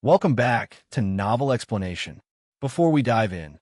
Welcome back to Novel Explanation. Before we dive in,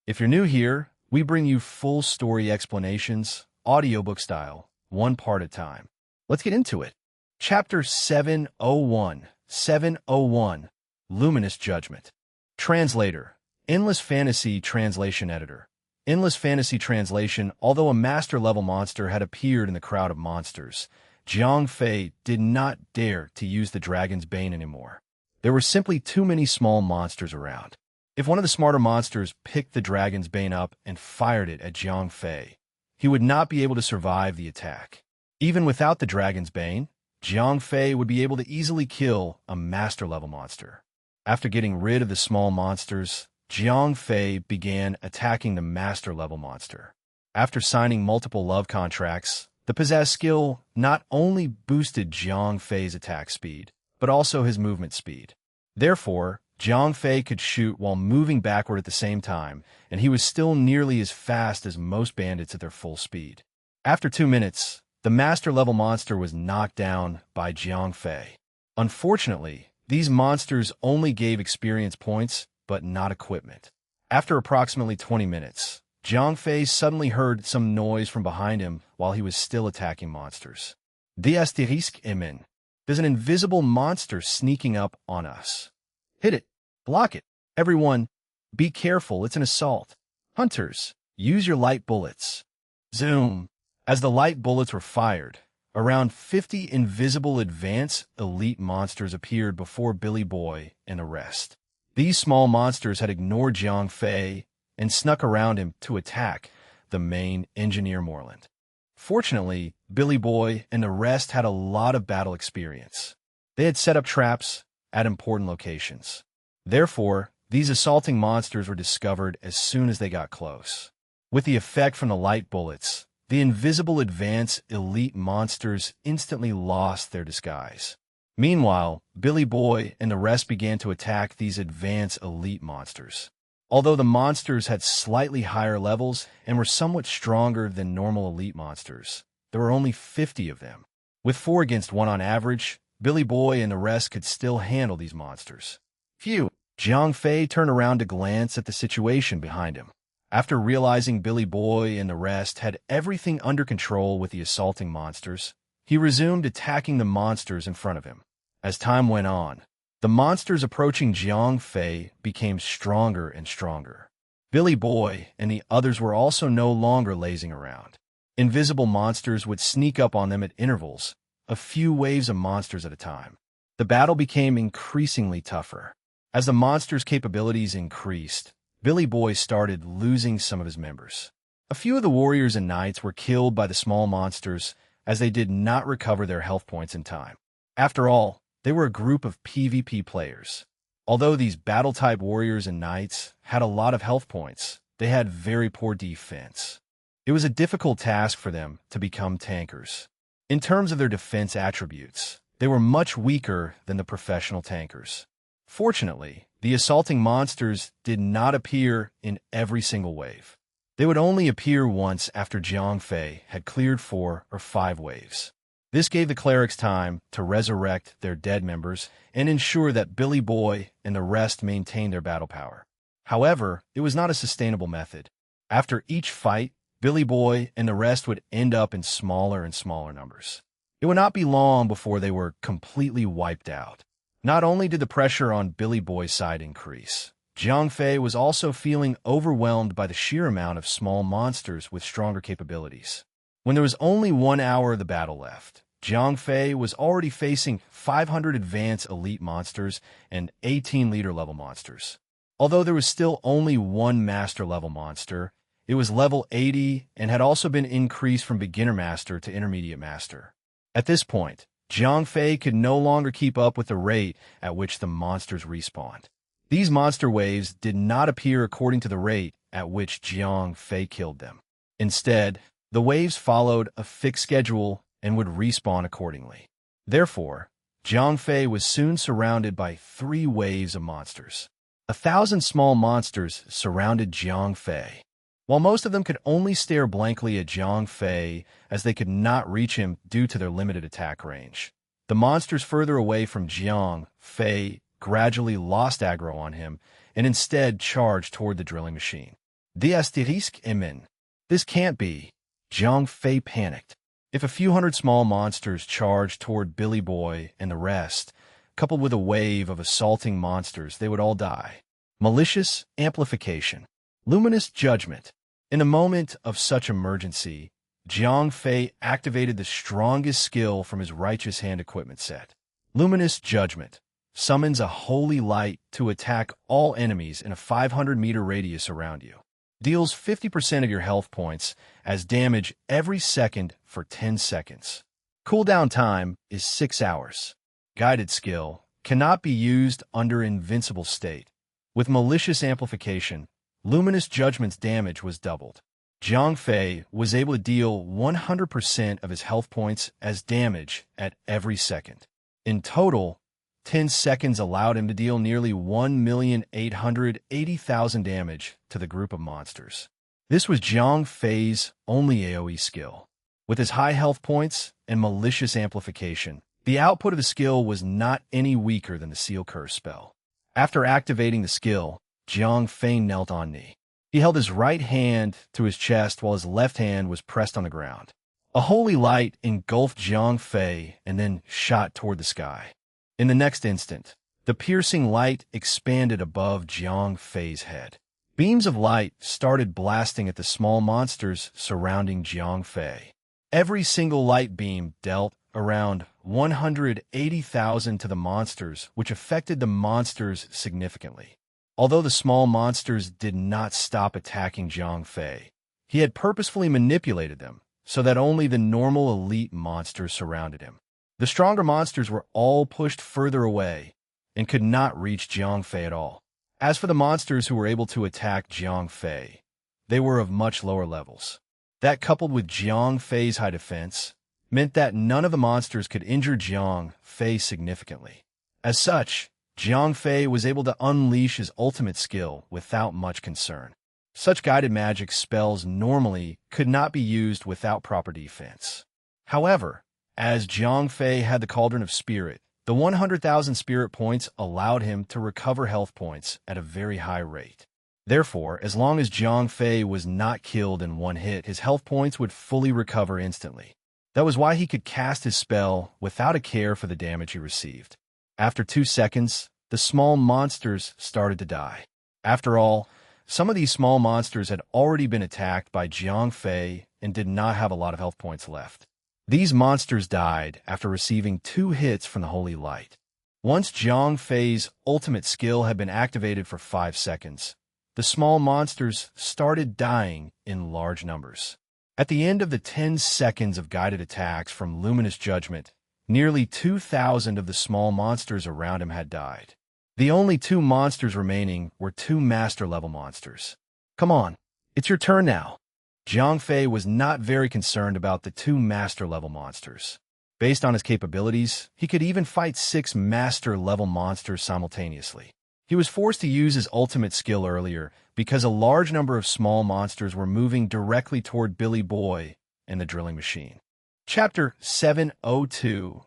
if you're new here, we bring you full story explanations, audiobook style, one part at a time. Let's get into it. Chapter 701, 701, Luminous Judgment. Translator, Endless Fantasy Translation Editor. Endless Fantasy Translation. Although a master-level monster had appeared in the crowd of monsters, Jiang Fei did not dare to use the Dragon's Bane anymore. There were simply too many small monsters around. If one of the smarter monsters picked the Dragon's Bane up and fired it at Jiang Fei, he would not be able to survive the attack. Even without the Dragon's Bane, Jiang Fei would be able to easily kill a master-level monster. After getting rid of the small monsters, Jiang Fei began attacking the master-level monster. After signing multiple love contracts, the Possess skill not only boosted Jiang Fei's attack speed, but also his movement speed. Therefore, Jiang Fei could shoot while moving backward at the same time, and he was still nearly as fast as most bandits at their full speed. After 2 minutes, the master-level monster was knocked down by Jiang Fei. Unfortunately, these monsters only gave experience points, but not equipment. After approximately 20 minutes, Jiang Fei suddenly heard some noise from behind him while he was still attacking monsters. The asterisk emin. There's an invisible monster sneaking up on us. Hit it. Block it. Everyone, be careful. It's an assault. Hunters, use your light bullets. Zoom. As the light bullets were fired, around 50 invisible advanced elite monsters appeared before Billy Boy and the rest. These small monsters had ignored Jiang Fei and snuck around him to attack the main engineer Moreland. Fortunately, Billy Boy and the rest had a lot of battle experience. They had set up traps at important locations. Therefore, these assaulting monsters were discovered as soon as they got close. With the effect from the light bullets, the invisible advanced elite monsters instantly lost their disguise. Meanwhile, Billy Boy and the rest began to attack these advanced elite monsters. Although the monsters had slightly higher levels and were somewhat stronger than normal elite monsters, there were only 50 of them. With 4 against 1 on average, Billy Boy and the rest could still handle these monsters. Phew! Jiang Fei turned around to glance at the situation behind him. After realizing Billy Boy and the rest had everything under control with the assaulting monsters, he resumed attacking the monsters in front of him. As time went on, the monsters approaching Jiang Fei became stronger and stronger. Billy Boy and the others were also no longer lazing around. Invisible monsters would sneak up on them at intervals, a few waves of monsters at a time. The battle became increasingly tougher. As the monsters' capabilities increased, Billy Boy started losing some of his members. A few of the warriors and knights were killed by the small monsters as they did not recover their health points in time. After all, they were a group of PvP players. Although these battle-type warriors and knights had a lot of health points, they had very poor defense. It was a difficult task for them to become tankers. In terms of their defense attributes, they were much weaker than the professional tankers. Fortunately, the assaulting monsters did not appear in every single wave. They would only appear once after Jiang Fei had cleared 4 or 5 waves. This gave the clerics time to resurrect their dead members and ensure that Billy Boy and the rest maintained their battle power. However, it was not a sustainable method. After each fight, Billy Boy and the rest would end up in smaller and smaller numbers. It would not be long before they were completely wiped out. Not only did the pressure on Billy Boy's side increase, Jiang Fei was also feeling overwhelmed by the sheer amount of small monsters with stronger capabilities. When there was only 1 hour of the battle left, Jiang Fei was already facing 500 advanced elite monsters and 18 leader-level monsters. Although there was still only 1 master-level monster, it was level 80 and had also been increased from beginner master to intermediate master. At this point, Jiang Fei could no longer keep up with the rate at which the monsters respawned. These monster waves did not appear according to the rate at which Jiang Fei killed them. Instead, the waves followed a fixed schedule and would respawn accordingly. Therefore, Jiang Fei was soon surrounded by 3 waves of monsters. 1,000 small monsters surrounded Jiang Fei. While most of them could only stare blankly at Jiang Fei as they could not reach him due to their limited attack range, the monsters further away from Jiang Fei gradually lost aggro on him and instead charged toward the drilling machine. The asterisk emin. This can't be. Zhang Fei panicked. If a few hundred small monsters charged toward Billy Boy and the rest, coupled with a wave of assaulting monsters, they would all die. Malicious amplification. Luminous judgment. In a moment of such emergency, Zhang Fei activated the strongest skill from his Righteous Hand equipment set. Luminous Judgment summons a holy light to attack all enemies in a 500-meter radius around you. Deals 50% of your health points as damage every second for 10 seconds. Cooldown time is 6 hours. Guided skill cannot be used under invincible state. With Malicious Amplification, Luminous Judgment's damage was doubled. Zhang Fei was able to deal 100% of his health points as damage at every second. In total, 10 seconds allowed him to deal nearly 1,880,000 damage to the group of monsters. This was Zhang Fei's only AoE skill. With his high health points and Malicious Amplification, the output of the skill was not any weaker than the Seal Curse spell. After activating the skill, Zhang Fei knelt on knee. He held his right hand to his chest while his left hand was pressed on the ground. A holy light engulfed Zhang Fei and then shot toward the sky. In the next instant, the piercing light expanded above Zhang Fei's head. Beams of light started blasting at the small monsters surrounding Zhang Fei. Every single light beam dealt around 180,000 to the monsters, which affected the monsters significantly. Although the small monsters did not stop attacking Zhang Fei, he had purposefully manipulated them so that only the normal elite monsters surrounded him. The stronger monsters were all pushed further away and could not reach Zhang Fei at all. As for the monsters who were able to attack Zhang Fei, they were of much lower levels. That, coupled with Zhang Fei's high defense, meant that none of the monsters could injure Zhang Fei significantly. As such, Zhang Fei was able to unleash his ultimate skill without much concern. Such guided magic spells normally could not be used without proper defense. However, as Zhang Fei had the Cauldron of Spirit, the 100,000 spirit points allowed him to recover health points at a very high rate. Therefore, as long as Zhang Fei was not killed in one hit, his health points would fully recover instantly. That was why he could cast his spell without a care for the damage he received. After 2 seconds, the small monsters started to die. After all, some of these small monsters had already been attacked by Zhang Fei and did not have a lot of health points left. These monsters died after receiving 2 hits from the Holy Light. Once Zhang Fei's ultimate skill had been activated for 5 seconds, the small monsters started dying in large numbers. At the end of the 10 seconds of guided attacks from Luminous Judgment, nearly 2,000 of the small monsters around him had died. The only 2 monsters remaining were 2 master-level monsters. Come on, it's your turn now. Zhang Fei was not very concerned about the 2 master-level monsters. Based on his capabilities, he could even fight 6 master-level monsters simultaneously. He was forced to use his ultimate skill earlier because a large number of small monsters were moving directly toward Billy Boy and the drilling machine. Chapter 702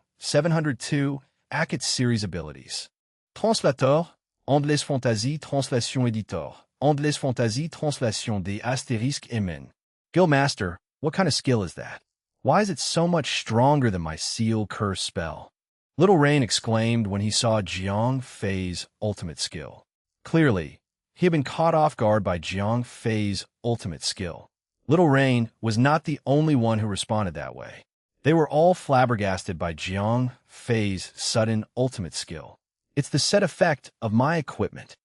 Acquit Series Abilities. Translator, Anglais Fantasy Translation Editor, Anglais Fantasy Translation des Astérisques Emen. Guildmaster, what kind of skill is that? Why is it so much stronger than my Seal Curse spell? Little Rain exclaimed when he saw Zhang Fei's ultimate skill. Clearly, he had been caught off guard by Zhang Fei's ultimate skill. Little Rain was not the only one who responded that way. They were all flabbergasted by Zhang Fei's sudden ultimate skill. It's the set effect of my equipment.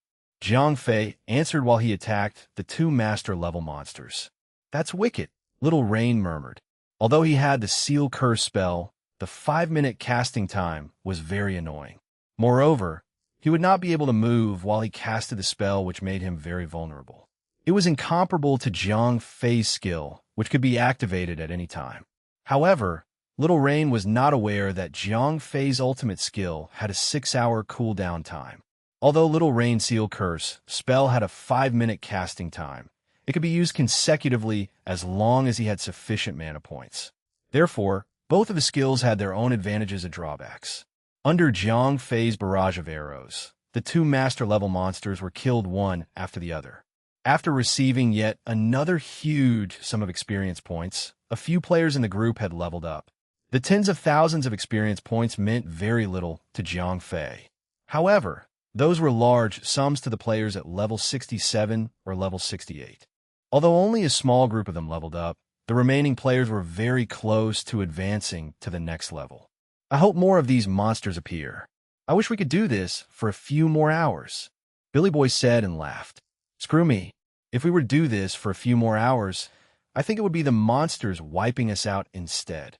Zhang Fei answered while he attacked the 2 master-level monsters. That's wicked, Little Rain murmured. Although he had the Seal Curse spell, the 5-minute casting time was very annoying. Moreover, he would not be able to move while he casted the spell, which made him very vulnerable. It was incomparable to Zhang Fei's skill, which could be activated at any time. However, Little Rain was not aware that Zhang Fei's ultimate skill had a 6-hour cooldown time. Although Little Rain's Seal Curse spell had a 5-minute casting time, it could be used consecutively as long as he had sufficient mana points. Therefore, both of his skills had their own advantages and drawbacks. Under Zhang Fei's barrage of arrows, the two master-level monsters were killed one after the other. After receiving yet another huge sum of experience points, a few players in the group had leveled up. The tens of thousands of experience points meant very little to Jiang Fei. However, those were large sums to the players at level 67 or level 68. Although only a small group of them leveled up, the remaining players were very close to advancing to the next level. I hope more of these monsters appear. I wish we could do this for a few more hours, Billy Boy said and laughed. Screw me. If we were to do this for a few more hours, I think it would be the monsters wiping us out instead.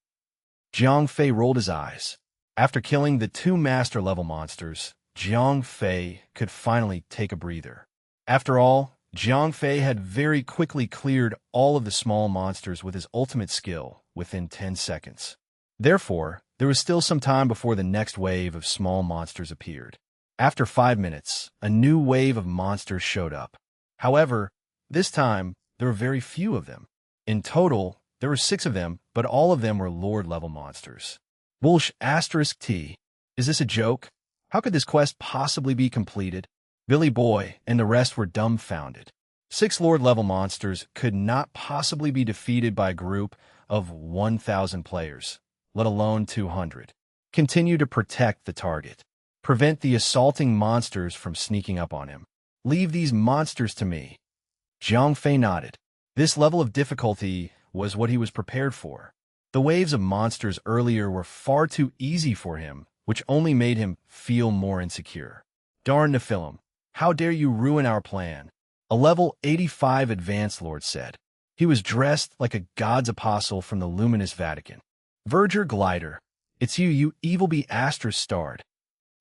Jiang Fei rolled his eyes. After killing the two master-level monsters, Jiang Fei could finally take a breather. After all, Jiang Fei had very quickly cleared all of the small monsters with his ultimate skill within 10 seconds. Therefore, there was still some time before the next wave of small monsters appeared. After 5 minutes, a new wave of monsters showed up. However, this time, there were very few of them. In total, there were 6 of them, but all of them were Lord-level monsters. Wulsh *T. Is this a joke? How could this quest possibly be completed? Billy Boy and the rest were dumbfounded. 6 Lord-level monsters could not possibly be defeated by a group of 1,000 players, let alone 200. Continue to protect the target. Prevent the assaulting monsters from sneaking up on him. Leave these monsters to me. Jiang Fei nodded. This level of difficulty was what he was prepared for. The waves of monsters earlier were far too easy for him, which only made him feel more insecure. Darn Nephilim, how dare you ruin our plan? A level 85 advanced lord said. He was dressed like a god's apostle from the luminous Vatican. Verger Glider, it's you, you evil be Astra starred.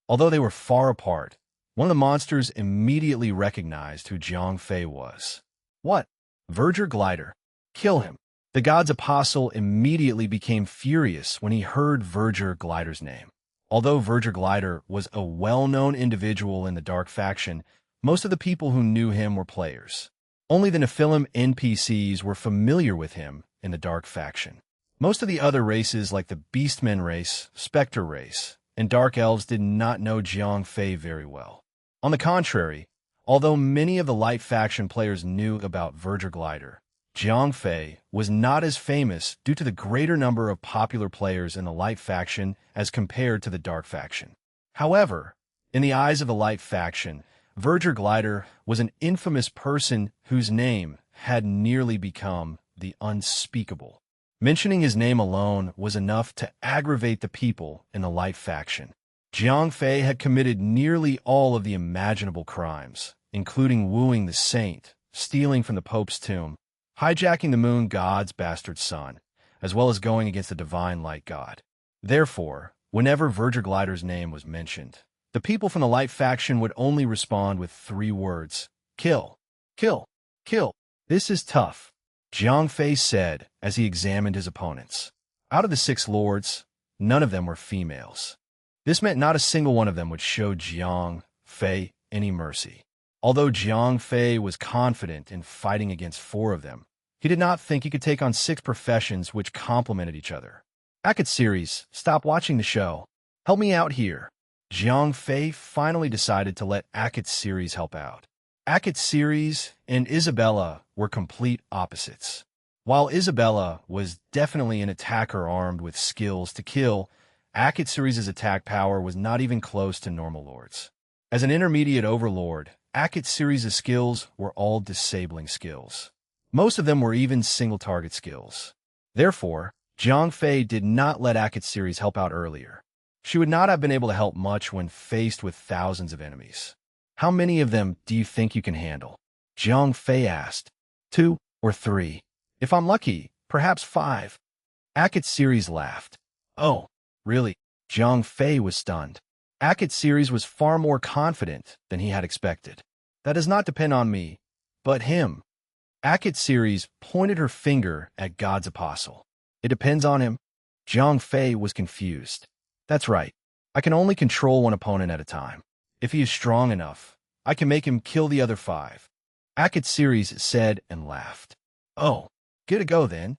Although they were far apart, one of the monsters immediately recognized who Jiang Fei was. What? Verger Glider. Kill him. The god's apostle immediately became furious when he heard Verger Glider's name. Although Verger Glider was a well-known individual in the Dark Faction, most of the people who knew him were players. Only the Nephilim NPCs were familiar with him in the Dark Faction. Most of the other races like the Beastmen race, Spectre race, and Dark Elves did not know Jiang Fei very well. On the contrary, although many of the Light Faction players knew about Verger Glider, Jiang Fei was not as famous due to the greater number of popular players in the Light Faction as compared to the Dark Faction. However, in the eyes of the Light Faction, Verger Glider was an infamous person whose name had nearly become the unspeakable. Mentioning his name alone was enough to aggravate the people in the Light Faction. Jiang Fei had committed nearly all of the imaginable crimes, including wooing the saint, stealing from the Pope's tomb, hijacking the moon god's bastard son, as well as going against the divine light god. Therefore, whenever Verger Glider's name was mentioned, the people from the Light Faction would only respond with 3 words: kill, kill, kill. This is tough, Jiang Fei said as he examined his opponents. Out of the 6 lords, none of them were females. This meant not a single one of them would show Jiang Fei any mercy. Although Jiang Fei was confident in fighting against 4 of them, he did not think he could take on 6 professions which complemented each other. Ackett series, stop watching the show. Help me out here. Jiang Fei finally decided to let Ackett series help out. Ackett series and Isabella were complete opposites. While Isabella was definitely an attacker armed with skills to kill, Ackett series' attack power was not even close to normal lords. As an intermediate overlord, Ackett series' skills were all disabling skills. Most of them were even single-target skills. Therefore, Jiang Fei did not let Ackett series help out earlier. She would not have been able to help much when faced with thousands of enemies. How many of them do you think you can handle? Jiang Fei asked. 2 or 3. If I'm lucky, perhaps 5. Ackett series laughed. Oh, really? Jiang Fei was stunned. Ackett series was far more confident than he had expected. That does not depend on me, but him. Ackett series pointed her finger at God's apostle. It depends on him. Jiang Fei was confused. That's right. I can only control one opponent at a time. If he is strong enough, I can make him kill the other 5. Ackett series said and laughed. Oh, get a go then.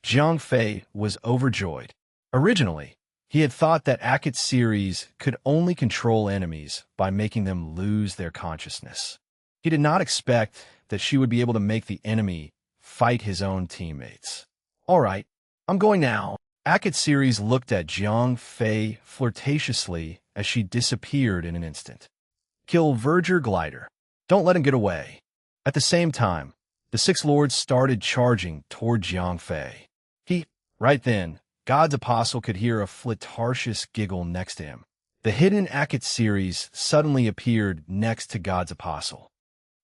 Jiang Fei was overjoyed. Originally, He had thought that Akat's series could only control enemies by making them lose their consciousness. He did not expect that she would be able to make the enemy fight his own teammates. All right, I'm going now. Akat's series looked at Jiang Fei flirtatiously as she disappeared in an instant. Kill Verger Glider. Don't let him get away. At the same time, the six lords started charging toward Jiang Fei. Right then, God's apostle could hear a flirtatious giggle next to him. The hidden Akat series suddenly appeared next to God's apostle.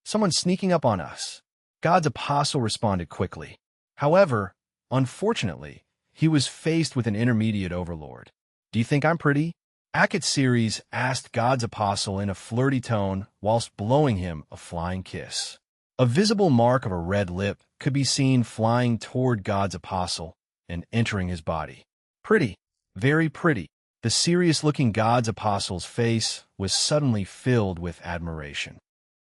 Someone's sneaking up on us. God's apostle responded quickly. However, unfortunately, he was faced with an intermediate overlord. Do you think I'm pretty? Akat series asked God's apostle in a flirty tone whilst blowing him a flying kiss. A visible mark of a red lip could be seen flying toward God's apostle and entering his body. Pretty, very pretty. The serious-looking God's apostle's face was suddenly filled with admiration.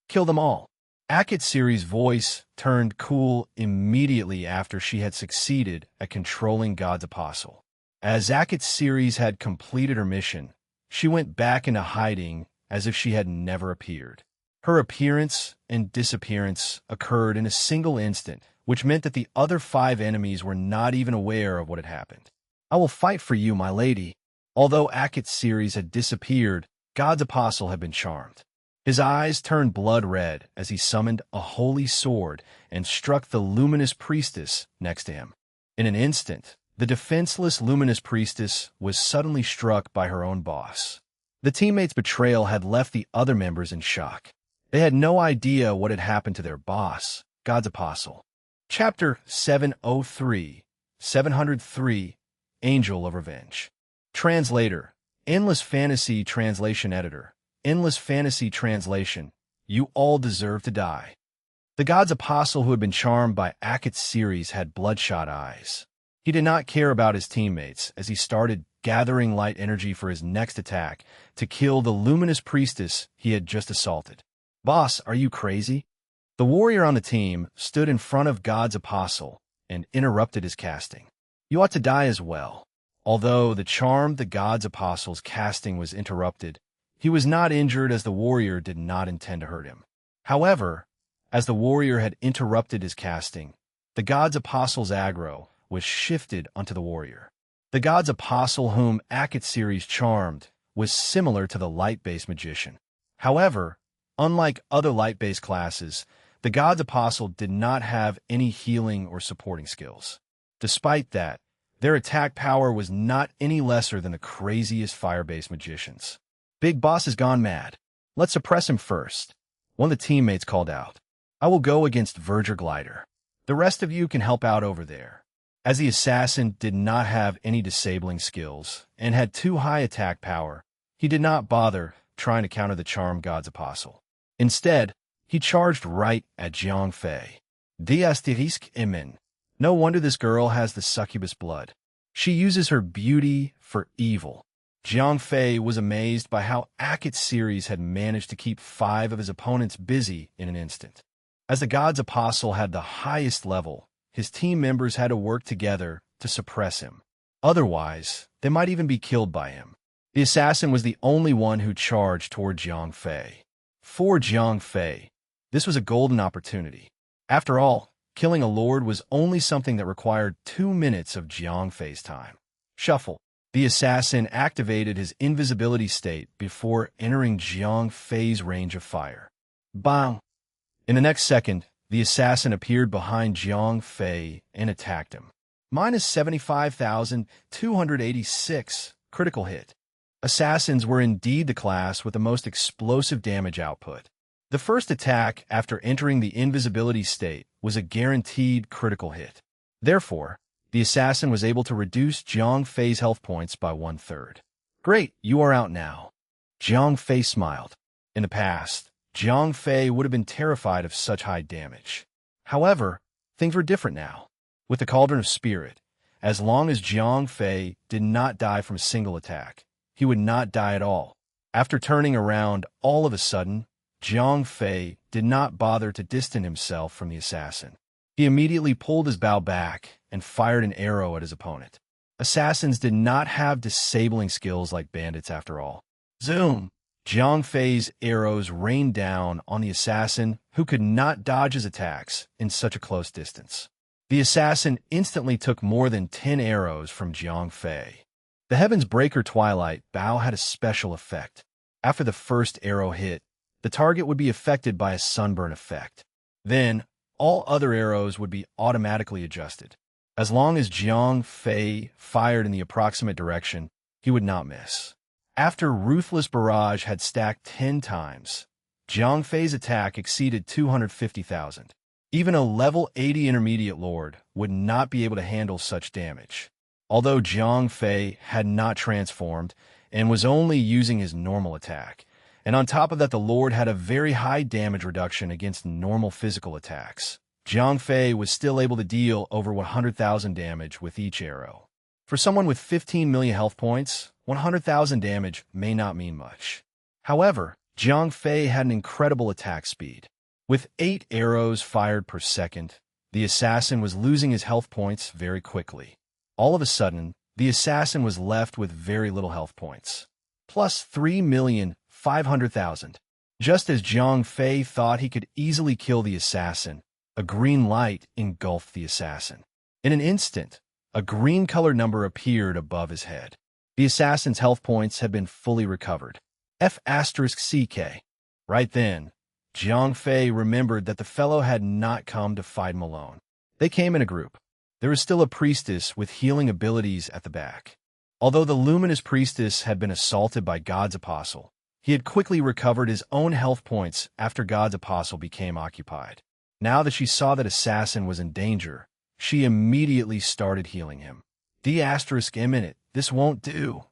Kill them all. Akat series' voice turned cool immediately after she had succeeded at controlling God's apostle. As Akat series had completed her mission, she went back into hiding as if she had never appeared. Her appearance and disappearance occurred in a single instant, which meant that the other 5 enemies were not even aware of what had happened. I will fight for you, my lady. Although Akat's series had disappeared, God's apostle had been charmed. His eyes turned blood red as he summoned a holy sword and struck the luminous priestess next to him. In an instant, the defenseless luminous priestess was suddenly struck by her own boss. The teammates' betrayal had left the other members in shock. They had no idea what had happened to their boss, God's apostle. Chapter 703, Angel of Revenge. Translator, Endless Fantasy Translation Editor, Endless Fantasy Translation, you all deserve to die. The God's apostle who had been charmed by Akat's series had bloodshot eyes. He did not care about his teammates as he started gathering light energy for his next attack to kill the luminous priestess he had just assaulted. Boss, are you crazy? The warrior on the team stood in front of God's apostle and interrupted his casting. You ought to die as well. Although the God's apostle's casting was interrupted, he was not injured as the warrior did not intend to hurt him. However, as the warrior had interrupted his casting, the God's apostle's aggro was shifted onto the warrior. The God's apostle whom Akat series charmed was similar to the light-based magician. However, unlike other light-based classes, the God's apostle did not have any healing or supporting skills. Despite that, their attack power was not any lesser than the craziest fire-based magicians. Big Boss has gone mad. Let's suppress him first. One of the teammates called out. I will go against Verger Glider. The rest of you can help out over there. As the assassin did not have any disabling skills and had too high attack power, he did not bother trying to counter the charmed God's apostle. Instead, he charged right at Jiang Fei. D'asterisk Emin. No wonder this girl has the succubus blood. She uses her beauty for evil. Jiang Fei was amazed by how Akat's series had managed to keep 5 of his opponents busy in an instant. As the God's apostle had the highest level, his team members had to work together to suppress him. Otherwise, they might even be killed by him. The assassin was the only one who charged toward Jiang Fei. For Jiang Fei, this was a golden opportunity. After all, killing a lord was only something that required 2 minutes of Jiang Fei's time. Shuffle. The assassin activated his invisibility state before entering Jiang Fei's range of fire. Bang! In the next second, the assassin appeared behind Jiang Fei and attacked him. Minus 75,286 critical hit. Assassins were indeed the class with the most explosive damage output. The first attack after entering the invisibility state was a guaranteed critical hit. Therefore, the assassin was able to reduce Jiang Fei's health points by 1/3. Great, you are out now. Jiang Fei smiled. In the past, Jiang Fei would have been terrified of such high damage. However, things were different now. With the Cauldron of Spirit, as long as Jiang Fei did not die from a single attack, he would not die at all. After turning around all of a sudden, Jiang Fei did not bother to distance himself from the assassin. He immediately pulled his bow back and fired an arrow at his opponent. Assassins did not have disabling skills like bandits after all. Zoom! Jiang Fei's arrows rained down on the assassin, who could not dodge his attacks in such a close distance. The assassin instantly took more than 10 arrows from Jiang Fei. The Heaven's Breaker Twilight Bow had a special effect. After the first arrow hit, the target would be affected by a sunburn effect. Then, all other arrows would be automatically adjusted. As long as Jiang Fei fired in the approximate direction, he would not miss. After Ruthless Barrage had stacked 10 times, Jiang Fei's attack exceeded 250,000. Even a level 80 intermediate lord would not be able to handle such damage. Although Jiang Fei had not transformed and was only using his normal attack, and on top of that the lord had a very high damage reduction against normal physical attacks, Jiang Fei was still able to deal over 100,000 damage with each arrow. For someone with 15 million health points, 100,000 damage may not mean much. However, Jiang Fei had an incredible attack speed. With 8 arrows fired per second, the assassin was losing his health points very quickly. All of a sudden, the assassin was left with very little health points, plus 3,500,000. Just as Jiang Fei thought he could easily kill the assassin, a green light engulfed the assassin. In an instant, a green-colored number appeared above his head. The assassin's health points had been fully recovered. F***CK. Right then, Jiang Fei remembered that the fellow had not come to fight him alone. They came in a group. There was still a priestess with healing abilities at the back. Although the luminous priestess had been assaulted by God's apostle, he had quickly recovered his own health points after God's apostle became occupied. Now that she saw that assassin was in danger, she immediately started healing him. D***, this won't do.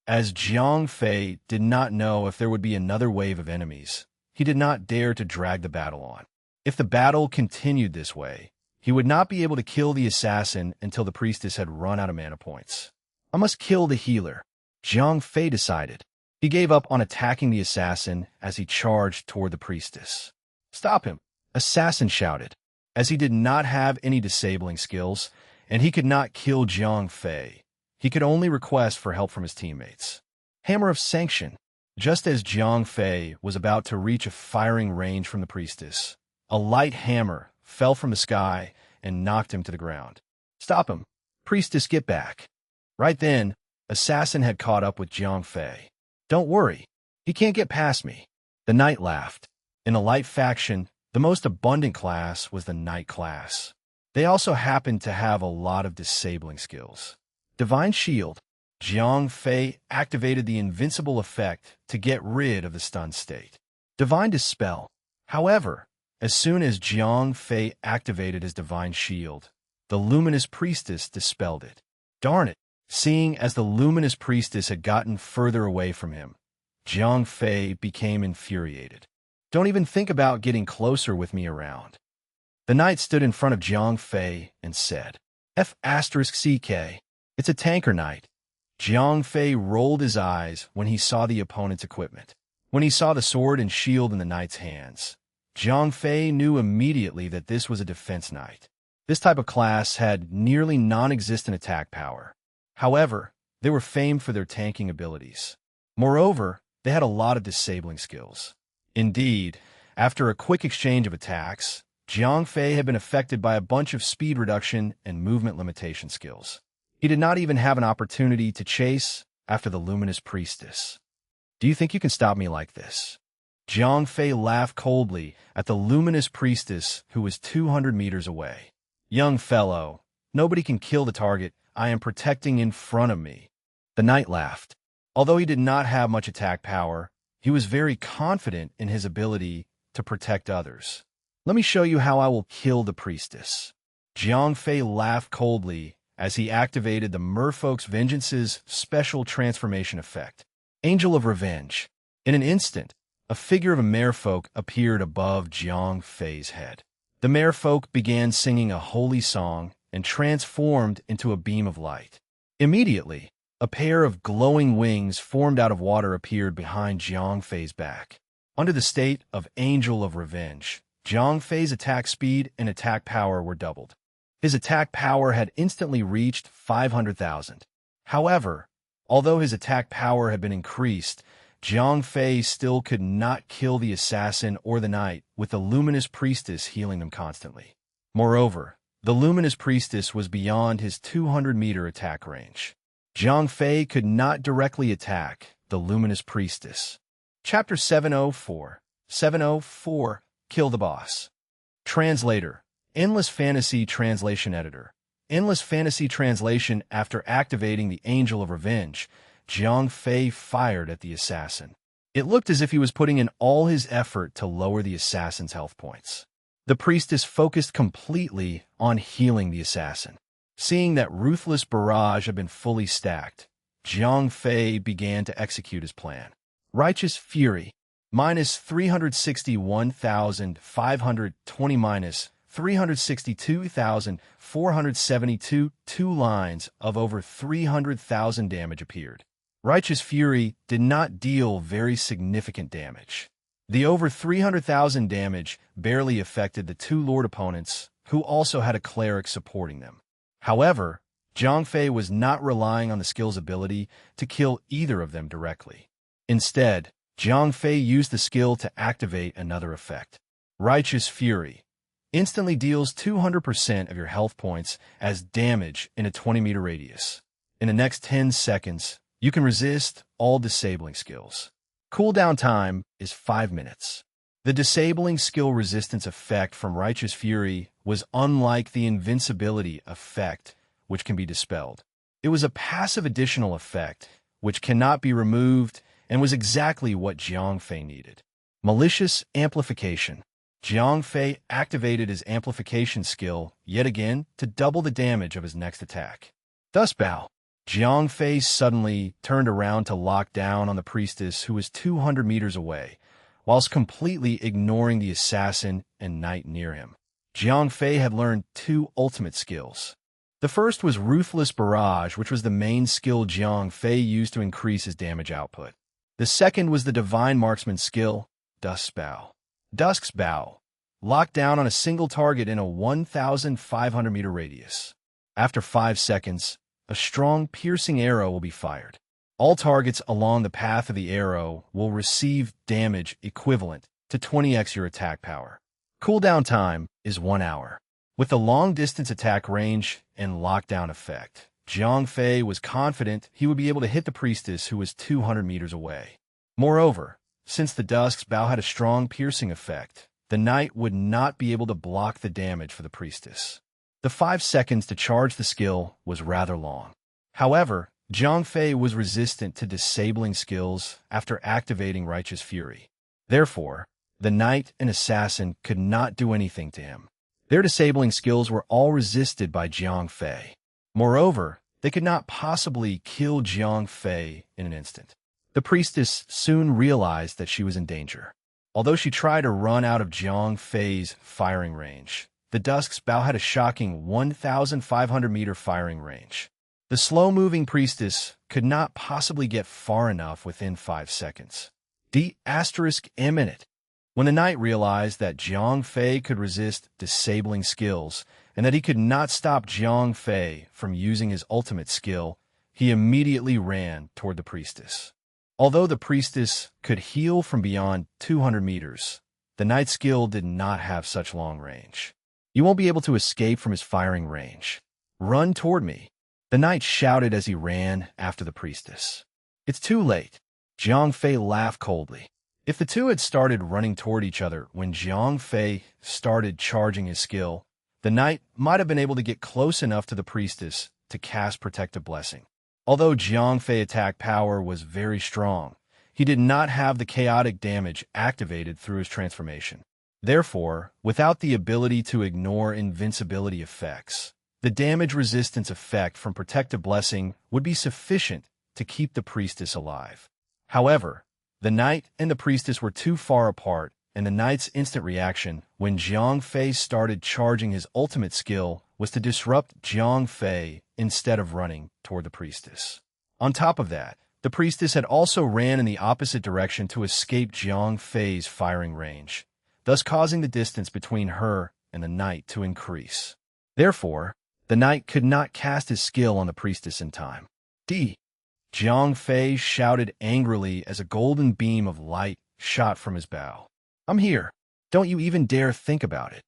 As Jiang Fei did not know if there would be another wave of enemies, he did not dare to drag the battle on. If the battle continued this way, he would not be able to kill the assassin until the priestess had run out of mana points. I must kill the healer, Jiang Fei decided. He gave up on attacking the assassin as he charged toward the priestess. Stop him, assassin shouted. As he did not have any disabling skills, and he could not kill Jiang Fei, he could only request for help from his teammates. Hammer of Sanction. Just as Jiang Fei was about to reach a firing range from the priestess, a light hammer fell from the sky and knocked him to the ground. Stop him. Priestess, get back. Right then, assassin had caught up with Jiang Fei. Don't worry. He can't get past me. The knight laughed. In a light faction, the most abundant class was the knight class. They also happened to have a lot of disabling skills. Divine Shield. Jiang Fei activated the invincible effect to get rid of the stun state. Divine Dispel. However, as soon as Jiang Fei activated his Divine Shield, the Luminous Priestess dispelled it. Darn it! Seeing as the Luminous Priestess had gotten further away from him, Jiang Fei became infuriated. Don't even think about getting closer with me around. The knight stood in front of Jiang Fei and said, F***CK. It's a tanker knight. Jiang Fei rolled his eyes when he saw the opponent's equipment. When he saw the sword and shield in the knight's hands, Jiang Fei knew immediately that this was a defense knight. This type of class had nearly non-existent attack power. However, they were famed for their tanking abilities. Moreover, they had a lot of disabling skills. Indeed, after a quick exchange of attacks, Jiang Fei had been affected by a bunch of speed reduction and movement limitation skills. He did not even have an opportunity to chase after the Luminous Priestess. Do you think you can stop me like this? Jiang Fei laughed coldly at the Luminous Priestess who was 200 meters away. Young fellow, nobody can kill the target I am protecting in front of me. The knight laughed. Although he did not have much attack power, he was very confident in his ability to protect others. Let me show you how I will kill the priestess. Jiang Fei laughed coldly as he activated the Merfolk's Vengeance's special transformation effect. Angel of Revenge. In an instant, a figure of a merfolk appeared above Jiang Fei's head. The merfolk began singing a holy song and transformed into a beam of light. Immediately, a pair of glowing wings formed out of water appeared behind Jiang Fei's back. Under the state of Angel of Revenge, Jiang Fei's attack speed and attack power were doubled. His attack power had instantly reached 500,000. However, although his attack power had been increased, Jiang Fei still could not kill the assassin or the knight, with the luminous priestess healing them constantly. Moreover, the luminous priestess was beyond his 200-meter attack range. Jiang Fei could not directly attack the luminous priestess. Chapter 704. 704. Kill the Boss. Translator. Endless Fantasy Translation Editor. Endless Fantasy Translation. After activating the Angel of Revenge, Jiang Fei fired at the assassin. It looked as if he was putting in all his effort to lower the assassin's health points. The priestess focused completely on healing the assassin. Seeing that Ruthless Barrage had been fully stacked, Jiang Fei began to execute his plan. Righteous Fury, minus 361,520 minus 362,472, 2 lines of over 300,000 damage appeared. Righteous Fury did not deal very significant damage. The over 300,000 damage barely affected the 2 Lord opponents, who also had a cleric supporting them. However, Jiang Fei was not relying on the skill's ability to kill either of them directly. Instead, Jiang Fei used the skill to activate another effect. Righteous Fury instantly deals 200% of your health points as damage in a 20-meter radius. In the next 10 seconds, you can resist all disabling skills. Cooldown time is 5 minutes. The disabling skill resistance effect from Righteous Fury was unlike the invincibility effect, which can be dispelled. It was a passive additional effect, which cannot be removed, and was exactly what Jiang Fei needed. Malicious Amplification. Jiang Fei activated his amplification skill yet again to double the damage of his next attack. Dust Bow. Jiang Fei suddenly turned around to lock down on the priestess who was 200 meters away, whilst completely ignoring the assassin and knight near him. Jiang Fei had learned 2 ultimate skills. The first was Ruthless Barrage, which was the main skill Jiang Fei used to increase his damage output. The second was the Divine Marksman skill, Dusk's Bow. Dusk's Bow locked down on a single target in a 1,500-meter radius. After 5 seconds, a strong, piercing arrow will be fired. All targets along the path of the arrow will receive damage equivalent to 20x your attack power. Cooldown time is 1 hour. With the long-distance attack range and lockdown effect, Jiang Fei was confident he would be able to hit the priestess who was 200 meters away. Moreover, since the Dusk's Bow had a strong piercing effect, the knight would not be able to block the damage for the priestess. The 5 seconds to charge the skill was rather long. However, Jiang Fei was resistant to disabling skills after activating Righteous Fury. Therefore, the knight and assassin could not do anything to him. Their disabling skills were all resisted by Jiang Fei. Moreover, they could not possibly kill Jiang Fei in an instant. The priestess soon realized that she was in danger. Although she tried to run out of Jiang Fei's firing range, the Dusk's Bow had a shocking 1,500-meter firing range. The slow-moving priestess could not possibly get far enough within 5 seconds. D**imminent. When the knight realized that Jiang Fei could resist disabling skills and that he could not stop Jiang Fei from using his ultimate skill, he immediately ran toward the priestess. Although the priestess could heal from beyond 200 meters, the knight's skill did not have such long range. You won't be able to escape from his firing range. Run toward me. The knight shouted as he ran after the priestess. It's too late. Jiang Fei laughed coldly. If the two had started running toward each other when Jiang Fei started charging his skill, the knight might have been able to get close enough to the priestess to cast Protective Blessing. Although Jiang Fei attack power was very strong, he did not have the chaotic damage activated through his transformation. Therefore, without the ability to ignore invincibility effects, the damage resistance effect from Protective Blessing would be sufficient to keep the priestess alive. However, the knight and the priestess were too far apart, and the knight's instant reaction when Jiang Fei started charging his ultimate skill was to disrupt Jiang Fei instead of running toward the priestess. On top of that, the priestess had also ran in the opposite direction to escape Jiang Fei's firing range, thus causing the distance between her and the knight to increase. Therefore, the knight could not cast his skill on the priestess in time. Jiang Fei shouted angrily as a golden beam of light shot from his bow. "I'm here. Don't you even dare think about it."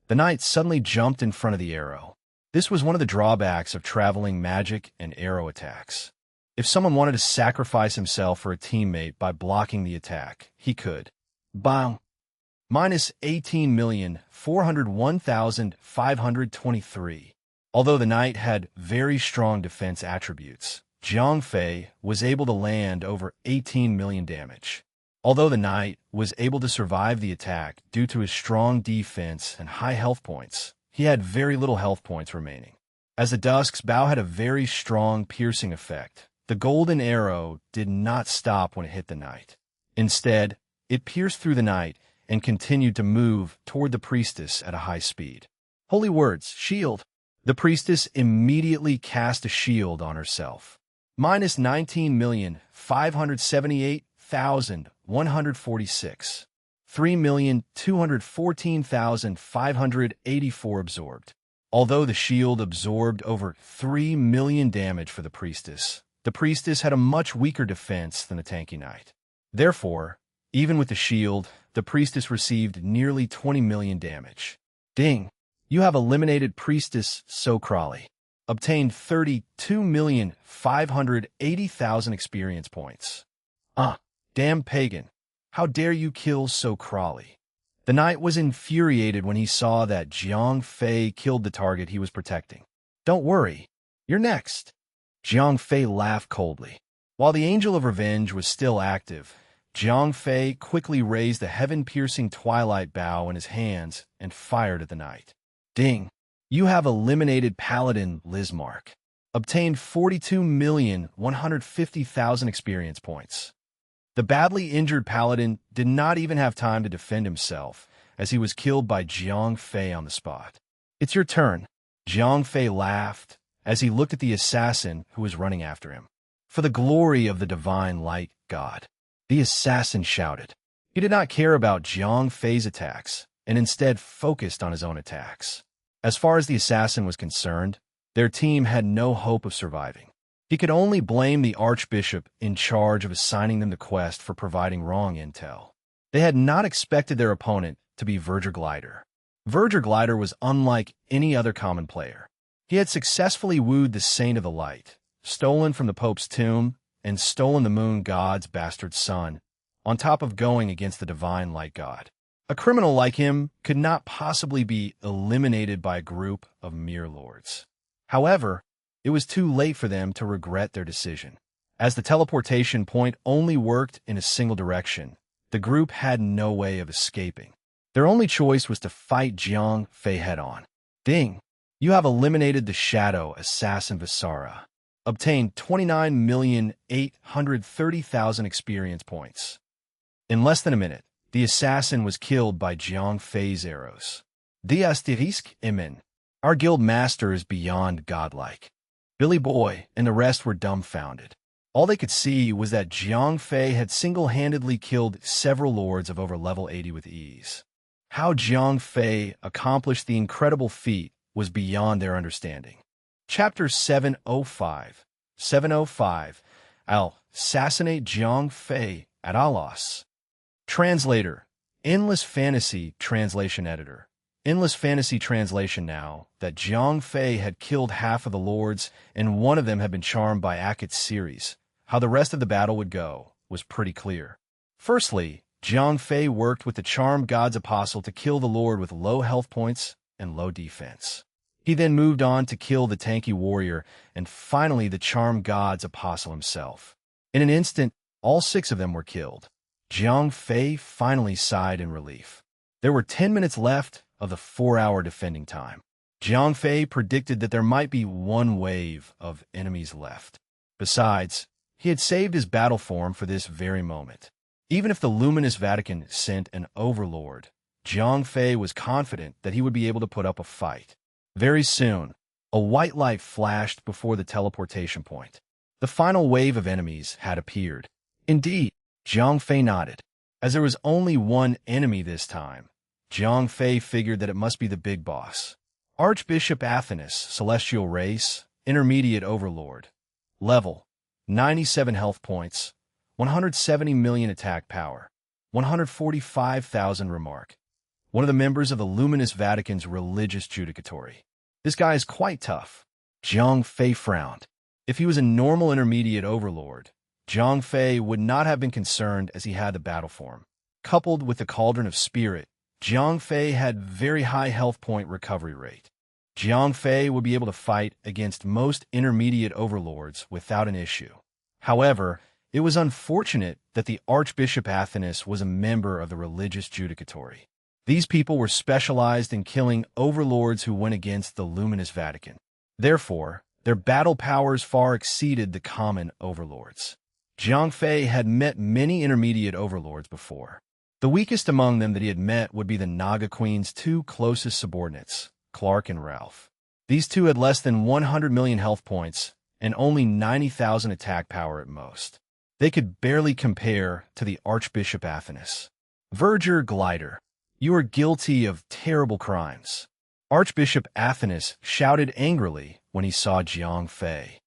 The knight suddenly jumped in front of the arrow. This was one of the drawbacks of traveling magic and arrow attacks. If someone wanted to sacrifice himself for a teammate by blocking the attack, he could. Bang! Minus 18,401,523. Although the knight had very strong defense attributes, Jiang Fei was able to land over 18 million damage. Although the knight was able to survive the attack due to his strong defense and high health points, he had very little health points remaining. As the dusk's bow had a very strong piercing effect, the golden arrow did not stop when it hit the knight. Instead, it pierced through the knight and continued to move toward the priestess at a high speed. Holy words, shield! The priestess immediately cast a shield on herself. Minus 19,578,146. 3,214,584 absorbed. Although the shield absorbed over 3 million damage for the priestess had a much weaker defense than the tanky knight. Therefore, even with the shield, the priestess received nearly 20 million damage. Ding! You have eliminated Priestess So Crawley. Obtained 32,580,000 experience points. Damn pagan. How dare you kill So Crawley? The knight was infuriated when he saw that Jiang Fei killed the target he was protecting. Don't worry, you're next. Jiang Fei laughed coldly. While the Angel of Revenge was still active, Jiang Fei quickly raised the heaven-piercing twilight bow in his hands and fired at the knight. Ding! You have eliminated Paladin Lizmark. Obtained 42,150,000 experience points. The badly injured Paladin did not even have time to defend himself, as he was killed by Jiang Fei on the spot. It's your turn. Jiang Fei laughed as he looked at the assassin who was running after him. For the glory of the divine light god, the assassin shouted. He did not care about Jiang Fei's attacks, and instead focused on his own attacks. As far as the assassin was concerned, their team had no hope of surviving. He could only blame the archbishop in charge of assigning them the quest for providing wrong intel. They had not expected their opponent to be Verger Glider. Verger Glider was unlike any other common player. He had successfully wooed the Saint of the Light, stolen from the Pope's tomb, and stolen the moon god's bastard son, on top of going against the divine light god. A criminal like him could not possibly be eliminated by a group of mere lords. However, it was too late for them to regret their decision. As the teleportation point only worked in a single direction, the group had no way of escaping. Their only choice was to fight Jiang Fei head-on. Ding! You have eliminated the Shadow Assassin Visara. Obtained 29,830,000 experience points. In less than a minute, the assassin was killed by Jiang Fei's arrows. The asterisk imen. Our guild master is beyond godlike. Billy Boy and the rest were dumbfounded. All they could see was that Jiang Fei had single-handedly killed several lords of over level 80 with ease. How Jiang Fei accomplished the incredible feat was beyond their understanding. Chapter 705. 705. I'll assassinate Jiang Fei at Alos. Translator. Endless Fantasy Translation Editor. Endless Fantasy Translation. Now that Jiang Fei had killed half of the lords and one of them had been charmed by Akit's series, how the rest of the battle would go was pretty clear. Firstly, Jiang Fei worked with the charmed god's apostle to kill the lord with low health points and low defense. He then moved on to kill the tanky warrior and finally the charmed god's apostle himself. In an instant, all 6 of them were killed. Jiang Fei finally sighed in relief. There were 10 minutes left of the 4-hour defending time. Jiang Fei predicted that there might be one wave of enemies left. Besides, he had saved his battle form for this very moment. Even if the luminous Vatican sent an overlord, Jiang Fei was confident that he would be able to put up a fight. Very soon, a white light flashed before the teleportation point. The final wave of enemies had appeared. Indeed, Jiang Fei nodded. As there was only one enemy this time, Jiang Fei figured that it must be the big boss, Archbishop Athanas, Celestial Race, Intermediate Overlord. Level: 97 health points, 170 million attack power, 145,000 remark. One of the members of the Luminous Vatican's religious judicatory. This guy is quite tough. Zhang Fei frowned. If he was a normal intermediate overlord, Zhang Fei would not have been concerned as he had the battle form. Coupled with the Cauldron of Spirit, Zhang Fei had very high health point recovery rate. Zhang Fei would be able to fight against most intermediate overlords without an issue. However, it was unfortunate that the Archbishop Athanas was a member of the religious judicatory. These people were specialized in killing overlords who went against the Luminous Vatican. Therefore, their battle powers far exceeded the common overlords. Zhang Fei had met many intermediate overlords before. The weakest among them that he had met would be the Naga Queen's two closest subordinates, Clark and Ralph. These two had less than 100 million health points and only 90,000 attack power at most. They could barely compare to the Archbishop Athanas. Verger Glider, you are guilty of terrible crimes. Archbishop Athanas shouted angrily when he saw Zhang Fei.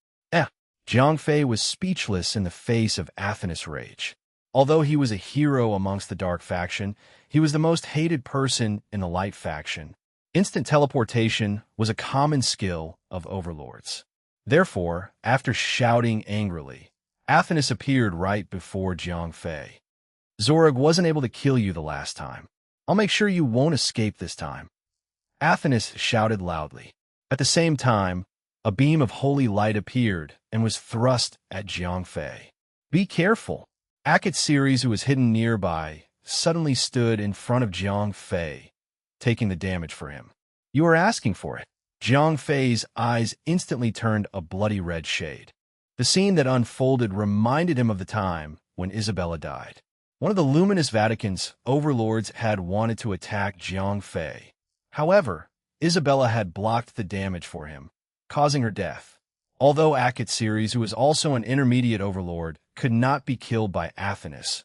Zhang Fei was speechless in the face of Athanas' rage. Although he was a hero amongst the Dark faction, he was the most hated person in the Light faction. Instant teleportation was a common skill of overlords. Therefore, after shouting angrily, Athanas appeared right before Zhang Fei. Zorg wasn't able to kill you the last time. I'll make sure you won't escape this time. Athanas shouted loudly. At the same time, a beam of holy light appeared and was thrust at Zhang Fei. Be careful. Akit Series, who was hidden nearby, suddenly stood in front of Zhang Fei, taking the damage for him. You are asking for it. Zhang Fei's eyes instantly turned a bloody red shade. The scene that unfolded reminded him of the time when Isabella died. One of the Luminous Vatican's overlords had wanted to attack Zhang Fei. However, Isabella had blocked the damage for him, causing her death. Although Akit Series, who was also an intermediate overlord, could not be killed by Athanas,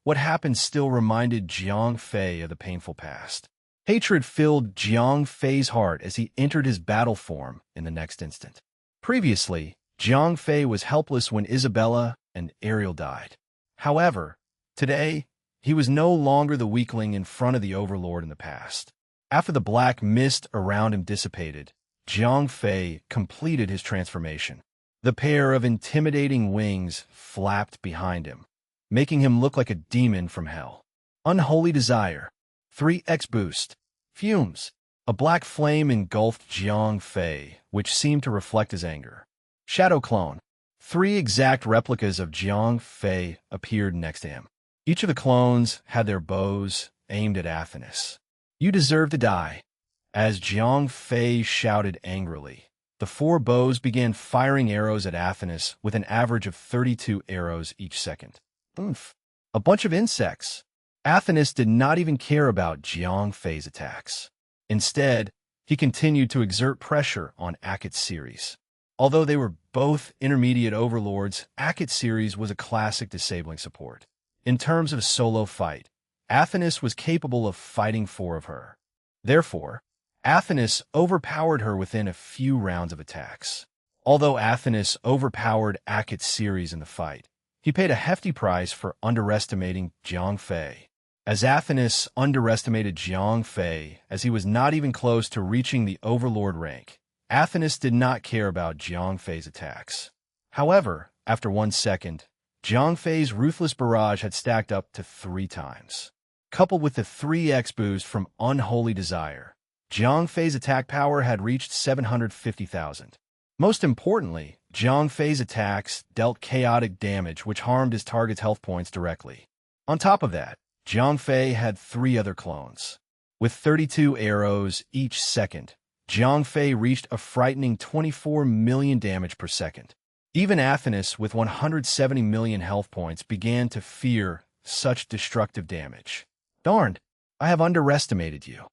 what happened still reminded Zhang Fei of the painful past. Hatred filled Zhang Fei's heart as he entered his battle form in the next instant. Previously, Zhang Fei was helpless when Isabella and Ariel died. However, today, he was no longer the weakling in front of the overlord in the past. After the black mist around him dissipated, Zhang Fei completed his transformation. The pair of intimidating wings flapped behind him, making him look like a demon from hell. Unholy Desire. 3x boost. Fumes. A black flame engulfed Zhang Fei, which seemed to reflect his anger. Shadow Clone. 3 exact replicas of Zhang Fei appeared next to him. Each of the clones had their bows aimed at Athanas. You deserve to die. As Zhang Fei shouted angrily, the 4 bows began firing arrows at Athanas with an average of 32 arrows each second. Oomph. A bunch of insects. Athanas did not even care about Zhang Fei's attacks. Instead, he continued to exert pressure on Akit Series. Although they were both intermediate overlords, Akit Series was a classic disabling support. In terms of solo fight, Athanas was capable of fighting 4 of her. Therefore, Athanas overpowered her within a few rounds of attacks. Although Athanas overpowered Akit Series in the fight, he paid a hefty price for underestimating Zhang Fei. As Athanas underestimated Zhang Fei, as he was not even close to reaching the overlord rank, Athanas did not care about Zhang Fei's attacks. However, after 1 second, Zhang Fei's ruthless barrage had stacked up to 3 times. Coupled with the 3x boost from Unholy Desire, Zhang Fei's attack power had reached 750,000. Most importantly, Zhang Fei's attacks dealt chaotic damage which harmed his target's health points directly. On top of that, Zhang Fei had 3 other clones. With 32 arrows each second, Zhang Fei reached a frightening 24 million damage per second. Even Athanas, with 170 million health points, began to fear such destructive damage. Darned, I have underestimated you.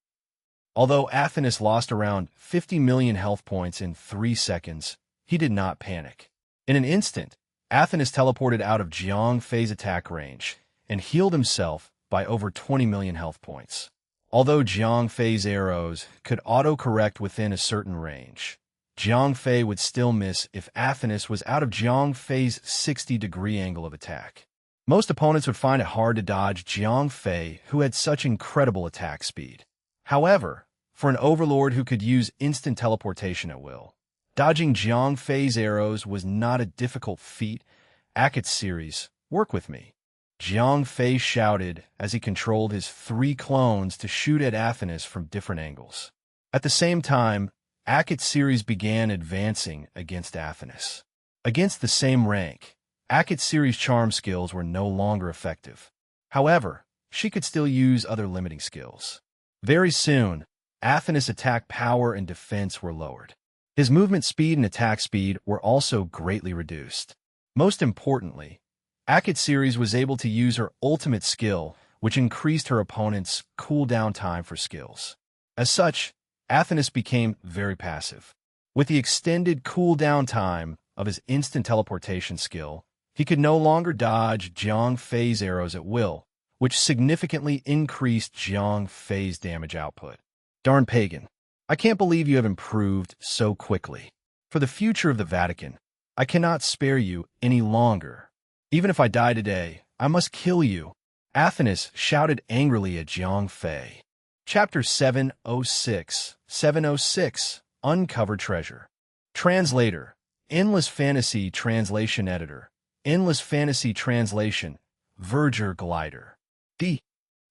Although Athanas lost around 50 million health points in 3 seconds, he did not panic. In an instant, Athanas teleported out of Zhang Fei's attack range and healed himself by over 20 million health points. Although Jiang Fei's arrows could auto-correct within a certain range, Jiang Fei would still miss if Athanas was out of Jiang Fei's 60-degree angle of attack. Most opponents would find it hard to dodge Jiang Fei, who had such incredible attack speed. However, for an overlord who could use instant teleportation at will, dodging Jiang Fei's arrows was not a difficult feat. Akat's series, work with me. Jiang Fei shouted as he controlled his 3 clones to shoot at Athanas from different angles. At the same time, Akat's series began advancing against Athanas. Against the same rank, Akat's series charm skills were no longer effective. However, she could still use other limiting skills. Very soon, Athanas' attack power and defense were lowered. His movement speed and attack speed were also greatly reduced. Most importantly, Akat's series was able to use her ultimate skill, which increased her opponent's cooldown time for skills. As such, Athanas became very passive. With the extended cooldown time of his instant teleportation skill, he could no longer dodge Jiang Fei's arrows at will, which significantly increased Jiang Fei's damage output. Darn pagan, I can't believe you have improved so quickly. For the future of the Vatican, I cannot spare you any longer. Even if I die today, I must kill you. Athanas shouted angrily at Jiang Fei. Chapter 706 Uncovered Treasure. Translator, Endless Fantasy Translation Editor, Endless Fantasy Translation, Verger Glider. D.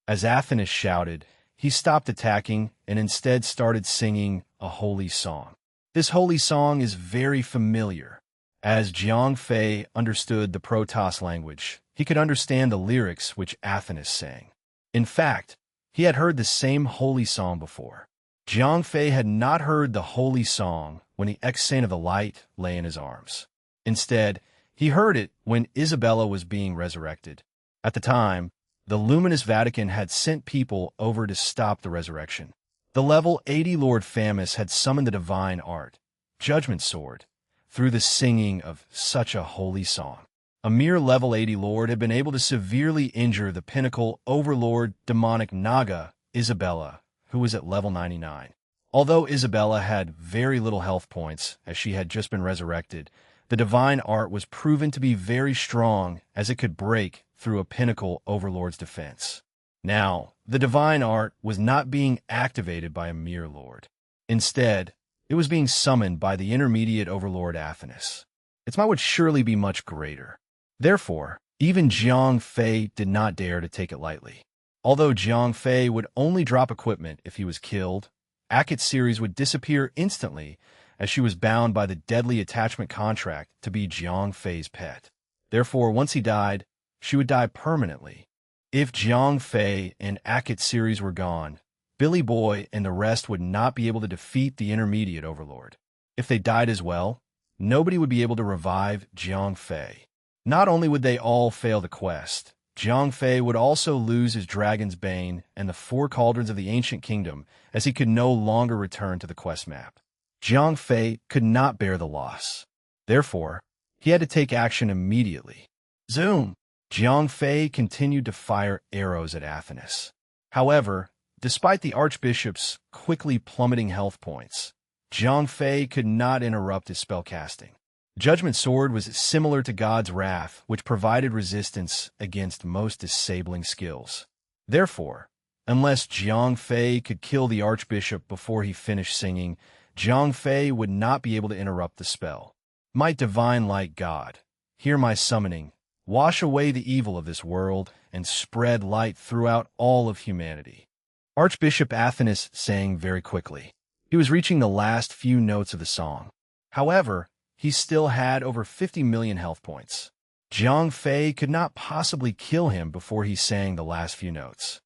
As Athanas shouted, he stopped attacking and instead started singing a holy song. This holy song is very familiar. As Jiang Fei understood the Protoss language, he could understand the lyrics which Athanas sang. In fact, he had heard the same holy song before. Jiang Fei had not heard the holy song when the ex-Saint of the Light lay in his arms. Instead, he heard it when Isabella was being resurrected. At the time, the Luminous Vatican had sent people over to stop the resurrection. The level 80 Lord Famus had summoned the divine art, Judgment Sword, through the singing of such a holy song. A mere level 80 Lord had been able to severely injure the pinnacle overlord demonic Naga, Isabella, who was at level 99. Although Isabella had very little health points, as she had just been resurrected, the divine art was proven to be very strong as it could break through a pinnacle overlord's defense. Now, the divine art was not being activated by a mere lord. Instead, it was being summoned by the intermediate overlord Athanas. Its might would surely be much greater. Therefore, even Jiang Fei did not dare to take it lightly. Although Jiang Fei would only drop equipment if he was killed, Akat's series would disappear instantly as she was bound by the deadly attachment contract to be Jiang Fei's pet. Therefore, once he died, she would die permanently. If Jiang Fei and Akat's series were gone, Billy Boy and the rest would not be able to defeat the intermediate overlord. If they died as well, nobody would be able to revive Jiang Fei. Not only would they all fail the quest, Jiang Fei would also lose his Dragon's Bane and the 4 cauldrons of the Ancient Kingdom, as he could no longer return to the quest map. Jiang Fei could not bear the loss. Therefore, he had to take action immediately. Zoom! Jiang Fei continued to fire arrows at Athanas. However, despite the Archbishop's quickly plummeting health points, Jiang Fei could not interrupt his spellcasting. Judgment Sword was similar to God's Wrath, which provided resistance against most disabling skills. Therefore, unless Jiang Fei could kill the Archbishop before he finished singing, Jiang Fei would not be able to interrupt the spell. Might divine light God, hear my summoning, wash away the evil of this world, and spread light throughout all of humanity. Archbishop Athanas sang very quickly. He was reaching the last few notes of the song. However, he still had over 50 million health points. Jiang Fei could not possibly kill him before he sang the last few notes.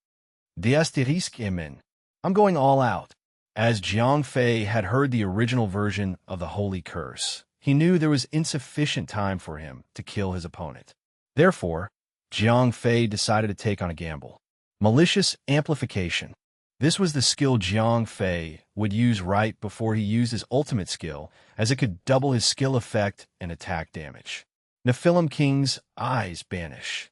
Diasterisk Imen. I'm going all out. As Jiang Fei had heard the original version of the Holy Curse, he knew there was insufficient time for him to kill his opponent. Therefore, Jiang Fei decided to take on a gamble. Malicious Amplification. This was the skill Jiang Fei would use right before he used his ultimate skill, as it could double his skill effect and attack damage. Nephilim King's Eyes Banish.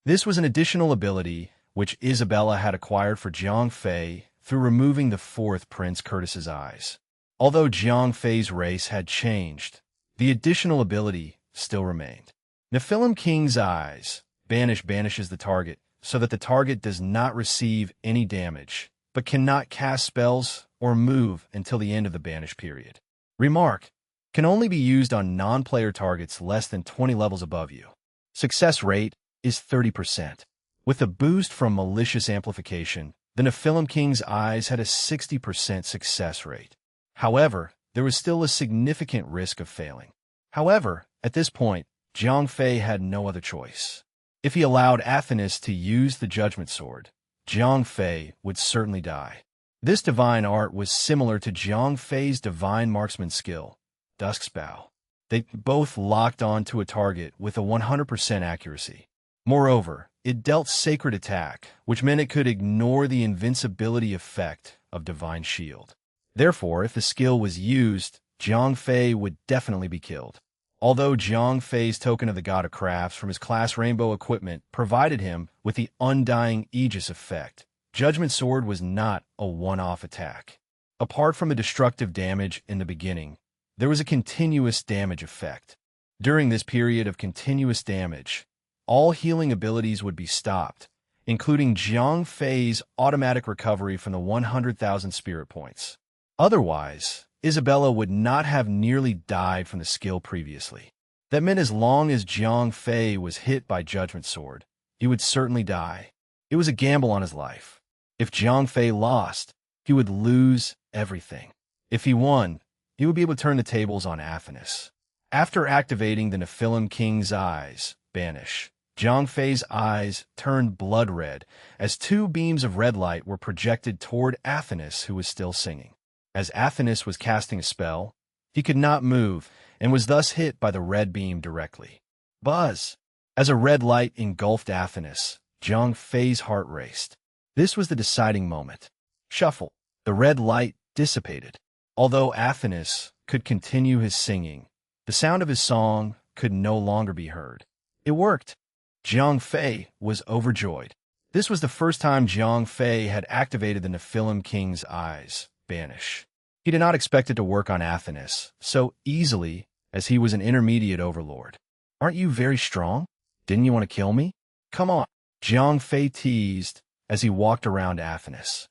This was an additional ability which Isabella had acquired for Jiang Fei through removing the fourth Prince Curtis's eyes. Although Jiang Fei's race had changed, the additional ability still remained. Nephilim King's Eyes banishes the target so that the target does not receive any damage, but cannot cast spells or move until the end of the banish period. Remark: can only be used on non-player targets less than 20 levels above you. Success rate is 30%. With a boost from malicious amplification, the Nephilim King's Eyes had a 60% success rate. However, there was still a significant risk of failing. However, at this point, Jiang Fei had no other choice. If he allowed Athanas to use the Judgment Sword, Jiang Fei would certainly die. This divine art was similar to Jiang Fei's divine marksman skill, Dusk's Bow. They both locked on to a target with a 100% accuracy. Moreover, it dealt sacred attack, which meant it could ignore the invincibility effect of Divine Shield. Therefore, if the skill was used, Jiang Fei would definitely be killed. Although Jiang Fei's token of the God of Crafts from his class Rainbow equipment provided him with the Undying Aegis effect, Judgment Sword was not a one-off attack. Apart from the destructive damage in the beginning, there was a continuous damage effect. During this period of continuous damage, all healing abilities would be stopped, including Jiang Fei's automatic recovery from the 100,000 spirit points. Otherwise, Isabella would not have nearly died from the skill previously. That meant as long as Jiang Fei was hit by Judgment Sword, he would certainly die. It was a gamble on his life. If Jiang Fei lost, he would lose everything. If he won, he would be able to turn the tables on Athanas. After activating the Nephilim King's Eyes banish, Jiang Fei's eyes turned blood red as two beams of red light were projected toward Athanas, who was still singing. As Athanas was casting a spell, he could not move and was thus hit by the red beam directly. Buzz! As a red light engulfed Athanas, Jiang Fei's heart raced. This was the deciding moment. Shuffle. The red light dissipated. Although Athanas could continue his singing, the sound of his song could no longer be heard. It worked. Jiang Fei was overjoyed. This was the first time Jiang Fei had activated the Nephilim King's Eyes banish. He did not expect it to work on Athanas so easily, as he was an intermediate overlord. Aren't you very strong? Didn't you want to kill me? Come on, Jiang Fei teased as he walked around Athanas.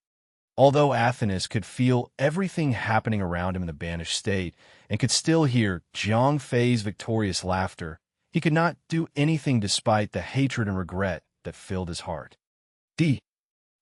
Although Athanas could feel everything happening around him in the banished state and could still hear Jiang Fei's victorious laughter, he could not do anything despite the hatred and regret that filled his heart.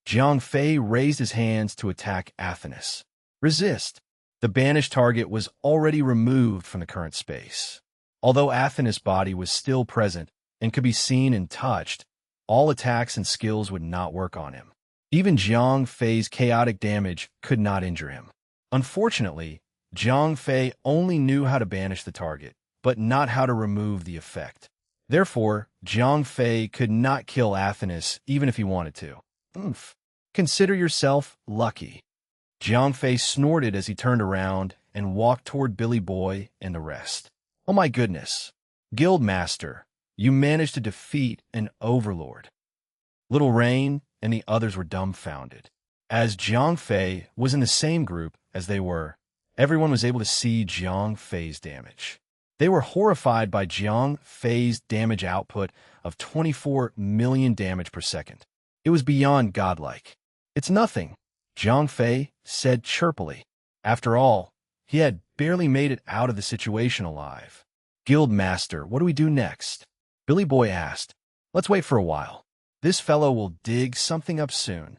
Jiang Fei raised his hands to attack Athanas. Resist. The banished target was already removed from the current space. Although Athanas' body was still present and could be seen and touched, all attacks and skills would not work on him. Even Jiang Fei's chaotic damage could not injure him. Unfortunately, Jiang Fei only knew how to banish the target, but not how to remove the effect. Therefore, Jiang Fei could not kill Athanas even if he wanted to. Oomph. Consider yourself lucky. Jiang Fei snorted as he turned around and walked toward Billy Boy and the rest. Oh my goodness. Guildmaster, you managed to defeat an overlord. Little Rain and the others were dumbfounded. As Jiang Fei was in the same group as they were, everyone was able to see Jiang Fei's damage. They were horrified by Jiang Fei's damage output of 24 million damage per second. It was beyond godlike. It's nothing, Jiang Fei said chirpily. After all, he had barely made it out of the situation alive. Guildmaster, what do we do next? Billy Boy asked. Let's wait for a while. This fellow will dig something up soon.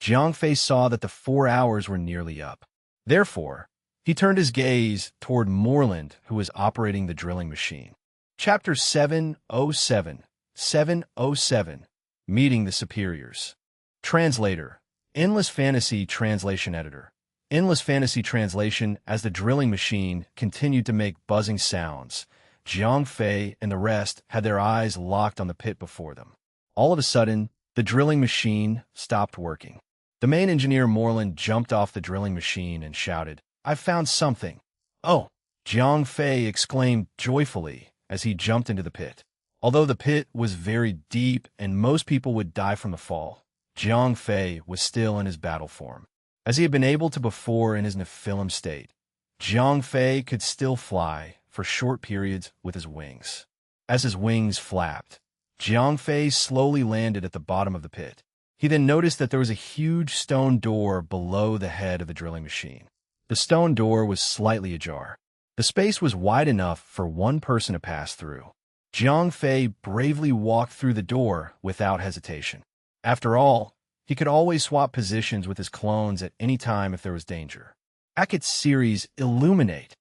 Jiang Fei saw that the 4 hours were nearly up. Therefore, he turned his gaze toward Moreland, who was operating the drilling machine. Chapter 707, 707, Meeting the Superiors. Translator, Endless Fantasy Translation Editor. Endless Fantasy Translation. As the drilling machine continued to make buzzing sounds, Jiang Fei and the rest had their eyes locked on the pit before them. All of a sudden, the drilling machine stopped working. The main engineer Moreland jumped off the drilling machine and shouted, "I've found something." "Oh!" Jiang Fei exclaimed joyfully as he jumped into the pit. Although the pit was very deep and most people would die from the fall, Jiang Fei was still in his battle form. As he had been able to before in his Nephilim state, Jiang Fei could still fly for short periods with his wings. As his wings flapped, Jiang Fei slowly landed at the bottom of the pit. He then noticed that there was a huge stone door below the head of the drilling machine. The stone door was slightly ajar. The space was wide enough for one person to pass through. Jiang Fei bravely walked through the door without hesitation. After all, he could always swap positions with his clones at any time if there was danger. Ackett's series Illuminate.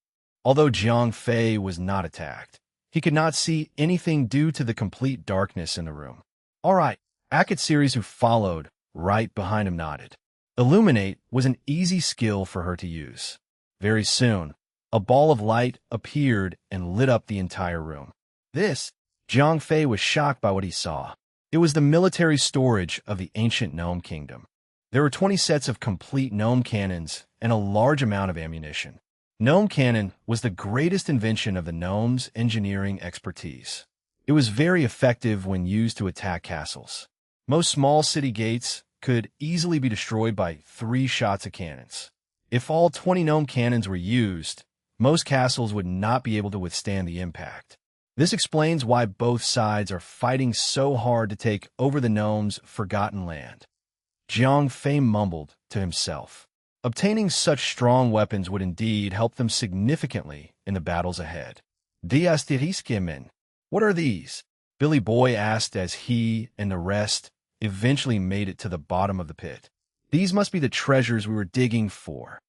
Although Jiang Fei was not attacked, he could not see anything due to the complete darkness in the room. All right, Ackett's series, who followed right behind him, nodded. Illuminate was an easy skill for her to use. Very soon, a ball of light appeared and lit up the entire room. Jiang Fei was shocked by what he saw. It was the military storage of the ancient Gnome Kingdom. There were 20 sets of complete gnome cannons and a large amount of ammunition. Gnome cannon was the greatest invention of the gnomes' engineering expertise. It was very effective when used to attack castles. Most small city gates could easily be destroyed by 3 shots of cannons. If all 20 gnome cannons were used, most castles would not be able to withstand the impact. This explains why both sides are fighting so hard to take over the gnomes' forgotten land. Jiang Fei mumbled to himself. Obtaining such strong weapons would indeed help them significantly in the battles ahead. What are these? Billy Boy asked as he and the rest eventually made it to the bottom of the pit. These must be the treasures we were digging for.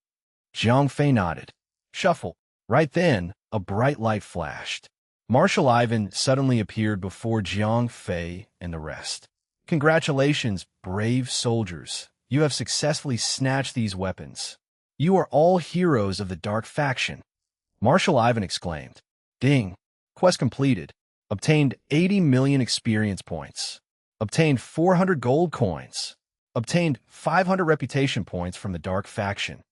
Jiang Fei nodded. Shuffle. Right then, a bright light flashed. Marshal Ivan suddenly appeared before Jiang Fei and the rest. Congratulations, brave soldiers. You have successfully snatched these weapons. You are all heroes of the Dark Faction. Marshal Ivan exclaimed. Ding. Quest completed. Obtained 80 million experience points. Obtained 400 gold coins. Obtained 500 reputation points from the Dark Faction.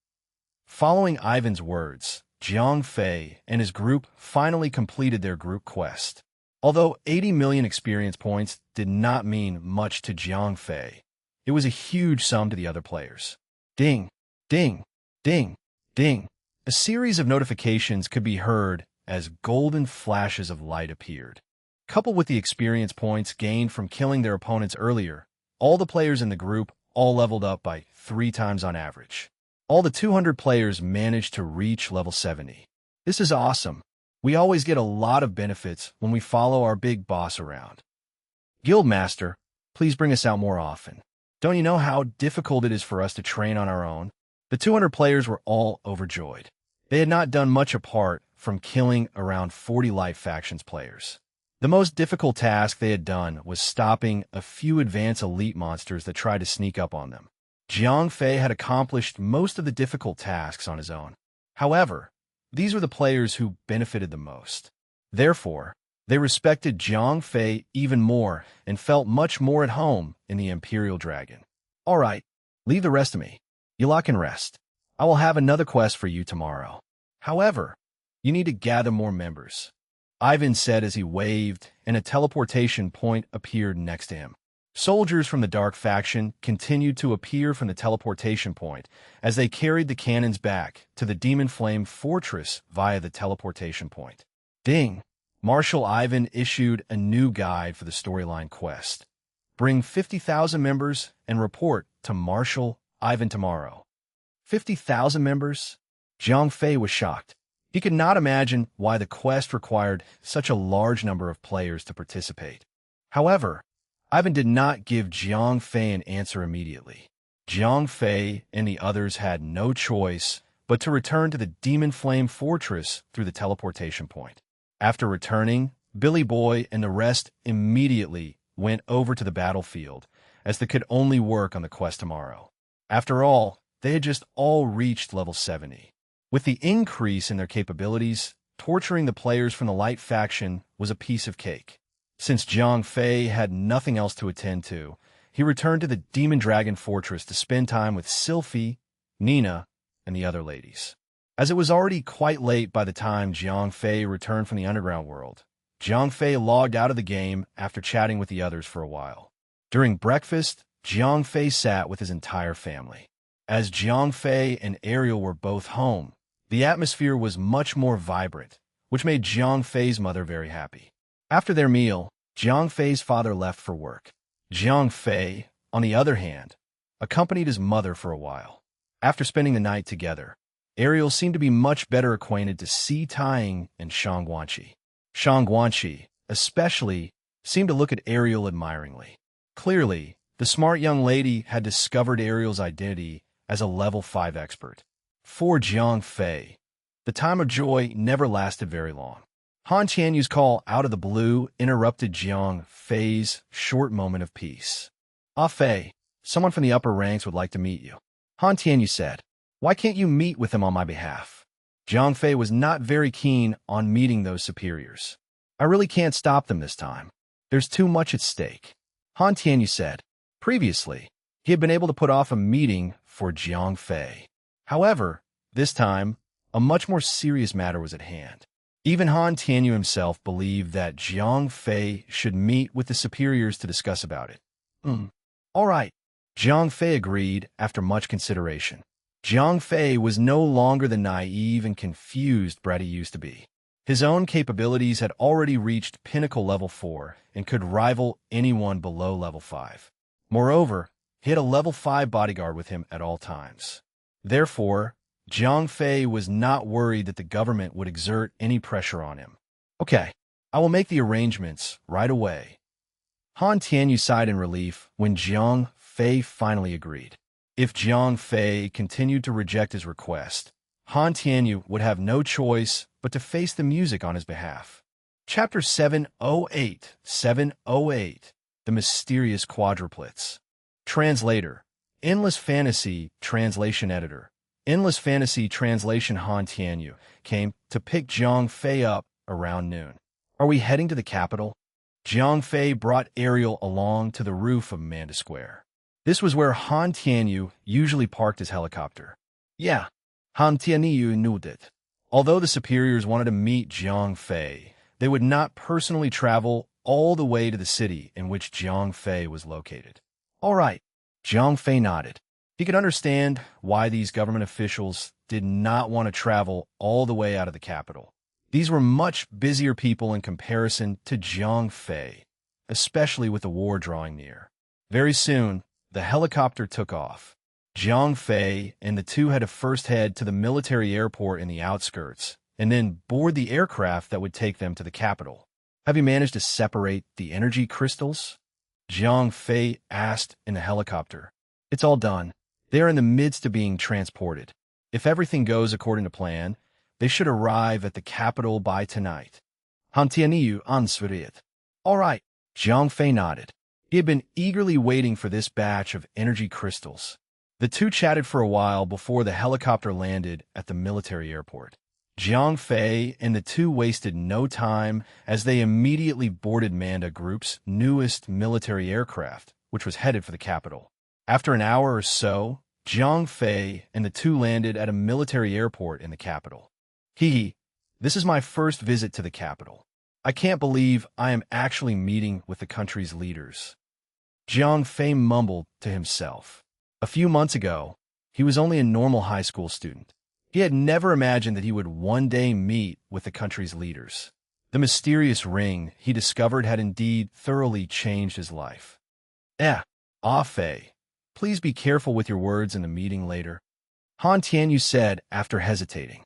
Following Ivan's words, Jiang Fei and his group finally completed their group quest. Although 80 million experience points did not mean much to Jiang Fei, it was a huge sum to the other players. Ding, ding, ding, ding. A series of notifications could be heard as golden flashes of light appeared. Coupled with the experience points gained from killing their opponents earlier, all the players in the group all leveled up by 3 times on average. All the 200 players managed to reach level 70. This is awesome. We always get a lot of benefits when we follow our big boss around. Guildmaster, please bring us out more often. Don't you know how difficult it is for us to train on our own? The 200 players were all overjoyed. They had not done much apart from killing around 40 Light Factions players. The most difficult task they had done was stopping a few advanced elite monsters that tried to sneak up on them. Jiang Fei had accomplished most of the difficult tasks on his own. However, these were the players who benefited the most. Therefore, they respected Jiang Fei even more and felt much more at home in the Imperial Dragon. All right, leave the rest to me. You can rest. I will have another quest for you tomorrow. However, you need to gather more members. Ivan said as he waved, and a teleportation point appeared next to him. Soldiers from the Dark Faction continued to appear from the teleportation point as they carried the cannons back to the Demon Flame Fortress via the teleportation point. Ding! Marshal Ivan issued a new guide for the storyline quest. Bring 50,000 members and report to Marshal Ivan tomorrow. 50,000 members? Jiang Fei was shocked. He could not imagine why the quest required such a large number of players to participate. However, Ivan did not give Jiang Fei an answer immediately. Jiang Fei and the others had no choice but to return to the Demon Flame Fortress through the teleportation point. After returning, Billy Boy and the rest immediately went over to the battlefield, as they could only work on the quest tomorrow. After all, they had just all reached level 70. With the increase in their capabilities, torturing the players from the Light Faction was a piece of cake. Since Jiang Fei had nothing else to attend to, he returned to the Demon Dragon Fortress to spend time with Sylphie, Nina, and the other ladies. As it was already quite late by the time Jiang Fei returned from the underground world, Jiang Fei logged out of the game after chatting with the others for a while. During breakfast, Jiang Fei sat with his entire family. As Jiang Fei and Ariel were both home, the atmosphere was much more vibrant, which made Jiang Fei's mother very happy. After their meal, Jiang Fei's father left for work. Jiang Fei, on the other hand, accompanied his mother for a while. After spending the night together, Ariel seemed to be much better acquainted to Si Taiying and Shang Guanqi. Shang Guanqi, especially, seemed to look at Ariel admiringly. Clearly, the smart young lady had discovered Ariel's identity as a level 5 expert. For Jiang Fei, the time of joy never lasted very long. Han Tianyu's call out of the blue interrupted Jiang Fei's short moment of peace. "Ah Fei, someone from the upper ranks would like to meet you," Han Tianyu said. "Why can't you meet with them on my behalf?" Jiang Fei was not very keen on meeting those superiors. "I really can't stop them this time. There's too much at stake," Han Tianyu said. Previously, he had been able to put off a meeting for Jiang Fei. However, this time, a much more serious matter was at hand. Even Han Tianyu himself believed that Jiang Fei should meet with the superiors to discuss about it. All right, Jiang Fei agreed after much consideration. Jiang Fei was no longer the naive and confused brat he used to be. His own capabilities had already reached pinnacle level 4 and could rival anyone below level 5. Moreover, he had a level 5 bodyguard with him at all times. Therefore, Jiang Fei was not worried that the government would exert any pressure on him. "Okay, I will make the arrangements right away." Han Tianyu sighed in relief when Jiang Fei finally agreed. If Jiang Fei continued to reject his request, Han Tianyu would have no choice but to face the music on his behalf. Chapter 708, The Mysterious Quadruplets. Translator, Endless Fantasy Translation Editor. Endless Fantasy Translation. Han Tianyu came to pick Jiang Fei up around noon. "Are we heading to the capital?" Jiang Fei brought Ariel along to the roof of Manda Square. This was where Han Tianyu usually parked his helicopter. "Yeah," Han Tianyu nodded. Although the superiors wanted to meet Jiang Fei, they would not personally travel all the way to the city in which Jiang Fei was located. "All right," Jiang Fei nodded. He could understand why these government officials did not want to travel all the way out of the capital. These were much busier people in comparison to Jiang Fei, especially with the war drawing near. Very soon, the helicopter took off. Jiang Fei and the two had to first head to the military airport in the outskirts, and then board the aircraft that would take them to the capital. "Have you managed to separate the energy crystals?" Jiang Fei asked in the helicopter. "It's all done. They are in the midst of being transported. If everything goes according to plan, they should arrive at the capital by tonight." Han Tianyu answered. "All right," Jiang Fei nodded. He had been eagerly waiting for this batch of energy crystals. The two chatted for a while before the helicopter landed at the military airport. Jiang Fei and the two wasted no time as they immediately boarded Manda Group's newest military aircraft, which was headed for the capital. After an hour or so, Jiang Fei and the two landed at a military airport in the capital. This is my first visit to the capital. I can't believe I am actually meeting with the country's leaders." Jiang Fei mumbled to himself. A few months ago, he was only a normal high school student. He had never imagined that he would one day meet with the country's leaders. The mysterious ring he discovered had indeed thoroughly changed his life. Fei, please be careful with your words in the meeting later," Han Tianyu said after hesitating.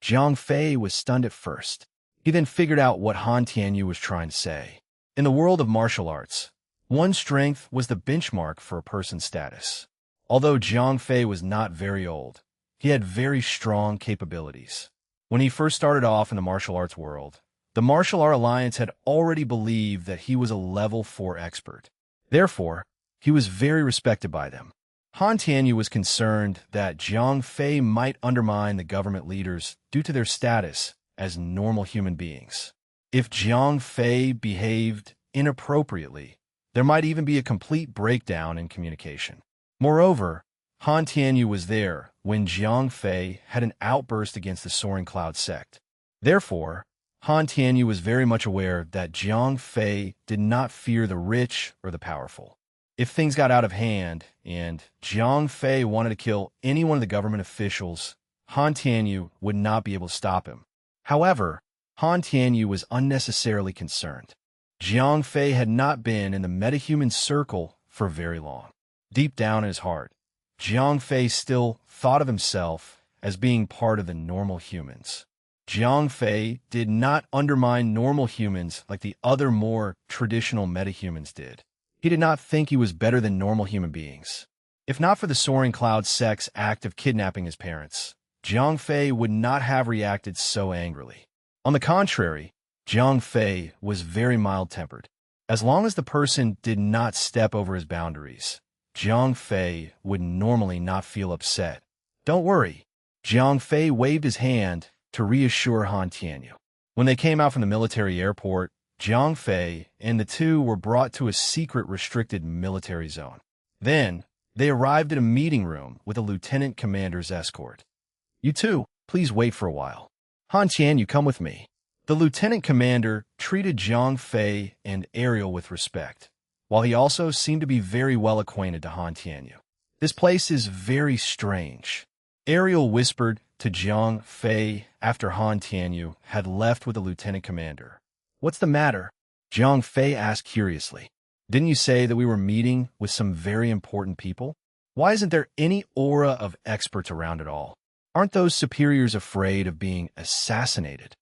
Jiang Fei was stunned at first. He then figured out what Han Tianyu was trying to say. In the world of martial arts, one's strength was the benchmark for a person's status. Although Jiang Fei was not very old, he had very strong capabilities. When he first started off in the martial arts world, the Martial Art Alliance had already believed that he was a level 4 expert. Therefore, he was very respected by them. Han Tianyu was concerned that Jiang Fei might undermine the government leaders due to their status as normal human beings. If Jiang Fei behaved inappropriately, there might even be a complete breakdown in communication. Moreover, Han Tianyu was there when Jiang Fei had an outburst against the Soaring Cloud sect. Therefore, Han Tianyu was very much aware that Jiang Fei did not fear the rich or the powerful. If things got out of hand and Jiang Fei wanted to kill any one of the government officials, Han Tianyu would not be able to stop him. However, Han Tianyu was unnecessarily concerned. Jiang Fei had not been in the metahuman circle for very long. Deep down in his heart, Jiang Fei still thought of himself as being part of the normal humans. Jiang Fei did not undermine normal humans like the other more traditional metahumans did. He did not think he was better than normal human beings. If not for the Soaring Cloud sect's act of kidnapping his parents, Jiang Fei would not have reacted so angrily. On the contrary, Jiang Fei was very mild-tempered. As long as the person did not step over his boundaries, Jiang Fei would normally not feel upset. Don't worry. Jiang Fei waved his hand to reassure Han Tianyu. When they came out from the military airport, Jiang Fei and the two were brought to a secret restricted military zone. Then, they arrived at a meeting room with a lieutenant commander's escort. You two, please wait for a while. Han Tianyu, come with me. The lieutenant commander treated Jiang Fei and Ariel with respect, while he also seemed to be very well acquainted to Han Tianyu. This place is very strange. Ariel whispered to Jiang Fei after Han Tianyu had left with the lieutenant commander. What's the matter? Jiang Fei asked curiously. Didn't you say that we were meeting with some very important people? Why isn't there any aura of experts around at all? Aren't those superiors afraid of being assassinated?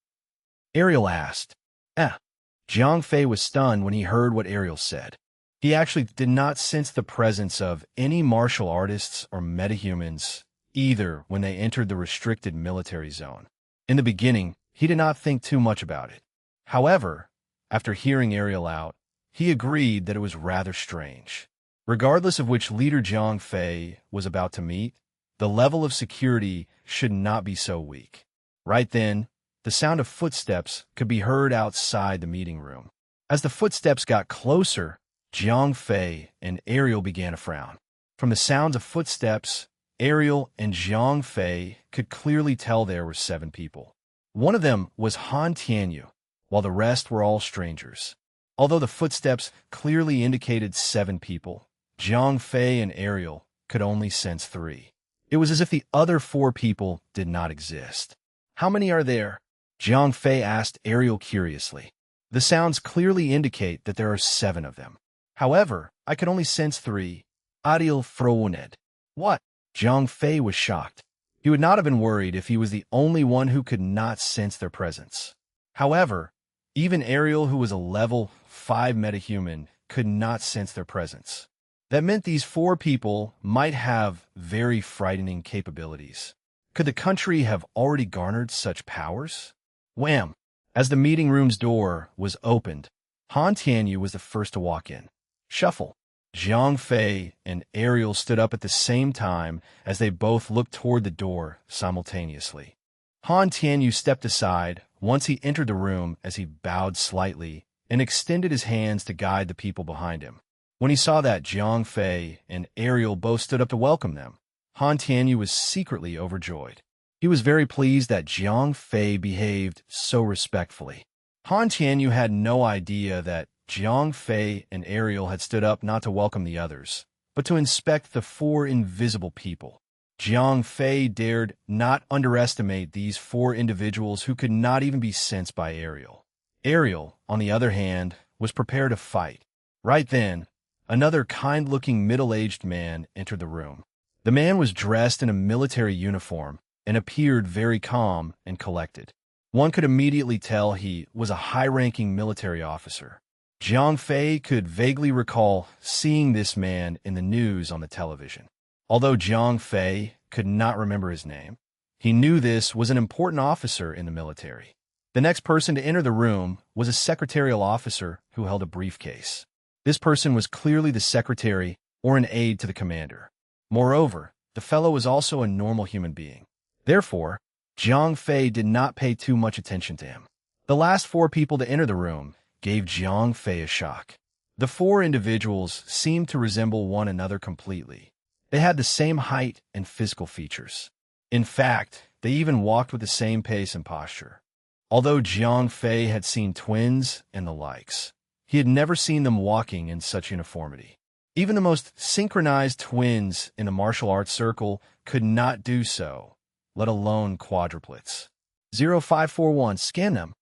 Ariel asked. Jiang Fei was stunned when he heard what Ariel said. He actually did not sense the presence of any martial artists or metahumans either when they entered the restricted military zone. In the beginning, he did not think too much about it. However, after hearing Ariel out, he agreed that it was rather strange. Regardless of which leader Jiang Fei was about to meet, the level of security should not be so weak. Right then, the sound of footsteps could be heard outside the meeting room. As the footsteps got closer, Jiang Fei and Ariel began to frown. From the sounds of footsteps, Ariel and Jiang Fei could clearly tell there were 7 people. One of them was Han Tianyu, while the rest were all strangers. Although the footsteps clearly indicated 7 people, Jiang Fei and Ariel could only sense 3. It was as if the other 4 people did not exist. How many are there? Jiang Fei asked Ariel curiously. The sounds clearly indicate that there are 7 of them. However, I could only sense 3. Ariel frowned. What? Jiang Fei was shocked. He would not have been worried if he was the only one who could not sense their presence. However, even Ariel, who was a level 5 metahuman, could not sense their presence. That meant these 4 people might have very frightening capabilities. Could the country have already garnered such powers? Wham! As the meeting room's door was opened, Han Tianyu was the first to walk in. Shuffle. Jiang Fei and Ariel stood up at the same time as they both looked toward the door simultaneously. Han Tianyu stepped aside once he entered the room as he bowed slightly and extended his hands to guide the people behind him. When he saw that Jiang Fei and Ariel both stood up to welcome them, Han Tianyu was secretly overjoyed. He was very pleased that Jiang Fei behaved so respectfully. Han Tianyu had no idea that Jiang Fei and Ariel had stood up not to welcome the others, but to inspect the 4 invisible people. Jiang Fei dared not underestimate these 4 individuals who could not even be sensed by Ariel. Ariel, on the other hand, was prepared to fight. Right then, another kind-looking middle-aged man entered the room. The man was dressed in a military uniform and appeared very calm and collected. One could immediately tell he was a high-ranking military officer. Jiang Fei could vaguely recall seeing this man in the news on the television. Although Jiang Fei could not remember his name, he knew this was an important officer in the military. The next person to enter the room was a secretarial officer who held a briefcase. This person was clearly the secretary or an aide to the commander. Moreover, the fellow was also a normal human being. Therefore, Jiang Fei did not pay too much attention to him. The last 4 people to enter the room gave Jiang Fei a shock. The 4 individuals seemed to resemble one another completely. They had the same height and physical features. In fact, they even walked with the same pace and posture. Although Jiang Fei had seen twins and the likes, he had never seen them walking in such uniformity. Even the most synchronized twins in the martial arts circle could not do so, let alone quadruplets. 0541, scan them.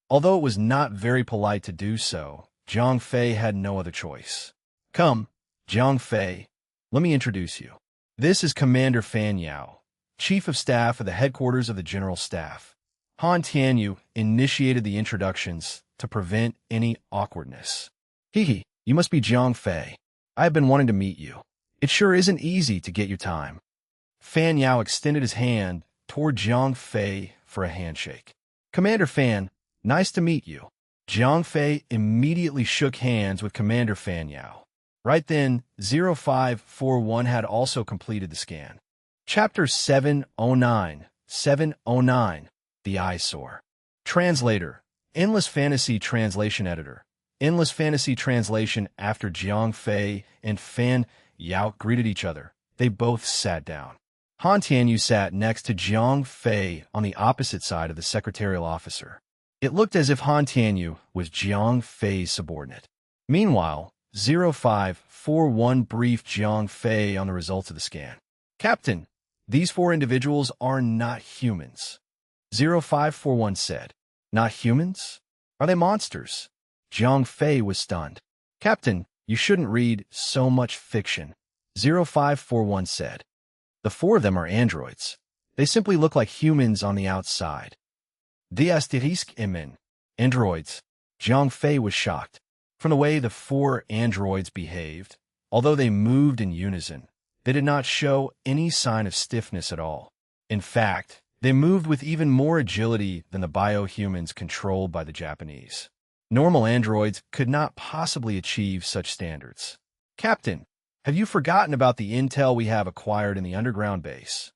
Although it was not very polite to do so, Jiang Fei had no other choice. Come, Jiang Fei, let me introduce you. This is Commander Fan Yao, Chief of Staff of the Headquarters of the General Staff. Han Tianyu initiated the introductions to prevent any awkwardness. Hee, you must be Jiang Fei. I have been wanting to meet you. It sure isn't easy to get your time. Fan Yao extended his hand toward Jiang Fei for a handshake. Commander Fan, nice to meet you. Jiang Fei immediately shook hands with Commander Fan Yao. Right then, 0541 had also completed the scan. Chapter 709, 709, The Eyesore. Translator, Endless Fantasy Translation Editor. Endless Fantasy Translation. After Jiang Fei and Fan Yao greeted each other, they both sat down. Han Tianyu sat next to Jiang Fei on the opposite side of the secretarial officer. It looked as if Han Tianyu was Jiang Fei's subordinate. Meanwhile, 0541 briefed Jiang Fei on the results of the scan. Captain, these 4 individuals are not humans. 0541 said. Not humans? Are they monsters? Jiang Fei was stunned. Captain, you shouldn't read so much fiction. 0541 said. The 4 of them are androids. They simply look like humans on the outside. The asterisk emin. Androids. Jiang Fei was shocked. From the way the 4 androids behaved, although they moved in unison, they did not show any sign of stiffness at all. In fact, they moved with even more agility than the biohumans controlled by the Japanese. Normal androids could not possibly achieve such standards. Captain, have you forgotten about the intel we have acquired in the underground base?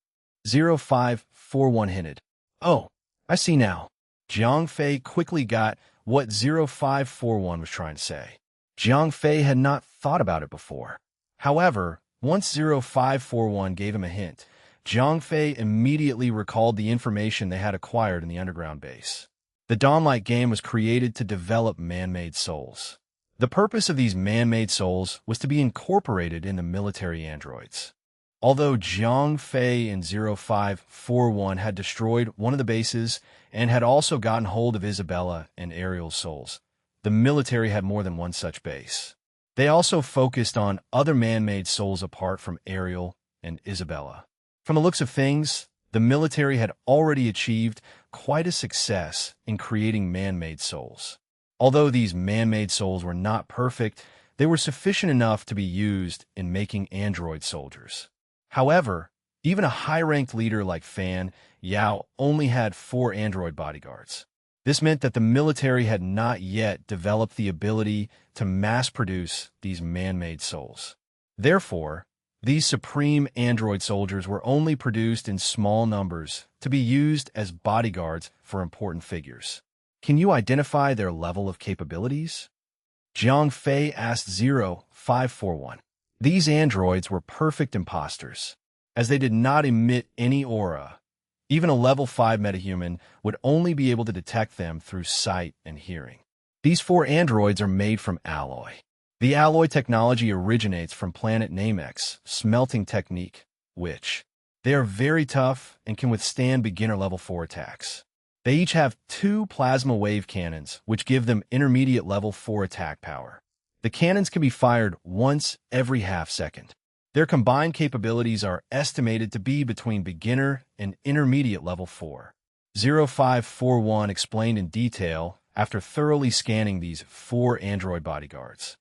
0541 hinted. Oh, I see now. Jiang Fei quickly got what 0541 was trying to say. Jiang Fei had not thought about it before. However, once 0541 gave him a hint, Jiang Fei immediately recalled the information they had acquired in the underground base. The Dawnlight game was created to develop man-made souls. The purpose of these man-made souls was to be incorporated in the military androids. Although Jiang Fei and 0541 had destroyed one of the bases and had also gotten hold of Isabella and Ariel's souls, the military had more than one such base. They also focused on other man-made souls apart from Ariel and Isabella. From the looks of things, the military had already achieved quite a success in creating man-made souls. Although these man-made souls were not perfect, they were sufficient enough to be used in making android soldiers. However, even a high-ranked leader like Fan Yao only had 4 android bodyguards. This meant that the military had not yet developed the ability to mass-produce these man-made souls. Therefore, these supreme android soldiers were only produced in small numbers to be used as bodyguards for important figures. Can you identify their level of capabilities? Jiang Fei asked 0541. These androids were perfect imposters, as they did not emit any aura. Even a level 5 metahuman would only be able to detect them through sight and hearing. These 4 androids are made from alloy. The alloy technology originates from planet Namex's smelting technique, which they are very tough and can withstand beginner level 4 attacks. They each have 2 plasma wave cannons, which give them intermediate level 4 attack power. The cannons can be fired once every half second. Their combined capabilities are estimated to be between beginner and intermediate level 4. 0541 explained in detail after thoroughly scanning these 4 android bodyguards.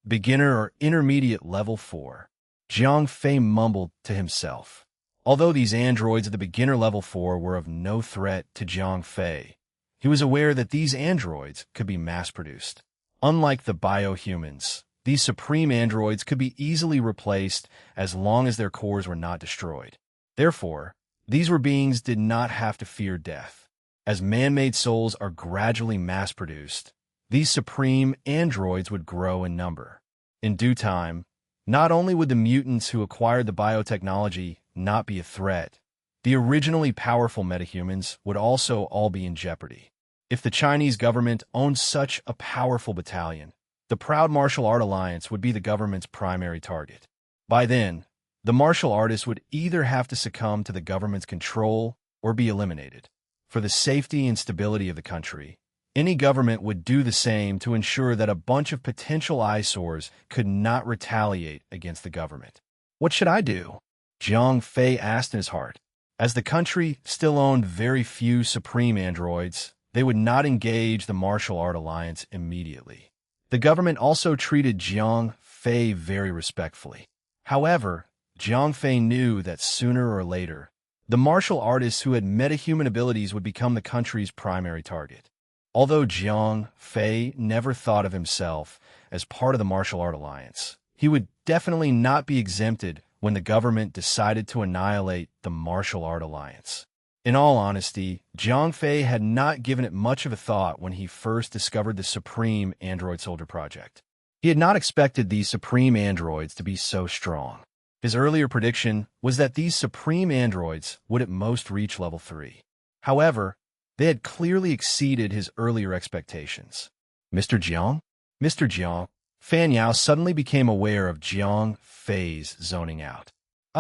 Beginner or intermediate level 4. Jiang Fei mumbled to himself. Although these androids at the beginner level 4 were of no threat to Jiang Fei, he was aware that these androids could be mass-produced. Unlike the biohumans, these supreme androids could be easily replaced as long as their cores were not destroyed. Therefore, these were beings did not have to fear death. As man-made souls are gradually mass-produced, these supreme androids would grow in number. In due time, not only would the mutants who acquired the biotechnology not be a threat, the originally powerful metahumans would also all be in jeopardy. If the Chinese government owned such a powerful battalion, the Proud Martial Art Alliance would be the government's primary target. By then, the martial artists would either have to succumb to the government's control or be eliminated. For the safety and stability of the country, any government would do the same to ensure that a bunch of potential eyesores could not retaliate against the government. What should I do? Jiang Fei asked in his heart. As the country still owned very few supreme androids, they would not engage the Martial Art Alliance immediately. The government also treated Jiang Fei very respectfully. However, Jiang Fei knew that sooner or later, the martial artists who had metahuman abilities would become the country's primary target. Although Jiang Fei never thought of himself as part of the Martial Art Alliance, he would definitely not be exempted when the government decided to annihilate the Martial Art Alliance. In all honesty, Jiang Fei had not given it much of a thought when he first discovered the Supreme Android Soldier Project. He had not expected these Supreme Androids to be so strong. His earlier prediction was that these Supreme Androids would at most reach level 3. However, they had clearly exceeded his earlier expectations. Mr. Jiang? Mr. Jiang, Fan Yao suddenly became aware of Jiang Fei's zoning out.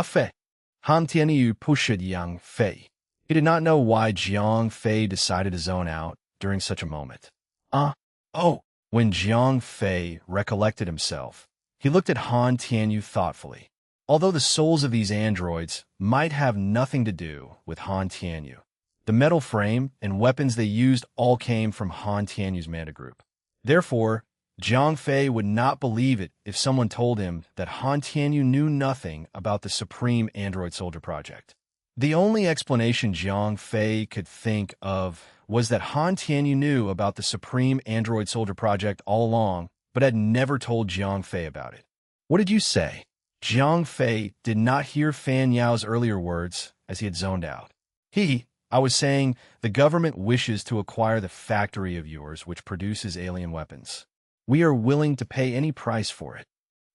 Fei. Han Tianyu pushed Jiang Fei. He did not know why Jiang Fei decided to zone out during such a moment. Oh. When Jiang Fei recollected himself, he looked at Han Tianyu thoughtfully. Although the souls of these androids might have nothing to do with Han Tianyu, the metal frame and weapons they used all came from Han Tianyu's mana group. Therefore, Jiang Fei would not believe it if someone told him that Han Tianyu knew nothing about the Supreme Android Soldier Project. The only explanation Jiang Fei could think of was that Han Tianyu knew about the Supreme Android Soldier Project all along, but had never told Jiang Fei about it. What did you say? Jiang Fei did not hear Fan Yao's earlier words as he had zoned out. I was saying, the government wishes to acquire the factory of yours which produces alien weapons. We are willing to pay any price for it.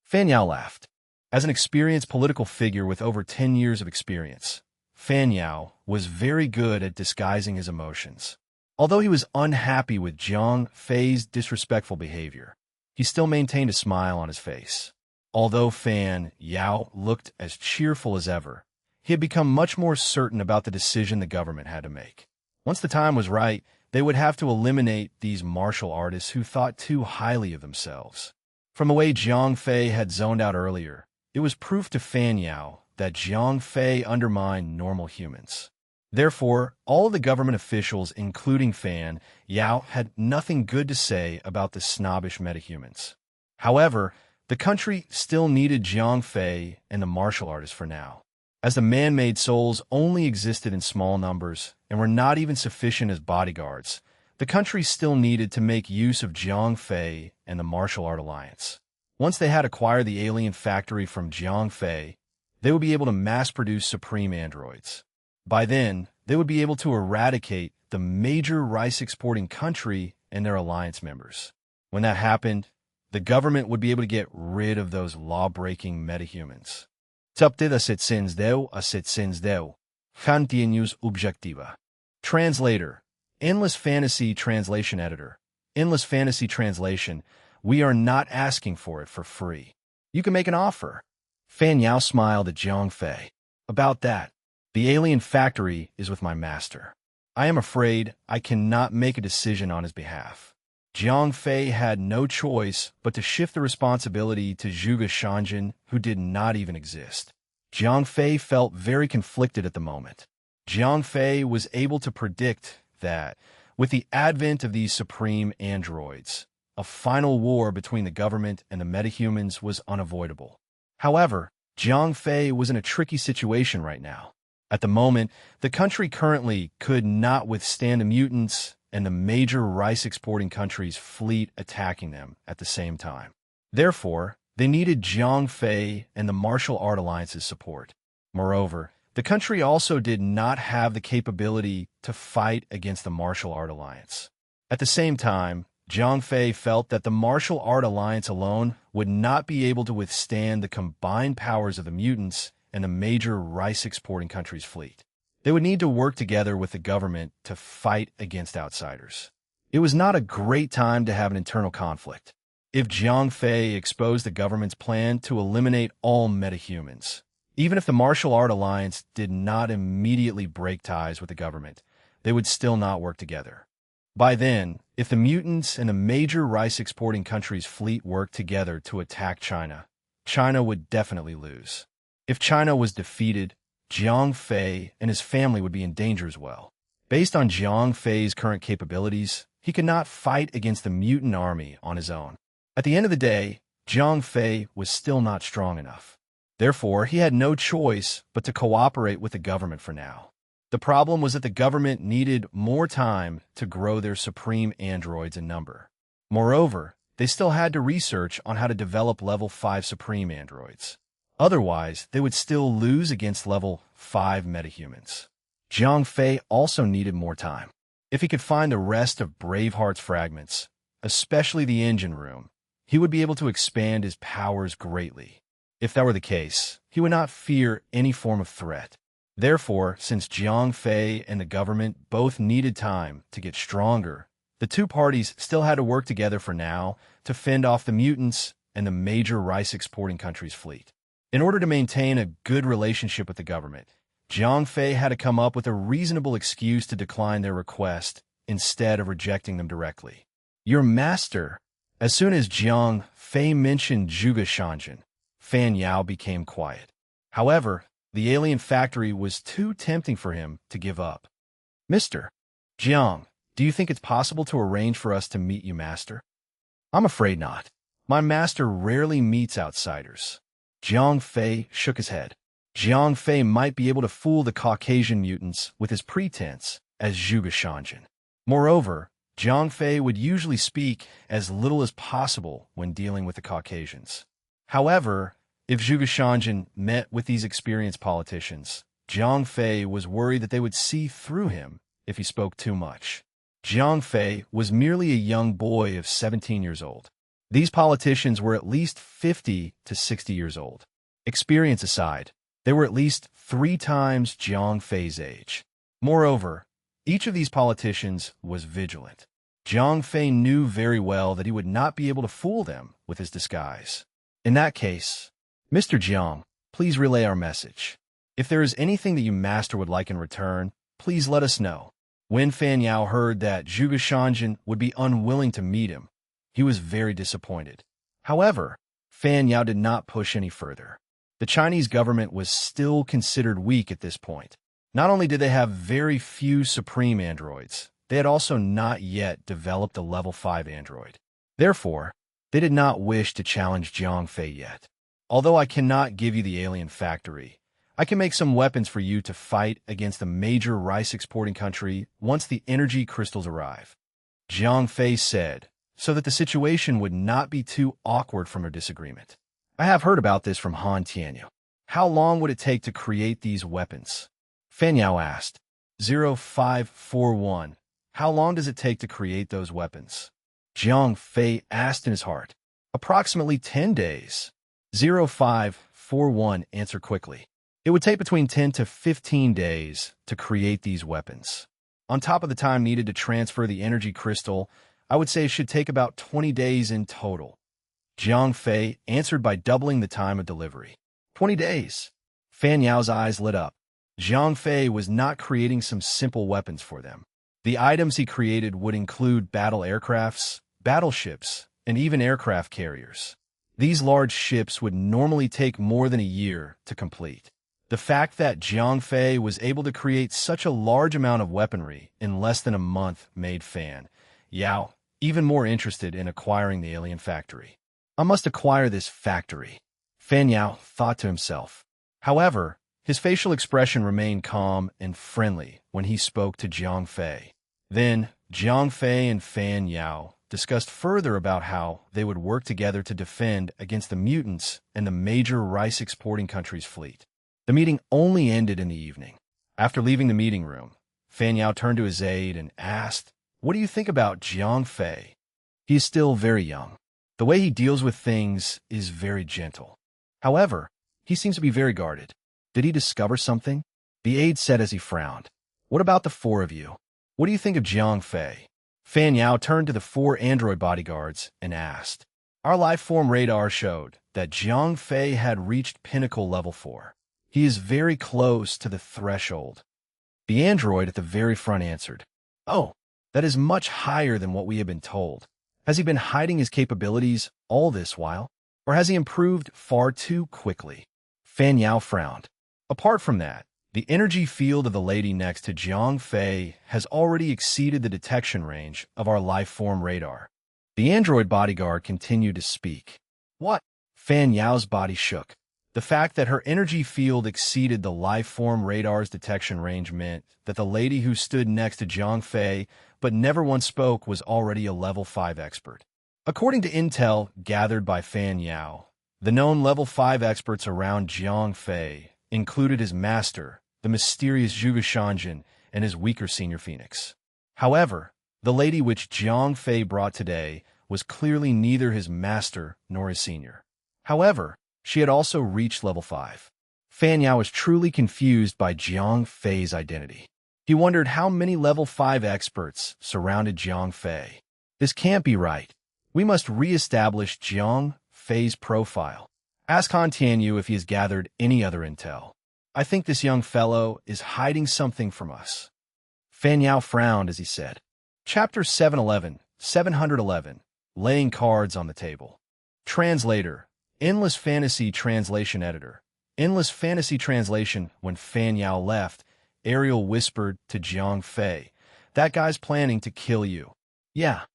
Fan Yao laughed. As an experienced political figure with over 10 years of experience, Fan Yao was very good at disguising his emotions. Although he was unhappy with Jiang Fei's disrespectful behavior, he still maintained a smile on his face. Although Fan Yao looked as cheerful as ever, he had become much more certain about the decision the government had to make. Once the time was right, they would have to eliminate these martial artists who thought too highly of themselves. From the way Jiang Fei had zoned out earlier, it was proof to Fan Yao that Jiang Fei undermined normal humans. Therefore, all of the government officials, including Fan Yao, had nothing good to say about the snobbish metahumans. However, the country still needed Jiang Fei and the martial artists for now. As the man-made souls only existed in small numbers and were not even sufficient as bodyguards, the country still needed to make use of Jiang Fei and the Martial Art Alliance. Once they had acquired the alien factory from Jiang Fei, they would be able to mass-produce supreme androids. By then, they would be able to eradicate the major rice-exporting country and their alliance members. When that happened, the government would be able to get rid of those law-breaking metahumans. Tuptid a Continuous Objectiva. Translator. Endless Fantasy Translation Editor. Endless Fantasy Translation. We are not asking for it for free. You can make an offer. Fan Yao smiled at Jiang Fei. About that, the alien factory is with my master. I am afraid I cannot make a decision on his behalf. Jiang Fei had no choice but to shift the responsibility to Zhuge Shanjin, who did not even exist. Jiang Fei felt very conflicted at the moment. Jiang Fei was able to predict that, with the advent of these supreme androids, a final war between the government and the metahumans was unavoidable. However, Jiang Fei was in a tricky situation right now. At the moment, the country currently could not withstand the mutants and the major rice-exporting country's fleet attacking them at the same time. Therefore, they needed Jiang Fei and the Martial Art Alliance's support. Moreover, the country also did not have the capability to fight against the Martial Art Alliance. At the same time, Jiang Fei felt that the Martial Art Alliance alone would not be able to withstand the combined powers of the mutants and the major rice-exporting country's fleet. They would need to work together with the government to fight against outsiders. It was not a great time to have an internal conflict. If Jiang Fei exposed the government's plan to eliminate all metahumans, even if the martial art alliance did not immediately break ties with the government, they would still not work together. By then, if the mutants and the major rice-exporting countries' fleet worked together to attack China, China would definitely lose. If China was defeated, Jiang Fei and his family would be in danger as well. Based on Jiang Fei's current capabilities, he could not fight against the mutant army on his own. At the end of the day, Jiang Fei was still not strong enough. Therefore, he had no choice but to cooperate with the government for now. The problem was that the government needed more time to grow their supreme androids in number. Moreover, they still had to research on how to develop level 5 supreme androids. Otherwise, they would still lose against level 5 metahumans. Jiang Fei also needed more time. If he could find the rest of Braveheart's fragments, especially the engine room, he would be able to expand his powers greatly. If that were the case, he would not fear any form of threat. Therefore, since Jiang Fei and the government both needed time to get stronger, the two parties still had to work together for now to fend off the mutants and the major rice-exporting countries' fleet. In order to maintain a good relationship with the government, Jiang Fei had to come up with a reasonable excuse to decline their request instead of rejecting them directly. Your master. As soon as Jiang Fei mentioned Zhuge Shanjin, Fan Yao became quiet. However, the alien factory was too tempting for him to give up. Mr. Jiang, do you think it's possible to arrange for us to meet you, master? I'm afraid not. My master rarely meets outsiders. Jiang Fei shook his head. Jiang Fei might be able to fool the Caucasian mutants with his pretense as Zhuge Shanjin. Moreover, Jiang Fei would usually speak as little as possible when dealing with the Caucasians. However, if Zhuge Shanjin met with these experienced politicians, Jiang Fei was worried that they would see through him if he spoke too much. Jiang Fei was merely a young boy of 17 years old. These politicians were at least 50 to 60 years old. Experience aside, they were at least 3 times Jiang Fei's age. Moreover, each of these politicians was vigilant. Jiang Fei knew very well that he would not be able to fool them with his disguise. In that case, Mr. Jiang, please relay our message. If there is anything that you master would like in return, please let us know. When Fan Yao heard that Zhuge Shanjin would be unwilling to meet him, he was very disappointed. However, Fan Yao did not push any further. The Chinese government was still considered weak at this point. Not only did they have very few supreme androids, they had also not yet developed a level 5 android. Therefore, they did not wish to challenge Jiang Fei yet. Although I cannot give you the alien factory, I can make some weapons for you to fight against the major rice-exporting country once the energy crystals arrive. Jiang Fei said, so that the situation would not be too awkward from a disagreement. I have heard about this from Han Tianyu. How long would it take to create these weapons? Fan Yao asked. 0541. How long does it take to create those weapons? Jiang Fei asked in his heart. Approximately 10 days. 0541 answered quickly. It would take between 10 to 15 days to create these weapons. On top of the time needed to transfer the energy crystal, I would say it should take about 20 days in total. Jiang Fei answered by doubling the time of delivery. 20 days. Fan Yao's eyes lit up. Jiang Fei was not creating some simple weapons for them. The items he created would include battle aircrafts, battleships, and even aircraft carriers. These large ships would normally take more than a year to complete. The fact that Jiang Fei was able to create such a large amount of weaponry in less than a month made Fan Yao even more interested in acquiring the alien factory. I must acquire this factory, Fan Yao thought to himself. However, his facial expression remained calm and friendly when he spoke to Jiang Fei. Then, Jiang Fei and Fan Yao discussed further about how they would work together to defend against the mutants and the major rice-exporting countries' fleet. The meeting only ended in the evening. After leaving the meeting room, Fan Yao turned to his aide and asked, "What do you think about Jiang Fei? He is still very young. The way he deals with things is very gentle. However, he seems to be very guarded. Did he discover something?" The aide said as he frowned. "What about the 4 of you? What do you think of Jiang Fei?" Fan Yao turned to the 4 android bodyguards and asked, "Our life form radar showed that Jiang Fei had reached pinnacle level 4. He is very close to the threshold." The android at the very front answered, "Oh, that is much higher than what we have been told. Has he been hiding his capabilities all this while? Or has he improved far too quickly?" Fan Yao frowned. Apart from that, the energy field of the lady next to Jiang Fei has already exceeded the detection range of our life form radar. The android bodyguard continued to speak. "What?" Fan Yao's body shook. The fact that her energy field exceeded the life form radar's detection range meant that the lady who stood next to Jiang Fei but never once spoke was already a level 5 expert. According to intel gathered by Fan Yao, the known level 5 experts around Jiang Fei included his master, the mysterious Zhuge Shanjin, and his weaker senior phoenix. However, the lady which Jiang Fei brought today was clearly neither his master nor his senior. However, she had also reached level 5. Fan Yao was truly confused by Jiang Fei's identity. He wondered how many level 5 experts surrounded Jiang Fei. This can't be right. We must re-establish Jiang Fei's profile. Ask Han Tianyu if he has gathered any other intel. I think this young fellow is hiding something from us." Fan Yao frowned as he said, Chapter 711, Laying Cards on the Table. Translator, Endless Fantasy Translation Editor. Endless Fantasy Translation. When Fan Yao left, Ariel whispered to Jiang Fei, "That guy's planning to kill you." "Yeah."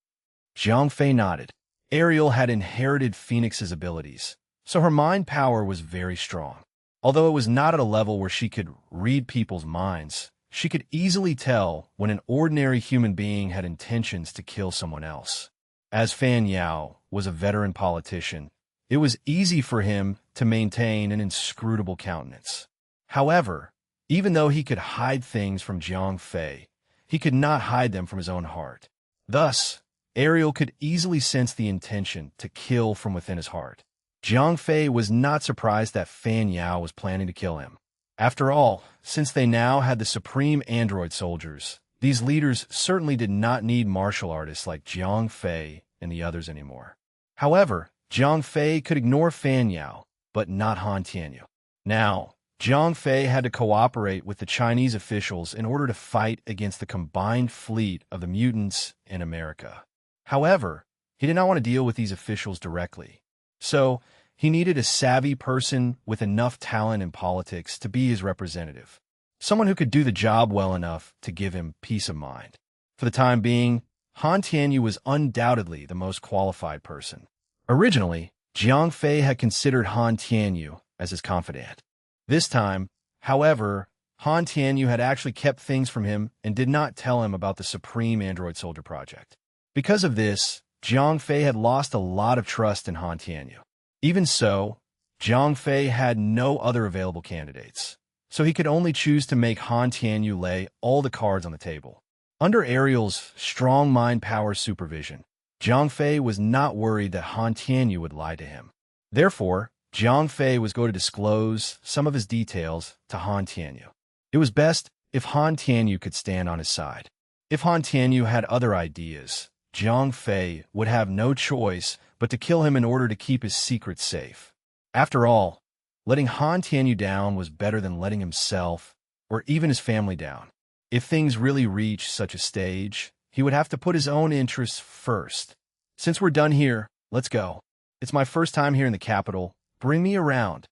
Jiang Fei nodded. Ariel had inherited Phoenix's abilities, so her mind power was very strong. Although it was not at a level where she could read people's minds, she could easily tell when an ordinary human being had intentions to kill someone else. As Fan Yao was a veteran politician, it was easy for him to maintain an inscrutable countenance. However, even though he could hide things from Jiang Fei, he could not hide them from his own heart. Thus, Ariel could easily sense the intention to kill from within his heart. Jiang Fei was not surprised that Fan Yao was planning to kill him. After all, since they now had the supreme android soldiers, these leaders certainly did not need martial artists like Jiang Fei and the others anymore. However, Jiang Fei could ignore Fan Yao, but not Han Tianyu. Now, Jiang Fei had to cooperate with the Chinese officials in order to fight against the combined fleet of the mutants in America. However, he did not want to deal with these officials directly. So, he needed a savvy person with enough talent in politics to be his representative. Someone who could do the job well enough to give him peace of mind. For the time being, Han Tianyu was undoubtedly the most qualified person. Originally, Jiang Fei had considered Han Tianyu as his confidant. This time, however, Han Tianyu had actually kept things from him and did not tell him about the Supreme Android Soldier project. Because of this, Jiang Fei had lost a lot of trust in Han Tianyu. Even so, Jiang Fei had no other available candidates, so he could only choose to make Han Tianyu lay all the cards on the table. Under Ariel's strong mind power supervision, Jiang Fei was not worried that Han Tianyu would lie to him. Therefore, Jiang Fei was going to disclose some of his details to Han Tianyu. It was best if Han Tianyu could stand on his side. If Han Tianyu had other ideas, Jiang Fei would have no choice but to kill him in order to keep his secret safe. After all, letting Han Tianyu down was better than letting himself or even his family down. If things really reached such a stage, he would have to put his own interests first. "Since we're done here, let's go. It's my first time here in the capital. Bring me around,"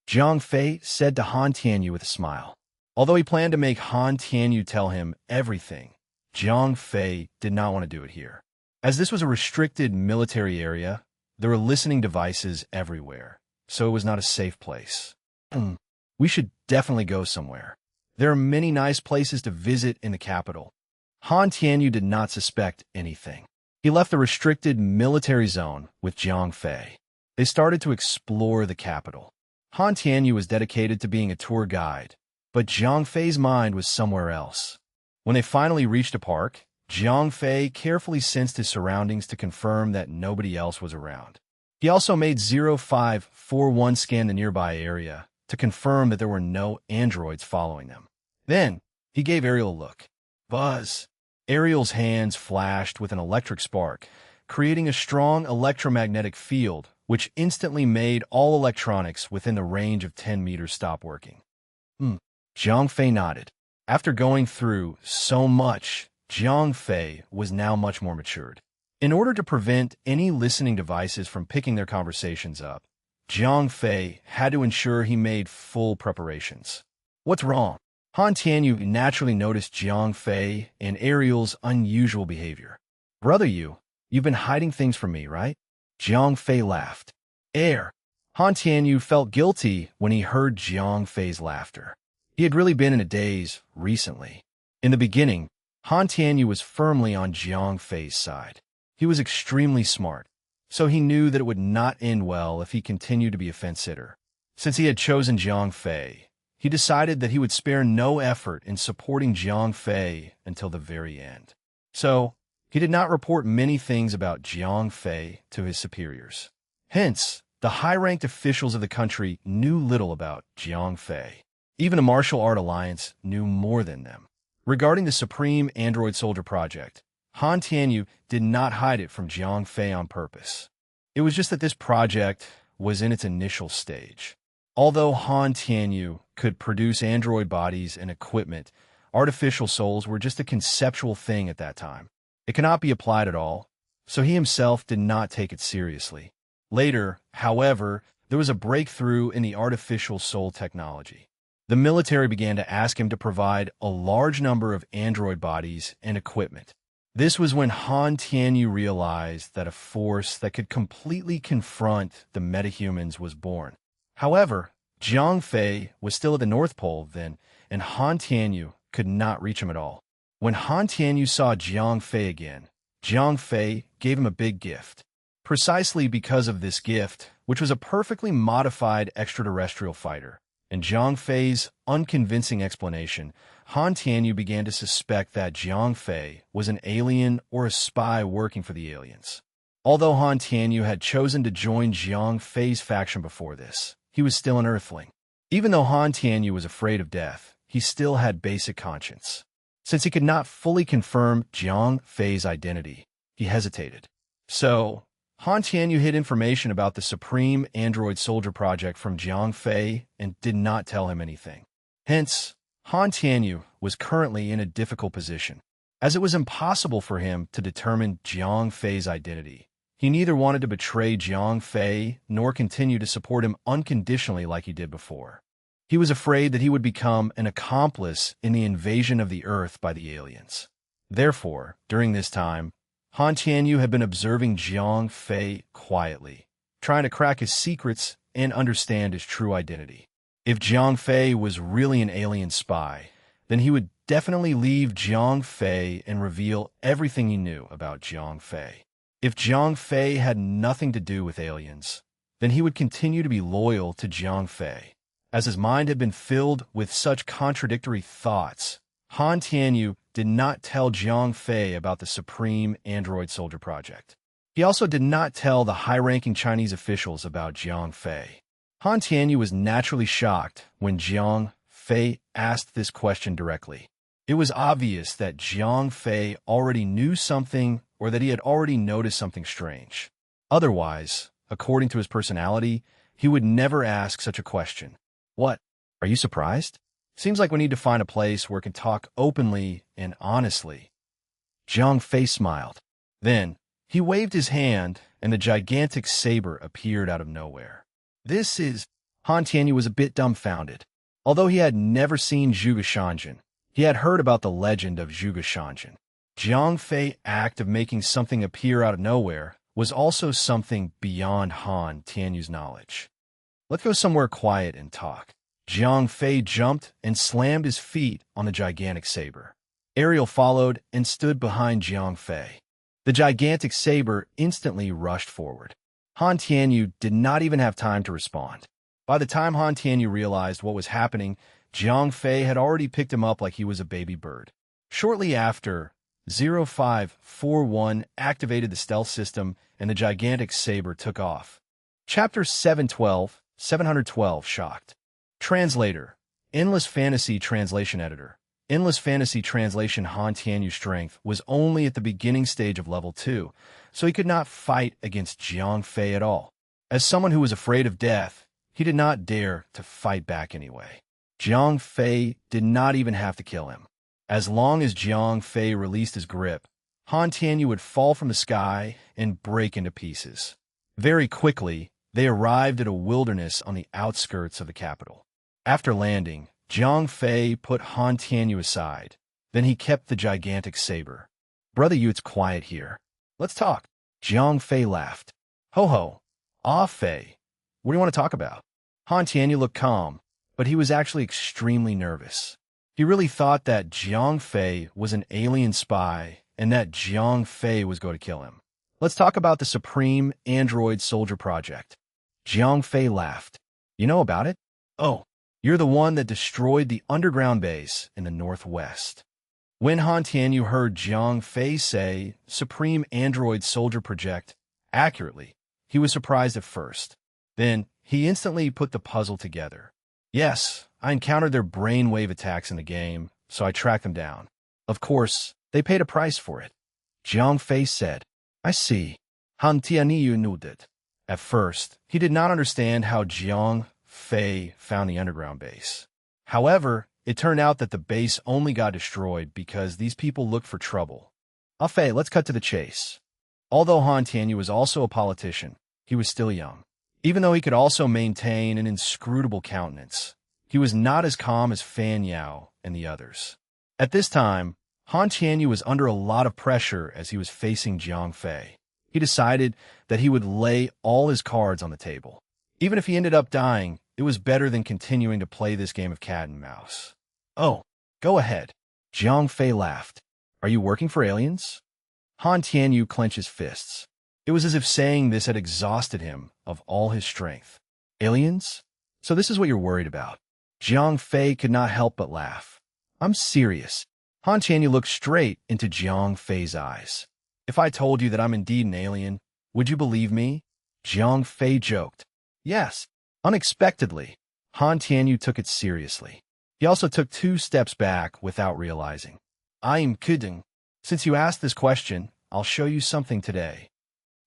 Jiang Fei said to Han Tianyu with a smile. Although he planned to make Han Tianyu tell him everything, Jiang Fei did not want to do it here. As this was a restricted military area, there were listening devices everywhere, so it was not a safe place. We should definitely go somewhere. There are many nice places to visit in the capital. Han Tianyu did not suspect anything. He left the restricted military zone with Jiang Fei. They started to explore the capital. Han Tianyu was dedicated to being a tour guide, but Jiang Fei's mind was somewhere else. When they finally reached a park, Jiang Fei carefully sensed his surroundings to confirm that nobody else was around. He also made 0541 scan the nearby area to confirm that there were no androids following them. Then, he gave Ariel a look. "Buzz, Ariel's hands flashed with an electric spark, creating a strong electromagnetic field which instantly made all electronics within the range of 10 meters stop working. Zhang Fei nodded. After going through so much, Zhang Fei was now much more matured. In order to prevent any listening devices from picking their conversations up, Zhang Fei had to ensure he made full preparations. What's wrong? Han Tianyu naturally noticed Zhang Fei and Ariel's unusual behavior. Brother you've been hiding things from me, right? Zhang Fei laughed. Han Tianyu felt guilty when he heard Zhang Fei's laughter. He had really been in a daze recently. In the beginning, Han Tianyu was firmly on Zhang Fei's side. He was extremely smart, so he knew that it would not end well if he continued to be a fence-sitter. Since he had chosen Zhang Fei, he decided that he would spare no effort in supporting Zhang Fei until the very end. So, he did not report many things about Zhang Fei to his superiors. Hence, the high-ranked officials of the country knew little about Zhang Fei. Even a martial art alliance knew more than them. Regarding the Supreme Android Soldier Project, Han Tianyu did not hide it from Zhang Fei on purpose. It was just that this project was in its initial stage. Although Han Tianyu could produce android bodies and equipment, artificial souls were just a conceptual thing at that time. It cannot be applied at all, so he himself did not take it seriously. Later, however, there was a breakthrough in the artificial soul technology. The military began to ask him to provide a large number of android bodies and equipment. This was when Han Tianyu realized that a force that could completely confront the metahumans was born. However, Zhang Fei was still at the North Pole then, and Han Tianyu could not reach him at all. When Han Tianyu saw Zhang Fei again, Zhang Fei gave him a big gift. Precisely because of this gift, which was a perfectly modified extraterrestrial fighter, and Zhang Fei's unconvincing explanation, Han Tianyu began to suspect that Zhang Fei was an alien or a spy working for the aliens. Although Han Tianyu had chosen to join Zhang Fei's faction before this, he was still an Earthling. Even though Han Tianyu was afraid of death, he still had basic conscience. Since he could not fully confirm Zhang Fei's identity, he hesitated. So, Han Tianyu hid information about the Supreme Android Soldier Project from Zhang Fei and did not tell him anything. Hence, Han Tianyu was currently in a difficult position, as it was impossible for him to determine Zhang Fei's identity. He neither wanted to betray Zhang Fei nor continue to support him unconditionally like he did before. He was afraid that he would become an accomplice in the invasion of the Earth by the aliens. Therefore, during this time, Han Tianyu had been observing Zhang Fei quietly, trying to crack his secrets and understand his true identity. If Zhang Fei was really an alien spy, then he would definitely leave Zhang Fei and reveal everything he knew about Zhang Fei. If Zhang Fei had nothing to do with aliens, then he would continue to be loyal to Zhang Fei. As his mind had been filled with such contradictory thoughts, Han Tianyu did not tell Zhang Fei about the Supreme Android Soldier Project. He also did not tell the high-ranking Chinese officials about Zhang Fei. Han Tianyu was naturally shocked when Zhang Fei asked this question directly. It was obvious that Zhang Fei already knew something or that he had already noticed something strange. Otherwise, according to his personality, he would never ask such a question. What? Are you surprised? Seems like we need to find a place where we can talk openly and honestly. Zhang Fei smiled. Then, he waved his hand, and the gigantic saber appeared out of nowhere. This is... Han Tianyu was a bit dumbfounded. Although he had never seen Zhuge Shanjin, he had heard about the legend of Zhuge Shanjin. Zhang Fei's act of making something appear out of nowhere was also something beyond Han Tianyu's knowledge. Let's go somewhere quiet and talk. Zhang Fei jumped and slammed his feet on the gigantic saber. Ariel followed and stood behind Zhang Fei. The gigantic saber instantly rushed forward. Han Tianyu did not even have time to respond. By the time Han Tianyu realized what was happening, Zhang Fei had already picked him up like he was a baby bird. Shortly after, 0541 activated the stealth system and the gigantic saber took off. Chapter 712, Shocked. Translator, Endless Fantasy Translation Editor. Endless Fantasy Translation Han Tianyu's strength was only at the beginning stage of level 2, so he could not fight against Jiang Fei at all. As someone who was afraid of death, he did not dare to fight back anyway. Jiang Fei did not even have to kill him. As long as Jiang Fei released his grip, Han Tianyu would fall from the sky and break into pieces. Very quickly, they arrived at a wilderness on the outskirts of the capital. After landing, Jiang Fei put Han Tianyu aside. Then he kept the gigantic saber. "Brother Yu, it's quiet here. Let's talk." Jiang Fei laughed. "Ho ho. Ah Fei. What do you want to talk about?" Han Tianyu looked calm, but he was actually extremely nervous. He really thought that Jiang Fei was an alien spy and that Jiang Fei was going to kill him. "Let's talk about the Supreme Android Soldier Project." Jiang Fei laughed. "You know about it? Oh, you're the one that destroyed the underground base in the northwest." When Han Tianyu heard Jiang Fei say Supreme Android Soldier Project accurately, he was surprised at first. Then, he instantly put the puzzle together. "Yes, I encountered their brainwave attacks in the game, so I tracked them down. Of course, they paid a price for it." Jiang Fei said. "I see." Han Tianyu nodded. At first, he did not understand how Jiang Fei found the underground base. However, it turned out that the base only got destroyed because these people looked for trouble. "Ah Fei, let's cut to the chase." Although Han Tianyu was also a politician, he was still young. Even though he could also maintain an inscrutable countenance, he was not as calm as Fan Yao and the others. At this time, Han Tianyu was under a lot of pressure as he was facing Jiang Fei. He decided that he would lay all his cards on the table. Even if he ended up dying, it was better than continuing to play this game of cat and mouse. "Oh, go ahead." Jiang Fei laughed. "Are you working for aliens?" Han Tianyu clenched his fists. It was as if saying this had exhausted him of all his strength. "Aliens? So this is what you're worried about?" Jiang Fei could not help but laugh. "I'm serious." Han Tianyu looked straight into Jiang Fei's eyes. "If I told you that I'm indeed an alien, would you believe me?" Jiang Fei joked. "Yes." Unexpectedly, Han Tianyu took it seriously. He also took 2 steps back without realizing. "I am kidding. Since you asked this question, I'll show you something today."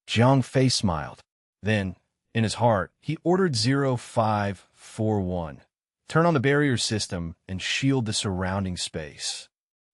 Jiang Fei smiled. Then, in his heart, he ordered 0541. "Turn on the barrier system and shield the surrounding space."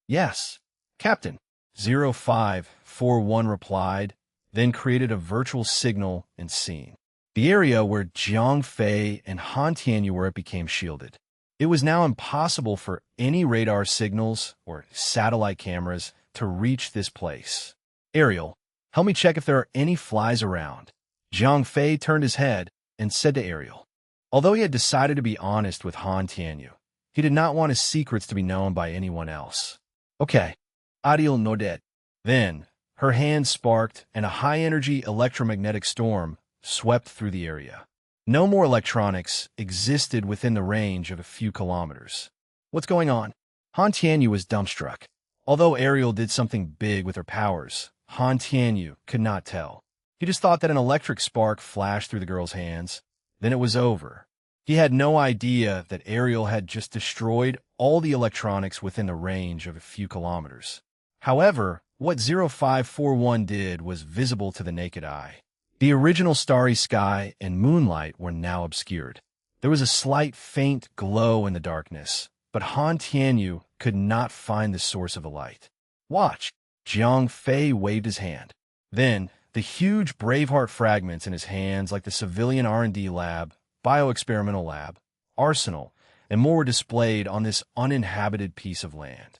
"Yes, Captain," 0541 replied, then created a virtual signal and scene. The area where Jiang Fei and Han Tianyu were became shielded. It was now impossible for any radar signals or satellite cameras to reach this place. "Ariel, help me check if there are any flies around." Jiang Fei turned his head and said to Ariel. Although he had decided to be honest with Han Tianyu, he did not want his secrets to be known by anyone else. "Okay." Ariel nodded. Then, her hand sparked and a high-energy electromagnetic storm swept through the area. No more electronics existed within the range of a few kilometers. "What's going on?" Han Tianyu was dumbstruck. Although Ariel did something big with her powers, Han Tianyu could not tell. He just thought that an electric spark flashed through the girl's hands. Then it was over. He had no idea that Ariel had just destroyed all the electronics within the range of a few kilometers. However, what 0541 did was visible to the naked eye. The original starry sky and moonlight were now obscured. There was a slight faint glow in the darkness, but Han Tianyu could not find the source of the light. "Watch!" Jiang Fei waved his hand. Then, the huge Braveheart fragments in his hands, like the civilian R&D lab, bioexperimental lab, arsenal, and more were displayed on this uninhabited piece of land.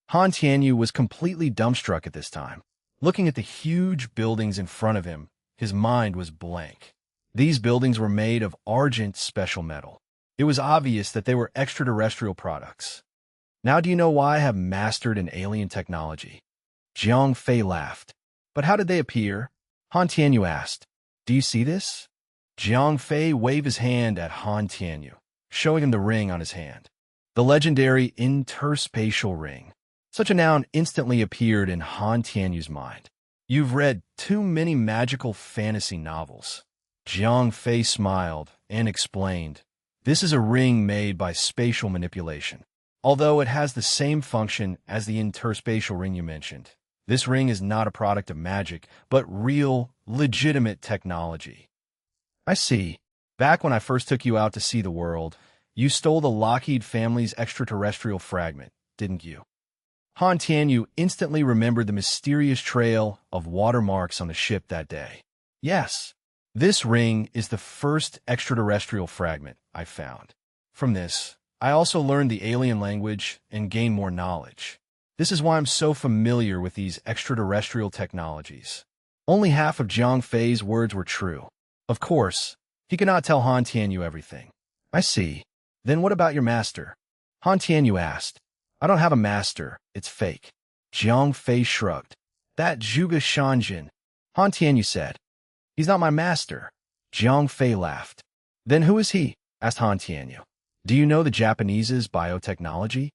Han Tianyu was completely dumbstruck at this time. Looking at the huge buildings in front of him, his mind was blank. These buildings were made of argent special metal. It was obvious that they were extraterrestrial products. "Now do you know why I have mastered an alien technology?" Jiang Fei laughed. "But how did they appear?" Han Tianyu asked. "Do you see this?" Jiang Fei waved his hand at Han Tianyu, showing him the ring on his hand. The legendary interspatial ring. Such a noun instantly appeared in Han Tianyu's mind. "You've read too many magical fantasy novels." Jiang Fei smiled and explained, "This is a ring made by spatial manipulation. although it has the same function as the interspatial ring you mentioned. This ring is not a product of magic, but real, legitimate technology. I see. Back when I first took you out to see the world, you stole the Lockheed family's extraterrestrial fragment, didn't you? Han Tianyu instantly remembered the mysterious trail of watermarks on the ship that day. Yes, this ring is the first extraterrestrial fragment I found. From this, I also learned the alien language and gained more knowledge. This is why I'm so familiar with these extraterrestrial technologies. Only half of Zhang Fei's words were true. Of course, he could not tell Han Tianyu everything. I see. Then what about your master? Han Tianyu asked. I don't have a master. It's fake. Zhang Fei shrugged. That Zhuge Shanjin. Han Tianyu said. He's not my master. Zhang Fei laughed. Then who is he? Asked Han Tianyu. Do you know the Japanese's biotechnology?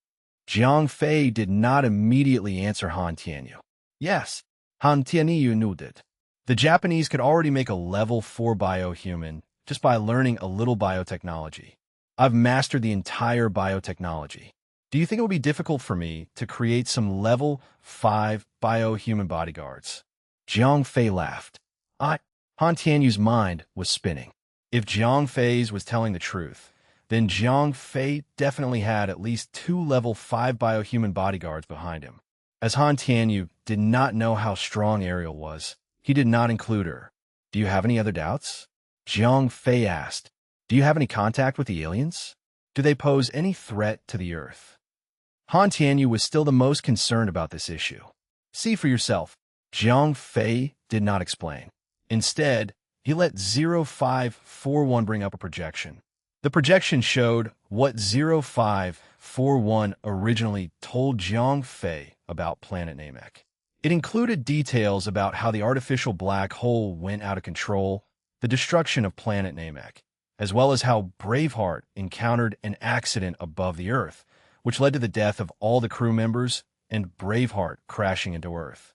Zhang Fei did not immediately answer Han Tianyu. Yes, Han Tianyu nodded. The Japanese could already make a level 4 biohuman just by learning a little biotechnology. I've mastered the entire biotechnology. Do you think it would be difficult for me to create some level 5 biohuman bodyguards? Zhang Fei laughed. Han Tianyu's mind was spinning. If Zhang Fei's was telling the truth, then Zhang Fei definitely had at least 2 level 5 biohuman bodyguards behind him. As Han Tianyu did not know how strong Ariel was, he did not include her. Do you have any other doubts? Zhang Fei asked. Do you have any contact with the aliens? Do they pose any threat to the Earth? Han Tianyu was still the most concerned about this issue. See for yourself. Zhang Fei did not explain. Instead, he let 0541 bring up a projection. The projection showed what 0541 originally told Zhang Fei about planet Namek. It included details about how the artificial black hole went out of control, the destruction of planet Namek, as well as how Braveheart encountered an accident above the Earth, which led to the death of all the crew members and Braveheart crashing into Earth.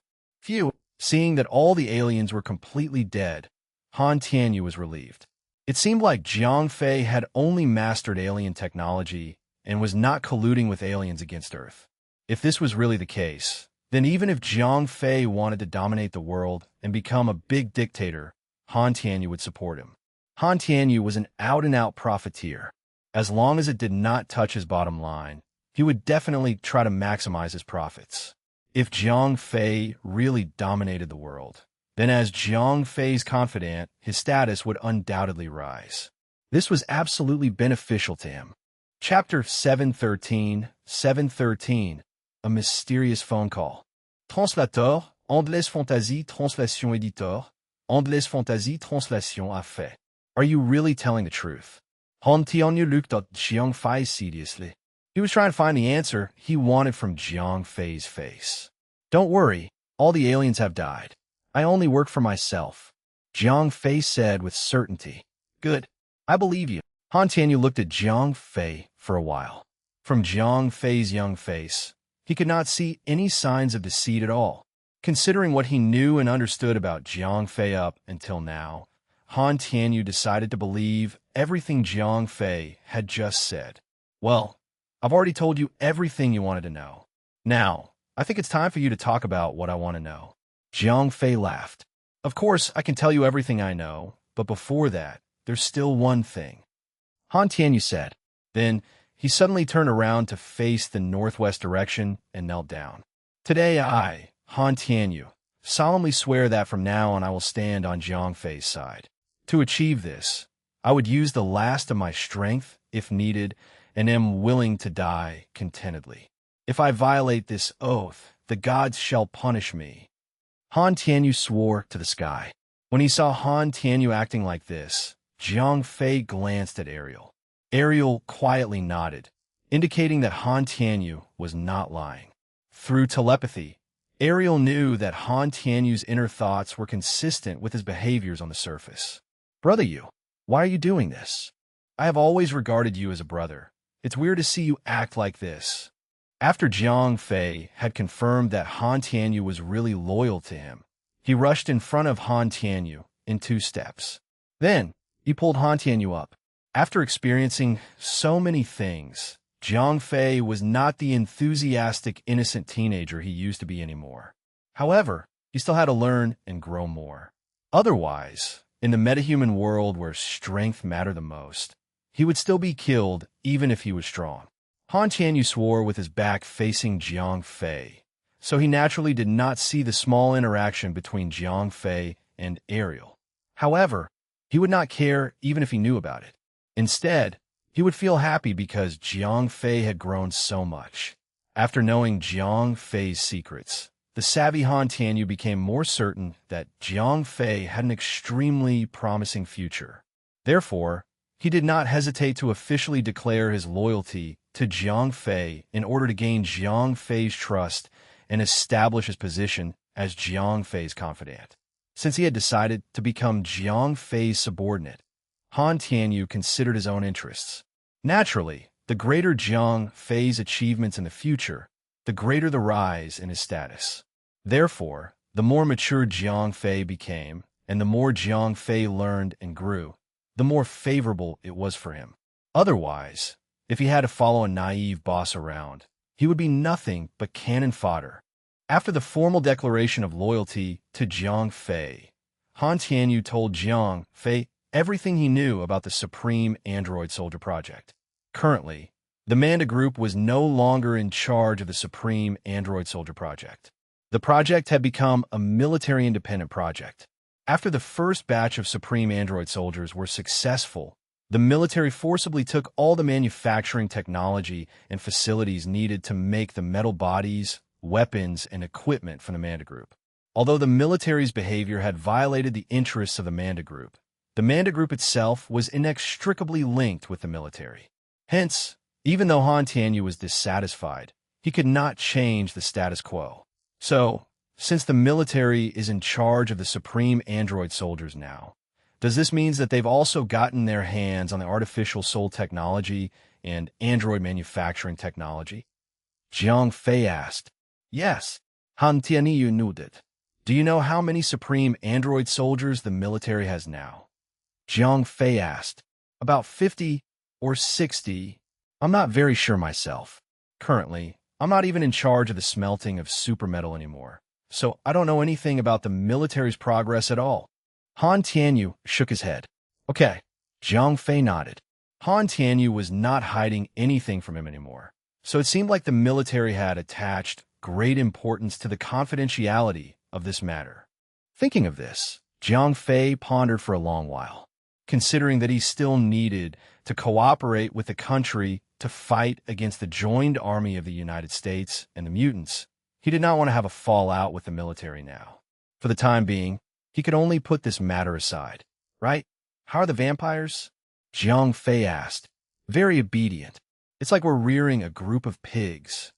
Seeing that all the aliens were completely dead, Han Tianyu was relieved. It seemed like Zhang Fei had only mastered alien technology and was not colluding with aliens against Earth. If this was really the case, then even if Zhang Fei wanted to dominate the world and become a big dictator, Han Tianyu would support him. Han Tianyu was an out-and-out profiteer. As long as it did not touch his bottom line, he would definitely try to maximize his profits. If Zhang Fei really dominated the world, then as Zhang Fei's confidant, his status would undoubtedly rise. This was absolutely beneficial to him. Chapter 713, A Mysterious Phone Call. Translateur, Anglais Fantasy Translation Editor, Anglais Fantasy Translation à fait. Are you really telling the truth? Han Tianyu looked at Zhang Fei seriously. He was trying to find the answer he wanted from Zhang Fei's face. Don't worry, all the aliens have died. I only work for myself, Zhang Fei said with certainty. Good, I believe you. Han Tianyu looked at Zhang Fei for a while. From Zhang Fei's young face, he could not see any signs of deceit at all. Considering what he knew and understood about Zhang Fei up until now, Han Tianyu decided to believe everything Zhang Fei had just said. Well, I've already told you everything you wanted to know. Now, I think it's time for you to talk about what I want to know. Zhang Fei laughed. Of course, I can tell you everything I know, but before that, there's still one thing. Han Tianyu said. Then, he suddenly turned around to face the northwest direction and knelt down. Today I, Han Tianyu, solemnly swear that from now on I will stand on Zhang Fei's side. To achieve this, I would use the last of my strength, if needed, and am willing to die contentedly. If I violate this oath, the gods shall punish me. Han Tianyu swore to the sky. When he saw Han Tianyu acting like this, Zhang Fei glanced at Ariel. Ariel quietly nodded, indicating that Han Tianyu was not lying. Through telepathy, Ariel knew that Han Tianyu's inner thoughts were consistent with his behaviors on the surface. Brother Yu, why are you doing this? I have always regarded you as a brother. It's weird to see you act like this. After Zhang Fei had confirmed that Han Tianyu was really loyal to him, he rushed in front of Han Tianyu in 2 steps. Then, he pulled Han Tianyu up. After experiencing so many things, Jiang Fei was not the enthusiastic, innocent teenager he used to be anymore. However, he still had to learn and grow more. Otherwise, in the metahuman world where strength mattered the most, he would still be killed even if he was strong. Han Tianyu swore with his back facing Jiang Fei, so he naturally did not see the small interaction between Jiang Fei and Ariel. However, he would not care even if he knew about it. Instead, he would feel happy because Jiang Fei had grown so much. After knowing Jiang Fei's secrets, the savvy Han Tianyu became more certain that Jiang Fei had an extremely promising future. Therefore, he did not hesitate to officially declare his loyalty to Jiang Fei in order to gain Jiang Fei's trust and establish his position as Jiang Fei's confidant. Since he had decided to become Jiang Fei's subordinate, Han Tianyu considered his own interests. Naturally, the greater Jiang Fei's achievements in the future, the greater the rise in his status. Therefore, the more mature Jiang Fei became, and the more Jiang Fei learned and grew, the more favorable it was for him. Otherwise, if he had to follow a naive boss around, he would be nothing but cannon fodder. After the formal declaration of loyalty to Jiang Fei, Han Tianyu told Jiang Fei everything he knew about the Supreme Android Soldier project. Currently, the Manda Group was no longer in charge of the Supreme Android Soldier project. The project had become a military-independent project. After the first batch of Supreme Android Soldiers were successful, the military forcibly took all the manufacturing technology and facilities needed to make the metal bodies, weapons, and equipment from the Manda Group. Although the military's behavior had violated the interests of the Manda Group itself was inextricably linked with the military. Hence, even though Han Tianyu was dissatisfied, he could not change the status quo. So, since the military is in charge of the Supreme Android Soldiers now, does this mean that they've also gotten their hands on the artificial soul technology and android manufacturing technology? Jiang Fei asked. Yes, Han Tianyu nodded. Do you know how many Supreme Android Soldiers the military has now? Jiang Fei asked. About 50 or 60. I'm not very sure myself. Currently, I'm not even in charge of the smelting of super metal anymore, so I don't know anything about the military's progress at all. Han Tianyu shook his head. Okay, Jiang Fei nodded. Han Tianyu was not hiding anything from him anymore, so it seemed like the military had attached great importance to the confidentiality of this matter. Thinking of this, Jiang Fei pondered for a long while. Considering that he still needed to cooperate with the country to fight against the joined army of the United States and the mutants, he did not want to have a fallout with the military now. For the time being, he could only put this matter aside. Right? How are the vampires? Jiang Fei asked. Very obedient. It's like we're rearing a group of pigs.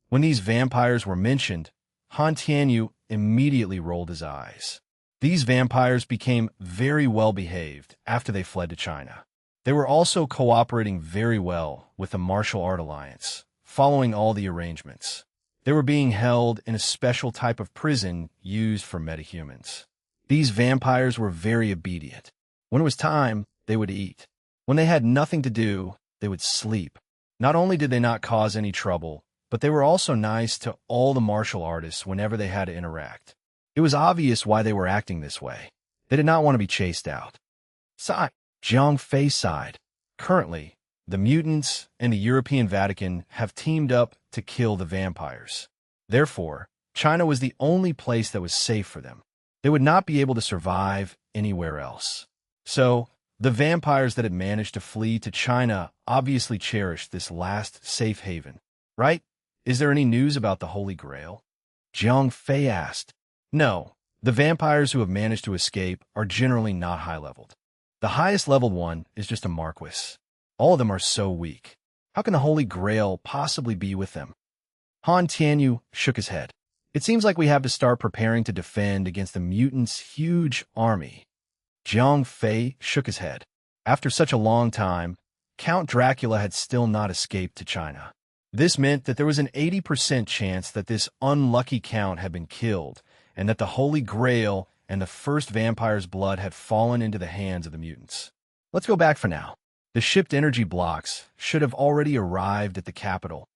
When these vampires were mentioned, Han Tianyu immediately rolled his eyes. These vampires became very well behaved after they fled to China. They were also cooperating very well with the Martial Art Alliance, following all the arrangements. They were being held in a special type of prison used for metahumans. These vampires were very obedient. When it was time, they would eat. When they had nothing to do, they would sleep. Not only did they not cause any trouble, but they were also nice to all the martial artists whenever they had to interact. It was obvious why they were acting this way. They did not want to be chased out. Sigh. Jiang Fei sighed. Currently, the mutants and the European Vatican have teamed up to kill the vampires. Therefore, China was the only place that was safe for them. They would not be able to survive anywhere else. So, the vampires that had managed to flee to China obviously cherished this last safe haven, right? Is there any news about the Holy Grail? Jiang Fei asked. No, the vampires who have managed to escape are generally not high-leveled. The highest-leveled one is just a marquis. All of them are so weak. How can the Holy Grail possibly be with them? Han Tianyu shook his head. It seems like we have to start preparing to defend against the mutants' huge army. Jiang Fei shook his head. After such a long time, Count Dracula had still not escaped to China. This meant that there was an 80% chance that this unlucky count had been killed, and that the Holy Grail and the first vampire's blood had fallen into the hands of the mutants. Let's go back for now. The shipped energy blocks should have already arrived at the capital.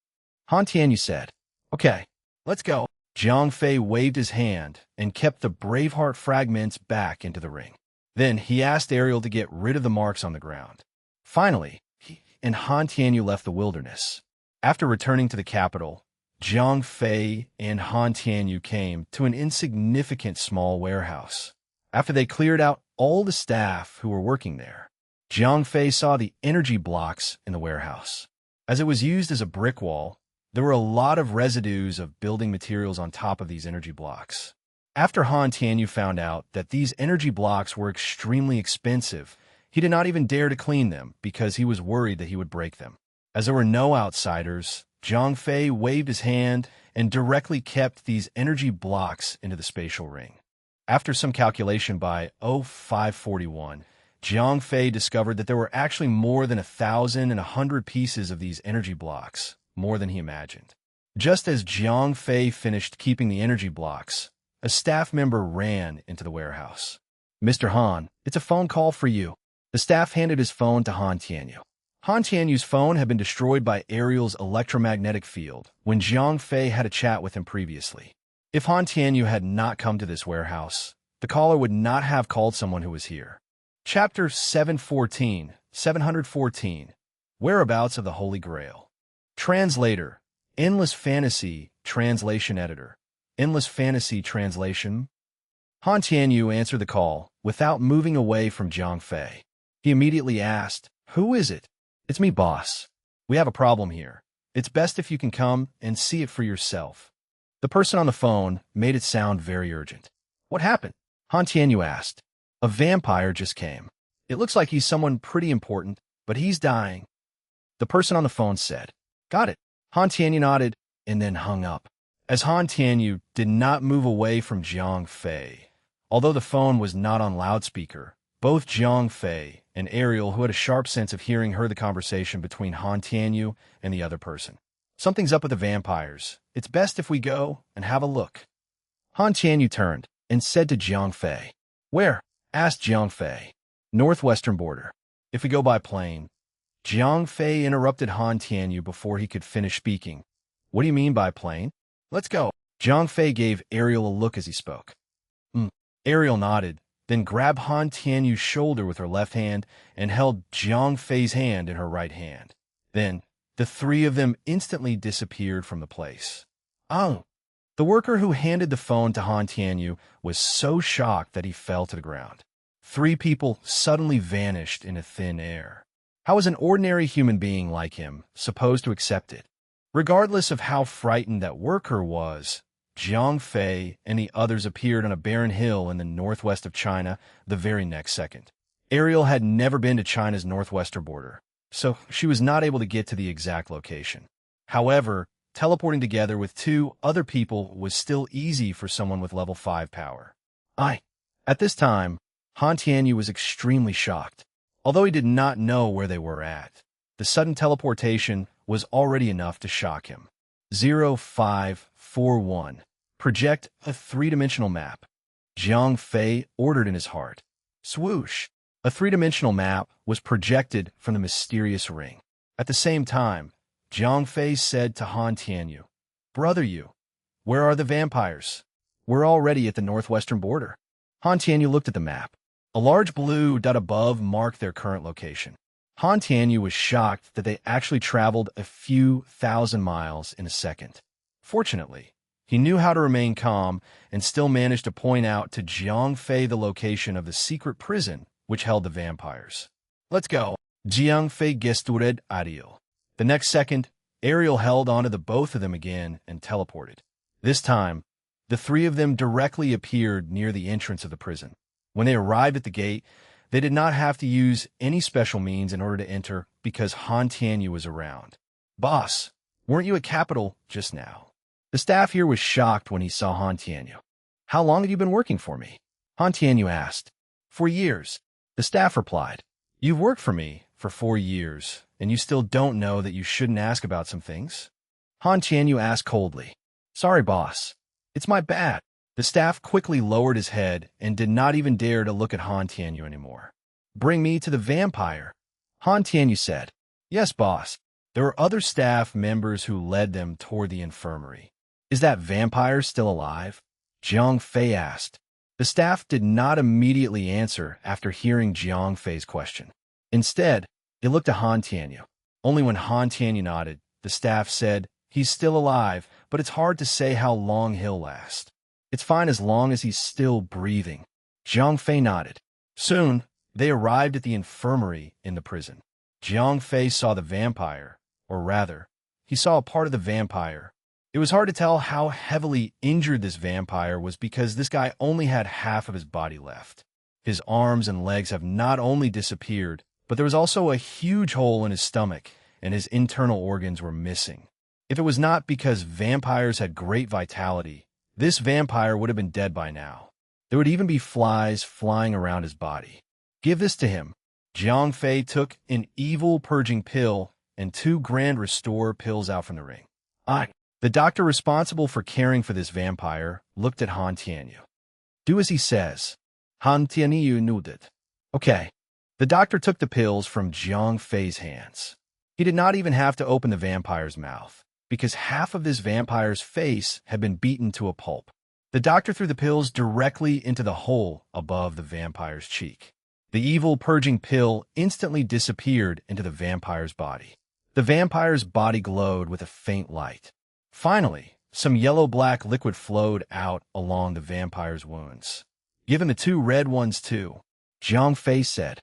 Han Tianyu said, "Okay, let's go." Jiang Fei waved his hand and kept the Braveheart fragments back into the ring. Then he asked Ariel to get rid of the marks on the ground. Finally, he and Han Tianyu left the wilderness. After returning to the capital, Jiang Fei and Han Tianyu came to an insignificant small warehouse. After they cleared out all the staff who were working there, Jiang Fei saw the energy blocks in the warehouse. As it was used as a brick wall, there were a lot of residues of building materials on top of these energy blocks. After Han Tianyu found out that these energy blocks were extremely expensive, he did not even dare to clean them because he was worried that he would break them. As there were no outsiders, Jiang Fei waved his hand and directly kept these energy blocks into the spatial ring. After some calculation by 0541, Jiang Fei discovered that there were actually more than 1,100 pieces of these energy blocks, more than he imagined. Just as Jiang Fei finished keeping the energy blocks, a staff member ran into the warehouse. "Mr. Han, it's a phone call for you." The staff handed his phone to Han Tianyu. Han Tianyu's phone had been destroyed by Ariel's electromagnetic field when Jiang Fei had a chat with him previously. If Han Tianyu had not come to this warehouse, the caller would not have called someone who was here. Chapter 714, Whereabouts of the Holy Grail. Translator, Endless Fantasy Translation Editor. Endless Fantasy Translation. Han Tianyu answered the call without moving away from Jiang Fei. He immediately asked, "Who is it?" "It's me, boss. We have a problem here. It's best if you can come and see it for yourself." The person on the phone made it sound very urgent. "What happened?" Han Tianyu asked. "A vampire just came. It looks like he's someone pretty important, but he's dying." The person on the phone said, "Got it." Han Tianyu nodded and then hung up. As Han Tianyu did not move away from Jiang Fei, although the phone was not on loudspeaker, both Jiang Fei and Ariel, who had a sharp sense of hearing, heard the conversation between Han Tianyu and the other person. "Something's up with the vampires. It's best if we go and have a look." Han Tianyu turned and said to Jiang Fei, "Where?" asked Jiang Fei. "Northwestern border. If we go by plane." Jiang Fei interrupted Han Tianyu before he could finish speaking. "What do you mean by plane?" "Let's go." Jiang Fei gave Ariel a look as he spoke. Ariel nodded, then grabbed Han Tianyu's shoulder with her left hand and held Jiang Fei's hand in her right hand. Then, the three of them instantly disappeared from the place. "Oh!" The worker who handed the phone to Han Tianyu was so shocked that he fell to the ground. Three people suddenly vanished into thin air. How was an ordinary human being like him supposed to accept it? Regardless of how frightened that worker was, Jiang Fei and the others appeared on a barren hill in the northwest of China the very next second. Ariel had never been to China's northwestern border, so she was not able to get to the exact location. However, teleporting together with two other people was still easy for someone with level 5 power. At this time, Han Tianyu was extremely shocked. Although he did not know where they were at, the sudden teleportation was already enough to shock him. 0541. Project a three-dimensional map. Jiang Fei ordered in his heart. Swoosh! A three-dimensional map was projected from the mysterious ring. At the same time, Jiang Fei said to Han Tianyu, "Brother, where are the vampires? We're already at the northwestern border." Han Tianyu looked at the map. A large blue dot above marked their current location. Han Tianyu was shocked that they actually traveled a few thousand miles in a second. Fortunately, he knew how to remain calm and still managed to point out to Jiang Fei the location of the secret prison which held the vampires. "Let's go." Jiang Fei gestured Ariel. The next second, Ariel held onto the both of them again and teleported. This time, the three of them directly appeared near the entrance of the prison. When they arrived at the gate, they did not have to use any special means in order to enter because Han Tianyu was around. "Boss, weren't you at Capital just now?" The staff here was shocked when he saw Han Tianyu. "How long have you been working for me?" Han Tianyu asked. "For years," the staff replied. "You've worked for me for 4 years, and you still don't know that you shouldn't ask about some things?" Han Tianyu asked coldly. "Sorry, boss. It's my bad." The staff quickly lowered his head and did not even dare to look at Han Tianyu anymore. "Bring me to the vampire." Han Tianyu said. Yes, boss. There were other staff members who led them toward the infirmary. Is that vampire still alive? Jiang Fei asked. The staff did not immediately answer after hearing Jiang Fei's question. Instead, they looked at Han Tianyu. Only when Han Tianyu nodded, the staff said, he's still alive, but it's hard to say how long he'll last. It's fine as long as he's still breathing. Jiang Fei nodded. Soon, they arrived at the infirmary in the prison. Jiang Fei saw the vampire, or rather, he saw a part of the vampire. It was hard to tell how heavily injured this vampire was because this guy only had half of his body left. His arms and legs have not only disappeared, but there was also a huge hole in his stomach, and his internal organs were missing. If it was not because vampires had great vitality, this vampire would have been dead by now. There would even be flies flying around his body. Give this to him. Jiang Fei took an evil purging pill and 2 grand restore pills out from the ring. The doctor responsible for caring for this vampire looked at Han Tianyu. Do as he says. Han Tianyu nodded. Okay. The doctor took the pills from Jiang Fei's hands. He did not even have to open the vampire's mouth, because half of this vampire's face had been beaten to a pulp. The doctor threw the pills directly into the hole above the vampire's cheek. The evil purging pill instantly disappeared into the vampire's body. The vampire's body glowed with a faint light. Finally, some yellow-black liquid flowed out along the vampire's wounds. Given the 2 red ones too, Jiang Fei said.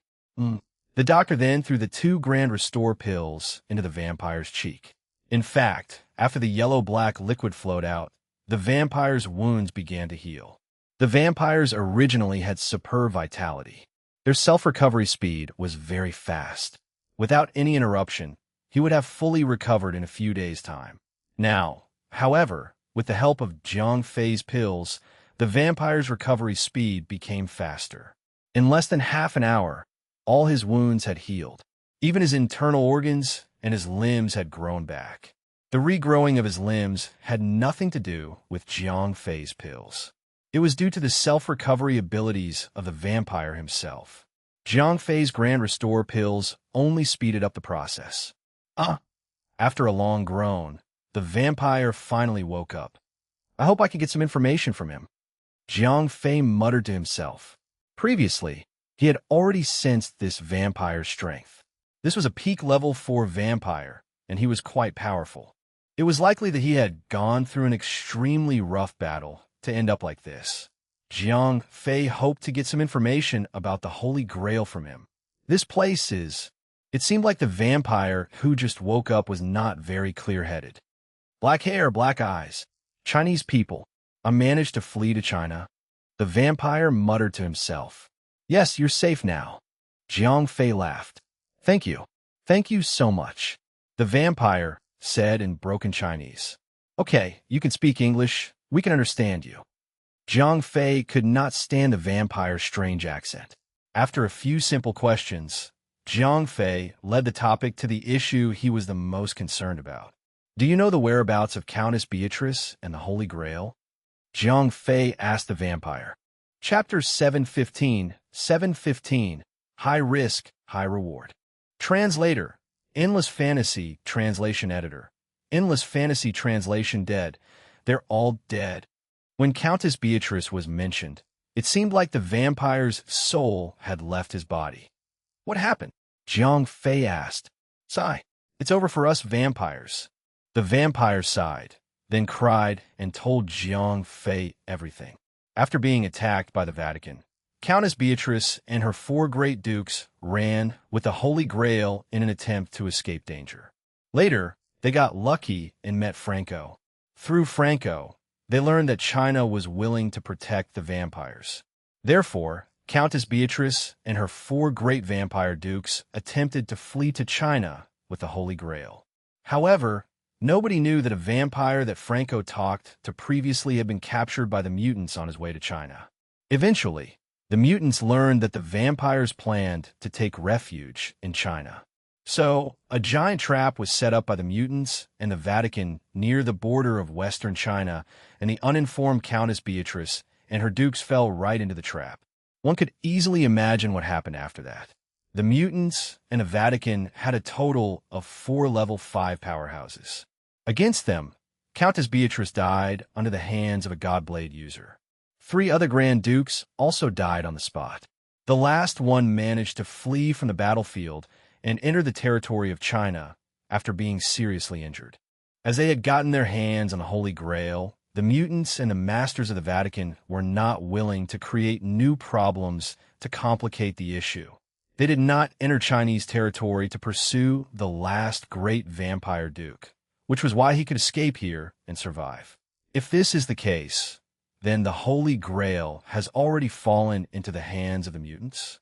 The doctor then threw the 2 grand restore pills into the vampire's cheek. In fact, after the yellow-black liquid flowed out, the vampire's wounds began to heal. The vampires originally had superb vitality. Their self-recovery speed was very fast. Without any interruption, he would have fully recovered in a few days' time. Now, however, with the help of Jiang Fei's pills, the vampire's recovery speed became faster. In less than half an hour, all his wounds had healed. Even his internal organs and his limbs had grown back. The regrowing of his limbs had nothing to do with Jiang Fei's pills. It was due to the self-recovery abilities of the vampire himself. Jiang Fei's Grand Restore pills only speeded up the process. After a long groan, the vampire finally woke up. I hope I can get some information from him. Jiang Fei muttered to himself. Previously, he had already sensed this vampire's strength. This was a peak level 4 vampire, and he was quite powerful. It was likely that he had gone through an extremely rough battle to end up like this. Jiang Fei hoped to get some information about the Holy Grail from him. This place is... It seemed like the vampire who just woke up was not very clear-headed. Black hair, black eyes. Chinese people. I managed to flee to China. The vampire muttered to himself. Yes, you're safe now. Jiang Fei laughed. Thank you. Thank you so much. The vampire said in broken Chinese. Okay, you can speak English. We can understand you. Jiang Fei could not stand the vampire's strange accent. After a few simple questions, Jiang Fei led the topic to the issue he was the most concerned about. Do you know the whereabouts of Countess Beatrice and the Holy Grail? Jiang Fei asked the vampire. Chapter 715, High Risk, High Reward. Translator, Endless Fantasy Translation Editor. Endless Fantasy Translation dead. They're all dead. When Countess Beatrice was mentioned, it seemed like the vampire's soul had left his body. What happened? Jiang Fei asked. Sigh. It's over for us vampires. The vampire sighed, then cried and told Jiang Fei everything. After being attacked by the Vatican, Countess Beatrice and her 4 great dukes ran with the Holy Grail in an attempt to escape danger. Later, they got lucky and met Franco. Through Franco, they learned that China was willing to protect the vampires. Therefore, Countess Beatrice and her 4 great vampire dukes attempted to flee to China with the Holy Grail. However, nobody knew that a vampire that Franco talked to previously had been captured by the mutants on his way to China. Eventually, the mutants learned that the vampires planned to take refuge in China. So, a giant trap was set up by the mutants and the Vatican near the border of western China, and the uninformed Countess Beatrice and her dukes fell right into the trap. One could easily imagine what happened after that. The mutants and the Vatican had a total of 4 level 5 powerhouses. Against them, Countess Beatrice died under the hands of a Godblade user. 3 other Grand Dukes also died on the spot. The last one managed to flee from the battlefield and enter the territory of China after being seriously injured. As they had gotten their hands on the Holy Grail, the mutants and the masters of the Vatican were not willing to create new problems to complicate the issue. They did not enter Chinese territory to pursue the last great vampire duke, which was why he could escape here and survive. If this is the case, then the Holy Grail has already fallen into the hands of the mutants?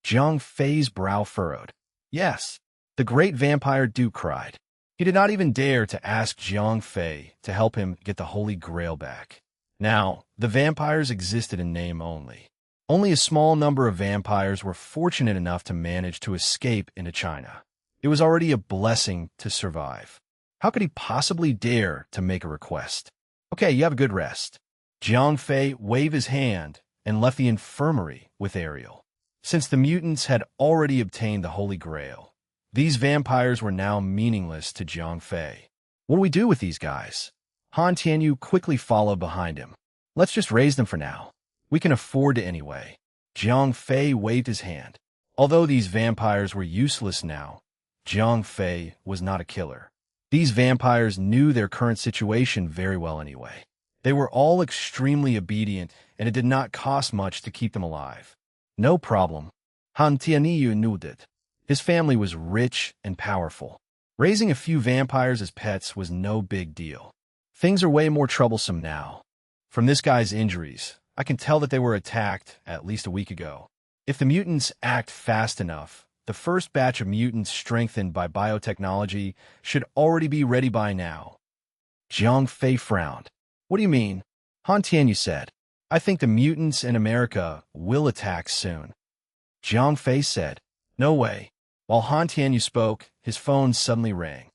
Zhang Fei's brow furrowed. Yes, the great vampire duke cried. He did not even dare to ask Zhang Fei to help him get the Holy Grail back. Now, the vampires existed in name only. Only a small number of vampires were fortunate enough to manage to escape into China. It was already a blessing to survive. How could he possibly dare to make a request? Okay, you have a good rest. Zhang Fei waved his hand and left the infirmary with Ariel. Since the mutants had already obtained the Holy Grail, these vampires were now meaningless to Zhang Fei. What do we do with these guys? Han Tianyu quickly followed behind him. Let's just raise them for now. We can afford to anyway. Zhang Fei waved his hand. Although these vampires were useless now, Zhang Fei was not a killer. These vampires knew their current situation very well anyway. They were all extremely obedient, and it did not cost much to keep them alive. No problem. Han Tianyu knew that. His family was rich and powerful. Raising a few vampires as pets was no big deal. Things are way more troublesome now. From this guy's injuries, I can tell that they were attacked at least a week ago. If the mutants act fast enough, the first batch of mutants strengthened by biotechnology should already be ready by now. Zhang Fei frowned. What do you mean? Han Tianyu said. I think the mutants in America will attack soon. Zhang Fei said. No way. While Han Tianyu spoke, his phone suddenly rang.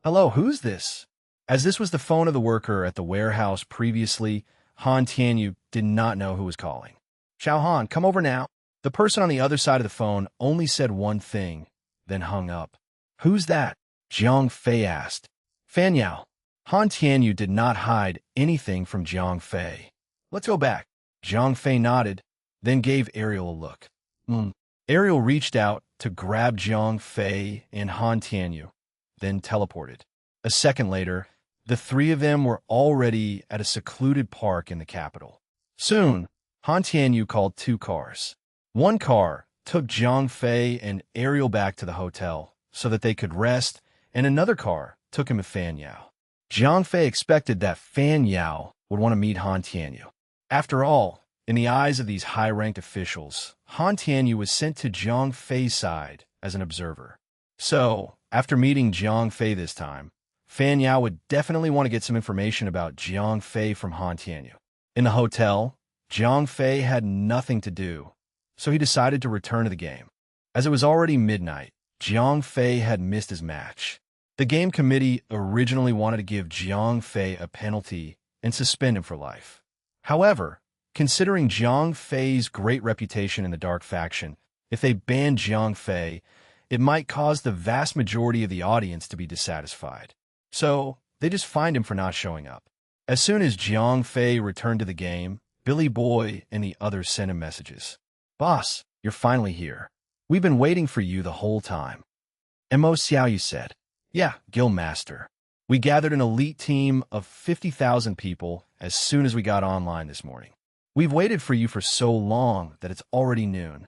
Hello, who's this? As this was the phone of the worker at the warehouse previously, Han Tianyu did not know who was calling. Xiao Han, come over now. The person on the other side of the phone only said one thing, then hung up. Who's that? Zhang Fei asked. Fan Yao. Han Tianyu did not hide anything from Zhang Fei. Let's go back. Zhang Fei nodded, then gave Ariel a look. Ariel reached out to grab Zhang Fei and Han Tianyu, then teleported. A second later, the 3 of them were already at a secluded park in the capital. Soon, Han Tianyu called 2 cars. One car took Zhang Fei and Ariel back to the hotel so that they could rest, and another car took him to Fan Yao. Zhang Fei expected that Fan Yao would want to meet Han Tianyu. After all, in the eyes of these high-ranked officials, Han Tianyu was sent to Zhang Fei's side as an observer. So, after meeting Zhang Fei this time, Fan Yao would definitely want to get some information about Zhang Fei from Han Tianyu. In the hotel, Zhang Fei had nothing to do, so he decided to return to the game. As it was already midnight, Zhang Fei had missed his match. The game committee originally wanted to give Zhang Fei a penalty and suspend him for life. However, considering Zhang Fei's great reputation in the Dark Faction, if they banned Zhang Fei, it might cause the vast majority of the audience to be dissatisfied. So, they just fined him for not showing up. As soon as Zhang Fei returned to the game, Billy Boy and the others sent him messages. Boss, you're finally here. We've been waiting for you the whole time. Mo Xiaoyu said. Yeah, Guildmaster. We gathered an elite team of 50,000 people as soon as we got online this morning. We've waited for you for so long that it's already noon.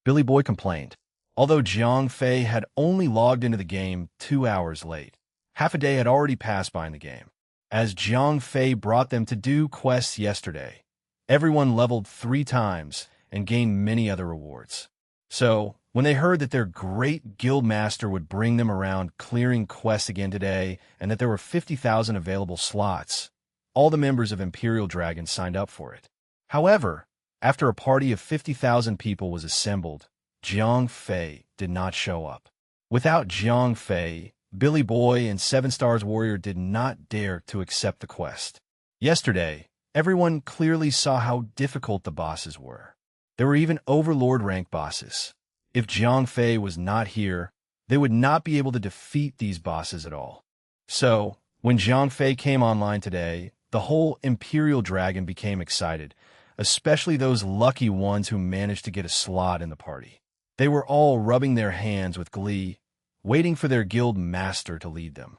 Billy Boy complained. Although Zhang Fei had only logged into the game 2 hours late, half a day had already passed by in the game. As Zhang Fei brought them to do quests yesterday, everyone leveled 3 times and gained many other rewards. So, when they heard that their great guildmaster would bring them around clearing quests again today and that there were 50,000 available slots, all the members of Imperial Dragon signed up for it. However, after a party of 50,000 people was assembled, Zhang Fei did not show up. Without Zhang Fei, Billy Boy and 7 Stars Warrior did not dare to accept the quest. Yesterday, everyone clearly saw how difficult the bosses were. There were even Overlord rank bosses. If Jiang Fei was not here, they would not be able to defeat these bosses at all. So, when Jiang Fei came online today, the whole Imperial Dragon became excited, especially those lucky ones who managed to get a slot in the party. They were all rubbing their hands with glee, waiting for their guild master to lead them.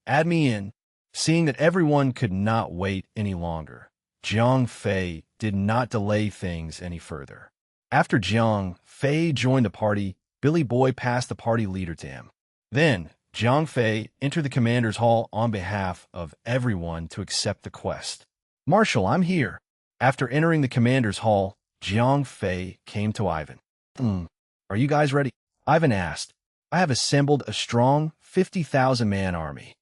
Add me in. Seeing that everyone could not wait any longer, Jiang Fei did not delay things any further. After Jiang Fei joined the party, Billy Boy passed the party leader to him. Then, Jiang Fei entered the commander's hall on behalf of everyone to accept the quest. Marshal, I'm here. After entering the commander's hall, Jiang Fei came to Ivan. Are you guys ready? Ivan asked. I have assembled a strong 50,000-man army.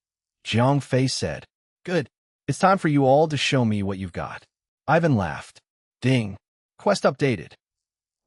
Jiang Fei said. Good. It's time for you all to show me what you've got. Ivan laughed. Ding. Quest updated.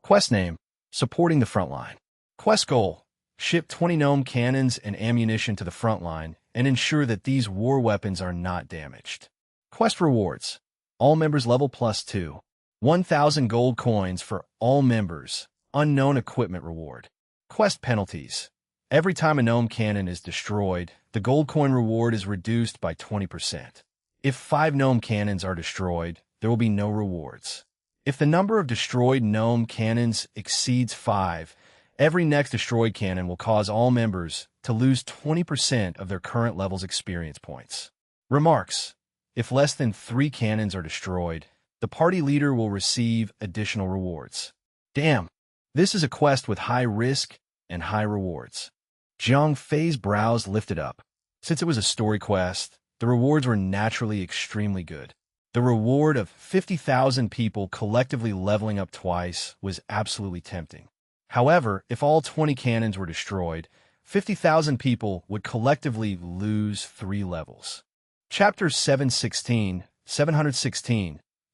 Quest name, supporting the front line. Quest goal, ship 20 gnome cannons and ammunition to the front line and ensure that these war weapons are not damaged. Quest rewards, all members level +2. 1,000 gold coins for all members, unknown equipment reward. Quest penalties, every time a gnome cannon is destroyed, the gold coin reward is reduced by 20%. If 5 gnome cannons are destroyed, there will be no rewards. If the number of destroyed gnome cannons exceeds 5, every next destroyed cannon will cause all members to lose 20% of their current level's experience points. Remarks: if less than 3 cannons are destroyed, the party leader will receive additional rewards. Damn, this is a quest with high risk and high rewards. Jiang Fei's brows lifted up. Since it was a story quest, the rewards were naturally extremely good. The reward of 50,000 people collectively leveling up twice was absolutely tempting. However, if all 20 cannons were destroyed, 50,000 people would collectively lose 3 levels. Chapter 716,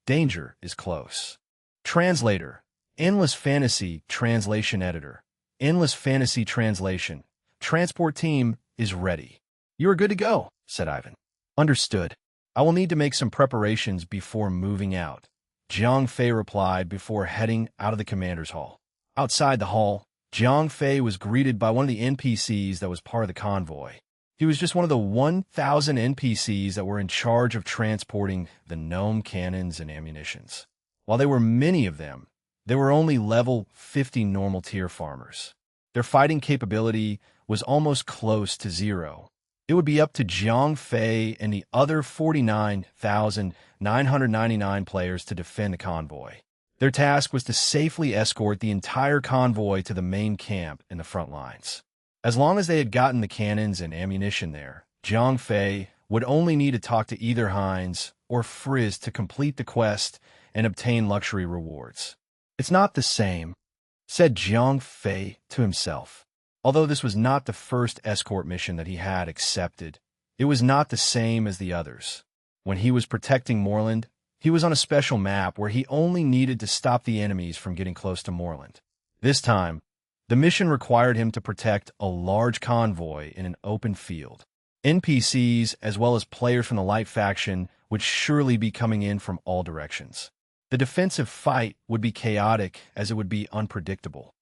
Danger is Close. Translator, Endless Fantasy Translation Editor, Endless Fantasy Translation. Transport team is ready. You are good to go, said Ivan. Understood. I will need to make some preparations before moving out, Jiang Fei replied before heading out of the commander's hall. Outside the hall, Jiang Fei was greeted by one of the NPCs that was part of the convoy. He was just one of the 1,000 NPCs that were in charge of transporting the gnome cannons and ammunitions. While there were many of them, they were only level 50 normal tier farmers. Their fighting capability was almost close to 0. It would be up to Jiang Fei and the other 49,999 players to defend the convoy. Their task was to safely escort the entire convoy to the main camp in the front lines. As long as they had gotten the cannons and ammunition there, Jiang Fei would only need to talk to either Heinz or Frizz to complete the quest and obtain luxury rewards. It's not the same, said Jiang Fei to himself. Although this was not the first escort mission that he had accepted, it was not the same as the others. When he was protecting Moorland, he was on a special map where he only needed to stop the enemies from getting close to Moorland. This time, the mission required him to protect a large convoy in an open field. NPCs, as well as players from the Light faction, would surely be coming in from all directions. The defensive fight would be chaotic as it would be unpredictable.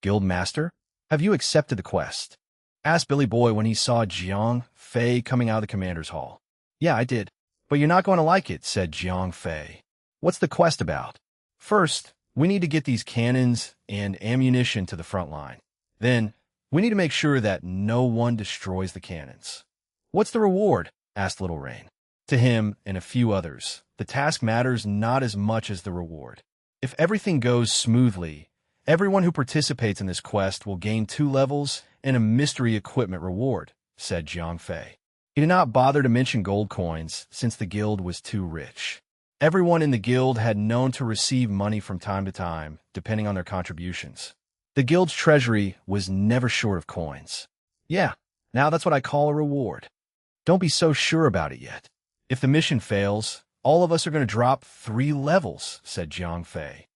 Guildmaster, have you accepted the quest? Asked Billy Boy when he saw Jiang Fei coming out of the commander's hall. Yeah, I did. But you're not going to like it, said Jiang Fei. What's the quest about? First, we need to get these cannons and ammunition to the front line. Then, we need to make sure that no one destroys the cannons. What's the reward? Asked Little Rain. To him and a few others, the task matters not as much as the reward. If everything goes smoothly, everyone who participates in this quest will gain 2 levels and a mystery equipment reward, said Jiang Fei. He did not bother to mention gold coins since the guild was too rich. Everyone in the guild had known to receive money from time to time, depending on their contributions. The guild's treasury was never short of coins. Yeah, now that's what I call a reward. Don't be so sure about it yet. If the mission fails, all of us are going to drop 3 levels, said Jiang Fei.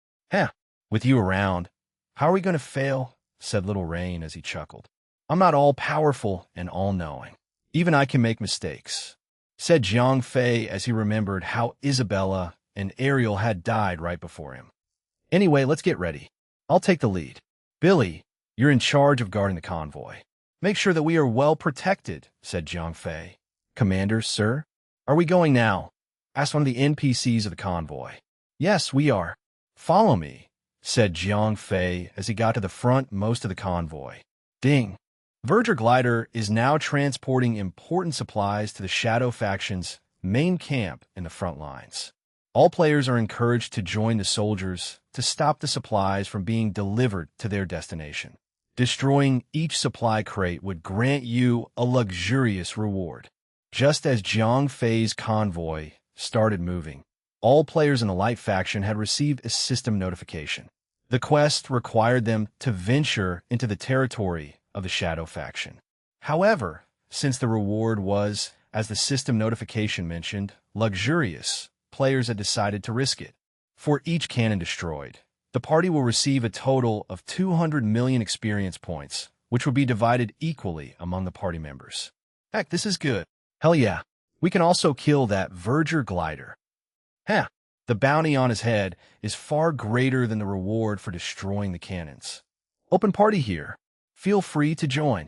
With you around, how are we going to fail? Said Little Rain as he chuckled. I'm not all-powerful and all-knowing. Even I can make mistakes, said Jiang Fei as he remembered how Isabella and Ariel had died right before him. Anyway, let's get ready. I'll take the lead. Billy, you're in charge of guarding the convoy. Make sure that we are well protected, said Jiang Fei. Commander, sir? Are we going now? Asked one of the NPCs of the convoy. Yes, we are. Follow me, said Jiang Fei as he got to the front most of the convoy. Ding. Verger Glider is now transporting important supplies to the Shadow Faction's main camp in the front lines. All players are encouraged to join the soldiers to stop the supplies from being delivered to their destination. Destroying each supply crate would grant you a luxurious reward. Just as Jiang Fei's convoy started moving, all players in the Light Faction had received a system notification. The quest required them to venture into the territory of the Shadow Faction. However, since the reward was, as the system notification mentioned, luxurious, players had decided to risk it. For each cannon destroyed, the party will receive a total of 200 million experience points, which will be divided equally among the party members. Heck, this is good. Hell yeah. We can also kill that Verger Glider. Heh, the bounty on his head is far greater than the reward for destroying the cannons. Open party here. Feel free to join.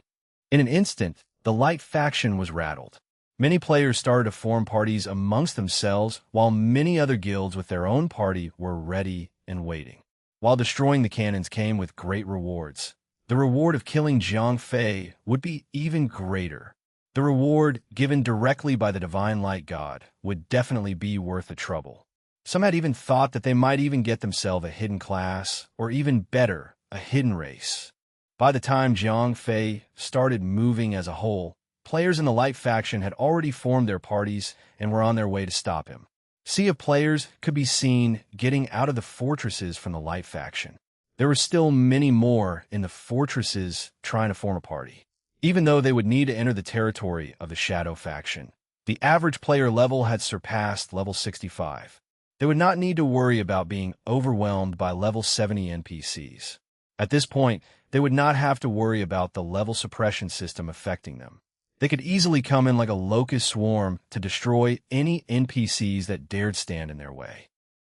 In an instant, the Light Faction was rattled. Many players started to form parties amongst themselves, while many other guilds with their own party were ready and waiting. While destroying the cannons came with great rewards, the reward of killing Jiang Fei would be even greater. The reward given directly by the Divine Light God would definitely be worth the trouble. Some had even thought that they might even get themselves a hidden class, or even better, a hidden race. By the time Jiang Fei started moving as a whole, players in the Light Faction had already formed their parties and were on their way to stop him. Sea of players could be seen getting out of the fortresses from the Light Faction. There were still many more in the fortresses trying to form a party. Even though they would need to enter the territory of the Shadow Faction, the average player level had surpassed level 65. They would not need to worry about being overwhelmed by level 70 NPCs. At this point, they would not have to worry about the level suppression system affecting them. They could easily come in like a locust swarm to destroy any NPCs that dared stand in their way.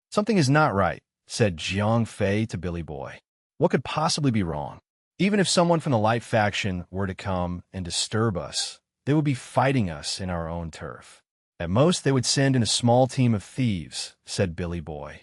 Something is not right, said Jiang Fei to Billy Boy. What could possibly be wrong? Even if someone from the Light Faction were to come and disturb us, they would be fighting us in our own turf. At most, they would send in a small team of thieves, said Billy Boy.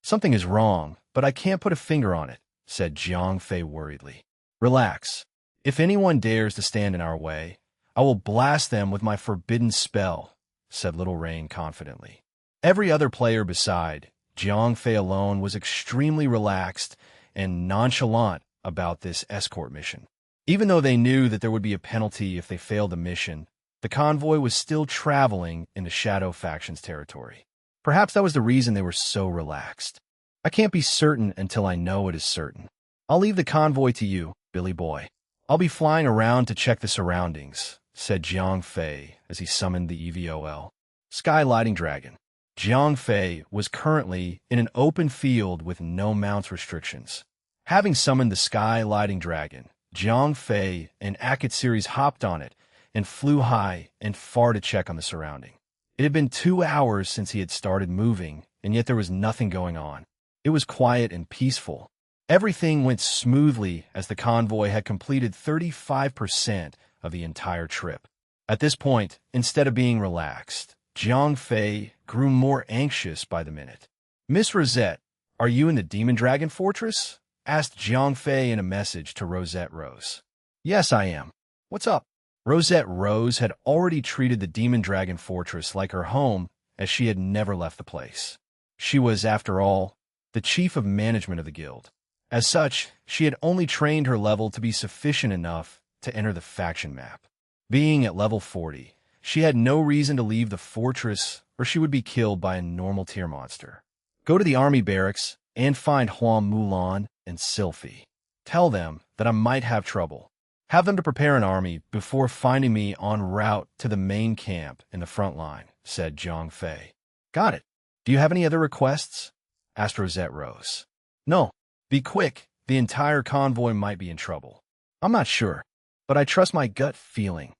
Something is wrong, but I can't put a finger on it, said Jiang Fei worriedly. Relax. If anyone dares to stand in our way, I will blast them with my forbidden spell, said Little Rain confidently. Every other player beside Jiang Fei alone was extremely relaxed and nonchalant about this escort mission. Even though they knew that there would be a penalty if they failed the mission, the convoy was still traveling in the Shadow Faction's territory. Perhaps that was the reason they were so relaxed. I can't be certain until I know it is certain. I'll leave the convoy to you, Billy Boy. I'll be flying around to check the surroundings, said Jiang Fei as he summoned the EVOL. Sky Lighting Dragon. Jiang Fei was currently in an open field with no mounts restrictions. Having summoned the Sky Lighting Dragon, Jiang Fei and Akatsiri's hopped on it and flew high and far to check on the surrounding. It had been 2 hours since he had started moving, and yet there was nothing going on. It was quiet and peaceful. Everything went smoothly as the convoy had completed 35% of the entire trip. At this point, instead of being relaxed, Jiang Fei grew more anxious by the minute. Miss Rosette, are you in the Demon Dragon Fortress? Asked Jiang Fei in a message to Rosette Rose. Yes, I am. What's up? Rosette Rose had already treated the Demon Dragon Fortress like her home, as she had never left the place. She was, after all, the chief of management of the guild. As such, she had only trained her level to be sufficient enough to enter the faction map. Being at level 40, she had no reason to leave the fortress or she would be killed by a normal tier monster. Go to the army barracks and find Huang Mulan and Sylphie. Tell them that I might have trouble. Have them to prepare an army before finding me en route to the main camp in the front line, said Jiang Fei. Got it. Do you have any other requests? Asked Rosette Rose. No. Be quick. The entire convoy might be in trouble. I'm not sure, but I trust my gut feeling.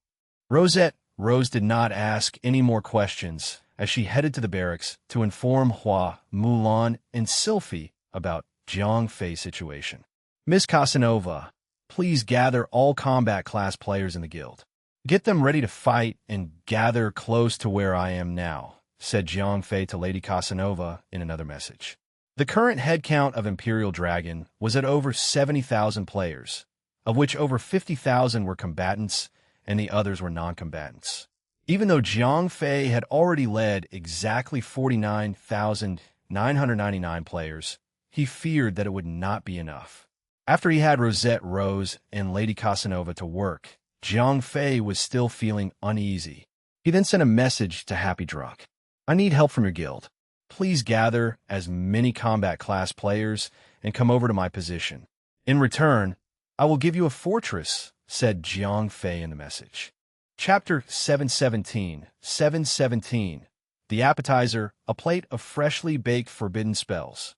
Rosette Rose did not ask any more questions as she headed to the barracks to inform Hua, Mulan, and Sylphie about Jiang Fei's situation. Miss Casanova, please gather all combat class players in the guild. Get them ready to fight and gather close to where I am now, said Jiang Fei to Lady Casanova in another message. The current headcount of Imperial Dragon was at over 70,000 players, of which over 50,000 were combatants and the others were non-combatants. Even though Jiang Fei had already led exactly 49,999 players, he feared that it would not be enough. After he had Rosette Rose and Lady Casanova to work, Jiang Fei was still feeling uneasy. He then sent a message to Happy Drunk. I need help from your guild. Please gather as many combat class players and come over to my position. In return, I will give you a fortress, said Jiang Fei in the message. Chapter 717, 717. The Appetizer, a plate of freshly baked forbidden spells.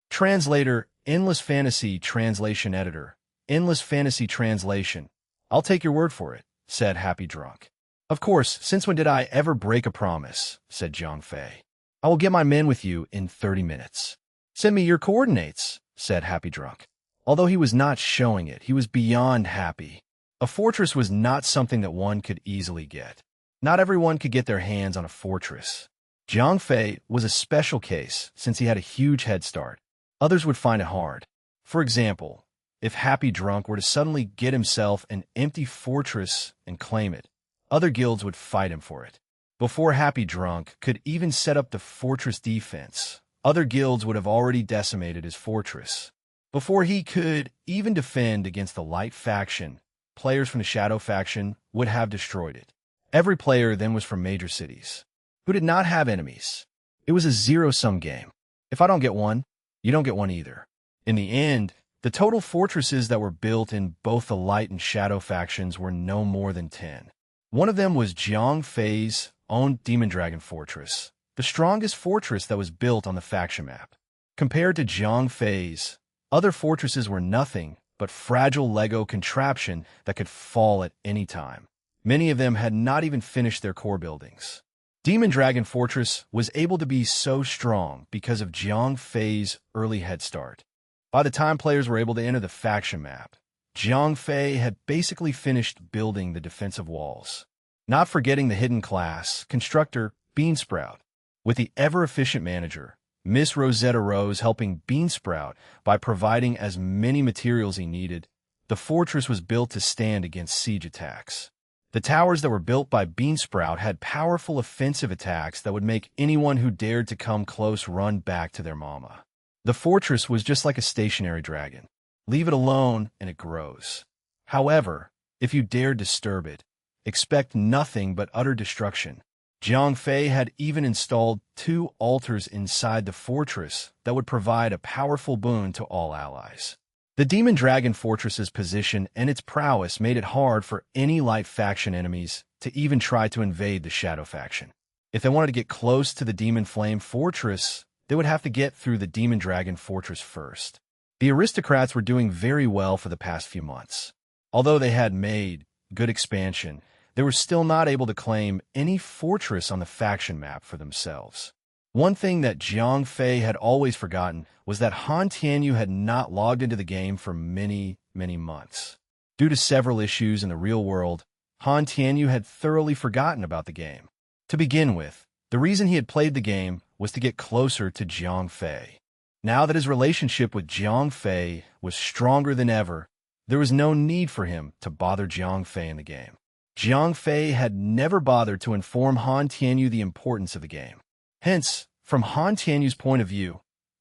Translator, Endless Fantasy Translation Editor. Endless Fantasy Translation. I'll take your word for it, said Happy Drunk. Of course, since when did I ever break a promise, said Jiang Fei. I will get my men with you in 30 minutes. Send me your coordinates, said Happy Drunk. Although he was not showing it, he was beyond happy. A fortress was not something that one could easily get. Not everyone could get their hands on a fortress. Jiang Fei was a special case since he had a huge head start. Others would find it hard. For example, if Happy Drunk were to suddenly get himself an empty fortress and claim it, other guilds would fight him for it. Before Happy Drunk could even set up the fortress defense, other guilds would have already decimated his fortress. Before he could even defend against the Light faction, players from the Shadow faction would have destroyed it. Every player then was from major cities, who did not have enemies. It was a zero-sum game. If I don't get one, you don't get one either. In the end, the total fortresses that were built in both the Light and Shadow factions were no more than 10. One of them was Jiang Fei's own Demon Dragon Fortress, the strongest fortress that was built on the faction map. Compared to Jiang Fei's, other fortresses were nothing but fragile Lego contraption that could fall at any time. Many of them had not even finished their core buildings. Demon Dragon Fortress was able to be so strong because of Jiang Fei's early head start. By the time players were able to enter the faction map, Jiang Fei had basically finished building the defensive walls. Not forgetting the hidden class, constructor Beansprout, with the ever-efficient manager, Miss Rosetta Rose, helping Beansprout by providing as many materials he needed, the fortress was built to stand against siege attacks. The towers that were built by Beansprout had powerful offensive attacks that would make anyone who dared to come close run back to their mama. The fortress was just like a stationary dragon. Leave it alone and it grows. However, if you dare disturb it, expect nothing but utter destruction. Jiang Fei had even installed 2 altars inside the fortress that would provide a powerful boon to all allies. The Demon Dragon Fortress's position and its prowess made it hard for any Light faction enemies to even try to invade the Shadow faction. If they wanted to get close to the Demon Flame Fortress, they would have to get through the Demon Dragon Fortress first. The aristocrats were doing very well for the past few months. Although they had made good expansion, they were still not able to claim any fortress on the faction map for themselves. One thing that Jiang Fei had always forgotten was that Han Tianyu had not logged into the game for many, many months. Due to several issues in the real world, Han Tianyu had thoroughly forgotten about the game. To begin with, the reason he had played the game was to get closer to Jiang Fei. Now that his relationship with Jiang Fei was stronger than ever, there was no need for him to bother Jiang Fei in the game. Jiang Fei had never bothered to inform Han Tianyu the importance of the game. Hence, from Han Tianyu's point of view,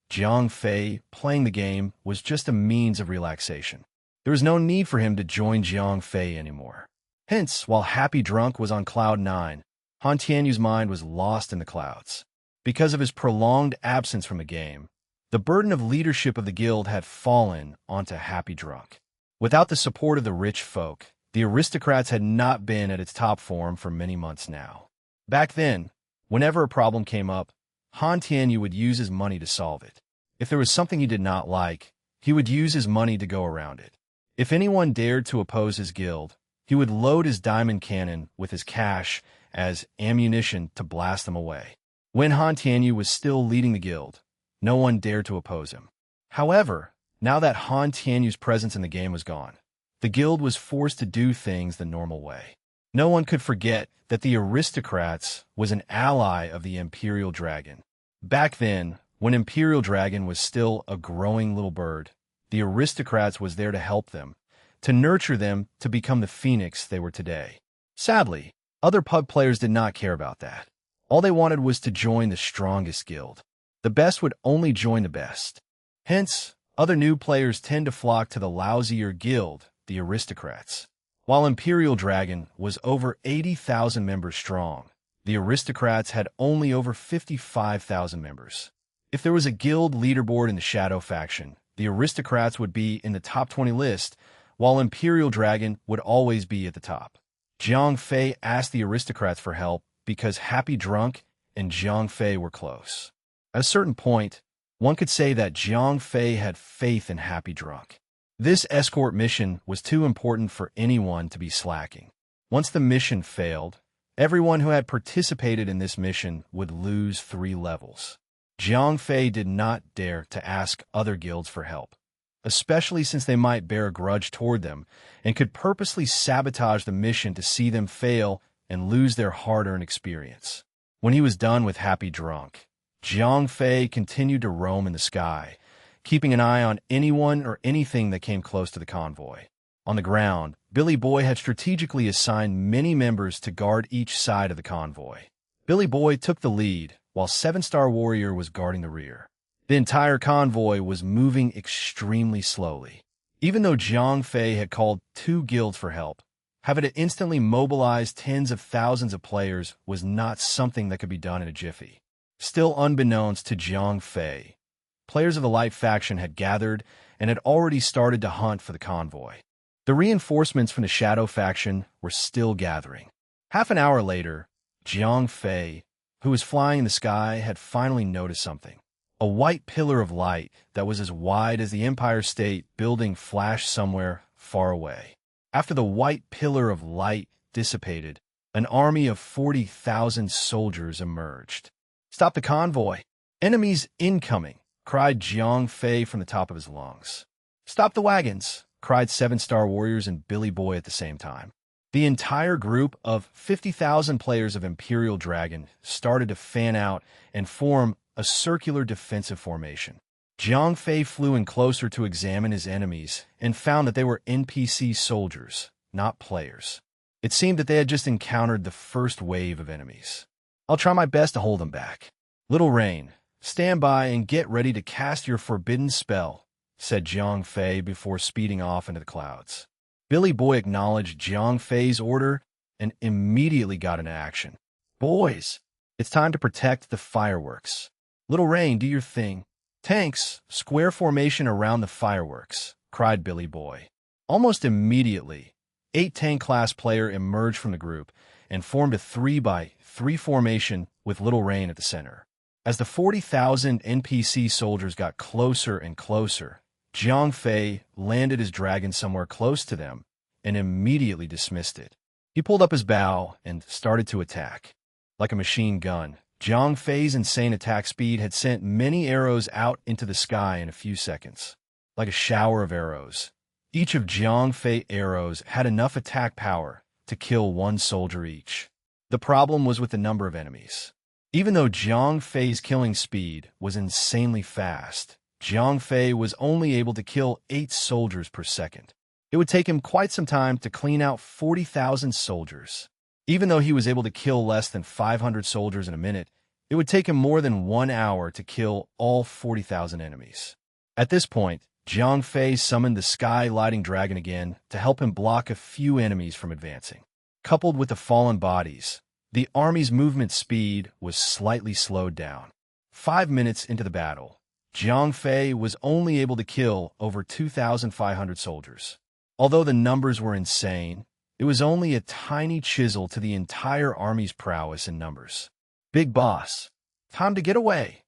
Jiang Fei playing the game was just a means of relaxation. There was no need for him to join Jiang Fei anymore. Hence, while Happy Drunk was on Cloud 9, Han Tianyu's mind was lost in the clouds. Because of his prolonged absence from the game, the burden of leadership of the guild had fallen onto Happy Drunk. Without the support of the rich folk, the aristocrats had not been at its top form for many months now. Back then, whenever a problem came up, Han Tianyu would use his money to solve it. If there was something he did not like, he would use his money to go around it. If anyone dared to oppose his guild, he would load his diamond cannon with his cash as ammunition to blast them away. When Han Tianyu was still leading the guild, no one dared to oppose him. However, Now that Han Tianyu's presence in the game was gone, the guild was forced to do things the normal way. No one could forget that the Aristocrats was an ally of the Imperial Dragon. Back then, when Imperial Dragon was still a growing little bird, the Aristocrats was there to help them, to nurture them to become the phoenix they were today. Sadly, other pub players did not care about that. All they wanted was to join the strongest guild. The best would only join the best. Hence, other new players tend to flock to the lousier guild, the Aristocrats. While Imperial Dragon was over 80,000 members strong, the Aristocrats had only over 55,000 members. If there was a guild leaderboard in the Shadow faction, the Aristocrats would be in the top 20 list, while Imperial Dragon would always be at the top. Jiang Fei asked the Aristocrats for help because Happy Drunk and Jiang Fei were close. At a certain point, one could say that Jiang Fei had faith in Happy Drunk. This escort mission was too important for anyone to be slacking. Once the mission failed, everyone who had participated in this mission would lose 3 levels. Jiang Fei did not dare to ask other guilds for help, especially since they might bear a grudge toward them and could purposely sabotage the mission to see them fail and lose their hard-earned experience. When he was done with Happy Drunk, Jiang Fei continued to roam in the sky, keeping an eye on anyone or anything that came close to the convoy. On the ground, Billy Boy had strategically assigned many members to guard each side of the convoy. Billy Boy took the lead, while 7-Star Warrior was guarding the rear. The entire convoy was moving extremely slowly. Even though Jiang Fei had called 2 guilds for help, having to instantly mobilize tens of thousands of players was not something that could be done in a jiffy. Still unbeknownst to Jiang Fei, players of the Light faction had gathered and had already started to hunt for the convoy. The reinforcements from the Shadow faction were still gathering. Half an hour later, Jiang Fei, who was flying in the sky, had finally noticed something. A white pillar of light that was as wide as the Empire State Building flashed somewhere far away. After the white pillar of light dissipated, an army of 40,000 soldiers emerged. "Stop the convoy! Enemies incoming!" cried Jiang Fei from the top of his lungs. "Stop the wagons!" cried 7-Star Warriors and Billy Boy at the same time. The entire group of 50,000 players of Imperial Dragon started to fan out and form a circular defensive formation. Jiang Fei flew in closer to examine his enemies and found that they were NPC soldiers, not players. It seemed that they had just encountered the first wave of enemies. "I'll try my best to hold them back. Little Rain, stand by and get ready to cast your forbidden spell," said Jiang Fei before speeding off into the clouds. Billy Boy acknowledged Jiang Fei's order and immediately got into action. "Boys, it's time to protect the fireworks. Little Rain, do your thing. Tanks, square formation around the fireworks," cried Billy Boy. Almost immediately, 8 tank-class players emerged from the group and formed a 3x3 formation with Little Rain at the center. As the 40,000 NPC soldiers got closer and closer, Jiang Fei landed his dragon somewhere close to them and immediately dismissed it. He pulled up his bow and started to attack. Like a machine gun, Jiang Fei's insane attack speed had sent many arrows out into the sky in a few seconds. Like a shower of arrows, each of Jiang Fei's arrows had enough attack power to kill 1 soldier each. The problem was with the number of enemies. Even though Jiang Fei's killing speed was insanely fast, Jiang Fei was only able to kill 8 soldiers per second. It would take him quite some time to clean out 40,000 soldiers. Even though he was able to kill less than 500 soldiers in a minute, it would take him more than 1 hour to kill all 40,000 enemies. At this point, Jiang Fei summoned the Sky-Lighting Dragon again to help him block a few enemies from advancing. Coupled with the fallen bodies, the army's movement speed was slightly slowed down. 5 minutes into the battle, Jiang Fei was only able to kill over 2,500 soldiers. Although the numbers were insane, it was only a tiny chisel to the entire army's prowess in numbers. "Big boss, time to get away,"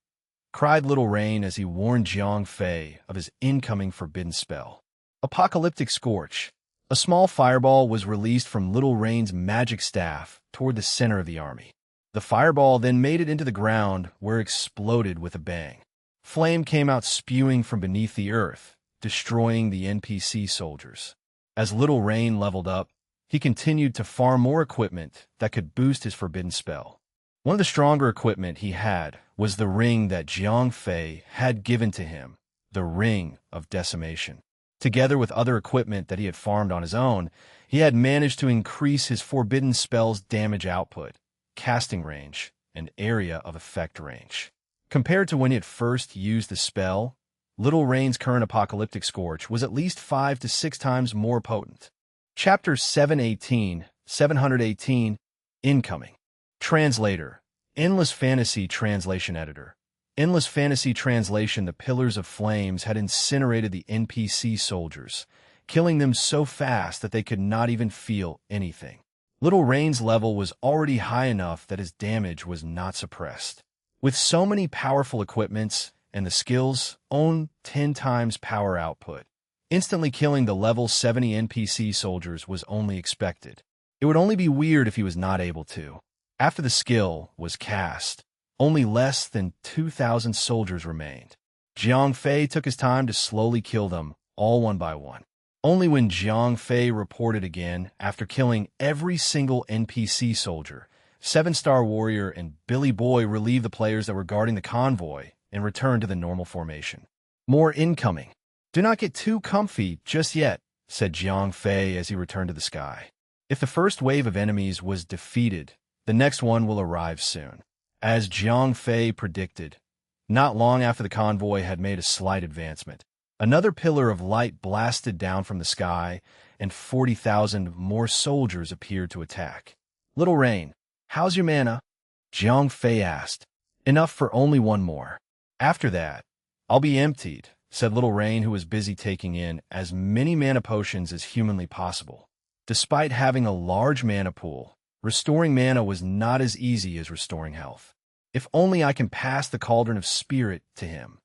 cried Little Rain as he warned Jiang Fei of his incoming forbidden spell. Apocalyptic Scorch. A small fireball was released from Little Rain's magic staff toward the center of the army. The fireball then made it into the ground, where it exploded with a bang. Flame came out spewing from beneath the earth, destroying the NPC soldiers. As Little Rain leveled up, he continued to farm more equipment that could boost his forbidden spell. One of the stronger equipment he had was the ring that Jiang Fei had given to him, the Ring of Decimation. Together with other equipment that he had farmed on his own, he had managed to increase his forbidden spell's damage output, casting range, and area of effect range. Compared to when he had first used the spell, Little Rain's current Apocalyptic Scorch was at least 5 to 6 times more potent. Chapter 718, Incoming. Translator, Endless Fantasy Translation Editor. Endless Fantasy Translation. The Pillars of Flames had incinerated the NPC soldiers, killing them so fast that they could not even feel anything. Little Rain's level was already high enough that his damage was not suppressed. With so many powerful equipments and the skills own 10 times power output, instantly killing the level 70 NPC soldiers was only expected. It would only be weird if he was not able to. After the skill was cast, only less than 2,000 soldiers remained. Jiang Fei took his time to slowly kill them, all one by one. Only when Jiang Fei reported again, after killing every single NPC soldier, 7-star warrior and Billy Boy relieved the players that were guarding the convoy and returned to the normal formation. More incoming. Do not get too comfy just yet, said Jiang Fei as he returned to the sky. If the first wave of enemies was defeated, the next one will arrive soon. As Jiang Fei predicted, not long after the convoy had made a slight advancement, another pillar of light blasted down from the sky, and 40,000 more soldiers appeared to attack. Little Rain, how's your mana? Jiang Fei asked. Enough for only one more. After that, I'll be emptied, said Little Rain, who was busy taking in as many mana potions as humanly possible. Despite having a large mana pool, restoring mana was not as easy as restoring health. If only I can pass the Cauldron of Spirit to him.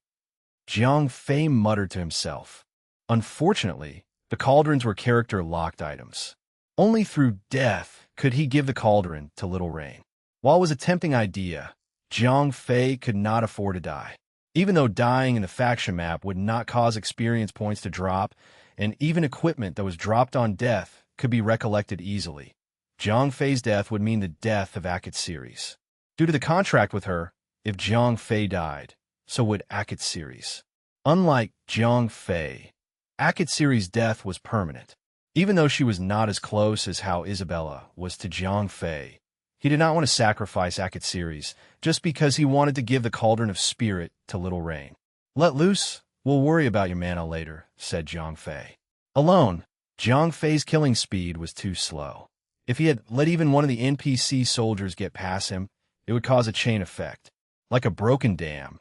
Jiang Fei muttered to himself. Unfortunately, the cauldrons were character-locked items. Only through death could he give the cauldron to Little Rain. While it was a tempting idea, Jiang Fei could not afford to die. Even though dying in the faction map would not cause experience points to drop, and even equipment that was dropped on death could be recollected easily, Jiang Fei's death would mean the death of Akatsuris. Due to the contract with her, if Jiang Fei died, so would Akatsuris. Unlike Jiang Fei, Akatsuris' death was permanent. Even though she was not as close as how Isabella was to Jiang Fei, he did not want to sacrifice Akatsuris just because he wanted to give the Cauldron of Spirit to Little Rain. Let loose, we'll worry about your mana later, said Jiang Fei. Alone, Jiang Fei's killing speed was too slow. If he had let even one of the NPC soldiers get past him, it would cause a chain effect. Like a broken dam,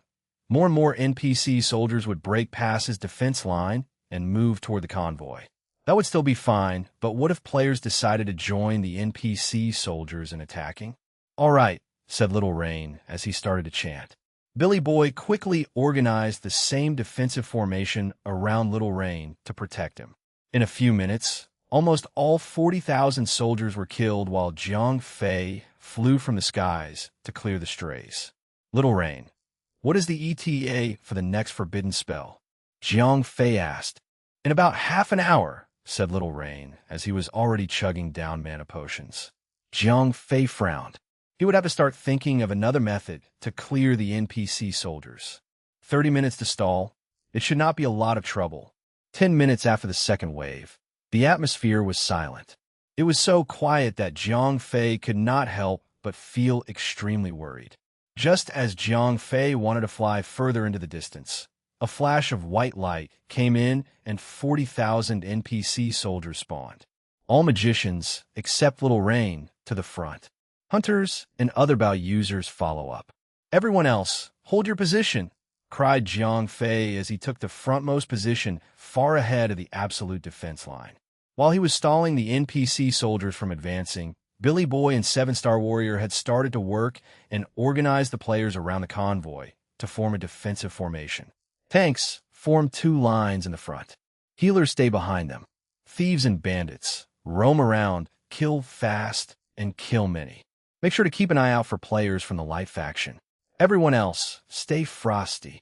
more and more NPC soldiers would break past his defense line and move toward the convoy. That would still be fine, but what if players decided to join the NPC soldiers in attacking? All right, said Little Rain as he started to chant. Billy Boy quickly organized the same defensive formation around Little Rain to protect him. In a few minutes, almost all 40,000 soldiers were killed while Jiang Fei flew from the skies to clear the strays. Little Rain, what is the ETA for the next forbidden spell? Jiang Fei asked. In about half an hour, said Little Rain as he was already chugging down mana potions. Jiang Fei frowned. He would have to start thinking of another method to clear the NPC soldiers. 30 minutes to stall. It should not be a lot of trouble. 10 minutes after the second wave, the atmosphere was silent. It was so quiet that Jiang Fei could not help but feel extremely worried. Just as Jiang Fei wanted to fly further into the distance, a flash of white light came in and 40,000 NPC soldiers spawned. All magicians, except Little Rain, to the front. Hunters and other Bao users follow up. Everyone else, hold your position, cried Jiang Fei as he took the frontmost position far ahead of the absolute defense line. While he was stalling the NPC soldiers from advancing, Billy Boy and 7-star warrior had started to work and organize the players around the convoy to form a defensive formation. Tanks form 2 lines in the front. Healers stay behind them. Thieves and bandits roam around, kill fast, and kill many. Make sure to keep an eye out for players from the light faction. Everyone else, stay frosty.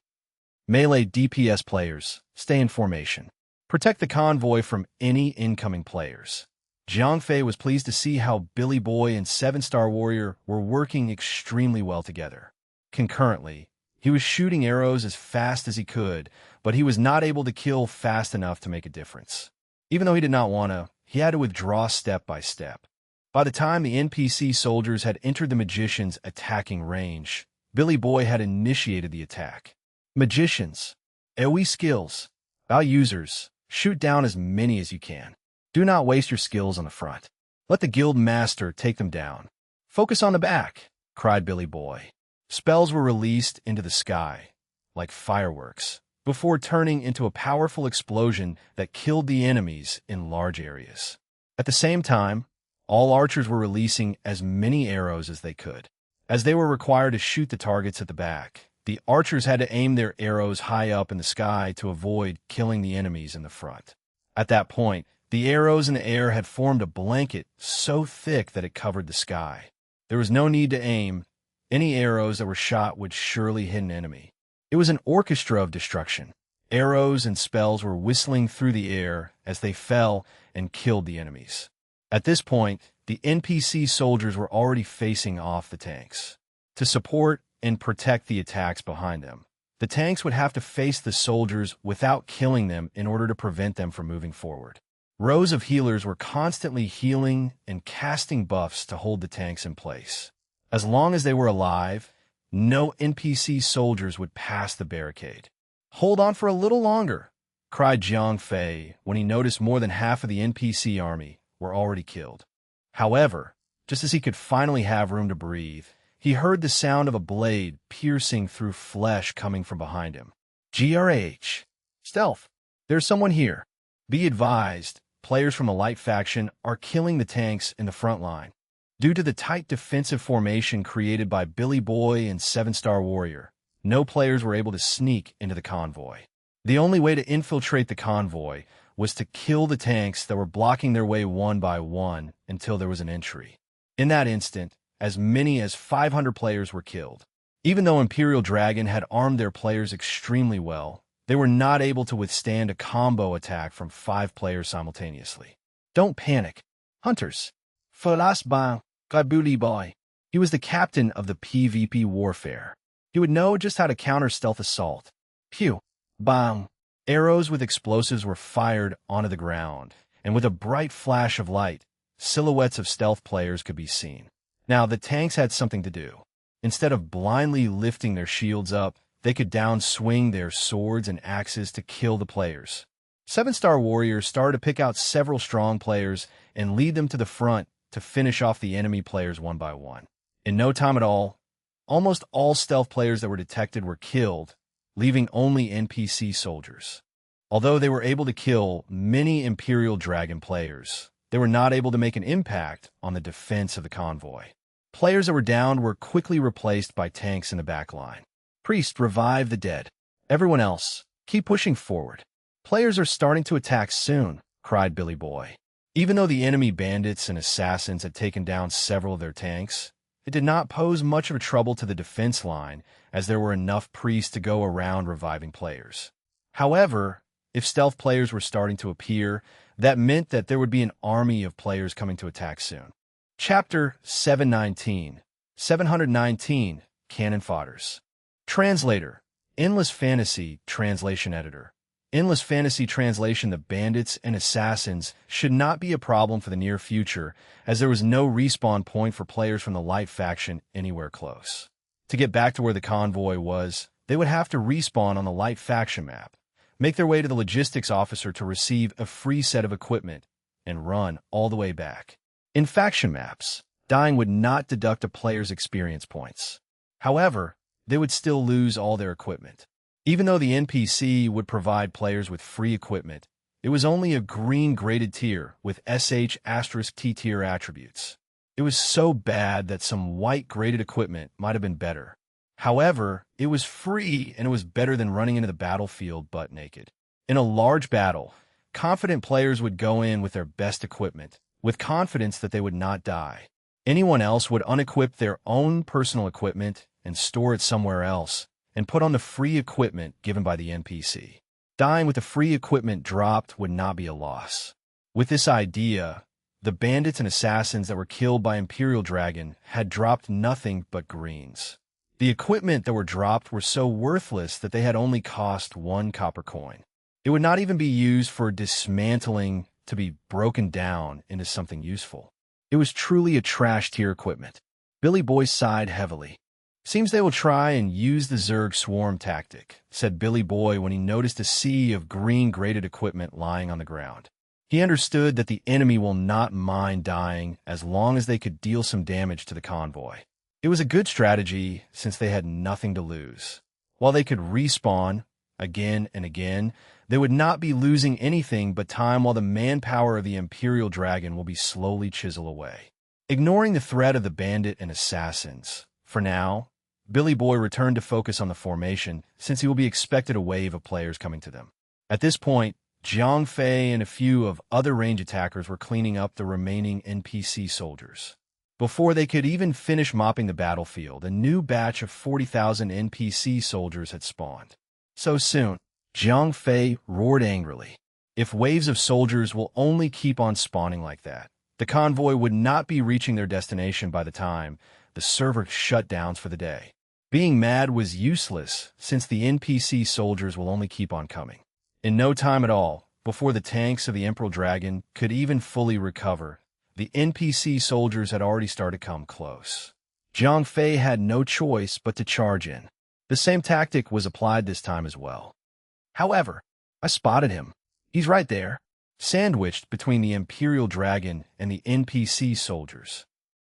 Melee DPS players, stay in formation. Protect the convoy from any incoming players. Jiang Fei was pleased to see how Billy Boy and 7-Star Warrior were working extremely well together. Concurrently, he was shooting arrows as fast as he could, but he was not able to kill fast enough to make a difference. Even though he did not want to, he had to withdraw step by step. By the time the NPC soldiers had entered the magician's attacking range, Billy Boy had initiated the attack. Magicians, AoE skills, bow users, shoot down as many as you can. Do not waste your skills on the front. Let the guild master take them down. Focus on the back, cried Billy Boy. Spells were released into the sky, like fireworks, before turning into a powerful explosion that killed the enemies in large areas. At the same time, all archers were releasing as many arrows as they could. As they were required to shoot the targets at the back, the archers had to aim their arrows high up in the sky to avoid killing the enemies in the front. At that point, the arrows in the air had formed a blanket so thick that it covered the sky. There was no need to aim. Any arrows that were shot would surely hit an enemy. It was an orchestra of destruction. Arrows and spells were whistling through the air as they fell and killed the enemies. At this point, the NPC soldiers were already facing off the tanks. To support and protect the attacks behind them, the tanks would have to face the soldiers without killing them in order to prevent them from moving forward. Rows of healers were constantly healing and casting buffs to hold the tanks in place. As long as they were alive, no NPC soldiers would pass the barricade. "Hold on for a little longer," cried Jiang Fei when he noticed more than half of the NPC army were already killed. However, just as he could finally have room to breathe, he heard the sound of a blade piercing through flesh coming from behind him. "GRH. Stealth. There's someone here. Be advised, players from the light faction are killing the tanks in the front line." Due to the tight defensive formation created by Billy Boy and 7-Star Warrior, no players were able to sneak into the convoy. The only way to infiltrate the convoy was to kill the tanks that were blocking their way one by one until there was an entry. In that instant, as many as 500 players were killed. Even though Imperial Dragon had armed their players extremely well, they were not able to withstand a combo attack from 5 players simultaneously. Don't panic. Hunters. Falas Bang, Billy Boy. He was the captain of the PvP warfare. He would know just how to counter stealth assault. Pew. Bang. Arrows with explosives were fired onto the ground, and with a bright flash of light, silhouettes of stealth players could be seen. Now, the tanks had something to do. Instead of blindly lifting their shields up, they could downswing their swords and axes to kill the players. 7-Star Warriors started to pick out several strong players and lead them to the front to finish off the enemy players one by one. In no time at all, almost all stealth players that were detected were killed, leaving only NPC soldiers. Although they were able to kill many Imperial Dragon players, they were not able to make an impact on the defense of the convoy. Players that were downed were quickly replaced by tanks in the back line. Priest, revive the dead. Everyone else, keep pushing forward. Players are starting to attack soon, cried Billy Boy. Even though the enemy bandits and assassins had taken down several of their tanks, it did not pose much of a trouble to the defense line, as there were enough priests to go around reviving players. However, if stealth players were starting to appear, that meant that there would be an army of players coming to attack soon. Chapter 719, Cannon Fodders. Translator, Endless Fantasy Translation Editor. Endless Fantasy Translation: The bandits and assassins should not be a problem for the near future, as there was no respawn point for players from the light faction anywhere close. To get back to where the convoy was, they would have to respawn on the light faction map, make their way to the logistics officer to receive a free set of equipment, and run all the way back. In faction maps, dying would not deduct a player's experience points. However, they would still lose all their equipment. Even though the NPC would provide players with free equipment, it was only a green graded tier with *T tier attributes. It was so bad that some white graded equipment might have been better. However, it was free and it was better than running into the battlefield butt naked. In a large battle, confident players would go in with their best equipment, with confidence that they would not die. Anyone else would unequip their own personal equipment and store it somewhere else, and put on the free equipment given by the NPC. Dying with the free equipment dropped would not be a loss. With this idea, the bandits and assassins that were killed by Imperial Dragon had dropped nothing but greens. The equipment that were dropped were so worthless that they had only cost 1 copper coin. It would not even be used for dismantling to be broken down into something useful. It was truly a trash-tier equipment. Billy Boy sighed heavily. "Seems they will try and use the Zerg swarm tactic," said Billy Boy when he noticed a sea of green graded equipment lying on the ground. He understood that the enemy will not mind dying as long as they could deal some damage to the convoy. It was a good strategy since they had nothing to lose. While they could respawn again and again, they would not be losing anything but time while the manpower of the Imperial Dragon will be slowly chiseled away. Ignoring the threat of the bandit and assassins, for now, Billy Boy returned to focus on the formation since he will be expected a wave of players coming to them. At this point, Jiang Fei and a few of other range attackers were cleaning up the remaining NPC soldiers. Before they could even finish mopping the battlefield, a new batch of 40,000 NPC soldiers had spawned. So soon, Jiang Fei roared angrily. If waves of soldiers will only keep on spawning like that, the convoy would not be reaching their destination by the time the server shut down for the day. Being mad was useless since the NPC soldiers will only keep on coming. In no time at all, before the tanks of the Emperor Dragon could even fully recover, the NPC soldiers had already started to come close. Jiang Fei had no choice but to charge in. The same tactic was applied this time as well. However, I spotted him. He's right there, sandwiched between the Imperial Dragon and the NPC soldiers.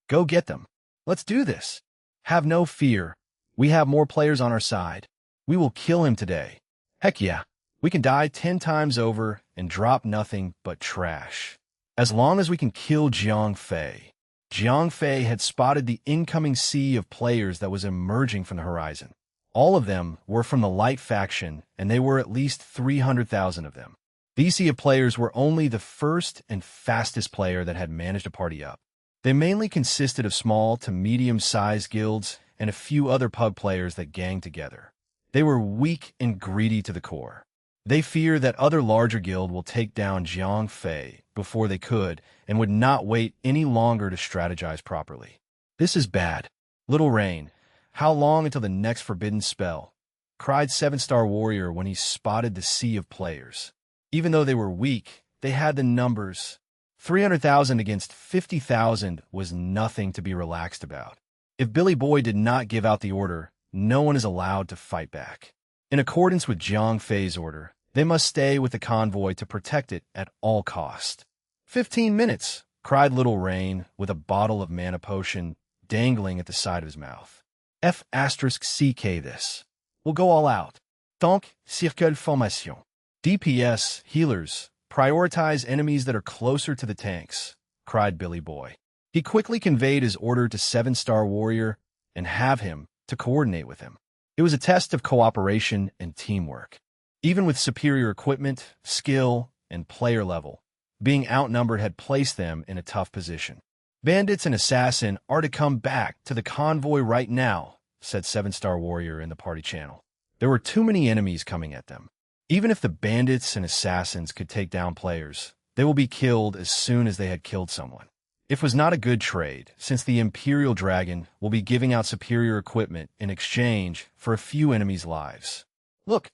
Go get them. Let's do this. Have no fear. We have more players on our side. We will kill him today. Heck yeah. We can die 10 times over and drop nothing but trash. As long as we can kill Jiang Fei. Jiang Fei had spotted the incoming sea of players that was emerging from the horizon. All of them were from the light faction, and they were at least 300,000 of them. These sea of players were only the first and fastest player that had managed to party up. They mainly consisted of small to medium-sized guilds and a few other pub players that ganged together. They were weak and greedy to the core. They fear that other larger guild will take down Jiang Fei before they could and would not wait any longer to strategize properly. This is bad. Little Rain, how long until the next forbidden spell? Cried 7-star warrior when he spotted the sea of players. Even though they were weak, they had the numbers. 300,000 against 50,000 was nothing to be relaxed about. If Billy Boy did not give out the order, no one is allowed to fight back. In accordance with Jiang Fei's order, they must stay with the convoy to protect it at all cost. 15 minutes, cried Little Rain with a bottle of mana potion dangling at the side of his mouth. F***CK this. We'll go all out. Tank, circle formation. DPS, healers, prioritize enemies that are closer to the tanks, cried Billy Boy. He quickly conveyed his order to 7-star warrior and have him to coordinate with him. It was a test of cooperation and teamwork. Even with superior equipment, skill, and player level, being outnumbered had placed them in a tough position. Bandits and assassin are to come back to the convoy right now, said 7-star warrior in the party channel. There were too many enemies coming at them. Even if the bandits and assassins could take down players, they will be killed as soon as they had killed someone. It was not a good trade, since the Imperial Dragon will be giving out superior equipment in exchange for a few enemies' lives. Look,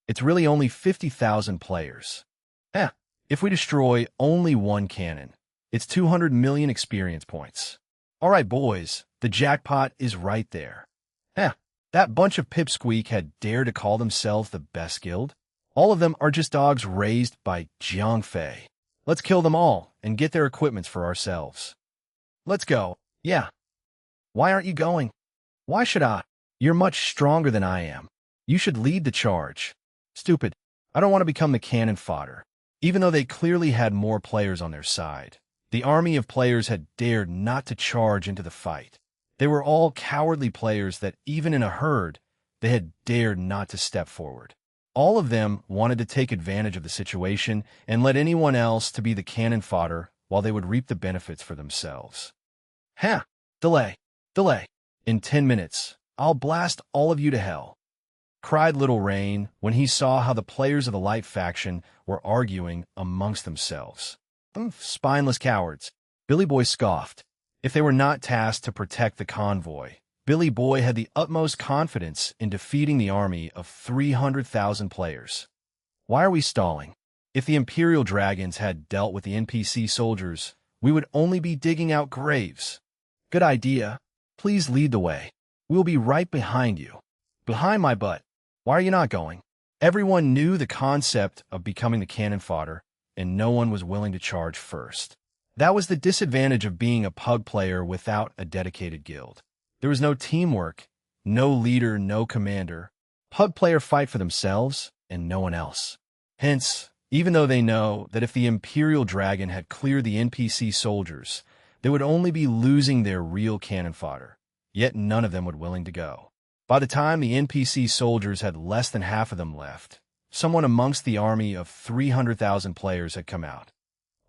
it's really only 50,000 players. If we destroy only one cannon, it's 200 million experience points. All right, boys, the jackpot is right there. That bunch of pipsqueak had dared to call themselves the best guild. All of them are just dogs raised by Jiang Fei. Let's kill them all and get their equipments for ourselves. Let's go. Yeah. Why aren't you going? Why should I? You're much stronger than I am. You should lead the charge. Stupid. I don't want to become the cannon fodder. Even though they clearly had more players on their side, the army of players had dared not to charge into the fight. They were all cowardly players that, even in a herd, they had dared not to step forward. All of them wanted to take advantage of the situation and let anyone else to be the cannon fodder while they would reap the benefits for themselves. Delay. In 10 minutes, I'll blast all of you to hell," cried Little Rain when he saw how the players of the Light faction were arguing amongst themselves. Spineless cowards, Billy Boy scoffed. If they were not tasked to protect the convoy, Billy Boy had the utmost confidence in defeating the army of 300,000 players. Why are we stalling? If the Imperial Dragons had dealt with the NPC soldiers, we would only be digging out graves. Good idea. Please lead the way. We'll be right behind you. Behind my butt. Why are you not going? Everyone knew the concept of becoming the cannon fodder, and no one was willing to charge first. That was the disadvantage of being a pug player without a dedicated guild. There was no teamwork, no leader, no commander. Pug players fight for themselves and no one else. Hence, even though they know that if the Imperial Dragon had cleared the NPC soldiers, they would only be losing their real cannon fodder, yet none of them were willing to go. By the time the NPC soldiers had less than half of them left, someone amongst the army of 300,000 players had come out.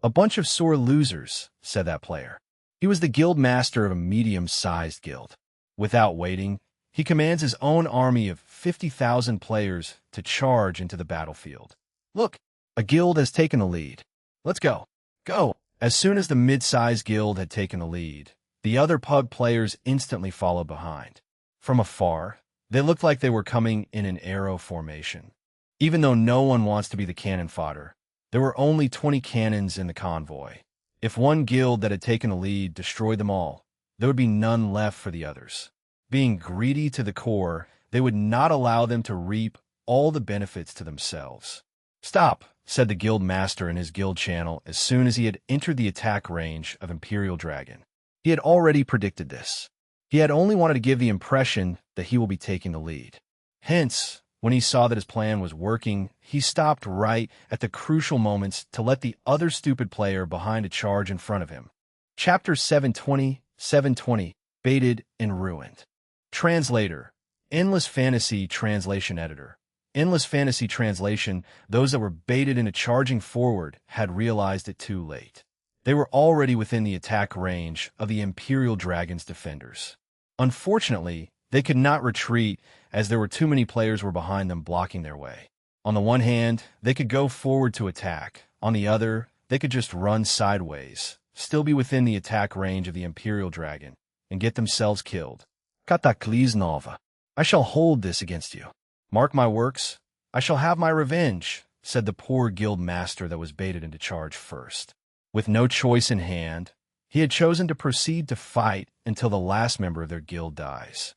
"A bunch of sore losers," said that player. He was the guild master of a medium-sized guild. Without waiting, he commands his own army of 50,000 players to charge into the battlefield. "Look, a guild has taken the lead. Let's go. Go!" As soon as the mid-sized guild had taken the lead, the other pug players instantly followed behind. From afar, they looked like they were coming in an arrow formation. Even though no one wants to be the cannon fodder, there were only 20 cannons in the convoy. If one guild that had taken the lead destroyed them all, there would be none left for the others. Being greedy to the core, they would not allow them to reap all the benefits to themselves. "Stop," said the guild master in his guild channel as soon as he had entered the attack range of Imperial Dragon. He had already predicted this. He had only wanted to give the impression that he will be taking the lead. Hence, when he saw that his plan was working, he stopped right at the crucial moments to let the other stupid player behind a charge in front of him. Chapter 720, Baited and Ruined. Translator, Endless Fantasy Translation Editor. Endless Fantasy Translation, those that were baited into charging forward had realized it too late. They were already within the attack range of the Imperial Dragon's defenders. Unfortunately, they could not retreat as there were too many players were behind them blocking their way. On the one hand, they could go forward to attack. On the other, they could just run sideways, still be within the attack range of the Imperial Dragon, and get themselves killed. Cataclysnova. I shall hold this against you. Mark my works, I shall have my revenge, said the poor guild master that was baited into charge first. With no choice in hand, he had chosen to proceed to fight until the last member of their guild dies.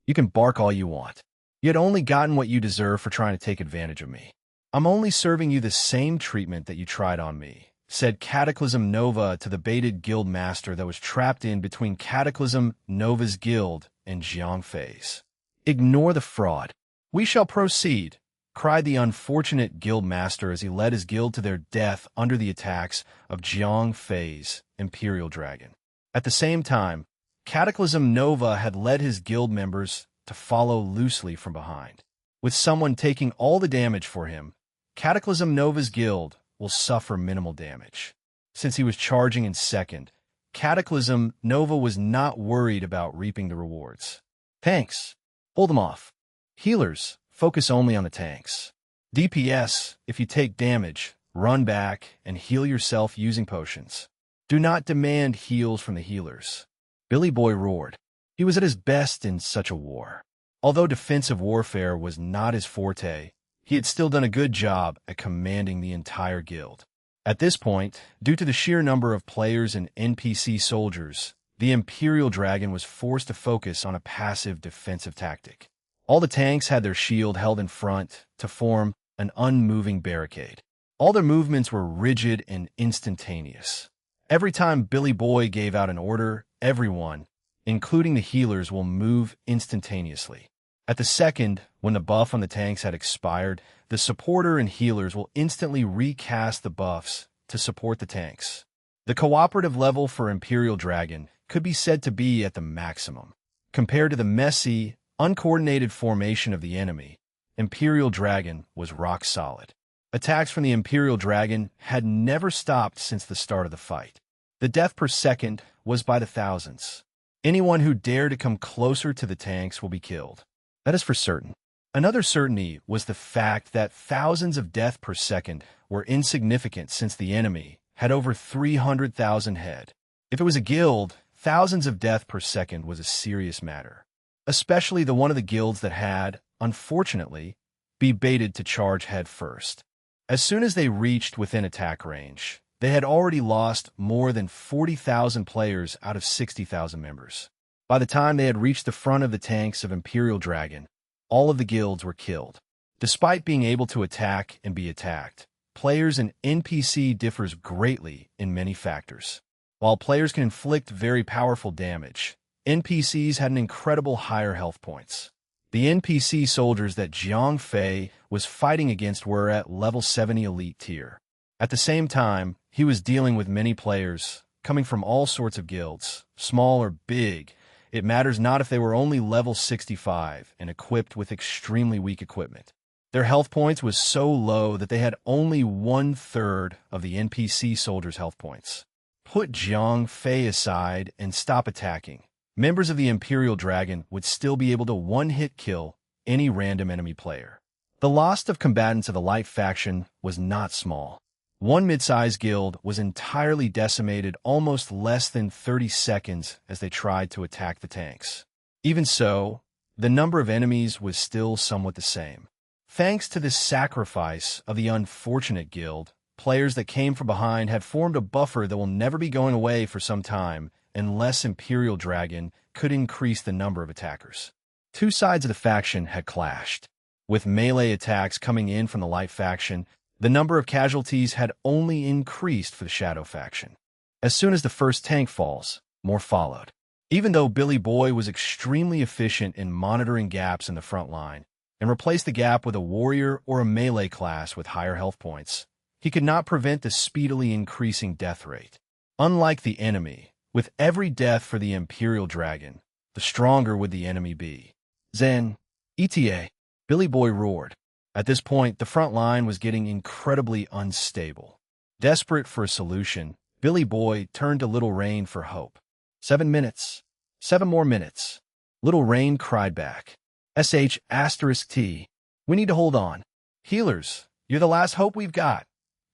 You can bark all you want. You had only gotten what you deserve for trying to take advantage of me. I'm only serving you the same treatment that you tried on me, said Cataclysm Nova to the baited guild master that was trapped in between Cataclysm Nova's guild and Jiang Fei's. Ignore the fraud. We shall proceed, cried the unfortunate guild master as he led his guild to their death under the attacks of Jiang Fei's Imperial Dragon. At the same time, Cataclysm Nova had led his guild members to follow loosely from behind. With someone taking all the damage for him, Cataclysm Nova's guild will suffer minimal damage. Since he was charging in second, Cataclysm Nova was not worried about reaping the rewards. Tanks, hold them off. Healers, focus only on the tanks. DPS, if you take damage, run back and heal yourself using potions. Do not demand heals from the healers. Billy Boy roared. He was at his best in such a war. Although defensive warfare was not his forte, he had still done a good job at commanding the entire guild. At this point, due to the sheer number of players and NPC soldiers, the Imperial Dragon was forced to focus on a passive defensive tactic. All the tanks had their shield held in front to form an unmoving barricade. All their movements were rigid and instantaneous. Every time Billy Boy gave out an order, everyone, including the healers, will move instantaneously. At the second, when the buff on the tanks had expired, the supporter and healers will instantly recast the buffs to support the tanks. The cooperative level for Imperial Dragon could be said to be at the maximum. Compared to the messy, uncoordinated formation of the enemy, Imperial Dragon was rock solid. Attacks from the Imperial Dragon had never stopped since the start of the fight. The death per second was by the thousands. Anyone who dare to come closer to the tanks will be killed. That is for certain. Another certainty was the fact that thousands of deaths per second were insignificant since the enemy had over 300,000 head. If it was a guild, thousands of deaths per second was a serious matter, especially the one of the guilds that had, unfortunately, been baited to charge head first. As soon as they reached within attack range, they had already lost more than 40,000 players out of 60,000 members. By the time they had reached the front of the tanks of Imperial Dragon, all of the guilds were killed. Despite being able to attack and be attacked, players and NPC differs greatly in many factors. While players can inflict very powerful damage, NPCs had an incredible higher health points. The NPC soldiers that Jiang Fei was fighting against were at level 70 elite tier. At the same time, he was dealing with many players, coming from all sorts of guilds, small or big. It matters not if they were only level 65 and equipped with extremely weak equipment. Their health points was so low that they had only 1/3 of the NPC soldiers' health points. Put Jiang Fei aside and stop attacking. Members of the Imperial Dragon would still be able to one-hit kill any random enemy player. The loss of combatants of the Light faction was not small. One mid-sized guild was entirely decimated almost less than 30 seconds as they tried to attack the tanks. Even so, the number of enemies was still somewhat the same. Thanks to this sacrifice of the unfortunate guild, players that came from behind had formed a buffer that will never be going away for some time unless Imperial Dragon could increase the number of attackers. Two sides of the faction had clashed. With melee attacks coming in from the Light faction, the number of casualties had only increased for the Shadow faction. As soon as the first tank falls, more followed. Even though Billy Boy was extremely efficient in monitoring gaps in the front line and replaced the gap with a warrior or a melee class with higher health points, he could not prevent the speedily increasing death rate. Unlike the enemy, with every death for the Imperial Dragon, the stronger would the enemy be. Zen, ETA, Billy Boy roared. At this point, the front line was getting incredibly unstable. Desperate for a solution, Billy Boy turned to Little Rain for hope. 7 minutes. 7 more minutes. Little Rain cried back. **T. We need to hold on. Healers, you're the last hope we've got,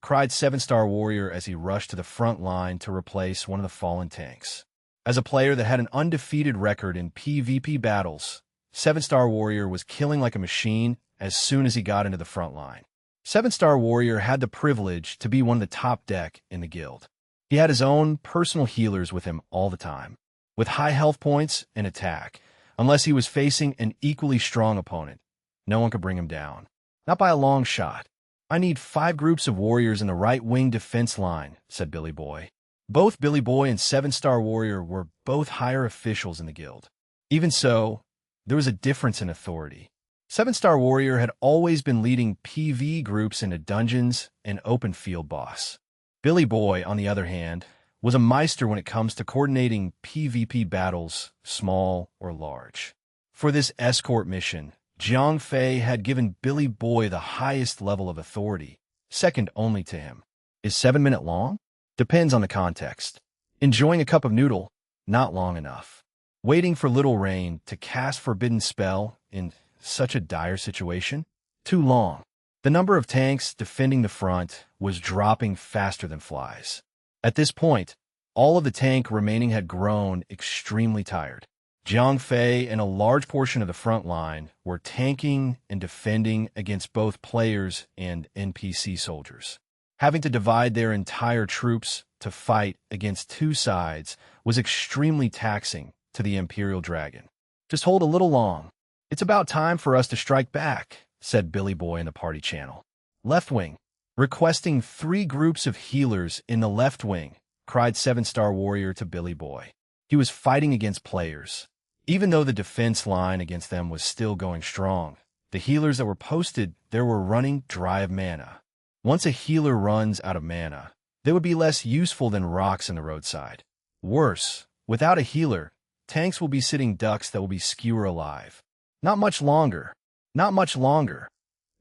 cried 7-star warrior as he rushed to the front line to replace one of the fallen tanks. As a player that had an undefeated record in PvP battles, 7-star warrior was killing like a machine as soon as he got into the front line. 7-star warrior had the privilege to be one of the top deck in the guild. He had his own personal healers with him all the time, with high health points and attack. Unless he was facing an equally strong opponent, no one could bring him down. Not by a long shot. I need 5 groups of warriors in the right-wing defense line, said Billy Boy. Both Billy Boy and 7-star warrior were both higher officials in the guild. Even so, there was a difference in authority. 7-star warrior had always been leading PvE groups into dungeons and open field boss. Billy Boy, on the other hand, was a meister when it comes to coordinating PvP battles, small or large. For this escort mission, Jiang Fei had given Billy Boy the highest level of authority, second only to him. Is 7 minutes long? Depends on the context. Enjoying a cup of noodle? Not long enough. Waiting for Little Rain to cast Forbidden Spell in such a dire situation? Too long. The number of tanks defending the front was dropping faster than flies. At this point, all of the tank remaining had grown extremely tired. Jiang Fei and a large portion of the front line were tanking and defending against both players and NPC soldiers. Having to divide their entire troops to fight against two sides was extremely taxing to the Imperial Dragon. Just hold a little long. It's about time for us to strike back, said Billy Boy in the party channel. Left wing. Requesting 3 groups of healers in the left wing, cried 7-star warrior to Billy Boy. He was fighting against players. Even though the defense line against them was still going strong, the healers that were posted there were running dry of mana. Once a healer runs out of mana, they would be less useful than rocks in the roadside. Worse, without a healer, tanks will be sitting ducks that will be skewer alive. Not much longer. Not much longer.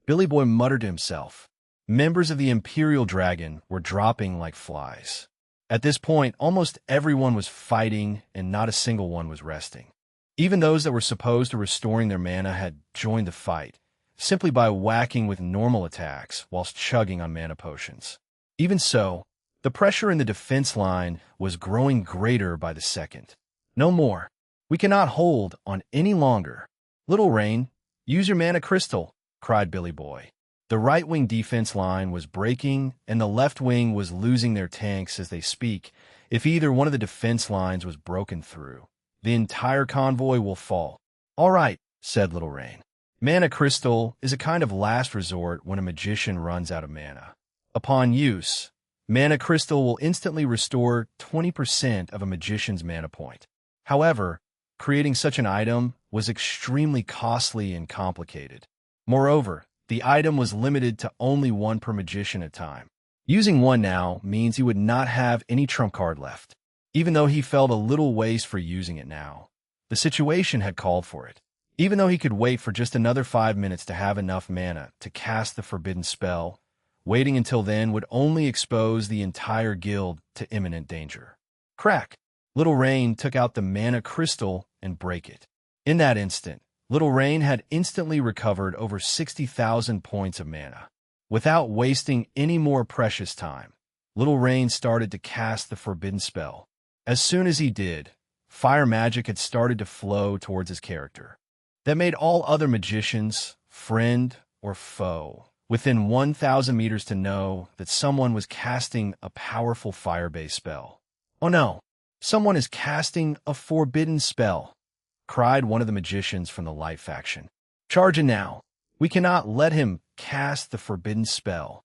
Billy Boy muttered to himself. Members of the Imperial Dragon were dropping like flies. At this point, almost everyone was fighting and not a single one was resting. Even those that were supposed to restoring their mana had joined the fight, simply by whacking with normal attacks whilst chugging on mana potions. Even so, the pressure in the defense line was growing greater by the second. No more. We cannot hold on any longer. Little Rain, use your mana crystal, cried Billy Boy. The right-wing defense line was breaking, and the left wing was losing their tanks as they speak. If either one of the defense lines was broken through, the entire convoy will fall. All right, said Little Rain. Mana crystal is a kind of last resort when a magician runs out of mana. Upon use, mana crystal will instantly restore 20% of a magician's mana point. However, creating such an item was extremely costly and complicated. Moreover, the item was limited to only one per magician at a time. Using one now means he would not have any trump card left, even though he felt a little waste for using it now. The situation had called for it. Even though he could wait for just another 5 minutes to have enough mana to cast the forbidden spell, waiting until then would only expose the entire guild to imminent danger. Crack! Little Rain took out the mana crystal and break it. In that instant, Little Rain had instantly recovered over 60,000 points of mana. Without wasting any more precious time, Little Rain started to cast the forbidden spell. As soon as he did, fire magic had started to flow towards his character. That made all other magicians, friend or foe, within 1,000 meters to know that someone was casting a powerful fire-based spell. Oh no, someone is casting a forbidden spell, cried one of the magicians from the light faction. Charge in now. We cannot let him cast the forbidden spell.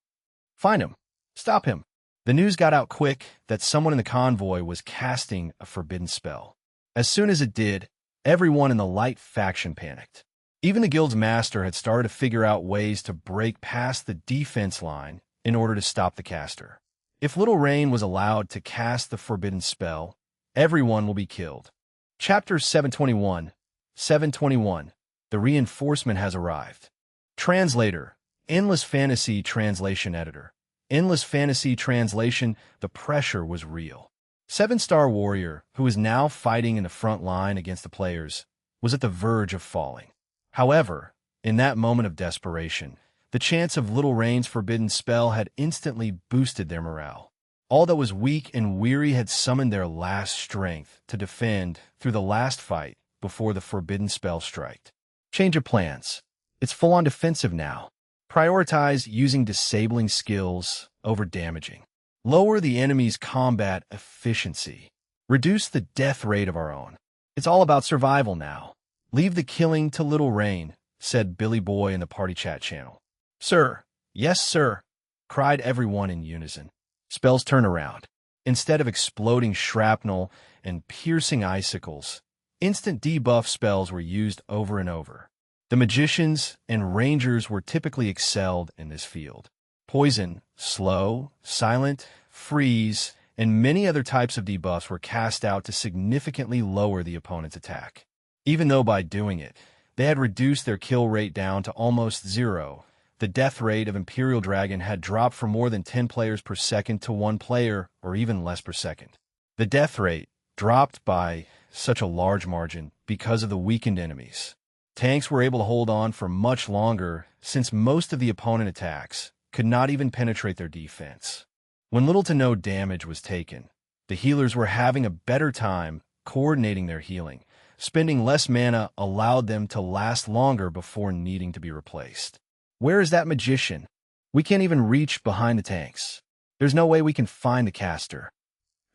Find him. Stop him. The news got out quick that someone in the convoy was casting a forbidden spell. As soon as it did, everyone in the light faction panicked. Even the guild's master had started to figure out ways to break past the defense line in order to stop the caster. If Little Rain was allowed to cast the forbidden spell, everyone will be killed. Chapter 721. 721. The reinforcement has arrived. Translator. Endless Fantasy Translation Editor. Endless Fantasy Translation. The pressure was real. 7-star warrior, who is now fighting in the front line against the players, was at the verge of falling. However, in that moment of desperation, the chance of Little Rain's forbidden spell had instantly boosted their morale. All that was weak and weary had summoned their last strength to defend through the last fight before the forbidden spell striked. Change of plans. It's full-on defensive now. Prioritize using disabling skills over damaging. Lower the enemy's combat efficiency. Reduce the death rate of our own. It's all about survival now. Leave the killing to Little Rain, said Billy Boy in the party chat channel. Sir. Yes, sir, cried everyone in unison. Spells turn around. Instead of exploding shrapnel and piercing icicles, instant debuff spells were used over and over. The magicians and rangers were typically excelled in this field. Poison, slow, silent, freeze, and many other types of debuffs were cast out to significantly lower the opponent's attack. Even though by doing it, they had reduced their kill rate down to almost zero, the death rate of Imperial Dragon had dropped from more than 10 players per second to 1 player or even less per second. The death rate dropped by such a large margin because of the weakened enemies. Tanks were able to hold on for much longer since most of the opponent attacks could not even penetrate their defense. When little to no damage was taken, the healers were having a better time coordinating their healing. Spending less mana allowed them to last longer before needing to be replaced. Where is that magician? We can't even reach behind the tanks. There's no way we can find the caster.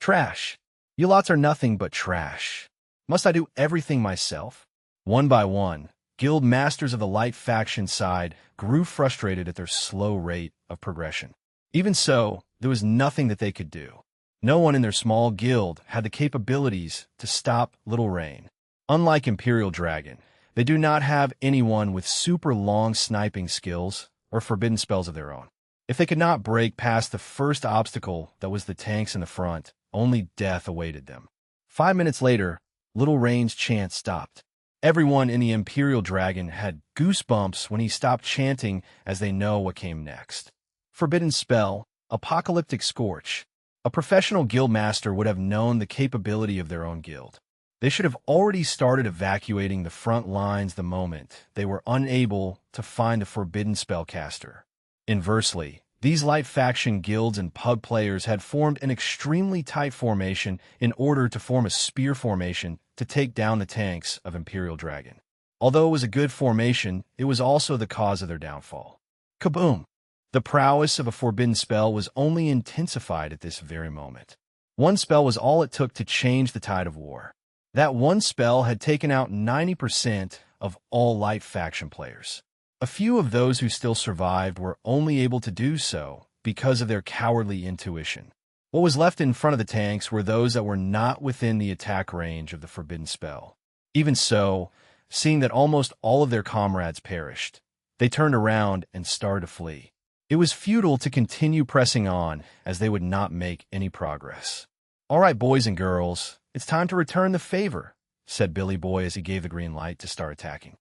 Trash. You lots are nothing but trash. Must I do everything myself? One by one, guild masters of the light faction side grew frustrated at their slow rate of progression. Even so, there was nothing that they could do. No one in their small guild had the capabilities to stop Little Rain. Unlike Imperial Dragon, they do not have anyone with super long sniping skills or forbidden spells of their own. If they could not break past the first obstacle that was the tanks in the front, only death awaited them. 5 minutes later, Little Rain's chant stopped. Everyone in the Imperial Dragon had goosebumps when he stopped chanting as they know what came next. Forbidden spell, Apocalyptic Scorch. A professional guild master would have known the capability of their own guild. They should have already started evacuating the front lines the moment they were unable to find the forbidden spellcaster. Inversely, these light faction guilds and pub players had formed an extremely tight formation in order to form a spear formation to take down the tanks of Imperial Dragon. Although it was a good formation, it was also the cause of their downfall. Kaboom! The prowess of a forbidden spell was only intensified at this very moment. One spell was all it took to change the tide of war. That one spell had taken out 90% of all light faction players. A few of those who still survived were only able to do so because of their cowardly intuition. What was left in front of the tanks were those that were not within the attack range of the forbidden spell. Even so, seeing that almost all of their comrades perished, they turned around and started to flee. It was futile to continue pressing on, as they would not make any progress. "All right, boys and girls, it's time to return the favor," said Billy Boy as he gave the green light to start attacking.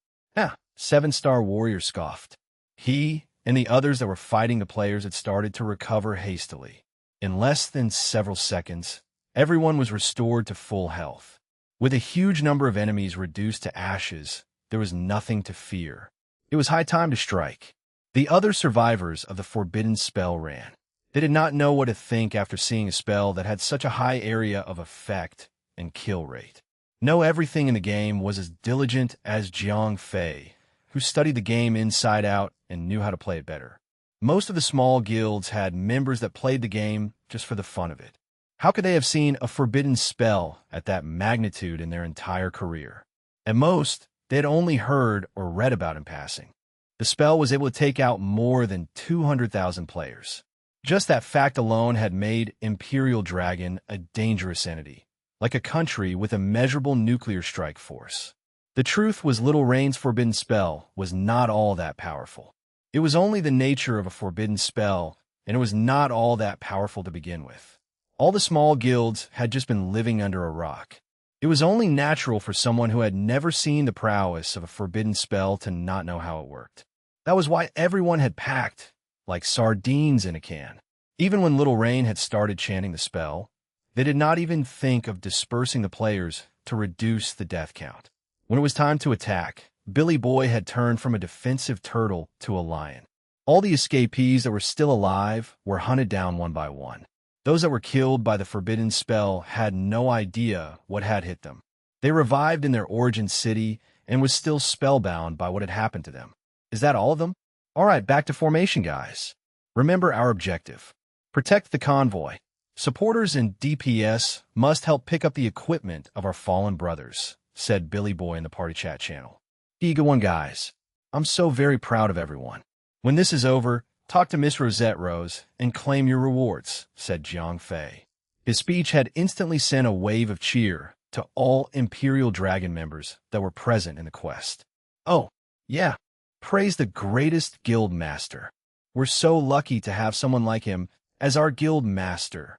Seven-star warrior scoffed. He and the others that were fighting the players had started to recover hastily. In less than several seconds, everyone was restored to full health. With a huge number of enemies reduced to ashes, there was nothing to fear. It was high time to strike. The other survivors of the forbidden spell ran. They did not know what to think after seeing a spell that had such a high area of effect and kill rate. No, everything in the game was as diligent as Jiang Fei, who studied the game inside out and knew how to play it better. Most of the small guilds had members that played the game just for the fun of it. How could they have seen a forbidden spell at that magnitude in their entire career? At most, they had only heard or read about in passing. The spell was able to take out more than 200,000 players. Just that fact alone had made Imperial Dragon a dangerous entity, like a country with a measurable nuclear strike force. The truth was Little Rain's forbidden spell was not all that powerful. It was only the nature of a forbidden spell, and it was not all that powerful to begin with. All the small guilds had just been living under a rock. It was only natural for someone who had never seen the prowess of a forbidden spell to not know how it worked. That was why everyone had packed like sardines in a can. Even when Little Rain had started chanting the spell, they did not even think of dispersing the players to reduce the death count. When it was time to attack, Billy Boy had turned from a defensive turtle to a lion. All the escapees that were still alive were hunted down one by one. Those that were killed by the forbidden spell had no idea what had hit them. They revived in their origin city and was still spellbound by what had happened to them. Is that all of them? All right, back to formation, guys. Remember our objective. Protect the convoy. Supporters and DPS must help pick up the equipment of our fallen brothers, said Billy Boy in the party chat channel. Good one, guys. I'm so very proud of everyone. When this is over, talk to Miss Rosette Rose and claim your rewards, said Jiang Fei. His speech had instantly sent a wave of cheer to all Imperial Dragon members that were present in the quest. Oh, yeah. Praise the greatest guild master. We're so lucky to have someone like him as our guild master.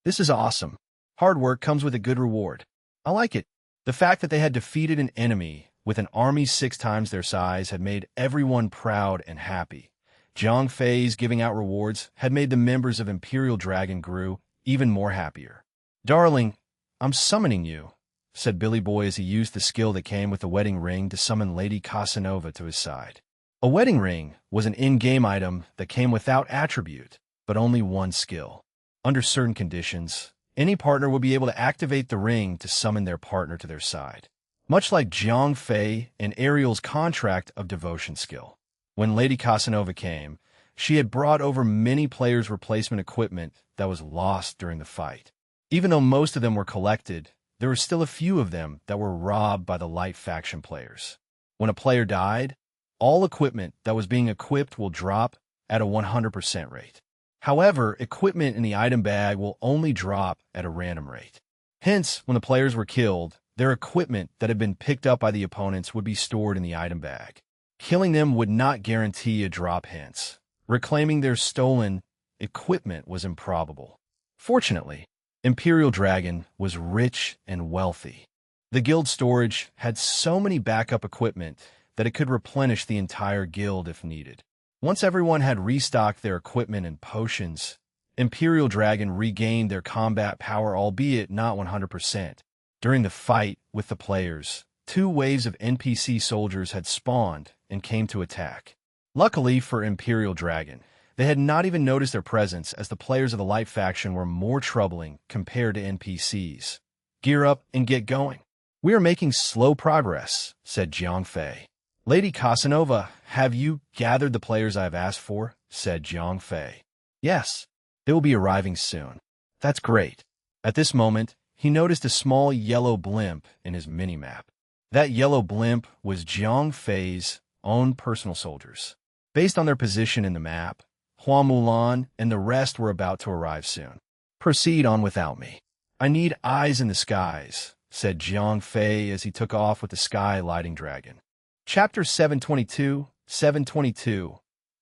This is awesome. Hard work comes with a good reward. I like it. The fact that they had defeated an enemy with an army 6 times their size had made everyone proud and happy. Jiang Fei's giving out rewards had made the members of Imperial Dragon grew even more happier. Darling, I'm summoning you, said Billy Boy as he used the skill that came with the wedding ring to summon Lady Casanova to his side. A wedding ring was an in-game item that came without attribute, but only one skill. Under certain conditions, any partner would be able to activate the ring to summon their partner to their side. Much like Jiang Fei and Ariel's contract of devotion skill. When Lady Casanova came, she had brought over many players' replacement equipment that was lost during the fight. Even though most of them were collected, there were still a few of them that were robbed by the light faction players. When a player died, all equipment that was being equipped will drop at a 100% rate. However, equipment in the item bag will only drop at a random rate. Hence, when the players were killed, their equipment that had been picked up by the opponents would be stored in the item bag. Killing them would not guarantee a drop, hence reclaiming their stolen equipment was improbable. Fortunately, Imperial Dragon was rich and wealthy. The guild storage had so many backup equipment that it could replenish the entire guild if needed. Once everyone had restocked their equipment and potions, Imperial Dragon regained their combat power, albeit not 100%. During the fight with the players, 2 waves of NPC soldiers had spawned and came to attack. Luckily for Imperial Dragon, they had not even noticed their presence, as the players of the Light faction were more troubling compared to NPCs. Gear up and get going. We are making slow progress, said Jiang Fei. Lady Casanova, have you gathered the players I have asked for? Said Jiang Fei. Yes, they will be arriving soon. That's great. At this moment, he noticed a small yellow blimp in his minimap. That yellow blimp was Jiang Fei's own personal soldiers. Based on their position in the map, Hua Mulan and the rest were about to arrive soon. Proceed on without me. I need eyes in the skies, said Jiang Fei as he took off with the sky lighting dragon. Chapter 722, 722.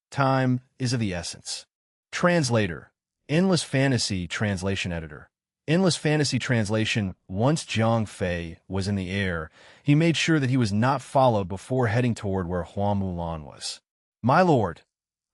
Time is of the essence. Translator. Endless Fantasy Translation Editor. Endless Fantasy Translation. Once Jiang Fei was in the air, he made sure that he was not followed before heading toward where Hua Mulan was. My lord,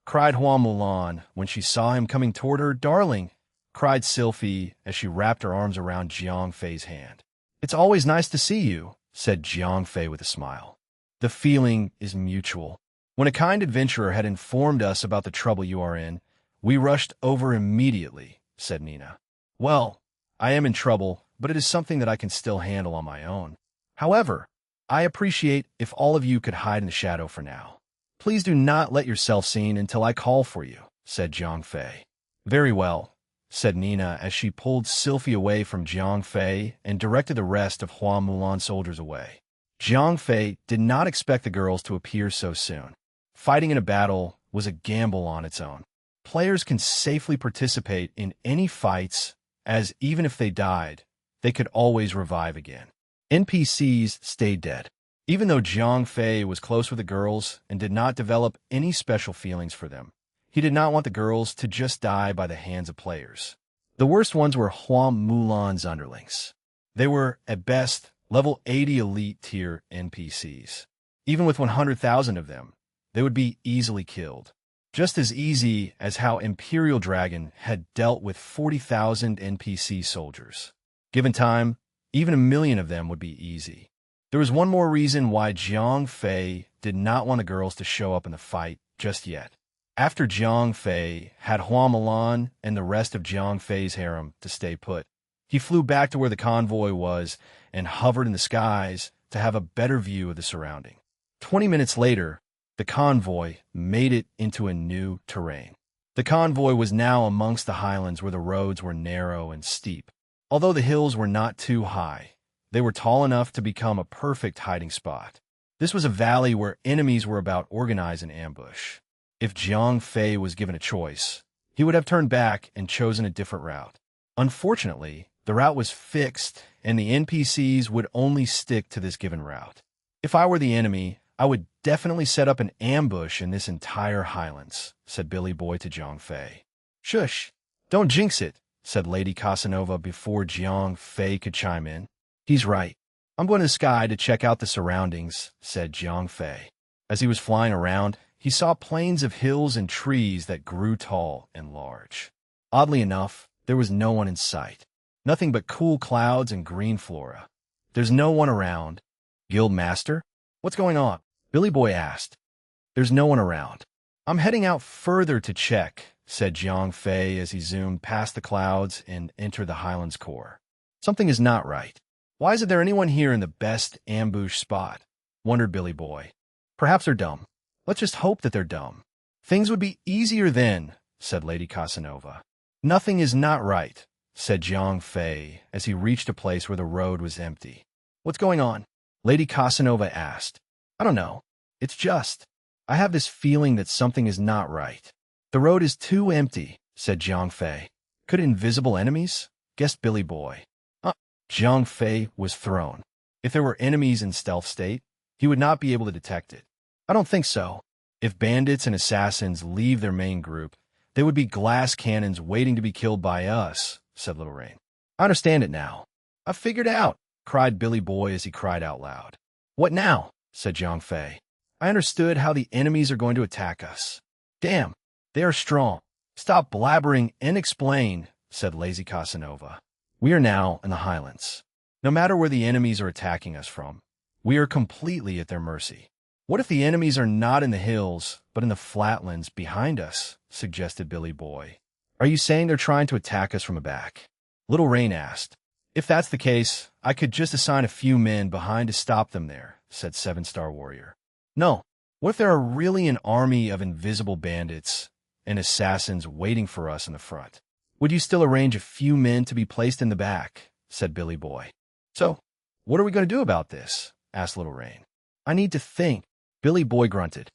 cried Hua Mulan when she saw him coming toward her. Darling, cried Sylphie as she wrapped her arms around Jiang Fei's hand. It's always nice to see you, said Jiang Fei with a smile. The feeling is mutual. When a kind adventurer had informed us about the trouble you are in, we rushed over immediately, said Nina. Well, I am in trouble, but it is something that I can still handle on my own. However, I appreciate if all of you could hide in the shadow for now. Please do not let yourself seen until I call for you, said Jiang Fei. Very well, said Nina as she pulled Sylphie away from Jiang Fei and directed the rest of Hua Mulan's soldiers away. Jiang Fei did not expect the girls to appear so soon. Fighting in a battle was a gamble on its own. Players can safely participate in any fights, as even if they died, they could always revive again. NPCs stayed dead. Even though Jiang Fei was close with the girls and did not develop any special feelings for them, he did not want the girls to just die by the hands of players. The worst ones were Hua Mulan's underlings. They were, at best, level 80 elite tier NPCs. Even with 100,000 of them, they would be easily killed. Just as easy as how Imperial Dragon had dealt with 40,000 NPC soldiers. Given time, even 1,000,000 of them would be easy. There was one more reason why Jiang Fei did not want the girls to show up in the fight just yet. After Jiang Fei had Hua Mulan and the rest of Jiang Fei's harem to stay put, he flew back to where the convoy was and hovered in the skies to have a better view of the surrounding. 20 minutes later, the convoy made it into a new terrain. The convoy was now amongst the highlands where the roads were narrow and steep. Although the hills were not too high, they were tall enough to become a perfect hiding spot. This was a valley where enemies were about to organize an ambush. If Jiang Fei was given a choice, he would have turned back and chosen a different route. Unfortunately, the route was fixed, and the NPCs would only stick to this given route. If I were the enemy, I would definitely set up an ambush in this entire highlands, said Billy Boy to Jiang Fei. Shush! Don't jinx it, said Lady Casanova before Jiang Fei could chime in. He's right. I'm going to the sky to check out the surroundings, said Jiang Fei. As he was flying around, he saw plains of hills and trees that grew tall and large. Oddly enough, there was no one in sight. Nothing but cool clouds and green flora. There's no one around. Guild Master? What's going on? Billy Boy asked. There's no one around. I'm heading out further to check, said Jiang Fei as he zoomed past the clouds and entered the highlands core. Something is not right. Why isn't there anyone here in the best ambush spot? Wondered Billy Boy. Perhaps they're dumb. Let's just hope that they're dumb. Things would be easier then, said Lady Casanova. Nothing is not right, said Jiang Fei as he reached a place where the road was empty. What's going on? Lady Casanova asked. I don't know. It's just, I have this feeling that something is not right. The road is too empty, said Jiang Fei. Could invisible enemies? Guessed Billy Boy. Jiang Fei was thrown. If there were enemies in stealth state, he would not be able to detect it. I don't think so. If bandits and assassins leave their main group, they would be glass cannons waiting to be killed by us, said Little Rain. I understand it now. I've figured it out, cried Billy Boy as he cried out loud. What now? Said Jiang Fei. I understood how the enemies are going to attack us. Damn, they are strong. Stop blabbering and explain, said lazy Casanova. We are now in the highlands. No matter where the enemies are attacking us from, we are completely at their mercy. What if the enemies are not in the hills, but in the flatlands behind us? Suggested Billy Boy. Are you saying they're trying to attack us from the back? Little Rain asked. If that's the case, I could just assign a few men behind to stop them there, said Seven-Star Warrior. No. What if there are really an army of invisible bandits and assassins waiting for us in the front? Would you still arrange a few men to be placed in the back? Said Billy Boy. So, what are we going to do about this? Asked Little Rain. I need to think. Billy Boy grunted.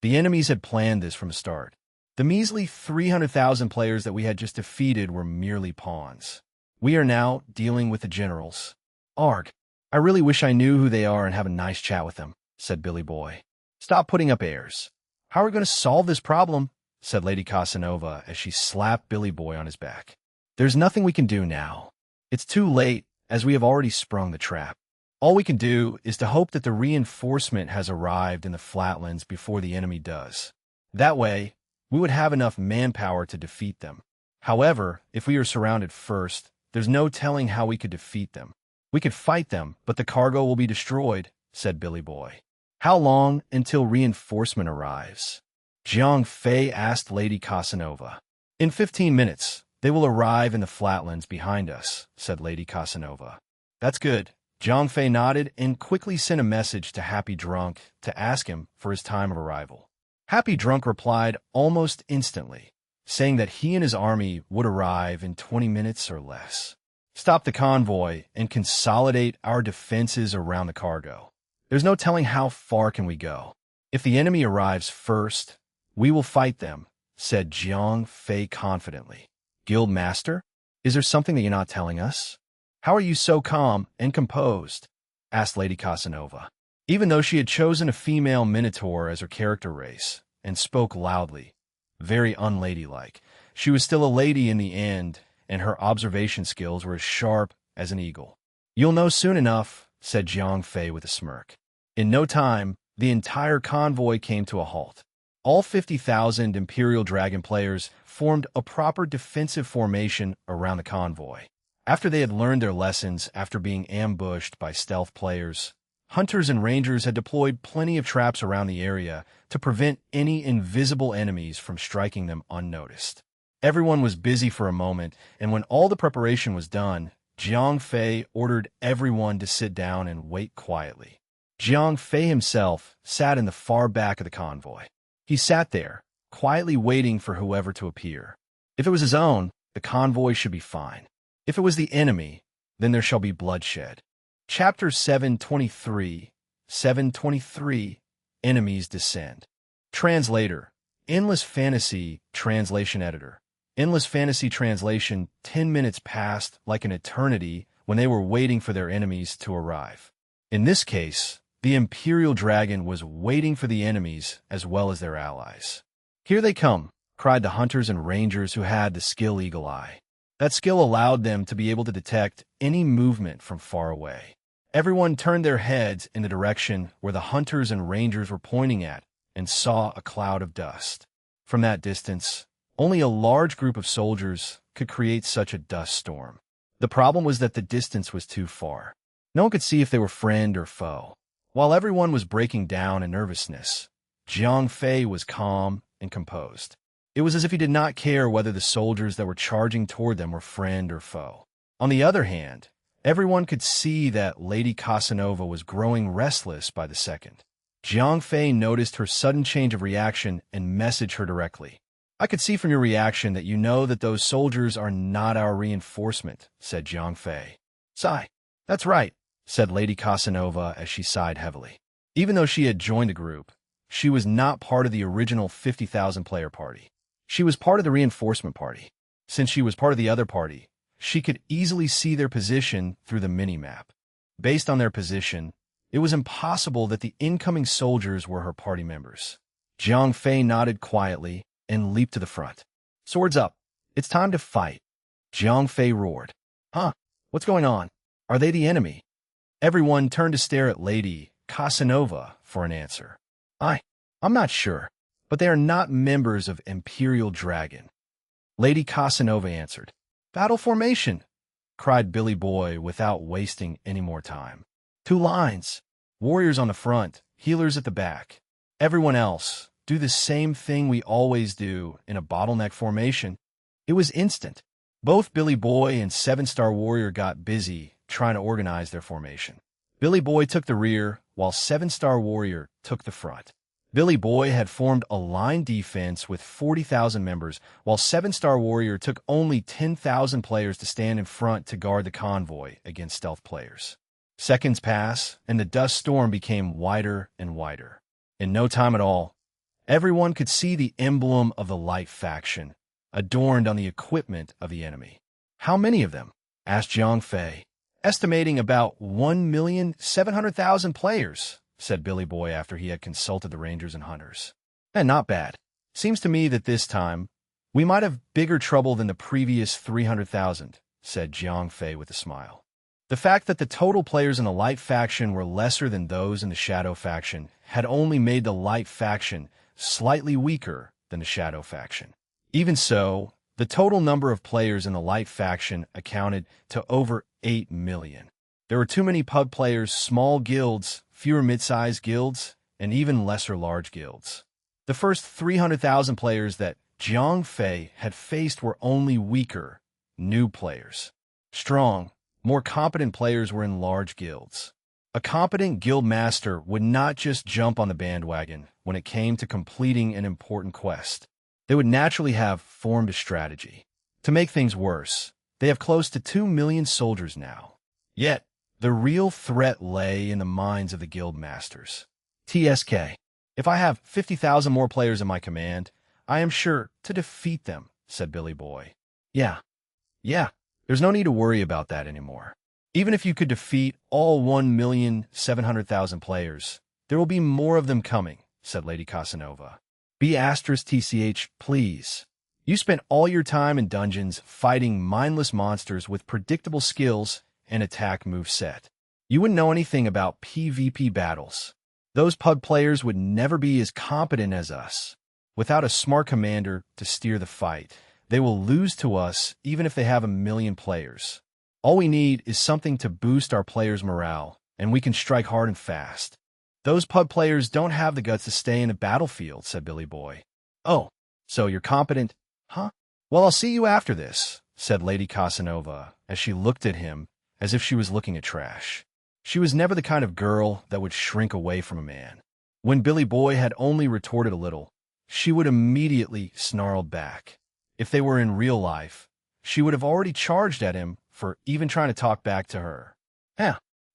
The enemies had planned this from the start. The measly 300,000 players that we had just defeated were merely pawns. We are now dealing with the generals. Arg, I really wish I knew who they are and have a nice chat with them, said Billy Boy. Stop putting up airs. How are we going to solve this problem? Said Lady Casanova as she slapped Billy Boy on his back. There's nothing we can do now. It's too late, as we have already sprung the trap. All we can do is to hope that the reinforcement has arrived in the flatlands before the enemy does. That way, we would have enough manpower to defeat them. However, if we are surrounded first, there's no telling how we could defeat them. We could fight them, but the cargo will be destroyed, said Billy Boy. How long until reinforcement arrives? Jiang Fei asked Lady Casanova. In 15 minutes, they will arrive in the flatlands behind us, said Lady Casanova. That's good. Jiang Fei nodded and quickly sent a message to Happy Drunk to ask him for his time of arrival. Happy Drunk replied almost instantly, saying that he and his army would arrive in 20 minutes or less. Stop the convoy and consolidate our defenses around the cargo. There's no telling how far can we go. If the enemy arrives first, we will fight them, said Jiang Fei confidently. Guild Master, is there something that you're not telling us? How are you so calm and composed? Asked Lady Casanova. Even though she had chosen a female minotaur as her character race and spoke loudly, very unladylike, she was still a lady in the end, and her observation skills were as sharp as an eagle. You'll know soon enough, said Jiang Fei with a smirk. In no time, the entire convoy came to a halt. All 50,000 Imperial Dragon players formed a proper defensive formation around the convoy. After they had learned their lessons after being ambushed by stealth players, hunters and rangers had deployed plenty of traps around the area to prevent any invisible enemies from striking them unnoticed. Everyone was busy for a moment, and when all the preparation was done, Jiang Fei ordered everyone to sit down and wait quietly. Jiang Fei himself sat in the far back of the convoy. He sat there, quietly waiting for whoever to appear. If it was his own, the convoy should be fine. If it was the enemy, then there shall be bloodshed. Chapter 723, 723, Enemies Descend. Translator, Endless Fantasy Translation Editor. Endless Fantasy Translation, 10 minutes passed like an eternity when they were waiting for their enemies to arrive. In this case, the Imperial Dragon was waiting for the enemies as well as their allies. Here they come, cried the hunters and rangers who had the skill Eagle Eye. That skill allowed them to be able to detect any movement from far away. Everyone turned their heads in the direction where the hunters and rangers were pointing at and saw a cloud of dust. From that distance, only a large group of soldiers could create such a dust storm. The problem was that the distance was too far. No one could see if they were friend or foe. While everyone was breaking down in nervousness, Jiang Fei was calm and composed. It was as if he did not care whether the soldiers that were charging toward them were friend or foe. On the other hand, everyone could see that Lady Casanova was growing restless by the second. Jiang Fei noticed her sudden change of reaction and messaged her directly. I could see from your reaction that you know that those soldiers are not our reinforcement, said Jiang Fei. Sigh. That's right, said Lady Casanova as she sighed heavily. Even though she had joined the group, she was not part of the original 50,000 player party. She was part of the reinforcement party. Since she was part of the other party, she could easily see their position through the mini-map. Based on their position, it was impossible that the incoming soldiers were her party members. Jiang Fei nodded quietly and leaped to the front. Swords up. It's time to fight. Jiang Fei roared. Huh? What's going on? Are they the enemy? Everyone turned to stare at Lady Casanova for an answer. I'm not sure, but they are not members of Imperial Dragon. Lady Casanova answered. Battle formation, cried Billy Boy without wasting any more time. 2 lines. Warriors on the front, healers at the back. Everyone else, do the same thing we always do in a bottleneck formation. It was instant. Both Billy Boy and 7-Star Warrior got busy trying to organize their formation. Billy Boy took the rear, while 7-Star Warrior took the front. Billy Boy had formed a line defense with 40,000 members, while 7-Star Warrior took only 10,000 players to stand in front to guard the convoy against stealth players. Seconds pass, and the dust storm became wider and wider. In no time at all, everyone could see the emblem of the Light faction, adorned on the equipment of the enemy. How many of them? Asked Jiang Fei. Estimating about 1,700,000 players, said Billy Boy after he had consulted the rangers and hunters. And not bad. Seems to me that this time, we might have bigger trouble than the previous 300,000, said Jiang Fei with a smile. The fact that the total players in the Light faction were lesser than those in the Shadow faction had only made the Light faction slightly weaker than the Shadow faction. Even so, the total number of players in the Light faction accounted to over 8 million. There were too many pub players, small guilds, fewer mid-sized guilds, and even lesser large guilds. The first 300,000 players that Jiang Fei had faced were only weaker, new players. Strong, more competent players were in large guilds. A competent guild master would not just jump on the bandwagon when it came to completing an important quest. They would naturally have formed a strategy. To make things worse, they have close to 2 million soldiers now. Yet, the real threat lay in the minds of the guild masters. TSK. If I have 50,000 more players in my command, I am sure to defeat them, said Billy Boy. Yeah, there's no need to worry about that anymore. Even if you could defeat all 1,700,000 players, there will be more of them coming, said Lady Casanova. B*TCH, please. You spent all your time in dungeons fighting mindless monsters with predictable skills and attack moveset. You wouldn't know anything about PvP battles. Those pub players would never be as competent as us. Without a smart commander to steer the fight, they will lose to us even if they have 1 million players. All we need is something to boost our players' morale, and we can strike hard and fast. Those pub players don't have the guts to stay in a battlefield, said Billy Boy. Oh, so you're competent, huh? Well, I'll see you after this, said Lady Casanova, as she looked at him as if she was looking at trash. She was never the kind of girl that would shrink away from a man. When Billy Boy had only retorted a little, she would immediately snarled back. If they were in real life, she would have already charged at him for even trying to talk back to her.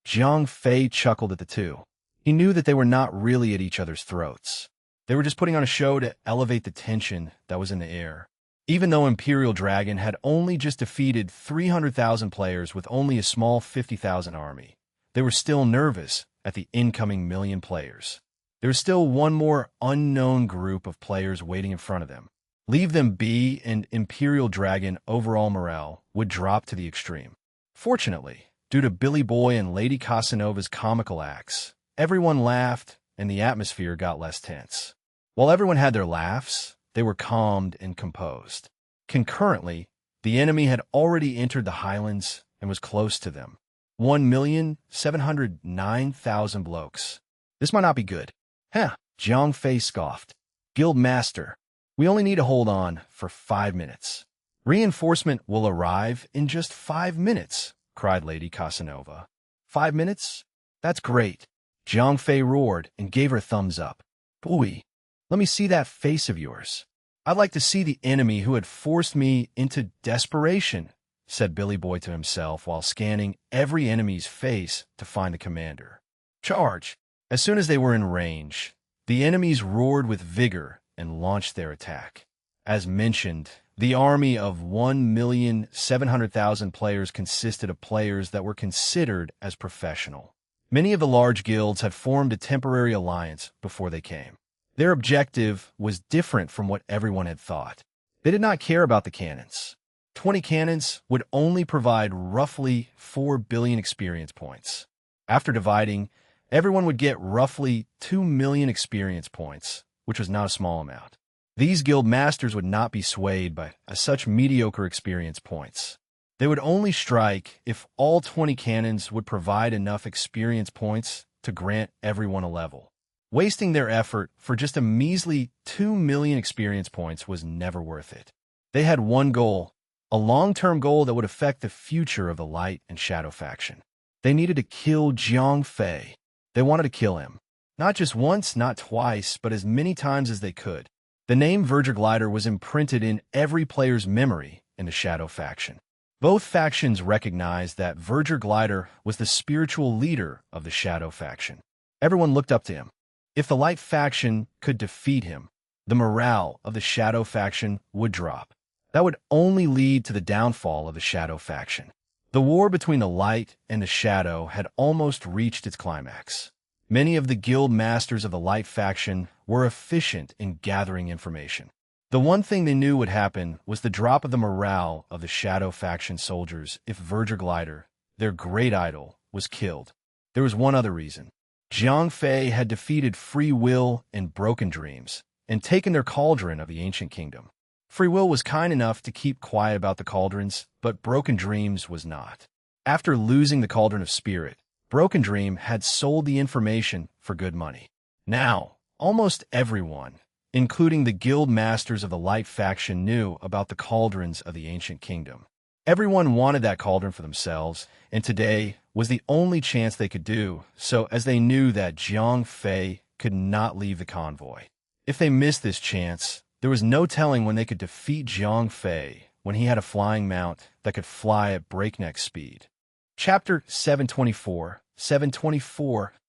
Jiang Fei chuckled at the two. He knew that they were not really at each other's throats. They were just putting on a show to elevate the tension that was in the air. Even though Imperial Dragon had only just defeated 300,000 players with only a small 50,000 army, they were still nervous at the incoming million players. There was still one more unknown group of players waiting in front of them. Leave them be, and Imperial Dragon overall morale would drop to the extreme. Fortunately, due to Billy Boy and Lady Casanova's comical acts, everyone laughed and the atmosphere got less tense. While everyone had their laughs, they were calmed and composed. Concurrently, the enemy had already entered the highlands and was close to them. 1,709,000 blokes. This might not be good. Jiang Fei scoffed. Guild Master, we only need to hold on for 5 minutes. Reinforcement will arrive in just 5 minutes, cried Lady Casanova. 5 minutes? That's great. Jiang Fei roared and gave her thumbs up. Boy, let me see that face of yours. I'd like to see the enemy who had forced me into desperation, said Billy Boy to himself while scanning every enemy's face to find the commander. Charge! As soon as they were in range, the enemies roared with vigor and launched their attack. As mentioned, the army of 1,700,000 players consisted of players that were considered as professional. Many of the large guilds had formed a temporary alliance before they came. Their objective was different from what everyone had thought. They did not care about the cannons. 20 cannons would only provide roughly 4 billion experience points. After dividing, everyone would get roughly 2 million experience points, which was not a small amount. These guild masters would not be swayed by such mediocre experience points. They would only strike if all 20 cannons would provide enough experience points to grant everyone a level. Wasting their effort for just a measly 2 million experience points was never worth it. They had one goal, a long-term goal that would affect the future of the Light and Shadow faction. They needed to kill Jiang Fei. They wanted to kill him. Not just once, not twice, but as many times as they could. The name Verger Glider was imprinted in every player's memory in the Shadow faction. Both factions recognized that Verger Glider was the spiritual leader of the Shadow faction. Everyone looked up to him. If the Light faction could defeat him, the morale of the Shadow faction would drop. That would only lead to the downfall of the Shadow faction. The war between the Light and the Shadow had almost reached its climax. Many of the guild masters of the Light faction were efficient in gathering information. The one thing they knew would happen was the drop of the morale of the Shadow faction soldiers if Verger Glider, their great idol, was killed. There was one other reason. Jiang Fei had defeated Free Will and Broken Dreams and taken their cauldron of the ancient kingdom. Free Will was kind enough to keep quiet about the cauldrons, but Broken Dreams was not. After losing the Cauldron of Spirit, Broken Dream had sold the information for good money. Now, almost everyone, including the guild masters of the Light faction, knew about the cauldrons of the ancient kingdom. Everyone wanted that cauldron for themselves, and today was the only chance they could do so, as they knew that Jiang Fei could not leave the convoy. If they missed this chance, there was no telling when they could defeat Jiang Fei when he had a flying mount that could fly at breakneck speed. Chapter 724,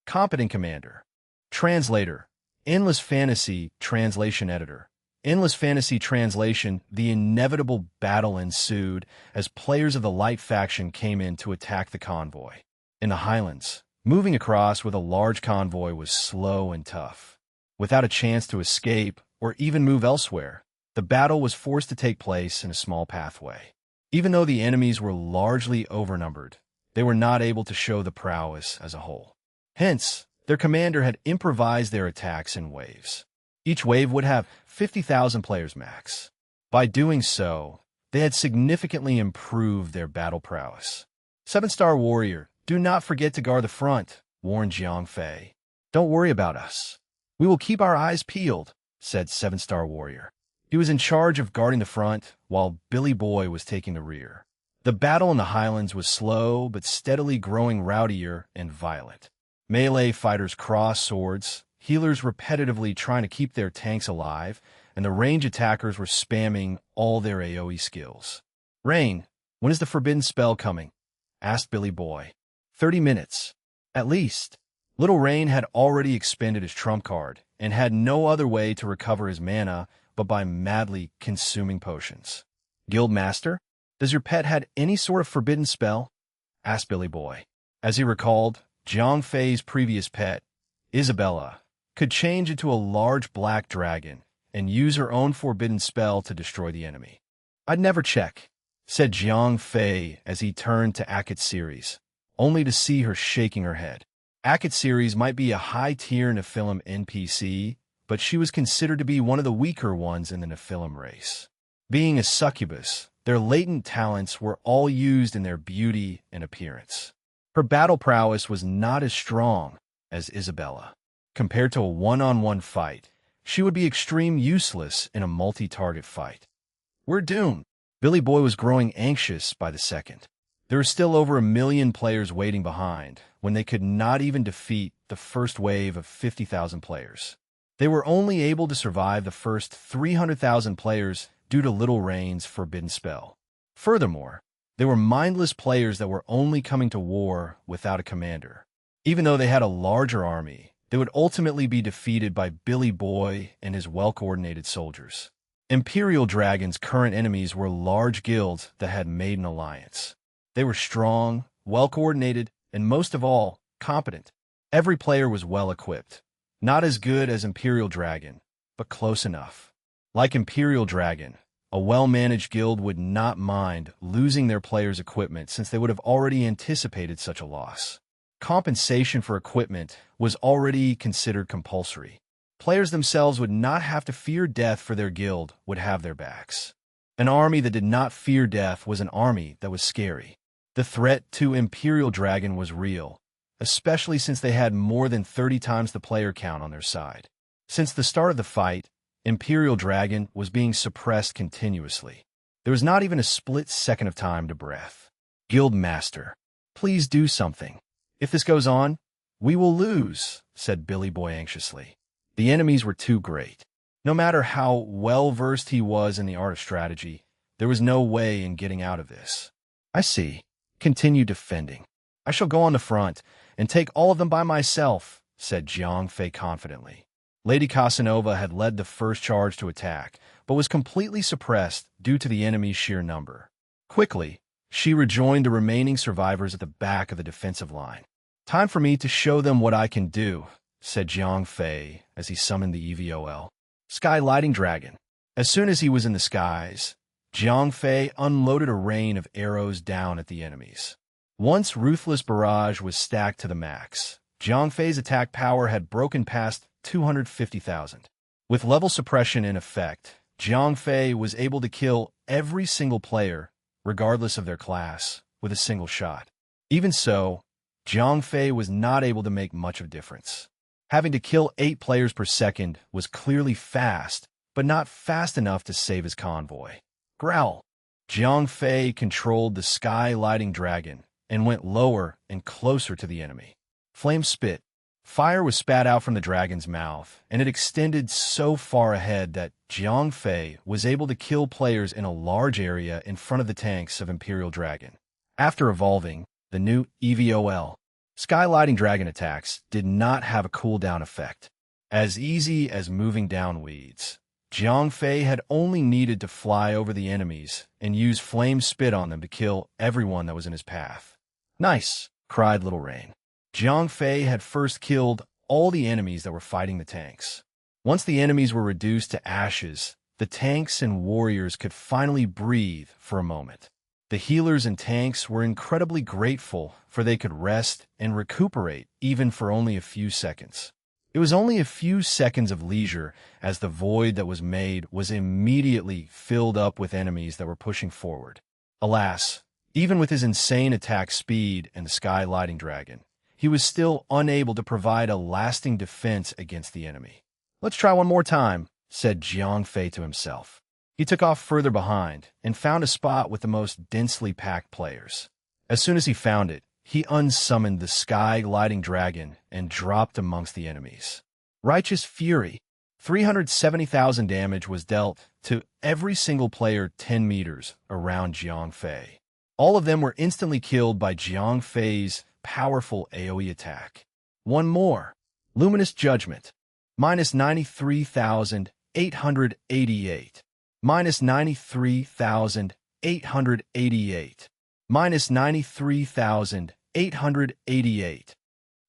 Competent Commander. Translator, Endless Fantasy Translation Editor. Endless Fantasy Translation. The inevitable battle ensued as players of the Light faction came in to attack the convoy. In the Highlands, moving across with a large convoy was slow and tough. Without a chance to escape or even move elsewhere, the battle was forced to take place in a small pathway. Even though the enemies were largely overnumbered, they were not able to show the prowess as a whole. Hence, their commander had improvised their attacks in waves. Each wave would have 50,000 players max. By doing so, they had significantly improved their battle prowess. 7-star warrior, do not forget to guard the front, warned Jiang Fei. Don't worry about us. We will keep our eyes peeled, said 7-star warrior. He was in charge of guarding the front, while Billy Boy was taking the rear. The battle in the Highlands was slow, but steadily growing rowdier and violent. Melee fighters crossed swords, healers repetitively trying to keep their tanks alive, and the range attackers were spamming all their AoE skills. Rain, when is the forbidden spell coming? Asked Billy Boy. 30 minutes. At least. Little Rain had already expended his trump card, and had no other way to recover his mana but by madly consuming potions. Guildmaster, does your pet had any sort of forbidden spell? Asked Billy Boy. As he recalled, Jiang Fei's previous pet, Isabella, could change into a large black dragon and use her own forbidden spell to destroy the enemy. I'd never check, said Jiang Fei as he turned to Akit Series, only to see her shaking her head. Akit Series might be a high-tier Nephilim NPC, but she was considered to be one of the weaker ones in the Nephilim race. Being a succubus, their latent talents were all used in their beauty and appearance. Her battle prowess was not as strong as Isabella. Compared to a one-on-one fight, she would be extreme useless in a multi-target fight. We're doomed. Billy Boy was growing anxious by the second. There were still over 1 million players waiting behind when they could not even defeat the first wave of 50,000 players. They were only able to survive the first 300,000 players due to Little Rain's forbidden spell. Furthermore, they were mindless players that were only coming to war without a commander. Even though they had a larger army, they would ultimately be defeated by Billy Boy and his well-coordinated soldiers. Imperial Dragon's current enemies were large guilds that had made an alliance. They were strong, well-coordinated, and most of all, competent. Every player was well-equipped. Not as good as Imperial Dragon, but close enough. Like Imperial Dragon, a well-managed guild would not mind losing their players' equipment since they would have already anticipated such a loss. Compensation for equipment was already considered compulsory. Players themselves would not have to fear death, for their guild would have their backs. An army that did not fear death was an army that was scary. The threat to Imperial Dragon was real, especially since they had more than 30 times the player count on their side. Since the start of the fight, Imperial Dragon was being suppressed continuously. There was not even a split second of time to breath. Guild Master, please do something. If this goes on, we will lose, said Billy Boy anxiously. The enemies were too great. No matter how well-versed he was in the art of strategy, there was no way in getting out of this. I see. Continue defending. I shall go on the front and take all of them by myself, said Jiang Fei confidently. Lady Casanova had led the first charge to attack, but was completely suppressed due to the enemy's sheer number. Quickly, she rejoined the remaining survivors at the back of the defensive line. Time for me to show them what I can do, said Jiang Fei as he summoned the EVOL. Sky Lighting Dragon. As soon as he was in the skies, Jiang Fei unloaded a rain of arrows down at the enemies. Once Ruthless Barrage was stacked to the max, Jiang Fei's attack power had broken past 250,000. With level suppression in effect, Jiang Fei was able to kill every single player, regardless of their class, with a single shot. Even so, Jiang Fei was not able to make much of a difference. Having to kill 8 players per second was clearly fast, but not fast enough to save his convoy. Growl! Jiang Fei controlled the Sky Lighting Dragon and went lower and closer to the enemy. Flame Spit. Fire was spat out from the dragon's mouth, and it extended so far ahead that Jiang Fei was able to kill players in a large area in front of the tanks of Imperial Dragon. After evolving, the new EVOL, Sky Lighting Dragon attacks did not have a cooldown effect. As easy as moving down weeds, Jiang Fei had only needed to fly over the enemies and use Flame Spit on them to kill everyone that was in his path. Nice, cried Little Rain. Jiang Fei had first killed all the enemies that were fighting the tanks. Once the enemies were reduced to ashes, the tanks and warriors could finally breathe for a moment. The healers and tanks were incredibly grateful, for they could rest and recuperate even for only a few seconds. It was only a few seconds of leisure, as the void that was made was immediately filled up with enemies that were pushing forward. Alas, even with his insane attack speed and the Sky Lighting Dragon, he was still unable to provide a lasting defense against the enemy. Let's try one more time, said Jiang Fei to himself. He took off further behind and found a spot with the most densely packed players. As soon as he found it, he unsummoned the Sky Lighting Dragon and dropped amongst the enemies. Righteous Fury. 370,000 damage was dealt to every single player 10 meters around Jiang Fei. All of them were instantly killed by Jiang Fei's powerful AoE attack. One more. Luminous Judgment. Minus 93,888. Minus 93,888. Minus 93,888.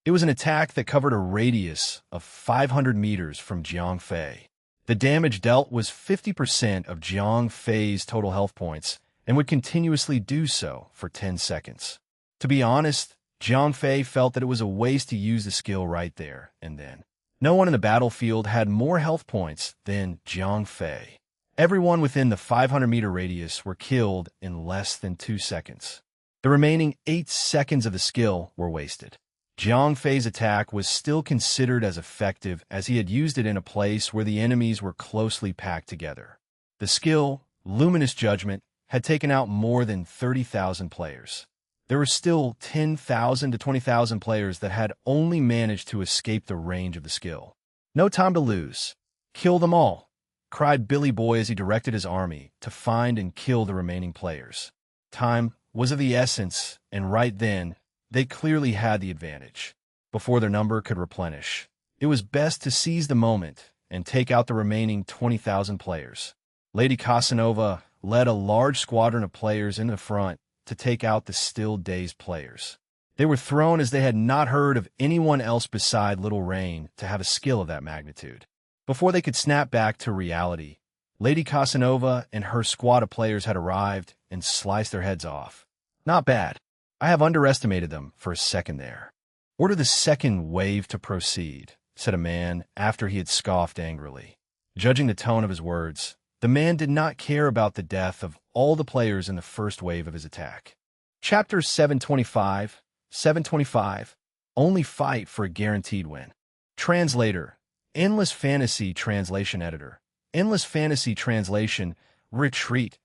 It was an attack that covered a radius of 500 meters from Jiang Fei. The damage dealt was 50% of Jiang Fei's total health points and would continuously do so for 10 seconds. To be honest, Jiang Fei felt that it was a waste to use the skill right there and then. No one in the battlefield had more health points than Jiang Fei. Everyone within the 500-meter radius were killed in less than 2 seconds. The remaining 8 seconds of the skill were wasted. Jiang Fei's attack was still considered as effective as he had used it in a place where the enemies were closely packed together. The skill, Luminous Judgment, had taken out more than 30,000 players. There were still 10,000 to 20,000 players that had only managed to escape the range of the skill. No time to lose. Kill them all, cried Billy Boy as he directed his army to find and kill the remaining players. Time was of the essence, and right then, they clearly had the advantage. Before their number could replenish, it was best to seize the moment and take out the remaining 20,000 players. Lady Casanova led a large squadron of players in the front to take out the still dazed players. They were thrown as they had not heard of anyone else beside Little Rain to have a skill of that magnitude. Before they could snap back to reality, Lady Casanova and her squad of players had arrived and sliced their heads off. Not bad. I have underestimated them for a second there. Order the second wave to proceed, said a man after he had scoffed angrily. Judging the tone of his words, the man did not care about the death of all the players in the first wave of his attack. Chapter 725. Only fight for a guaranteed win. Translator. Endless Fantasy Translation Editor. Endless Fantasy Translation. Retreat,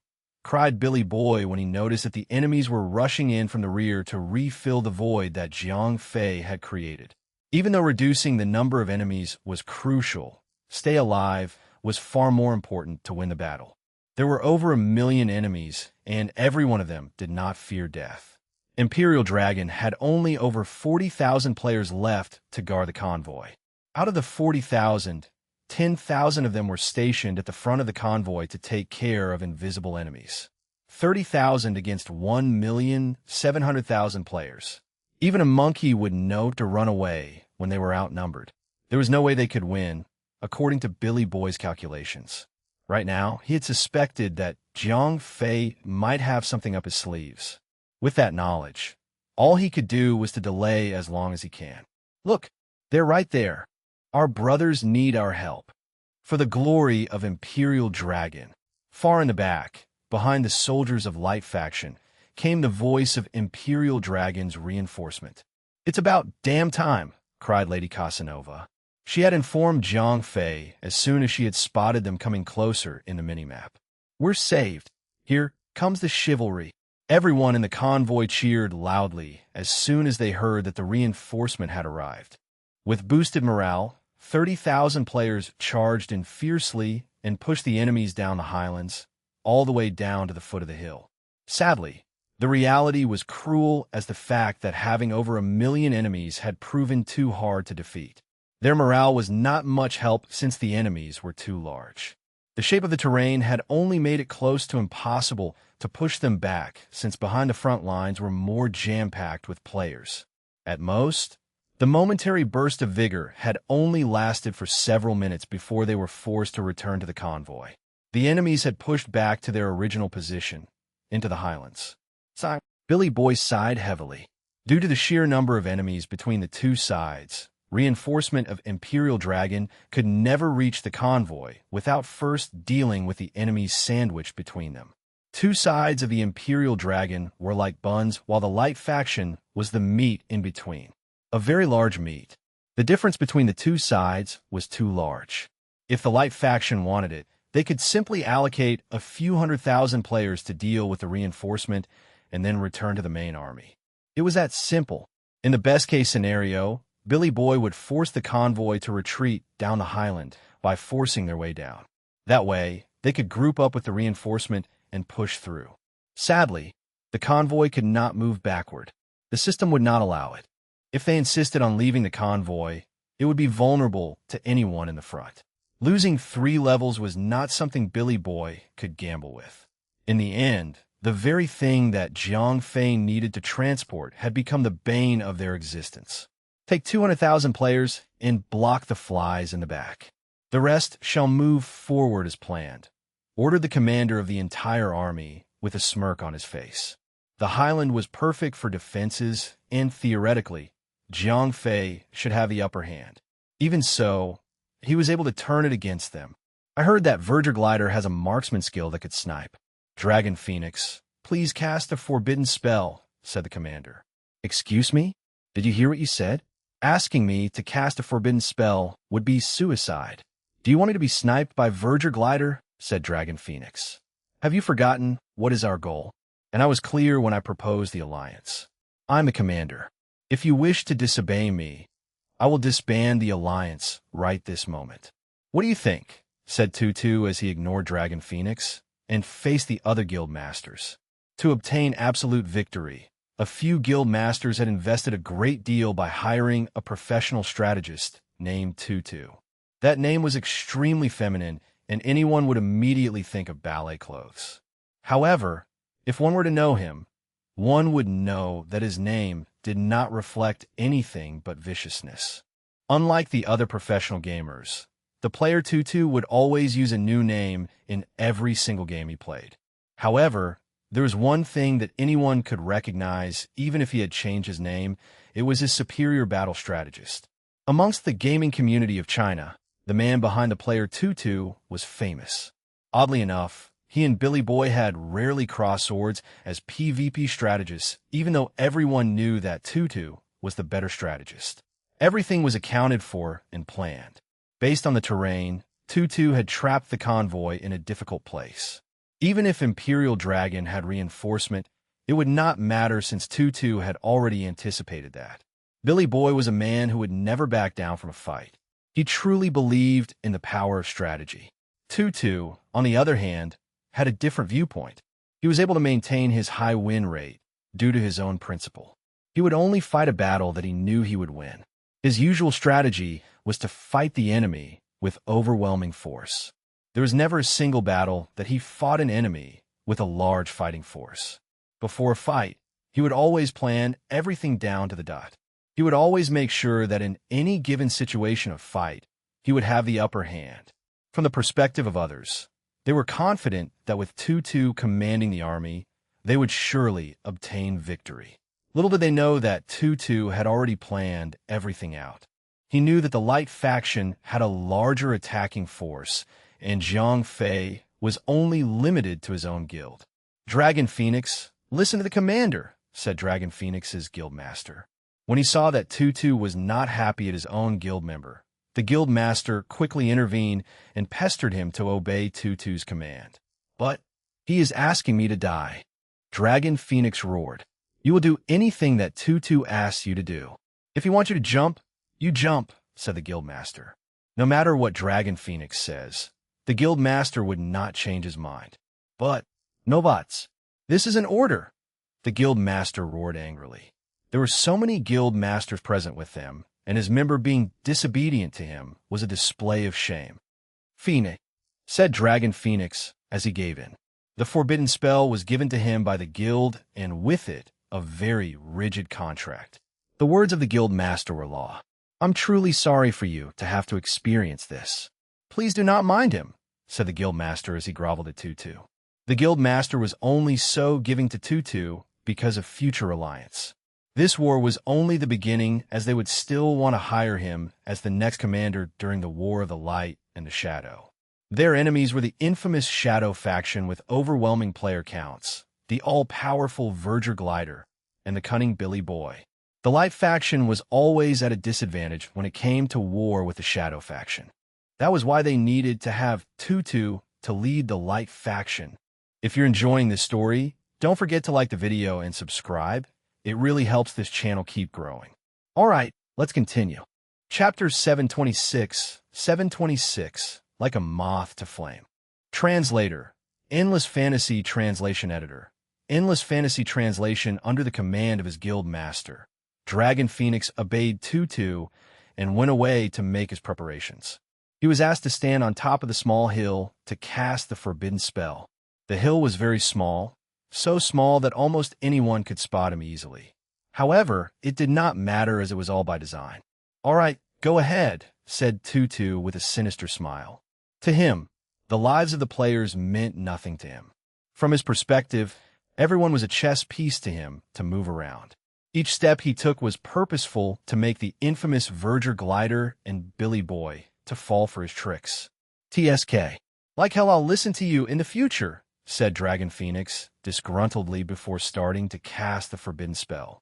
cried Billy Boy when he noticed that the enemies were rushing in from the rear to refill the void that Jiang Fei had created. Even though reducing the number of enemies was crucial, stay alive was far more important to win the battle. There were over 1 million enemies, and every one of them did not fear death. Imperial Dragon had only over 40,000 players left to guard the convoy. Out of the 40,000, 10,000 of them were stationed at the front of the convoy to take care of invisible enemies. 30,000 against 1,700,000 players. Even a monkey would know to run away when they were outnumbered. There was no way they could win, according to Billy Boy's calculations. Right now, he had suspected that Jiang Fei might have something up his sleeves. With that knowledge, all he could do was to delay as long as he can. Look, they're right there. Our brothers need our help. For the glory of Imperial Dragon. Far in the back, behind the soldiers of Light faction, came the voice of Imperial Dragon's reinforcement. It's about damn time, cried Lady Casanova. She had informed Jiang Fei as soon as she had spotted them coming closer in the minimap. We're saved. Here comes the chivalry. Everyone in the convoy cheered loudly as soon as they heard that the reinforcement had arrived. With boosted morale, 30,000 players charged in fiercely and pushed the enemies down the highlands, all the way down to the foot of the hill. Sadly, the reality was cruel as the fact that having over 1 million enemies had proven too hard to defeat. Their morale was not much help since the enemies were too large. The shape of the terrain had only made it close to impossible to push them back, since behind the front lines were more jam-packed with players. At most, the momentary burst of vigor had only lasted for several minutes before they were forced to return to the convoy. The enemies had pushed back to their original position, into the highlands. Billy Boy sighed heavily. Due to the sheer number of enemies between the two sides, reinforcement of Imperial Dragon could never reach the convoy without first dealing with the enemies sandwiched between them. Two sides of the Imperial Dragon were like buns, while the Light faction was the meat in between. A very large meat. The difference between the two sides was too large. If the Light faction wanted it, they could simply allocate a few 100,000 players to deal with the reinforcement and then return to the main army. It was that simple. In the best-case scenario, Billy Boy would force the convoy to retreat down the highland by forcing their way down. That way, they could group up with the reinforcement and push through. Sadly, the convoy could not move backward. The system would not allow it. If they insisted on leaving the convoy, it would be vulnerable to anyone in the front. Losing 3 levels was not something Billy Boy could gamble with. In the end, the very thing that Jiang Fei needed to transport had become the bane of their existence. Take 200,000 players and block the flies in the back. The rest shall move forward as planned, ordered the commander of the entire army with a smirk on his face. The highland was perfect for defenses, and theoretically, Jiang Fei should have the upper hand. Even so, he was able to turn it against them. I heard that Verger Glider has a marksman skill that could snipe. Dragon Phoenix, please cast a forbidden spell, said the commander. Excuse me? Did you hear what you said? Asking me to cast a forbidden spell would be suicide. Do you want me to be sniped by Verger Glider? Said Dragon Phoenix. Have you forgotten what is our goal? And I was clear when I proposed the alliance. I'm the commander. If you wish to disobey me, I will disband the alliance right this moment. What do you think? Said Tutu as he ignored Dragon Phoenix and faced the other guild masters. To obtain absolute victory, a few guild masters had invested a great deal by hiring a professional strategist named Tutu. That name was extremely feminine, and anyone would immediately think of ballet clothes. However, if one were to know him, one would know that his name did not reflect anything but viciousness. Unlike the other professional gamers, the player Tutu would always use a new name in every single game he played. However, there was one thing that anyone could recognize even if he had changed his name. It was his superior battle strategist. Amongst the gaming community of China, the man behind the player Tutu was famous. Oddly enough, he and Billy Boy had rarely crossed swords as PvP strategists, even though everyone knew that Tutu was the better strategist. Everything was accounted for and planned. Based on the terrain, Tutu had trapped the convoy in a difficult place. Even if Imperial Dragon had reinforcement, it would not matter since Tutu had already anticipated that. Billy Boy was a man who would never back down from a fight. He truly believed in the power of strategy. Tutu, on the other hand, had a different viewpoint. He was able to maintain his high win rate due to his own principle. He would only fight a battle that he knew he would win. His usual strategy was to fight the enemy with overwhelming force. There was never a single battle that he fought an enemy with a large fighting force. Before a fight, he would always plan everything down to the dot. He would always make sure that in any given situation of fight, he would have the upper hand. From the perspective of others, they were confident that with Tutu commanding the army, they would surely obtain victory. Little did they know that Tutu had already planned everything out. He knew that the light faction had a larger attacking force, and Zhang Fei was only limited to his own guild. Dragon Phoenix, listen to the commander, said Dragon Phoenix's guild master. When he saw that Tutu was not happy at his own guild member, the guild master quickly intervened and pestered him to obey Tutu's command. But he is asking me to die. Dragon Phoenix roared. You will do anything that Tutu asks you to do. If he wants you to jump, you jump, said the guild master. No matter what Dragon Phoenix says, the guild master would not change his mind. But, no buts. This is an order, the guild master roared angrily. There were so many guild masters present with them, and his member being disobedient to him was a display of shame. Phoenix, said Dragon Phoenix as he gave in. The forbidden spell was given to him by the guild, and with it, a very rigid contract. The words of the guild master were law. I'm truly sorry for you to have to experience this. Please do not mind him, said the guild master as he groveled at Tutu. The guild master was only so giving to Tutu because of future alliance. This war was only the beginning, as they would still want to hire him as the next commander during the War of the Light and the Shadow. Their enemies were the infamous Shadow faction with overwhelming player counts, the all-powerful Verger Glider, and the cunning Billy Boy. The Light faction was always at a disadvantage when it came to war with the Shadow faction. That was why they needed to have Tutu to lead the Light faction. If you're enjoying this story, don't forget to like the video and subscribe. It really helps this channel keep growing. All right, let's continue. Chapter 726, Like a Moth to Flame. Translator, Endless Fantasy Translation Editor. Endless Fantasy Translation under the command of his guild master. Dragon Phoenix obeyed Tutu and went away to make his preparations. He was asked to stand on top of the small hill to cast the forbidden spell. The hill was very small, so small that almost anyone could spot him easily. However, it did not matter as it was all by design. All right, go ahead, said Tutu with a sinister smile. To him, the lives of the players meant nothing to him. From his perspective, everyone was a chess piece to him to move around. Each step he took was purposeful to make the infamous Verger Glider and Billy Boy to fall for his tricks. TSK. Like hell I'll listen to you in the future, said Dragon Phoenix, disgruntledly before starting to cast the forbidden spell.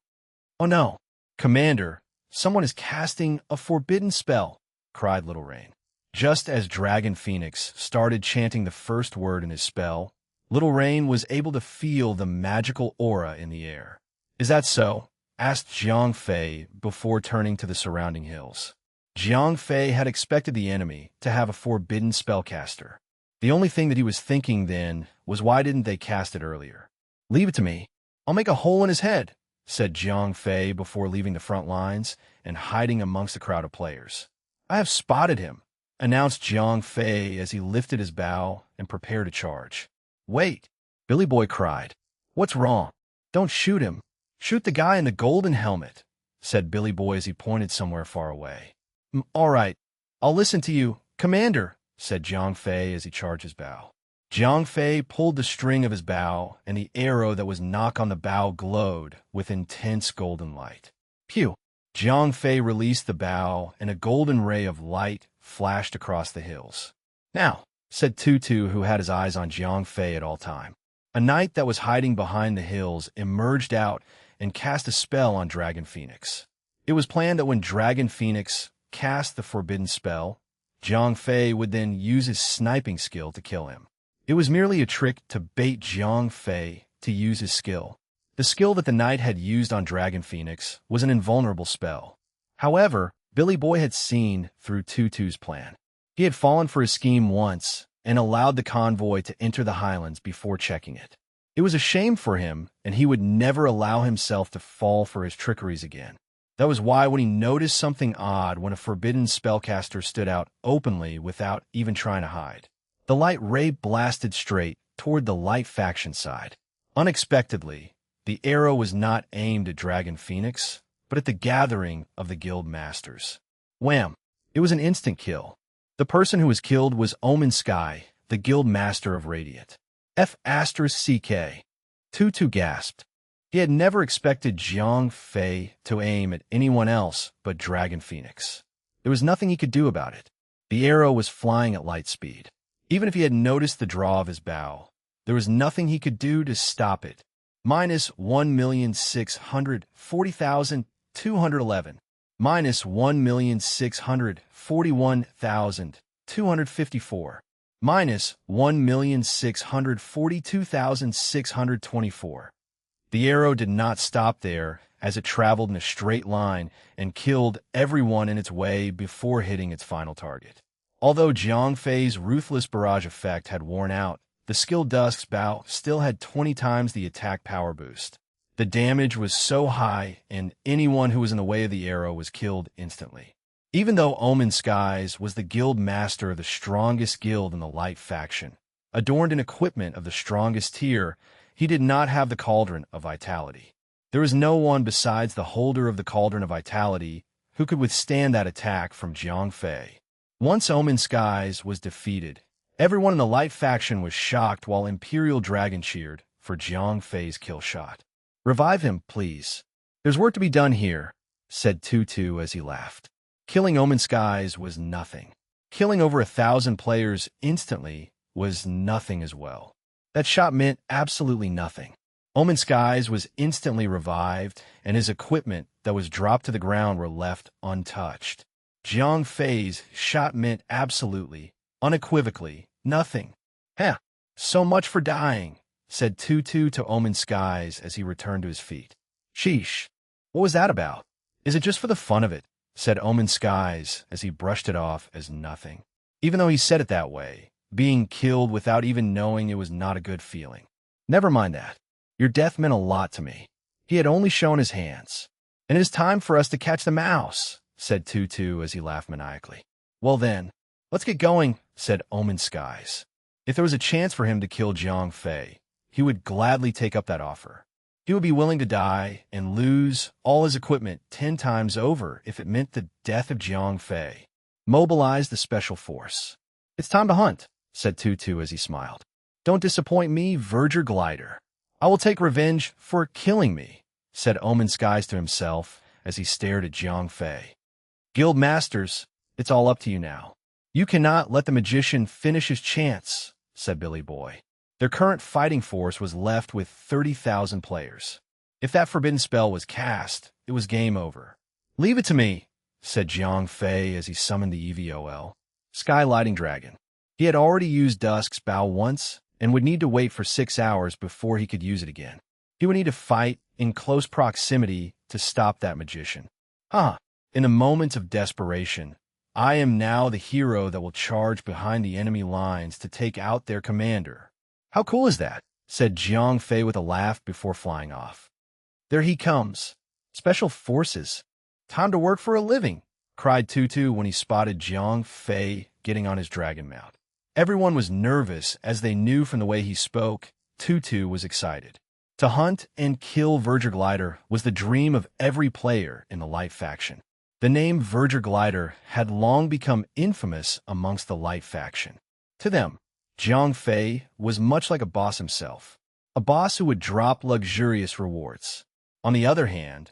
Oh no, Commander, someone is casting a forbidden spell, cried Little Rain. Just as Dragon Phoenix started chanting the first word in his spell, Little Rain was able to feel the magical aura in the air. Is that so? Asked Zhang Fei before turning to the surrounding hills. Zhang Fei had expected the enemy to have a forbidden spellcaster. The only thing that he was thinking then was why didn't they cast it earlier? Leave it to me. I'll make a hole in his head, said Zhang Fei before leaving the front lines and hiding amongst the crowd of players. I have spotted him, announced Zhang Fei as he lifted his bow and prepared to charge. Wait, Billy Boy cried. What's wrong? Don't shoot him. Shoot the guy in the golden helmet, said Billy Boy as he pointed somewhere far away. All right, I'll listen to you, Commander, said Zhang Fei as he charged his bow. Zhang Fei pulled the string of his bow, and the arrow that was knocked on the bow glowed with intense golden light. Pew! Jiang Fei released the bow, and a golden ray of light flashed across the hills. "Now," said Tutu, who had his eyes on Jiang Fei at all time. A knight that was hiding behind the hills emerged out and cast a spell on Dragon Phoenix. It was planned that when Dragon Phoenix cast the forbidden spell, Jiang Fei would then use his sniping skill to kill him. It was merely a trick to bait Jiang Fei to use his skill. The skill that the knight had used on Dragon Phoenix was an invulnerable spell. However, Billy Boy had seen through Tutu's plan. He had fallen for his scheme once and allowed the convoy to enter the highlands before checking it. It was a shame for him, and he would never allow himself to fall for his trickeries again. That was why when he noticed something odd when a forbidden spellcaster stood out openly without even trying to hide, the light ray blasted straight toward the light faction side. Unexpectedly, the arrow was not aimed at Dragon Phoenix, but at the gathering of the guild masters. Wham! It was an instant kill. The person who was killed was Omen Sky, the guild master of Radiant. F***CK. Tutu gasped. He had never expected Jiang Fei to aim at anyone else but Dragon Phoenix. There was nothing he could do about it. The arrow was flying at light speed. Even if he had noticed the draw of his bow, there was nothing he could do to stop it. Minus 1,640,211. Minus 1,641,254. Minus 1,642,624. The arrow did not stop there, as it traveled in a straight line and killed everyone in its way before hitting its final target. Although Jiang Fei's ruthless barrage effect had worn out, the skill Dusk's bow still had 20 times the attack power boost. The damage was so high, and anyone who was in the way of the arrow was killed instantly. Even though Omen Skies was the guild master of the strongest guild in the Light faction, adorned in equipment of the strongest tier, he did not have the Cauldron of Vitality. There was no one besides the holder of the Cauldron of Vitality who could withstand that attack from Jiang Fei. Once Omen Skies was defeated, everyone in the Light faction was shocked while Imperial Dragon cheered for Jiang Fei's kill shot. "Revive him, please. There's work to be done here," said Tutu as he laughed. Killing Omen Skies was nothing. Killing over 1,000 players instantly was nothing as well. That shot meant absolutely nothing. Omen Skies was instantly revived, and his equipment that was dropped to the ground were left untouched. Jiang Fei's shot meant absolutely, unequivocally, nothing. "Heh, so much for dying," said Tutu to Omen Skies as he returned to his feet. "Sheesh, what was that about? Is it just for the fun of it?" said Omen Skies as he brushed it off as nothing. Even though he said it that way, being killed without even knowing it was not a good feeling. "Never mind that. Your death meant a lot to me." He had only shown his hands. "And it is time for us to catch the mouse," said Tutu as he laughed maniacally. "Well then, let's get going," said Omen Skies. If there was a chance for him to kill Jiang Fei, he would gladly take up that offer. He would be willing to die and lose all his equipment 10 times over if it meant the death of Jiang Fei. Mobilize the special force. "It's time to hunt," said Tutu as he smiled. "Don't disappoint me, Verger Glider. I will take revenge for killing me," said Omen Skies to himself as he stared at Jiang Fei. "Guild Masters, it's all up to you now. You cannot let the magician finish his chance," said Billy Boy. Their current fighting force was left with 30,000 players. If that forbidden spell was cast, it was game over. "Leave it to me," said Jiang Fei as he summoned the EVOL, Skylighting Dragon. He had already used Dusk's bow once and would need to wait for 6 hours before he could use it again. He would need to fight in close proximity to stop that magician. In a moment of desperation, I am now the hero that will charge behind the enemy lines to take out their commander. "How cool is that?" said Jiang Fei with a laugh before flying off. "There he comes. Special Forces. Time to work for a living," cried Tutu when he spotted Jiang Fei getting on his dragon mount. Everyone was nervous as they knew from the way he spoke. Tutu was excited. To hunt and kill Verger Glider was the dream of every player in the Light faction. The name Verger Glider had long become infamous amongst the Light faction. To them, Jiang Fei was much like a boss himself, a boss who would drop luxurious rewards. On the other hand,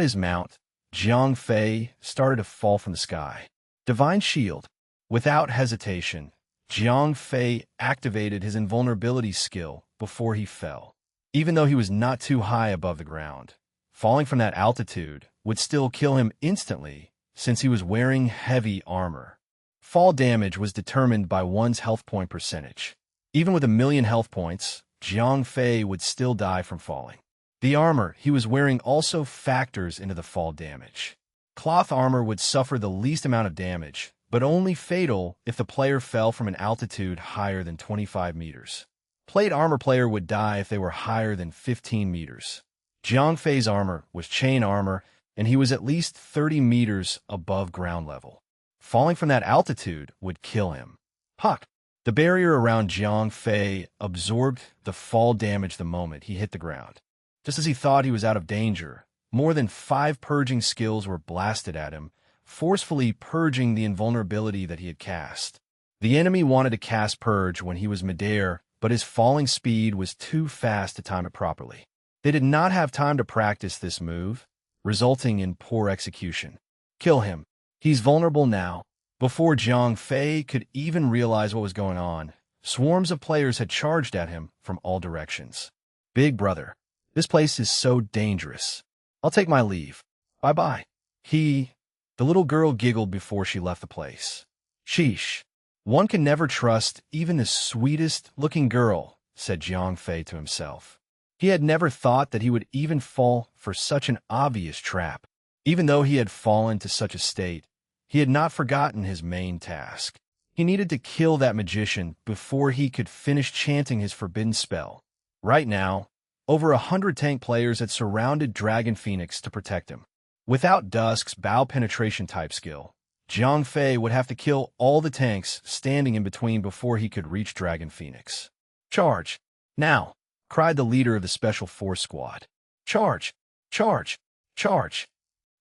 Without his mount, Jiang Fei started to fall from the sky. Divine Shield. Without hesitation, Jiang Fei activated his invulnerability skill before he fell. Even though he was not too high above the ground, falling from that altitude would still kill him instantly since he was wearing heavy armor. Fall damage was determined by one's health point percentage. Even with 1,000,000 health points, Jiang Fei would still die from falling. The armor he was wearing also factors into the fall damage. Cloth armor would suffer the least amount of damage, but only fatal if the player fell from an altitude higher than 25 meters. Plate armor player would die if they were higher than 15 meters. Jiang Fei's armor was chain armor, and he was at least 30 meters above ground level. Falling from that altitude would kill him. Puck. The barrier around Jiang Fei absorbed the fall damage the moment he hit the ground. Just as he thought he was out of danger, more than 5 purging skills were blasted at him, forcefully purging the invulnerability that he had cast. The enemy wanted to cast Purge when he was midair, but his falling speed was too fast to time it properly. They did not have time to practice this move, resulting in poor execution. Kill him. He's vulnerable now. Before Jiang Fei could even realize what was going on, swarms of players had charged at him from all directions. Big brother, this place is so dangerous. I'll take my leave. Bye-bye. The little girl giggled before she left the place. Sheesh. One can never trust even the sweetest-looking girl, said Jiang Fei to himself. He had never thought that he would even fall for such an obvious trap. Even though he had fallen to such a state, he had not forgotten his main task. He needed to kill that magician before he could finish chanting his forbidden spell. Right now, over 100 tank players had surrounded Dragon Phoenix to protect him. Without Dusk's bow penetration type skill, Jiang Fei would have to kill all the tanks standing in between before he could reach Dragon Phoenix. Charge! Now! Cried the leader of the Special Force Squad. Charge! Charge! Charge!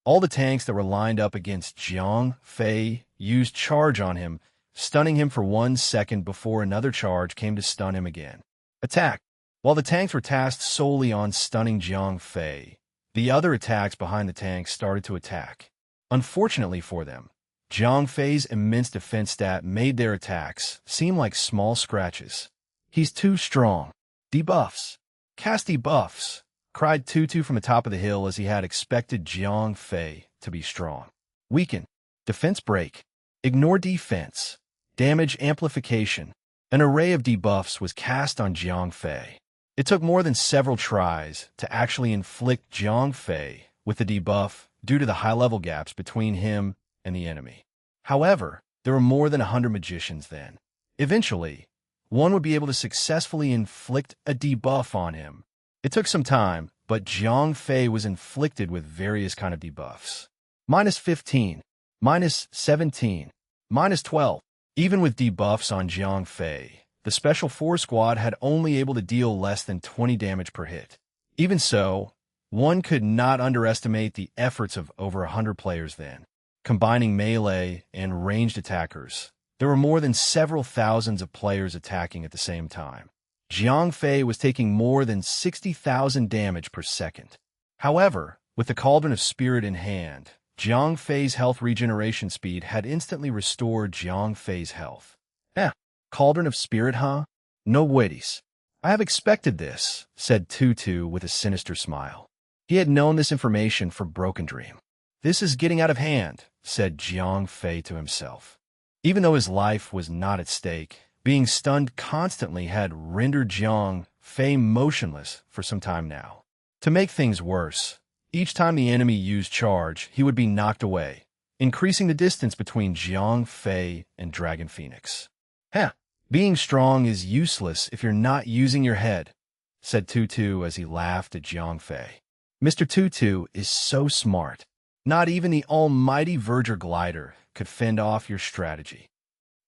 All the tanks that were lined up against Jiang Fei used charge on him, stunning him for 1 second before another charge came to stun him again. Attack! While the tanks were tasked solely on stunning Jiang Fei, the other attacks behind the tanks started to attack. Unfortunately for them, Jiang Fei's immense defense stat made their attacks seem like small scratches. He's too strong. Debuffs! Cast debuffs! Cried Tutu from the top of the hill as he had expected Jiang Fei to be strong. Weaken. Defense break. Ignore defense. Damage amplification. An array of debuffs was cast on Jiang Fei. It took more than several tries to actually inflict Jiang Fei with the debuff due to the high-level gaps between him and the enemy. However, there were more than 100 magicians then. Eventually, one would be able to successfully inflict a debuff on him. It took some time, but Jiang Fei was inflicted with various kind of debuffs. -15, -17, -12. Even with debuffs on Jiang Fei, the Special Force Squad had only able to deal less than 20 damage per hit. Even so, one could not underestimate the efforts of over 100 players then. Combining melee and ranged attackers, there were more than several thousands of players attacking at the same time. Jiang Fei was taking more than 60,000 damage per second. However, with the Cauldron of Spirit in hand, Jiang Fei's health regeneration speed had instantly restored Jiang Fei's health. Cauldron of Spirit, huh? No worries. I have expected this, said Tutu with a sinister smile. He had known this information from Broken Dream. This is getting out of hand, said Jiang Fei to himself. Even though his life was not at stake, being stunned constantly had rendered Jiang Fei motionless for some time now. To make things worse, each time the enemy used charge, he would be knocked away, increasing the distance between Jiang Fei and Dragon Phoenix. Being strong is useless if you're not using your head, said Tutu as he laughed at Jiang Fei. Mr. Tutu is so smart. Not even the almighty Verger Glider could fend off your strategy.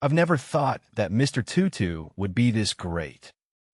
I've never thought that Mr. Tutu would be this great.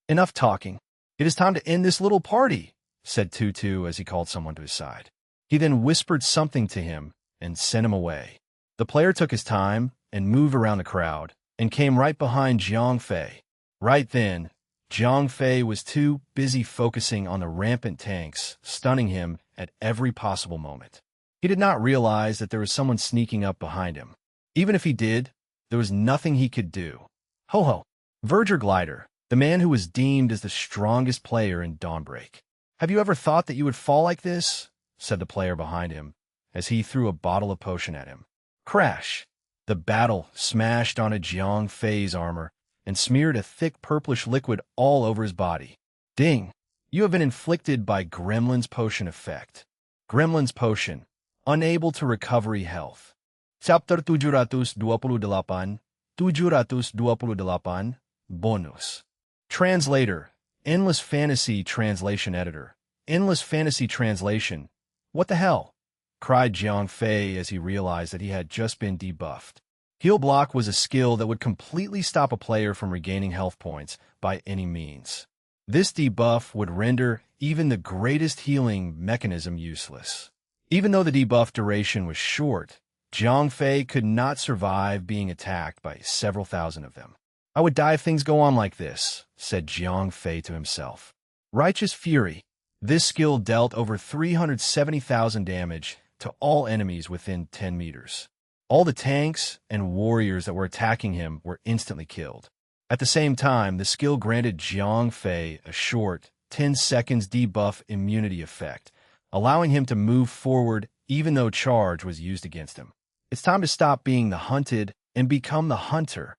Enough talking. It is time to end this little party, said Tutu as he called someone to his side. He then whispered something to him and sent him away. The player took his time and moved around the crowd and came right behind Jiang Fei. Right then, Jiang Fei was too busy focusing on the rampant tanks, stunning him at every possible moment. He did not realize that there was someone sneaking up behind him. Even if he did, there was nothing he could do. Ho-ho! Verger Glider, the man who was deemed as the strongest player in Dawnbreak. Have you ever thought that you would fall like this? Said the player behind him, as he threw a bottle of potion at him. Crash! The battle smashed onto Jiang Fei's armor and smeared a thick purplish liquid all over his body. Ding! You have been inflicted by Gremlin's Potion effect. Gremlin's Potion, unable to recovery health. Chapter 728, 728, Bonus. Translator, Endless Fantasy Translation Editor. Endless Fantasy Translation. What the hell? Cried Jiang Fei as he realized that he had just been debuffed. Heal Block was a skill that would completely stop a player from regaining health points by any means. This debuff would render even the greatest healing mechanism useless. Even though the debuff duration was short, Jiang Fei could not survive being attacked by several thousand of them. I would die if things go on like this, said Jiang Fei to himself. Righteous Fury. This skill dealt over 370,000 damage to all enemies within 10 meters. All the tanks and warriors that were attacking him were instantly killed. At the same time, the skill granted Jiang Fei a short, 10 seconds debuff immunity effect, allowing him to move forward even though charge was used against him. It's time to stop being the hunted and become the hunter.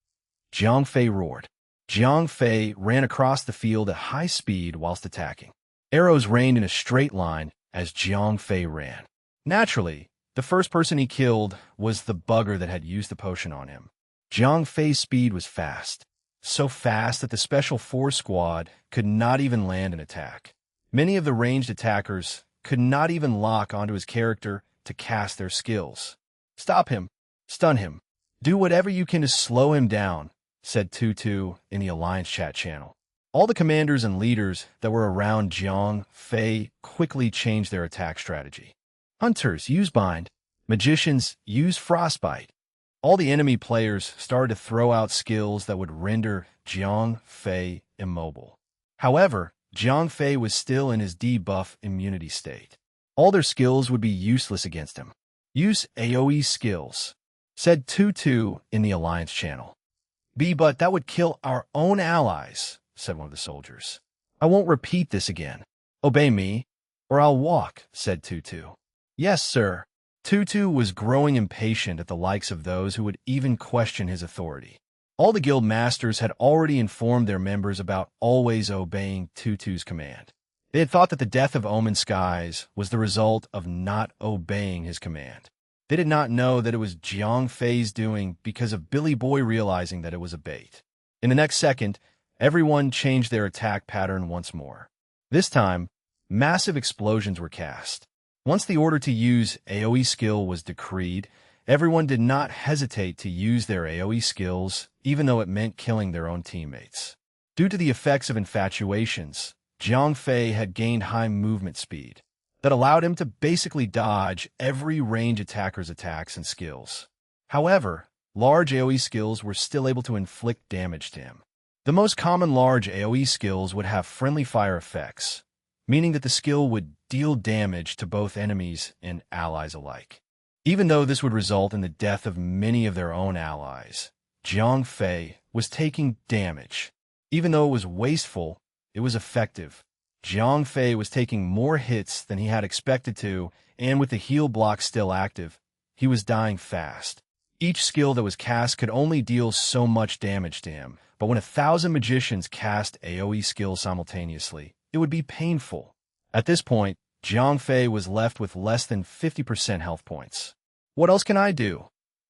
Jiang Fei roared. Jiang Fei ran across the field at high speed whilst attacking. Arrows rained in a straight line as Jiang Fei ran. Naturally, the first person he killed was the bugger that had used the potion on him. Jiang Fei's speed was fast, so fast that the Special Force Squad could not even land an attack. Many of the ranged attackers could not even lock onto his character to cast their skills. Stop him, stun him, do whatever you can to slow him down, said Tutu in the Alliance chat channel. All the commanders and leaders that were around Jiang Fei quickly changed their attack strategy. Hunters use bind, magicians use frostbite. All the enemy players started to throw out skills that would render Jiang Fei immobile. However, Jiang Fei was still in his debuff immunity state. All their skills would be useless against him. Use AoE skills, said Tutu in the Alliance channel. But that would kill our own allies, said one of the soldiers. I won't repeat this again. Obey me, or I'll walk, said Tutu. Yes, sir. Tutu was growing impatient at the likes of those who would even question his authority. All the guild masters had already informed their members about always obeying Tutu's command. They had thought that the death of Omen Skies was the result of not obeying his command. They did not know that it was Jiang Fei's doing because of Billy Boy realizing that it was a bait. In the next second, everyone changed their attack pattern once more. This time, massive explosions were cast. Once the order to use AoE skill was decreed, everyone did not hesitate to use their AoE skills, even though it meant killing their own teammates. Due to the effects of infatuations, Jiang Fei had gained high movement speed that allowed him to basically dodge every range attacker's attacks and skills. However, large AoE skills were still able to inflict damage to him. The most common large AoE skills would have friendly fire effects, meaning that the skill would deal damage to both enemies and allies alike. Even though this would result in the death of many of their own allies, Jiang Fei was taking damage. Even though it was wasteful, it was effective. Jiang Fei was taking more hits than he had expected to, and with the heal block still active, he was dying fast. Each skill that was cast could only deal so much damage to him, but when 1,000 magicians cast AoE skills simultaneously, it would be painful. At this point, Jiang Fei was left with less than 50% health points. What else can I do?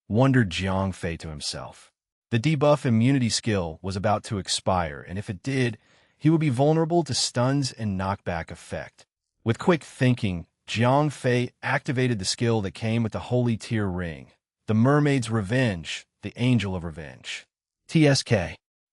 Wondered Jiang Fei to himself. The debuff immunity skill was about to expire, and if it did, he would be vulnerable to stuns and knockback effect. With quick thinking, Jiang Fei activated the skill that came with the Holy Tier Ring, the Mermaid's Revenge, the Angel of Revenge. TSK.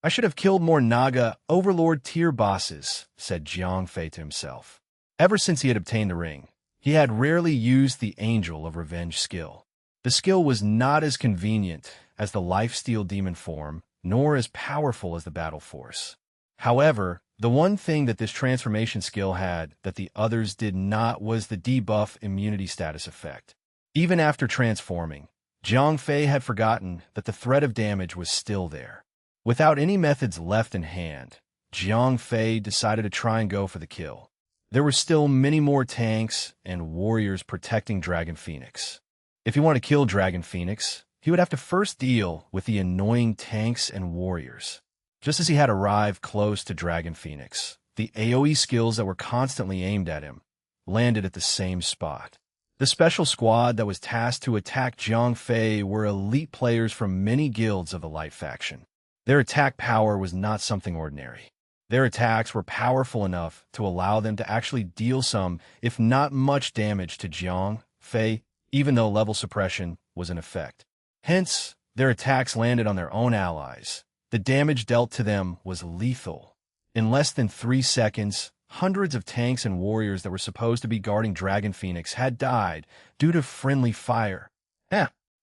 I should have killed more Naga Overlord tier bosses, said Jiang Fei to himself. Ever since he had obtained the ring, he had rarely used the Angel of Revenge skill. The skill was not as convenient as the Lifesteal Demon form, nor as powerful as the Battle Force. However, the one thing that this transformation skill had that the others did not was the debuff immunity status effect. Even after transforming, Jiang Fei had forgotten that the threat of damage was still there. Without any methods left in hand, Jiang Fei decided to try and go for the kill. There were still many more tanks and warriors protecting Dragon Phoenix. If he wanted to kill Dragon Phoenix, he would have to first deal with the annoying tanks and warriors. Just as he had arrived close to Dragon Phoenix, the AoE skills that were constantly aimed at him landed at the same spot. The special squad that was tasked to attack Jiang Fei were elite players from many guilds of the Light faction. Their attack power was not something ordinary. Their attacks were powerful enough to allow them to actually deal some, if not much, damage to Jiang Fei, even though level suppression was in effect. Hence, their attacks landed on their own allies. The damage dealt to them was lethal. In less than 3 seconds, hundreds of tanks and warriors that were supposed to be guarding Dragon Phoenix had died due to friendly fire.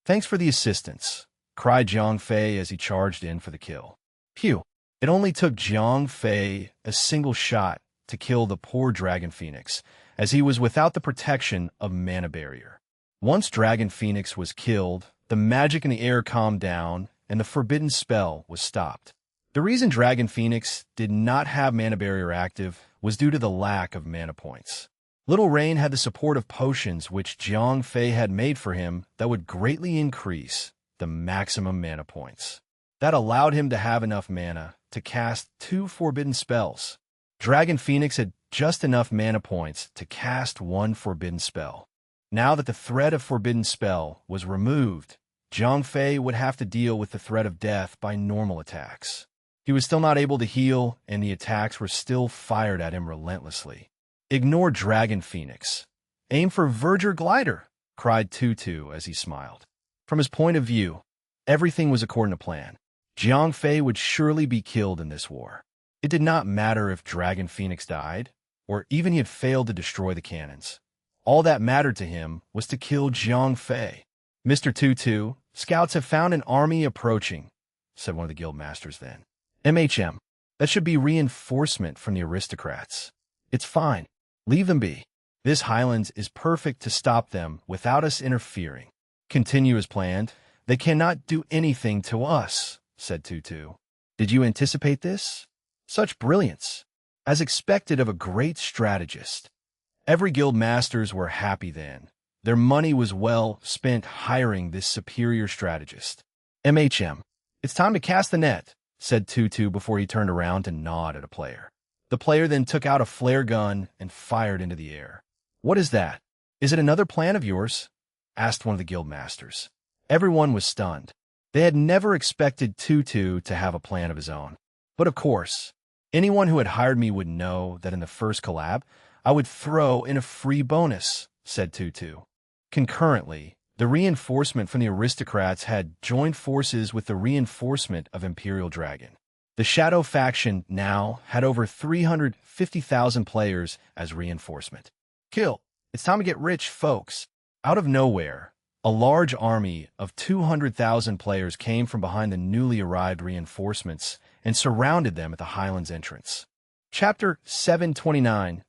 Thanks for the assistance, cried Jiang Fei as he charged in for the kill. Phew! It only took Jiang Fei a single shot to kill the poor Dragon Phoenix, as he was without the protection of Mana Barrier. Once Dragon Phoenix was killed, the magic in the air calmed down, and the forbidden spell was stopped. The reason Dragon Phoenix did not have Mana Barrier active was due to the lack of mana points. Little Rain had the support of potions which Jiang Fei had made for him that would greatly increase the maximum mana points. That allowed him to have enough mana to cast 2 forbidden spells. Dragon Phoenix had just enough mana points to cast 1 forbidden spell. Now that the threat of forbidden spell was removed, Jiang Fei would have to deal with the threat of death by normal attacks. He was still not able to heal, and the attacks were still fired at him relentlessly. Ignore Dragon Phoenix. Aim for Verger Glider, cried Tutu as he smiled. From his point of view, everything was according to plan. Jiang Fei would surely be killed in this war. It did not matter if Dragon Phoenix died, or even he had failed to destroy the cannons. All that mattered to him was to kill Jiang Fei. Mr. Tutu, scouts have found an army approaching, said one of the guild masters then. MHM, that should be reinforcement from the aristocrats. It's fine. Leave them be. This Highlands is perfect to stop them without us interfering. Continue as planned. They cannot do anything to us, said Tutu. Did you anticipate this? Such brilliance, as expected of a great strategist. Every guild masters were happy then. Their money was well spent hiring this superior strategist. MHM, it's time to cast the net, said Tutu before he turned around to nod at a player. The player then took out a flare gun and fired into the air. What is that? Is it another plan of yours? Asked one of the guild masters. Everyone was stunned. They had never expected Tutu to have a plan of his own. But of course, anyone who had hired me would know that in the first collab, I would throw in a free bonus, said Tutu. Concurrently, the reinforcement from the aristocrats had joined forces with the reinforcement of Imperial Dragon. The Shadow faction now had over 350,000 players as reinforcement. Kill. It's time to get rich, folks. Out of nowhere, a large army of 200,000 players came from behind the newly arrived reinforcements and surrounded them at the Highlands entrance. Chapter 729.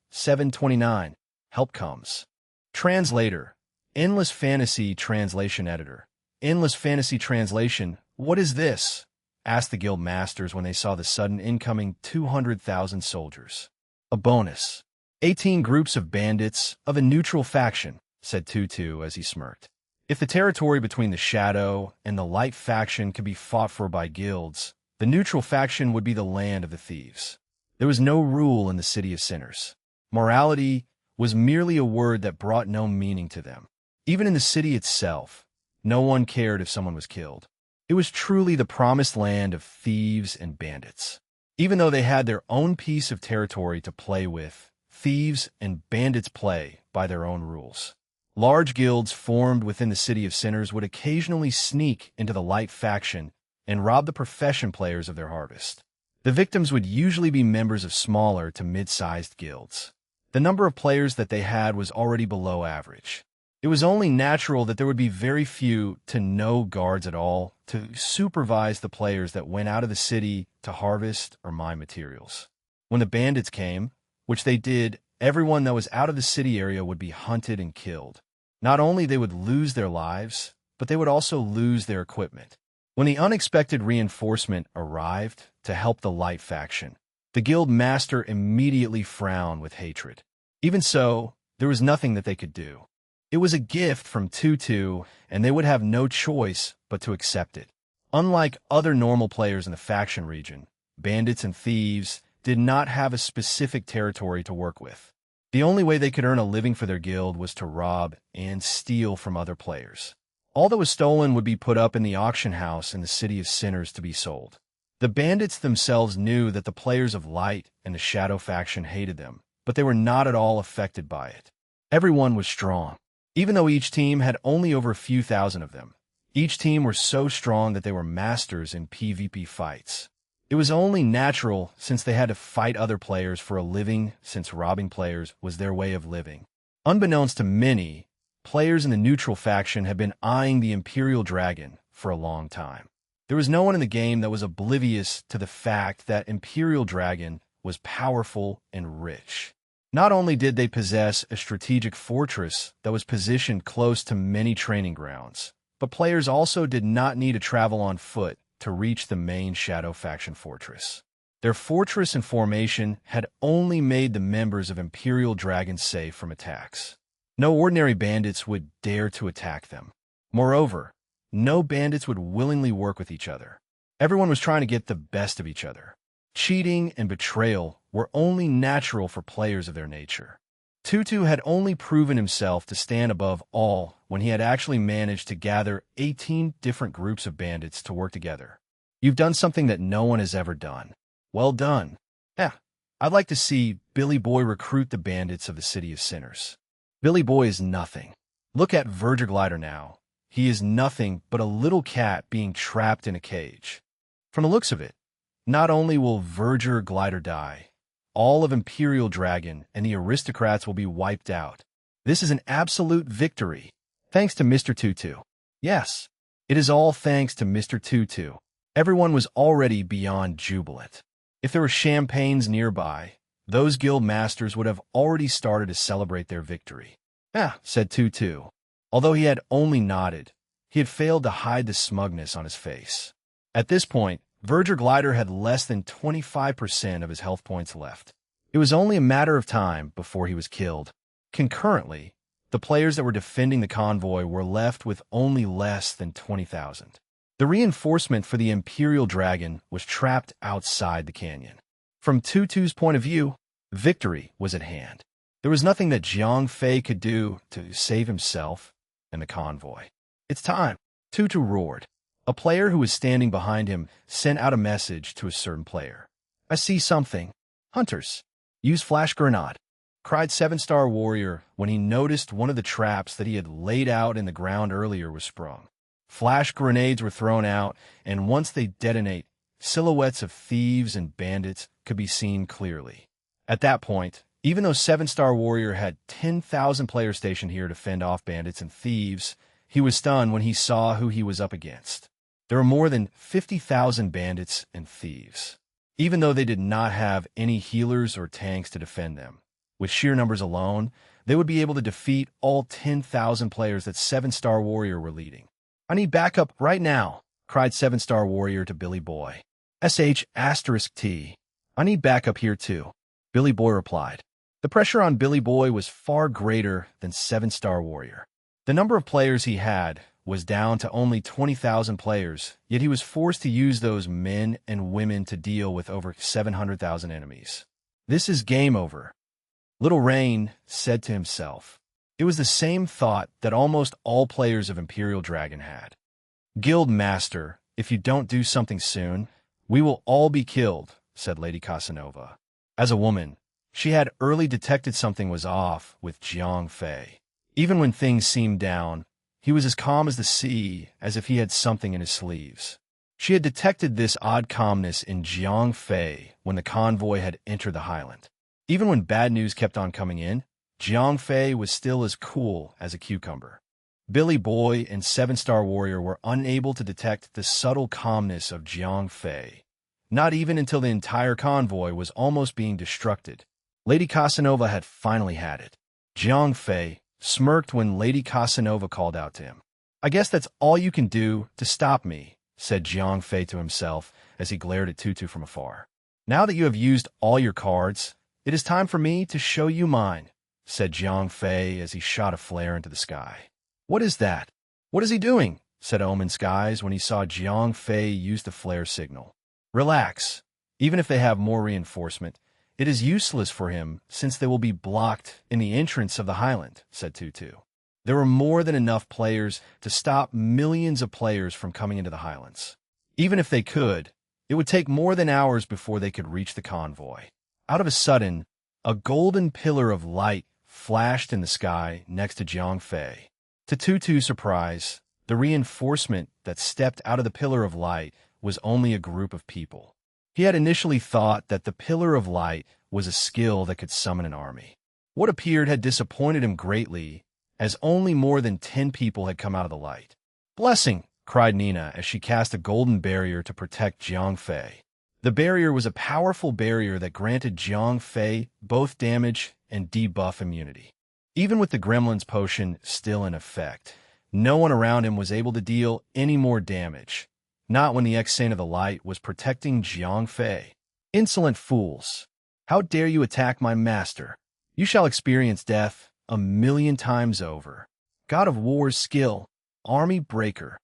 Help comes. Translator. Endless Fantasy Translation Editor. Endless Fantasy Translation. What is this? Asked the guild masters when they saw the sudden incoming 200,000 soldiers. A bonus. 18 groups of bandits of a neutral faction, said Tutu as he smirked. If the territory between the Shadow and the Light faction could be fought for by guilds, the neutral faction would be the land of the thieves. There was no rule in the City of Sinners. Morality was merely a word that brought no meaning to them. Even in the city itself, no one cared if someone was killed. It was truly the promised land of thieves and bandits. Even though they had their own piece of territory to play with, thieves and bandits play by their own rules. Large guilds formed within the City of Sinners would occasionally sneak into the Light faction and rob the profession players of their harvest. The victims would usually be members of smaller to mid-sized guilds. The number of players that they had was already below average. It was only natural that there would be very few to no guards at all to supervise the players that went out of the city to harvest or mine materials. When the bandits came, which they did, everyone that was out of the city area would be hunted and killed. Not only they would lose their lives, but they would also lose their equipment. When the unexpected reinforcement arrived to help the Light faction, the guild master immediately frowned with hatred. Even so, there was nothing that they could do. It was a gift from Tutu, and they would have no choice but to accept it. Unlike other normal players in the faction region, bandits and thieves did not have a specific territory to work with. The only way they could earn a living for their guild was to rob and steal from other players. All that was stolen would be put up in the auction house in the City of Sinners to be sold. The bandits themselves knew that the players of Light and the Shadow faction hated them, but they were not at all affected by it. Everyone was strong. Even though each team had only over a few thousand of them, each team were so strong that they were masters in PvP fights. It was only natural since they had to fight other players for a living, since robbing players was their way of living. Unbeknownst to many, players in the neutral faction had been eyeing the Imperial Dragon for a long time. There was no one in the game that was oblivious to the fact that Imperial Dragon was powerful and rich. Not only did they possess a strategic fortress that was positioned close to many training grounds, but players also did not need to travel on foot to reach the main Shadow faction fortress. Their fortress and formation had only made the members of Imperial Dragon safe from attacks. No ordinary bandits would dare to attack them. Moreover, no bandits would willingly work with each other. Everyone was trying to get the best of each other. Cheating and betrayal were only natural for players of their nature. Tutu had only proven himself to stand above all when he had actually managed to gather 18 different groups of bandits to work together. You've done something that no one has ever done. Well done. I'd like to see Billy Boy recruit the bandits of the City of Sinners. Billy Boy is nothing. Look at Vergerglider now. He is nothing but a little cat being trapped in a cage. From the looks of it, Not only will Verger Glider die, all of Imperial Dragon and the aristocrats will be wiped out. This is an absolute victory, thanks to Mr. Tutu. Yes, it is all thanks to Mr. Tutu. Everyone was already beyond jubilant. If there were champagnes nearby, those guild masters would have already started to celebrate their victory. Ah, said Tutu. Although he had only nodded, he had failed to hide the smugness on his face. At this point, Verger Glider had less than 25% of his health points left. It was only a matter of time before he was killed. Concurrently, the players that were defending the convoy were left with only less than 20,000. The reinforcement for the Imperial Dragon was trapped outside the canyon. From Tutu's point of view, victory was at hand. There was nothing that Jiang Fei could do to save himself and the convoy. It's time, Tutu roared. A player who was standing behind him sent out a message to a certain player. I see something. Hunters, use flash grenade, cried 7-star warrior when he noticed one of the traps that he had laid out in the ground earlier was sprung. Flash grenades were thrown out, and once they detonate, silhouettes of thieves and bandits could be seen clearly. At that point, even though 7-star warrior had 10,000 players stationed here to fend off bandits and thieves, he was stunned when he saw who he was up against. There were more than 50,000 bandits and thieves. Even though they did not have any healers or tanks to defend them, with sheer numbers alone, they would be able to defeat all 10,000 players that 7-star warrior were leading. I need backup right now, cried 7-star warrior to Billy Boy. *T. I need backup here too, Billy Boy replied. The pressure on Billy Boy was far greater than 7-star warrior. The number of players he had was down to only 20,000 players, yet he was forced to use those men and women to deal with over 700,000 enemies. This is game over, Little Rain said to himself. It was the same thought that almost all players of Imperial Dragon had. Guild Master, if you don't do something soon, we will all be killed, said Lady Casanova. As a woman, she had early detected something was off with Jiang Fei. Even when things seemed down, he was as calm as the sea, as if he had something in his sleeves. She had detected this odd calmness in Jiang Fei when the convoy had entered the highland. Even when bad news kept on coming in, Jiang Fei was still as cool as a cucumber. Billy Boy and 7-star warrior were unable to detect the subtle calmness of Jiang Fei, not even until the entire convoy was almost being destructed. Lady Casanova had finally had it. Jiang Fei smirked when Lady Casanova called out to him. I guess that's all you can do to stop me, said Jiang Fei to himself as he glared at Tutu from afar. Now that you have used all your cards, it is time for me to show you mine, said Jiang Fei as he shot a flare into the sky. What is that? What is he doing? Said Omen Skies when he saw Jiang Fei use the flare signal. Relax. Even if they have more reinforcement, it is useless for him since they will be blocked in the entrance of the highland, said Tutu. There were more than enough players to stop millions of players from coming into the highlands. Even if they could, it would take more than hours before they could reach the convoy. Out of a sudden, a golden pillar of light flashed in the sky next to Jiang Fei. To Tutu's surprise, the reinforcement that stepped out of the pillar of light was only a group of people. He had initially thought that the pillar of light was a skill that could summon an army. What appeared had disappointed him greatly, as only more than 10 people had come out of the light. Blessing, cried Nina as she cast a golden barrier to protect Jiang Fei. The barrier was a powerful barrier that granted Jiang Fei both damage and debuff immunity. Even with the Gremlin's potion still in effect, no one around him was able to deal any more damage. Not when the ex-Saint of the Light was protecting Jiang Fei. Insolent fools! How dare you attack my master? You shall experience death 1,000,000 times over. God of War's skill, Army Breaker.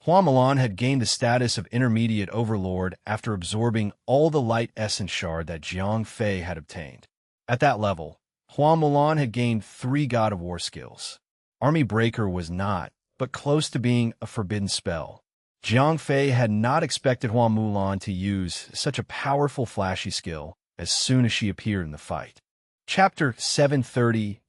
Hua Mulan had gained the status of intermediate overlord after absorbing all the light essence shard that Jiang Fei had obtained. At that level, Hua Mulan had gained 3 God of War skills. Army Breaker was not, but close to being a forbidden spell. Jiang Fei had not expected Hua Mulan to use such a powerful flashy skill as soon as she appeared in the fight. Chapter 730,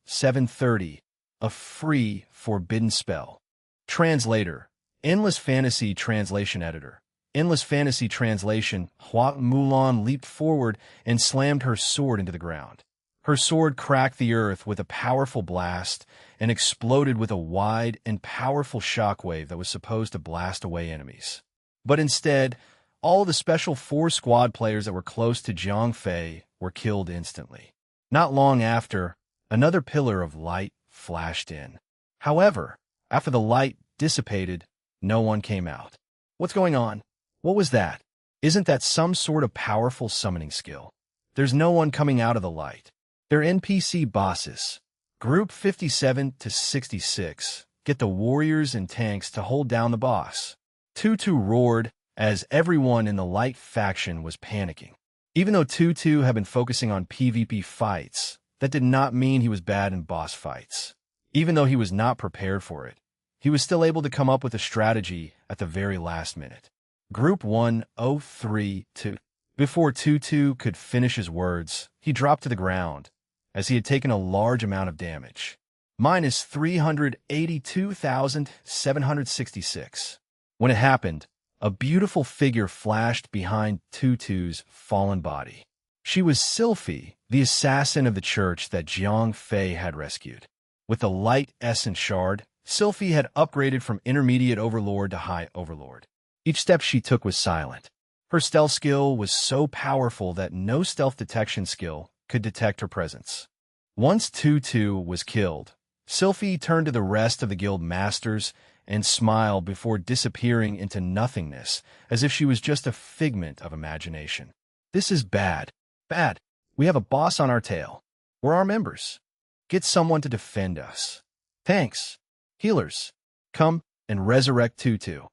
a free forbidden spell. Translator, Endless Fantasy Translation Editor, Endless Fantasy Translation, Hua Mulan leaped forward and slammed her sword into the ground. Her sword cracked the earth with a powerful blast and exploded with a wide and powerful shockwave that was supposed to blast away enemies. But instead, all the Special Force squad players that were close to Jiang Fei were killed instantly. Not long after, another pillar of light flashed in. However, after the light dissipated, no one came out. What's going on? What was that? Isn't that some sort of powerful summoning skill? There's no one coming out of the light. They're NPC bosses. Group 57 to 66 get the warriors and tanks to hold down the boss. Tutu roared as everyone in the light faction was panicking. Even though Tutu had been focusing on PvP fights, that did not mean he was bad in boss fights. Even though he was not prepared for it, he was still able to come up with a strategy at the very last minute. Group 103-2. Before Tutu could finish his words, he dropped to the ground, as he had taken a large amount of damage. Minus 382,766. When it happened, a beautiful figure flashed behind Tutu's fallen body. She was Sylphie, the assassin of the church that Jiang Fei had rescued. With the light essence shard, Sylphie had upgraded from intermediate overlord to high overlord. Each step she took was silent. Her stealth skill was so powerful that no stealth detection skill could detect her presence. Once Tutu was killed, Sylphie turned to the rest of the guild masters and smiled before disappearing into nothingness, as if she was just a figment of imagination. This is bad. Bad. We have a boss on our tail. We're our members. Get someone to defend us. Thanks. Healers, come and resurrect Tutu.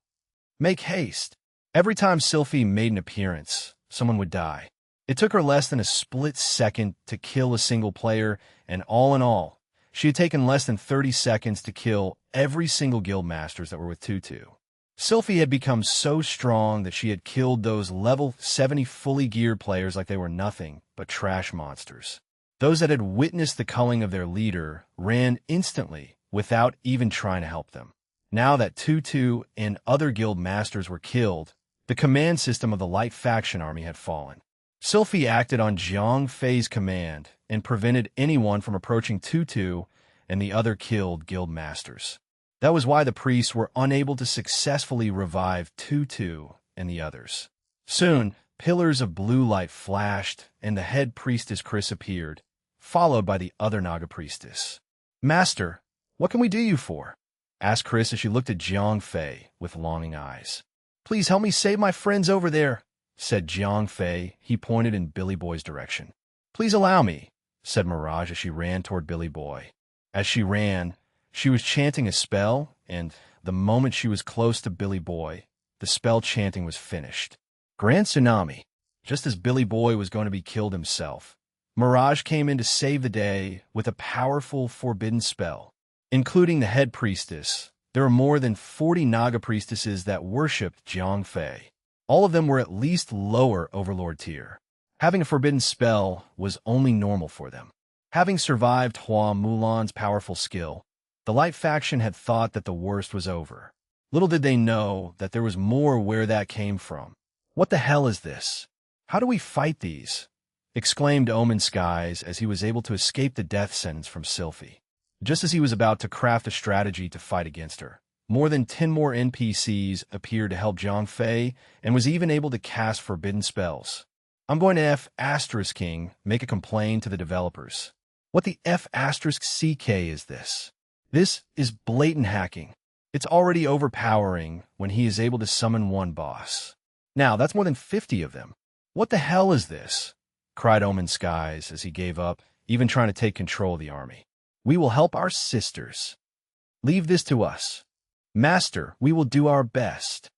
Make haste. Every time Sylphie made an appearance, someone would die. It took her less than a split second to kill a single player, and all in all, she had taken less than 30 seconds to kill every single guild masters that were with Tutu. Sylphie had become so strong that she had killed those level 70 fully geared players like they were nothing but trash monsters. Those that had witnessed the culling of their leader ran instantly without even trying to help them. Now that Tutu and other guild masters were killed, the command system of the Light Faction army had fallen. Sylphie acted on Jiang Fei's command and prevented anyone from approaching Tutu and the other killed guild masters. That was why the priests were unable to successfully revive Tutu and the others. Soon, pillars of blue light flashed, and the head priestess Chris appeared, followed by the other Naga priestess. "Master, what can we do you for?" asked Chris as she looked at Jiang Fei with longing eyes. "Please help me save my friends over there," said Jiang Fei. He pointed in Billy Boy's direction. "Please allow me," said Mirage as she ran toward Billy Boy. As she ran, she was chanting a spell, and the moment she was close to Billy Boy, the spell chanting was finished. Grand Tsunami. Just as Billy Boy was going to be killed himself, Mirage came in to save the day with a powerful forbidden spell. Including the head priestess, there were more than 40 Naga priestesses that worshipped Jiang Fei. All of them were at least lower overlord tier. Having a forbidden spell was only normal for them. Having survived Hua Mulan's powerful skill, the Light Faction had thought that the worst was over. Little did they know that there was more where that came from. "What the hell is this? How do we fight these?" exclaimed Omen Skies as he was able to escape the death sentence from Sylphie. Just as he was about to craft a strategy to fight against her, more than 10 more NPCs appeared to help Jiang Fei and was even able to cast forbidden spells. I'm going to F***King make a complaint to the developers. What the F***CK is this? This is blatant hacking. It's already overpowering when he is able to summon one boss. Now, that's more than 50 of them. What the hell is this? Cried Omen Skies as he gave up, even trying to take control of the army. We will help our sisters. Leave this to us. Master, we will do our best.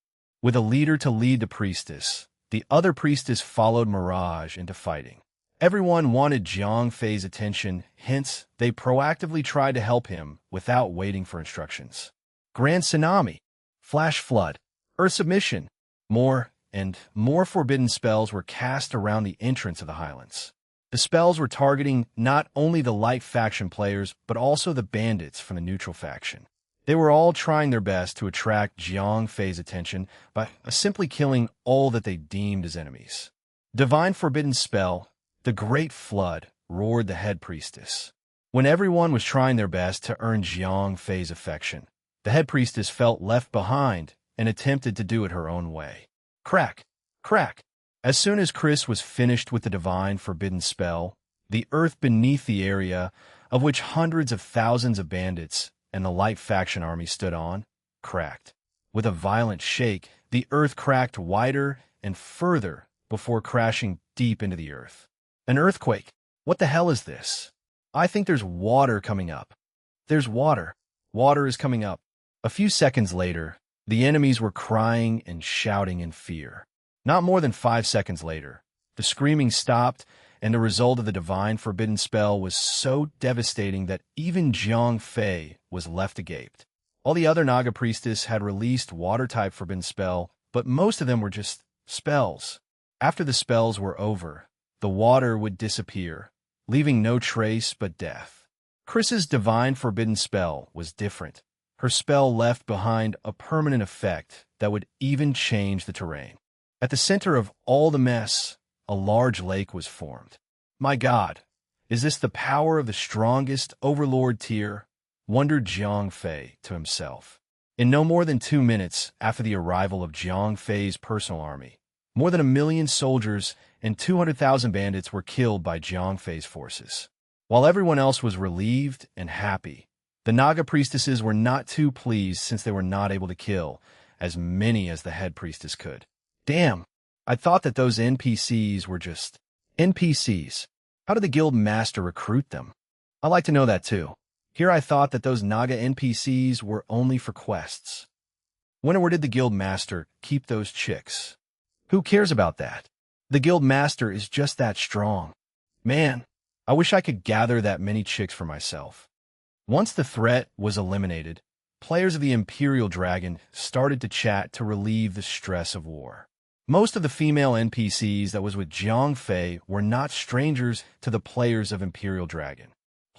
With a leader to lead the priestess, the other priestess followed Mirage into fighting. Everyone wanted Jiang Fei's attention, hence they proactively tried to help him without waiting for instructions. Grand Tsunami, Flash Flood, Earth Submission, more and more forbidden spells were cast around the entrance of the Highlands. The spells were targeting not only the Light Faction players, but also the bandits from the neutral faction. They were all trying their best to attract Jiang Fei's attention by simply killing all that they deemed as enemies. Divine Forbidden Spell, the Great Flood, roared the head priestess. When everyone was trying their best to earn Jiang Fei's affection, the head priestess felt left behind and attempted to do it her own way. Crack! Crack! As soon as Chris was finished with the Divine Forbidden Spell, the earth beneath the area, of which hundreds of thousands of bandits and the light faction army stood on, cracked. With a violent shake, the earth cracked wider and further before crashing deep into the earth. An earthquake! What the hell is this? I think there's water coming up. There's water. Water is coming up. A few seconds later, the enemies were crying and shouting in fear. Not more than 5 seconds later, the screaming stopped, and the result of the Divine Forbidden Spell was so devastating that even Jiang Fei was left agape. All the other Naga priestess had released Water-type Forbidden Spell, but most of them were just spells. After the spells were over, the water would disappear, leaving no trace but death. Chris's Divine Forbidden Spell was different. Her spell left behind a permanent effect that would even change the terrain. At the center of all the mess, a large lake was formed. My God, is this the power of the strongest Overlord tier? Wondered Jiang Fei to himself. In no more than 2 minutes after the arrival of Jiang Fei's personal army, more than 1 million soldiers and 200,000 bandits were killed by Jiang Fei's forces. While everyone else was relieved and happy, the Naga priestesses were not too pleased since they were not able to kill as many as the head priestess could. Damn, I thought that those NPCs were just NPCs. How did the guild master recruit them? I'd like to know that too. Here I thought that those Naga NPCs were only for quests. When or where did the guild master keep those chicks? Who cares about that? The guild master is just that strong. Man, I wish I could gather that many chicks for myself. Once the threat was eliminated, players of the Imperial Dragon started to chat to relieve the stress of war. Most of the female NPCs that was with Jiang Fei were not strangers to the players of Imperial Dragon.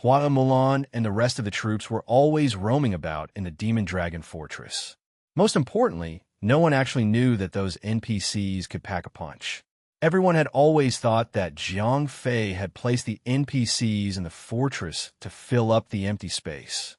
Hua Mulan and the rest of the troops were always roaming about in the Demon Dragon Fortress. Most importantly, no one actually knew that those NPCs could pack a punch. Everyone had always thought that Jiang Fei had placed the NPCs in the fortress to fill up the empty space.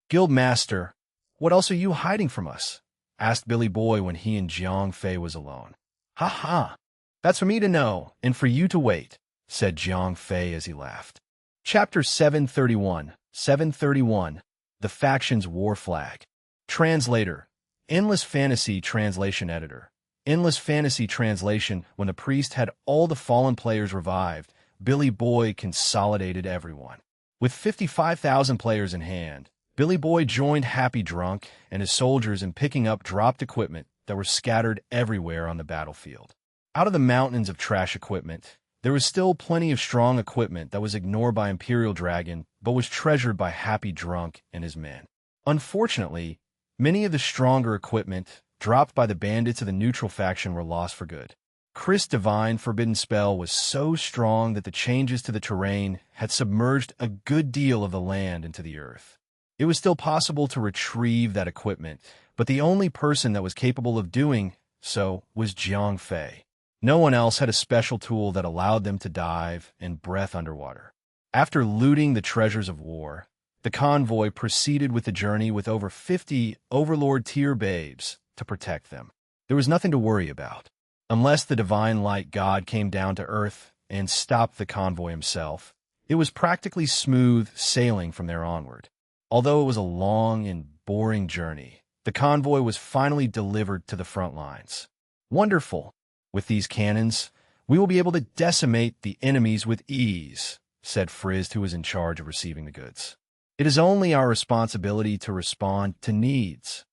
Guild Master, what else are you hiding from us? Asked Billy Boy when he and Jiang Fei was alone. Ha ha! That's for me to know, and for you to wait, said Jiang Fei as he laughed. Chapter 731, 731, The Faction's War Flag. Translator, Endless Fantasy Translation Editor. Endless Fantasy Translation. When the priest had all the fallen players revived, Billy Boy consolidated everyone. With 55,000 players in hand, Billy Boy joined Happy Drunk and his soldiers in picking up dropped equipment that were scattered everywhere on the battlefield. Out of the mountains of trash equipment, there was still plenty of strong equipment that was ignored by Imperial Dragon, but was treasured by Happy Drunk and his men. Unfortunately, many of the stronger equipment dropped by the bandits of the neutral faction were lost for good. Chris' Divine Forbidden Spell was so strong that the changes to the terrain had submerged a good deal of the land into the earth. It was still possible to retrieve that equipment, but the only person that was capable of doing so was Jiang Fei. No one else had a special tool that allowed them to dive and breath underwater. After looting the treasures of war, the convoy proceeded with the journey with over 50 Overlord-tier babes to protect them. There was nothing to worry about. Unless the Divine Light God came down to Earth and stopped the convoy himself, it was practically smooth sailing from there onward. Although it was a long and boring journey, the convoy was finally delivered to the front lines. Wonderful! With these cannons, we will be able to decimate the enemies with ease, said Frizz, who was in charge of receiving the goods. It is only our responsibility to respond to needs,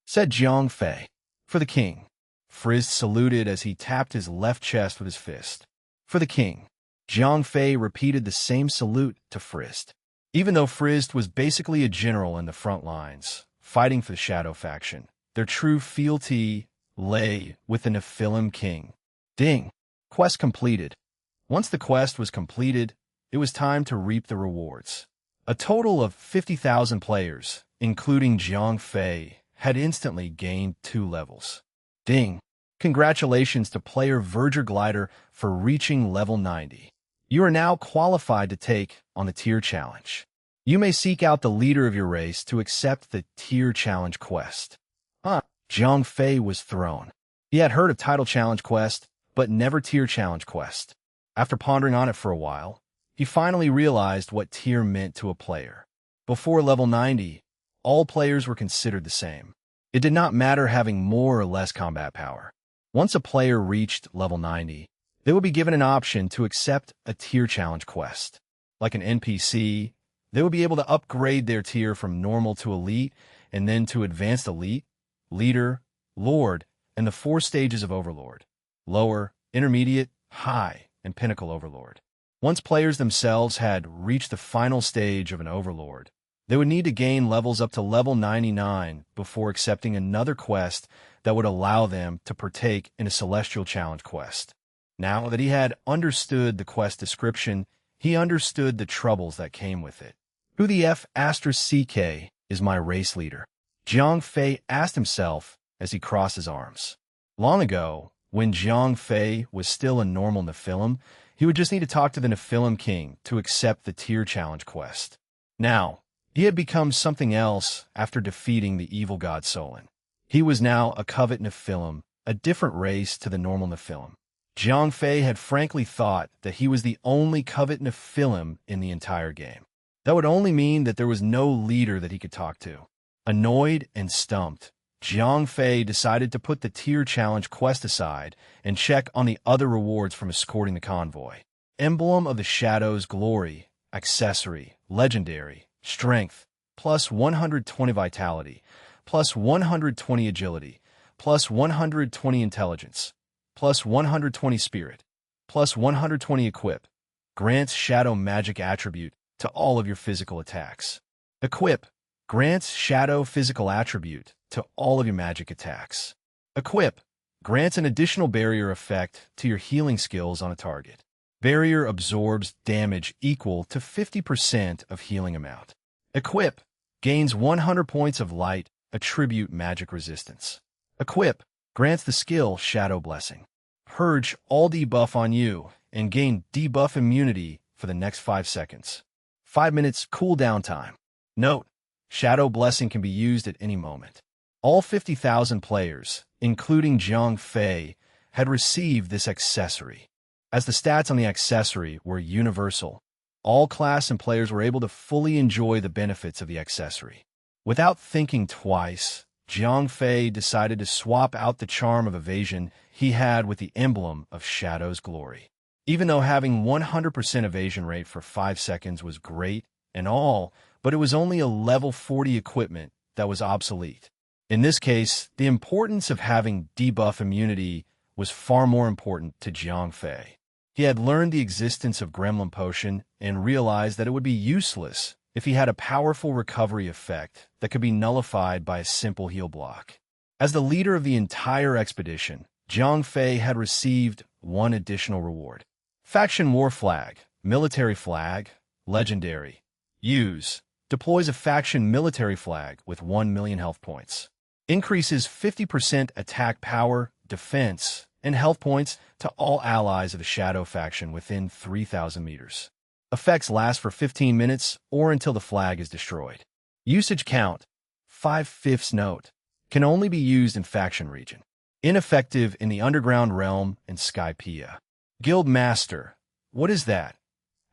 said Jiang Fei. For the king. Frizz saluted as he tapped his left chest with his fist. For the king. Jiang Fei repeated the same salute to Frizz. Even though Frizz was basically a general in the front lines, fighting for the Shadow faction, their true fealty lay with the Nephilim king. Ding! Quest completed. Once the quest was completed, it was time to reap the rewards. A total of 50,000 players, including Jiang Fei, had instantly gained 2 levels. Ding! Congratulations to player Verger Glider for reaching level 90. You are now qualified to take on the tier challenge. You may seek out the leader of your race to accept the tier challenge quest. Jiang Fei was thrown. He had heard of title challenge quest, but never tier challenge quest. After pondering on it for a while, he finally realized what tier meant to a player. Before level 90, all players were considered the same. It did not matter having more or less combat power. Once a player reached level 90, they would be given an option to accept a tier challenge quest. Like an NPC, they would be able to upgrade their tier from normal to elite and then to advanced elite, leader, lord, and the 4 stages of overlord: lower, intermediate, high, and pinnacle overlord. Once players themselves had reached the final stage of an overlord, they would need to gain levels up to level 99 before accepting another quest that would allow them to partake in a celestial challenge quest. Now that he had understood the quest description, he understood the troubles that came with it. Who the F*** CK is my race leader? Jiang Fei asked himself as he crossed his arms. Long ago, when Jiang Fei was still a normal Nephilim, he would just need to talk to the Nephilim King to accept the tier challenge quest. Now, he had become something else after defeating the evil god Solon. He was now a Covet Nephilim, a different race to the normal Nephilim. Jiang Fei had frankly thought that he was the only Covet Nephilim in the entire game. That would only mean that there was no leader that he could talk to. Annoyed and stumped, Jiang Fei decided to put the tier challenge quest aside and check on the other rewards from escorting the convoy. Emblem of the Shadow's Glory, Accessory, Legendary, Strength, plus 120 Vitality, plus 120 Agility, plus 120 Intelligence, plus 120 Spirit, plus 120 Equip. Grants Shadow Magic Attribute to all of your physical attacks. Equip grants Shadow Physical Attribute to all of your magic attacks. Equip grants an additional barrier effect to your healing skills on a target. Barrier absorbs damage equal to 50% of healing amount. Equip gains 100 points of light attribute magic resistance. Equip grants the skill Shadow Blessing. Purge all debuff on you and gain debuff immunity for the next 5 seconds. 5 minutes cooldown time. Note: Shadow Blessing can be used at any moment. All 50,000 players, including Jiang Fei, had received this accessory. As the stats on the accessory were universal, all class and players were able to fully enjoy the benefits of the accessory. Without thinking twice, Jiang Fei decided to swap out the charm of evasion he had with the emblem of Shadow's Glory. Even though having 100% evasion rate for 5 seconds was great and all, but it was only a level 40 equipment that was obsolete. In this case, the importance of having debuff immunity was far more important to Jiang Fei. He had learned the existence of Gremlin Potion and realized that it would be useless if he had a powerful recovery effect that could be nullified by a simple heal block. As the leader of the entire expedition, Jiang Fei had received one additional reward. Faction War Flag, Military Flag, Legendary. Use. Deploys a faction military flag with 1 million health points. Increases 50% attack power, defense, and health points to all allies of the Shadow faction within 3,000 meters. Effects last for 15 minutes or until the flag is destroyed. Usage count, 5/5 note, can only be used in faction region. Ineffective in the Underground Realm and Skypiea. Guild Master, what is that?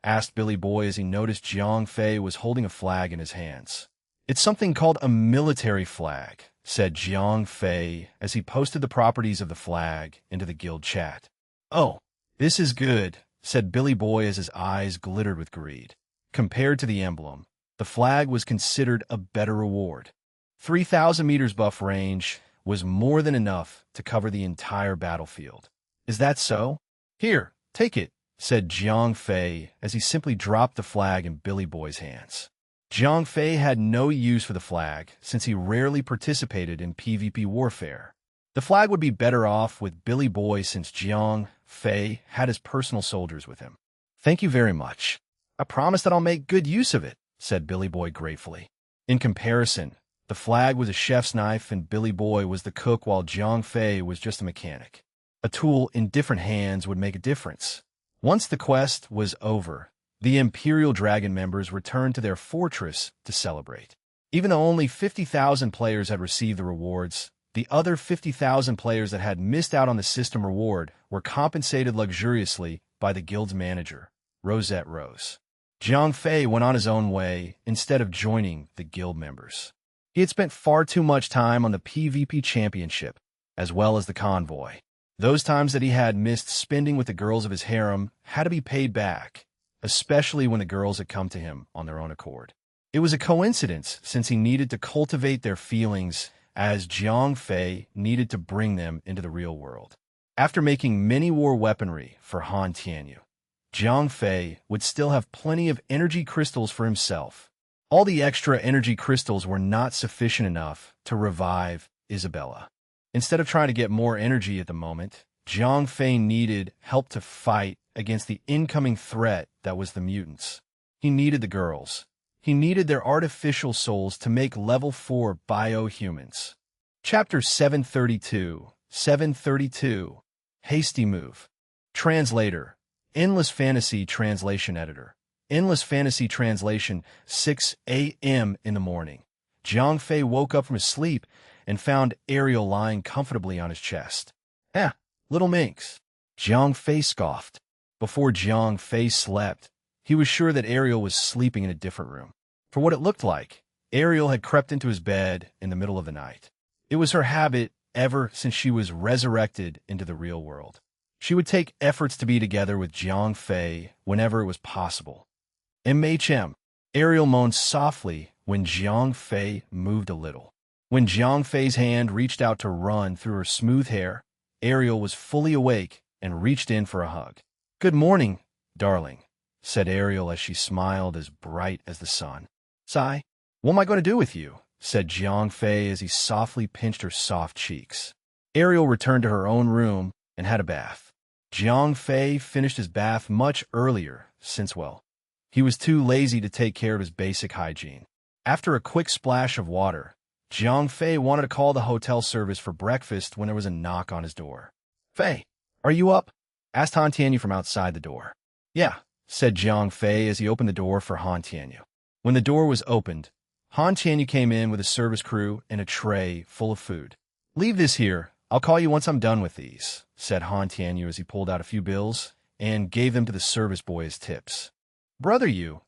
Asked Billy Boy as he noticed Jiang Fei was holding a flag in his hands. It's something called a military flag, said Jiang Fei as he posted the properties of the flag into the guild chat. Oh, this is good, said Billy Boy as his eyes glittered with greed. Compared to the emblem, the flag was considered a better reward. 3,000 meters buff range was more than enough to cover the entire battlefield. Is that so? Here, take it, said Jiang Fei as he simply dropped the flag in Billy Boy's hands. Jiang Fei had no use for the flag since he rarely participated in PvP warfare. The flag would be better off with Billy Boy since Jiang Fei had his personal soldiers with him. Thank you very much. I promise that I'll make good use of it, said Billy Boy gratefully. In comparison, the flag was a chef's knife and Billy Boy was the cook while Jiang Fei was just a mechanic. A tool in different hands would make a difference. Once the quest was over, the Imperial Dragon members returned to their fortress to celebrate. Even though only 50,000 players had received the rewards, the other 50,000 players that had missed out on the system reward were compensated luxuriously by the guild's manager, Rosette Rose. Jiang Fei went on his own way instead of joining the guild members. He had spent far too much time on the PvP championship, as well as the convoy. Those times that he had missed spending with the girls of his harem had to be paid back, especially when the girls had come to him on their own accord. It was a coincidence since he needed to cultivate their feelings as Jiang Fei needed to bring them into the real world. After making many war weaponry for Han Tianyu, Jiang Fei would still have plenty of energy crystals for himself. All the extra energy crystals were not sufficient enough to revive Isabella. Instead of trying to get more energy at the moment, Jiang Fei needed help to fight against the incoming threat that was the mutants. He needed the girls. He needed their artificial souls to make level 4 bio-humans. Chapter 732. Hasty Move. Translator. Endless Fantasy Translation Editor. Endless Fantasy Translation, 6 a.m. in the morning. Jiang Fei woke up from his sleep and found Ariel lying comfortably on his chest. Little minx. Jiang Fei scoffed. Before Jiang Fei slept, he was sure that Ariel was sleeping in a different room. For what it looked like, Ariel had crept into his bed in the middle of the night. It was her habit ever since she was resurrected into the real world. She would take efforts to be together with Jiang Fei whenever it was possible. MHM. Ariel moaned softly when Jiang Fei moved a little. When Jiang Fei's hand reached out to run through her smooth hair, Ariel was fully awake and reached in for a hug. "Good morning, darling," said Ariel as she smiled as bright as the sun. "Sigh, what am I going to do with you?" said Jiang Fei as he softly pinched her soft cheeks. Ariel returned to her own room and had a bath. Jiang Fei finished his bath much earlier since, well, he was too lazy to take care of his basic hygiene. After a quick splash of water, Jiang Fei wanted to call the hotel service for breakfast when there was a knock on his door. "Fei, are you up?" asked Han Tianyu from outside the door. "Yeah," said Jiang Fei as he opened the door for Han Tianyu. When the door was opened, Han Tianyu came in with a service crew and a tray full of food. "Leave this here. I'll call you once I'm done with these," said Han Tianyu as he pulled out a few bills and gave them to the service boy as tips. "Brother, you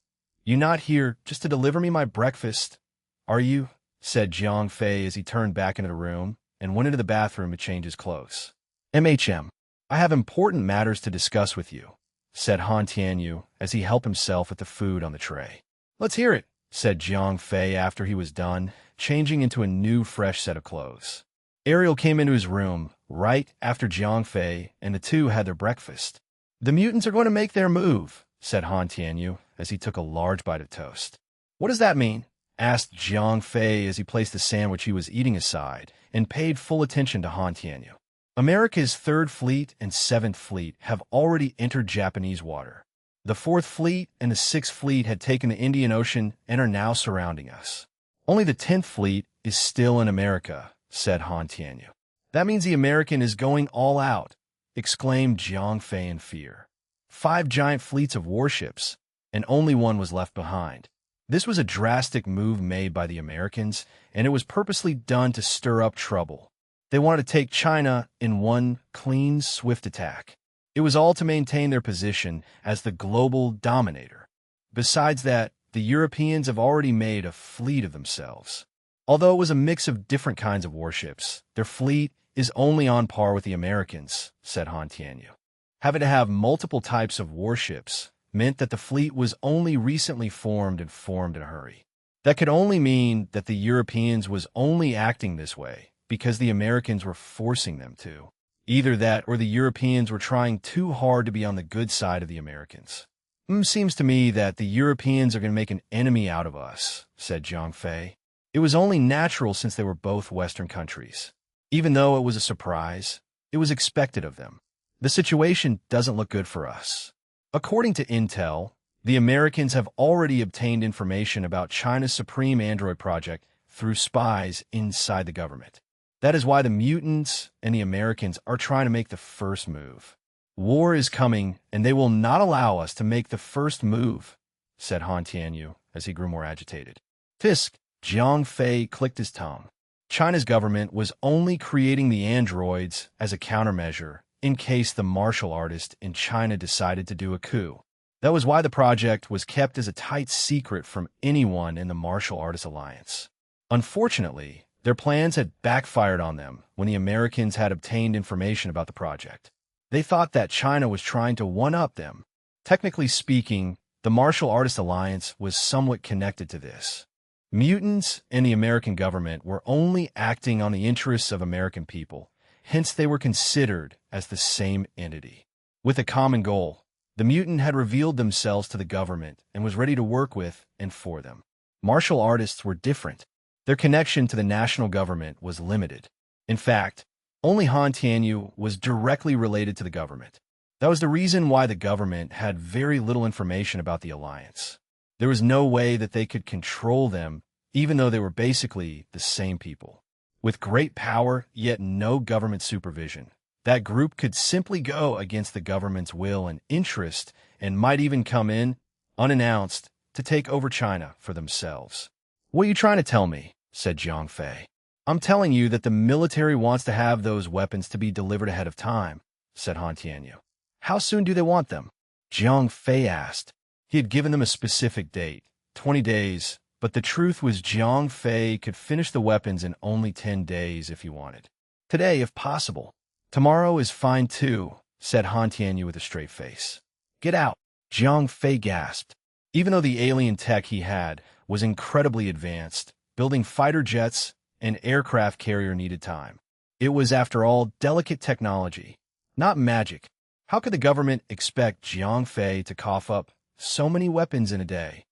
not here just to deliver me my breakfast, are you?" said Jiang Fei as he turned back into the room and went into the bathroom to change his clothes. "MHM, I have important matters to discuss with you," said Han Tianyu as he helped himself with the food on the tray. "Let's hear it," said Jiang Fei after he was done, changing into a new fresh set of clothes. Ariel came into his room right after Jiang Fei and the two had their breakfast. "The mutants are going to make their move," said Han Tianyu as he took a large bite of toast. "What does that mean?" asked Jiang Fei as he placed the sandwich he was eating aside and paid full attention to Han Tianyu. "America's 3rd Fleet and 7th Fleet have already entered Japanese water. The 4th Fleet and the 6th Fleet had taken the Indian Ocean and are now surrounding us. Only the 10th Fleet is still in America," said Han Tianyu. "That means the American is going all out," exclaimed Jiang Fei in fear. 5 giant fleets of warships, and only one was left behind. This was a drastic move made by the Americans, and it was purposely done to stir up trouble. They wanted to take China in one clean, swift attack. It was all to maintain their position as the global dominator. Besides that, the Europeans have already made a fleet of themselves. Although it was a mix of different kinds of warships, their fleet is only on par with the Americans, said Han Tianyu. Having to have multiple types of warships meant that the fleet was only recently formed and formed in a hurry. That could only mean that the Europeans was only acting this way because the Americans were forcing them to. Either that or the Europeans were trying too hard to be on the good side of the Americans. Seems to me that the Europeans are going to make an enemy out of us, said Jiang Fei. It was only natural since they were both Western countries. Even though it was a surprise, it was expected of them. The situation doesn't look good for us. According to intel, The Americans have already obtained information about China's supreme android project through spies inside the government. That is why the mutants and the Americans are trying to make the first move. War is coming, and they will not allow us to make the first move, said Han Tianyu as he grew more agitated. Fisk, Jiang Fei clicked his tongue. China's government was only creating the androids as a countermeasure in case the martial artist in China decided to do a coup. That was why the project was kept as a tight secret from anyone in the Martial Artists Alliance. Unfortunately, their plans had backfired on them when the Americans had obtained information about the project. They thought that China was trying to one-up them. Technically speaking, the Martial Artists Alliance was somewhat connected to this. Mutants and the American government were only acting on the interests of American people, hence they were considered as the same entity. With a common goal, the mutant had revealed themselves to the government and was ready to work with and for them. Martial artists were different. Their connection to the national government was limited. In fact, only Han Tianyu was directly related to the government. That was the reason why the government had very little information about the alliance. There was no way that they could control them, even though they were basically the same people. With great power, yet no government supervision, that group could simply go against the government's will and interest and might even come in, unannounced, to take over China for themselves. "What are you trying to tell me?" said Jiang Fei. "I'm telling you that the military wants to have those weapons to be delivered ahead of time," said Han Tianyu. "How soon do they want them?" Jiang Fei asked. He had given them a specific date, 20 days, but the truth was Jiang Fei could finish the weapons in only 10 days if he wanted. "Today, if possible." "Tomorrow is fine too," said Han Tianyu with a straight face. "Get out," Jiang Fei gasped. Even though the alien tech he had was incredibly advanced, building fighter jets and aircraft carrier needed time. It was, after all, delicate technology, not magic. How could the government expect Jiang Fei to cough up so many weapons in a day?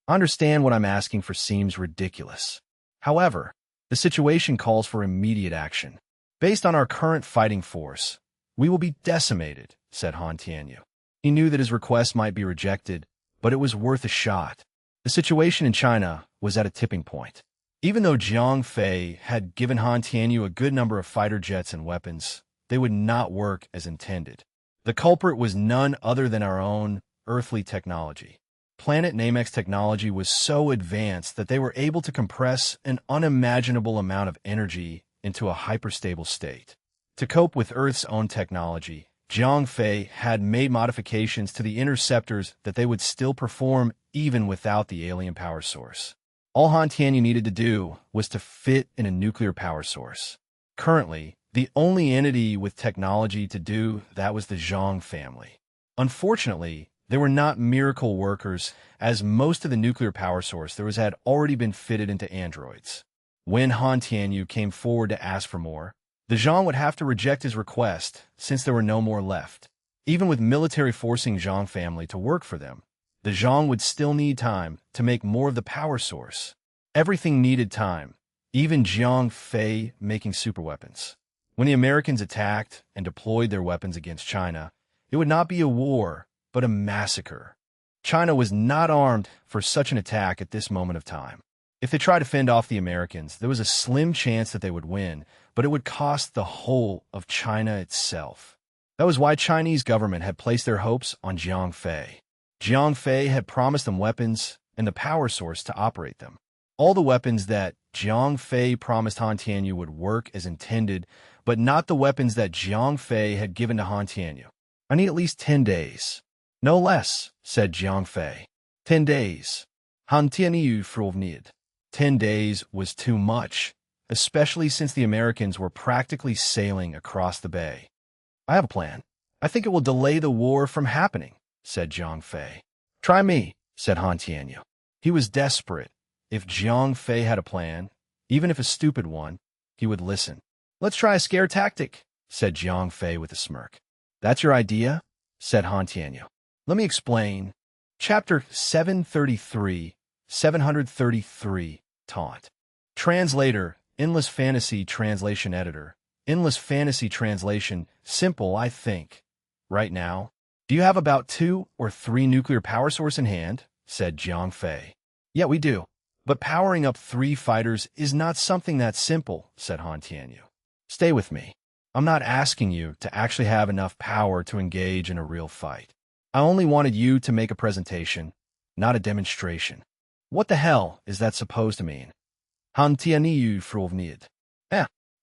I understand what I'm asking for seems ridiculous. However, the situation calls for immediate action. Based on our current fighting force, we will be decimated, said Han Tianyu. He knew that his request might be rejected, but it was worth a shot. The situation in China was at a tipping point. Even though Jiang Fei had given Han Tianyu a good number of fighter jets and weapons, they would not work as intended. The culprit was none other than our own earthly technology. Planet Namex technology was so advanced that they were able to compress an unimaginable amount of energy into a hyperstable state. To cope with Earth's own technology, Jiang Fei had made modifications to the interceptors that they would still perform even without the alien power source. All Han Tianyu needed to do was to fit in a nuclear power source. Currently, the only entity with technology to do that was the Zhang family. Unfortunately, they were not miracle workers, as most of the nuclear power source there was had already been fitted into androids. When Han Tianyu came forward to ask for more, the Zhang would have to reject his request since there were no more left. Even with military forcing Zhang family to work for them, the Zhang would still need time to make more of the power source. Everything needed time, even Jiang Fei making superweapons. When the Americans attacked and deployed their weapons against China, it would not be a war, but a massacre. China was not armed for such an attack at this moment of time. If they tried to fend off the Americans, there was a slim chance that they would win, but it would cost the whole of China itself. That was why Chinese government had placed their hopes on Jiang Fei. Jiang Fei had promised them weapons and the power source to operate them. All the weapons that Jiang Fei promised Han Tianyu would work as intended, but not the weapons that Jiang Fei had given to Han Tianyu. "I need at least 10 days. "No less," said Jiang Fei. 10 days. Han Tianyu frovnid. 10 days was too much, especially since the Americans were practically sailing across the bay. "I have a plan. I think it will delay the war from happening," said Jiang Fei. "Try me," said Han Tianyu. He was desperate. If Jiang Fei had a plan, even if a stupid one, he would listen. "Let's try a scare tactic," said Jiang Fei with a smirk. "That's your idea?" said Han Tianyu. "Let me explain." Chapter 733, Taunt. Translator, Endless Fantasy Translation Editor. Endless Fantasy Translation, simple, I think. Right now, Do you have about 2 or 3 nuclear power sources in hand? Said Jiang Fei. Yeah, we do. But powering up 3 fighters is not something that simple, said Han Tianyu. Stay with me. I'm not asking you to actually have enough power to engage in a real fight. I only wanted you to make a presentation, not a demonstration. What the hell is that supposed to mean? Han Tianyu fruvnid.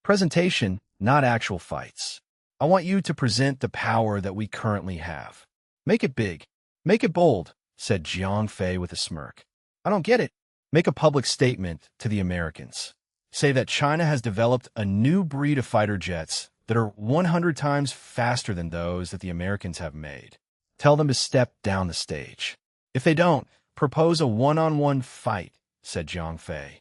Presentation, not actual fights. I want you to present the power that we currently have. Make it big. Make it bold, said Jiang Fei with a smirk. I don't get it. Make a public statement to the Americans. Say that China has developed a new breed of fighter jets that are 100 times faster than those that the Americans have made. Tell them to step down the stage. If they don't, propose a one-on-one fight, said Jiang Fei.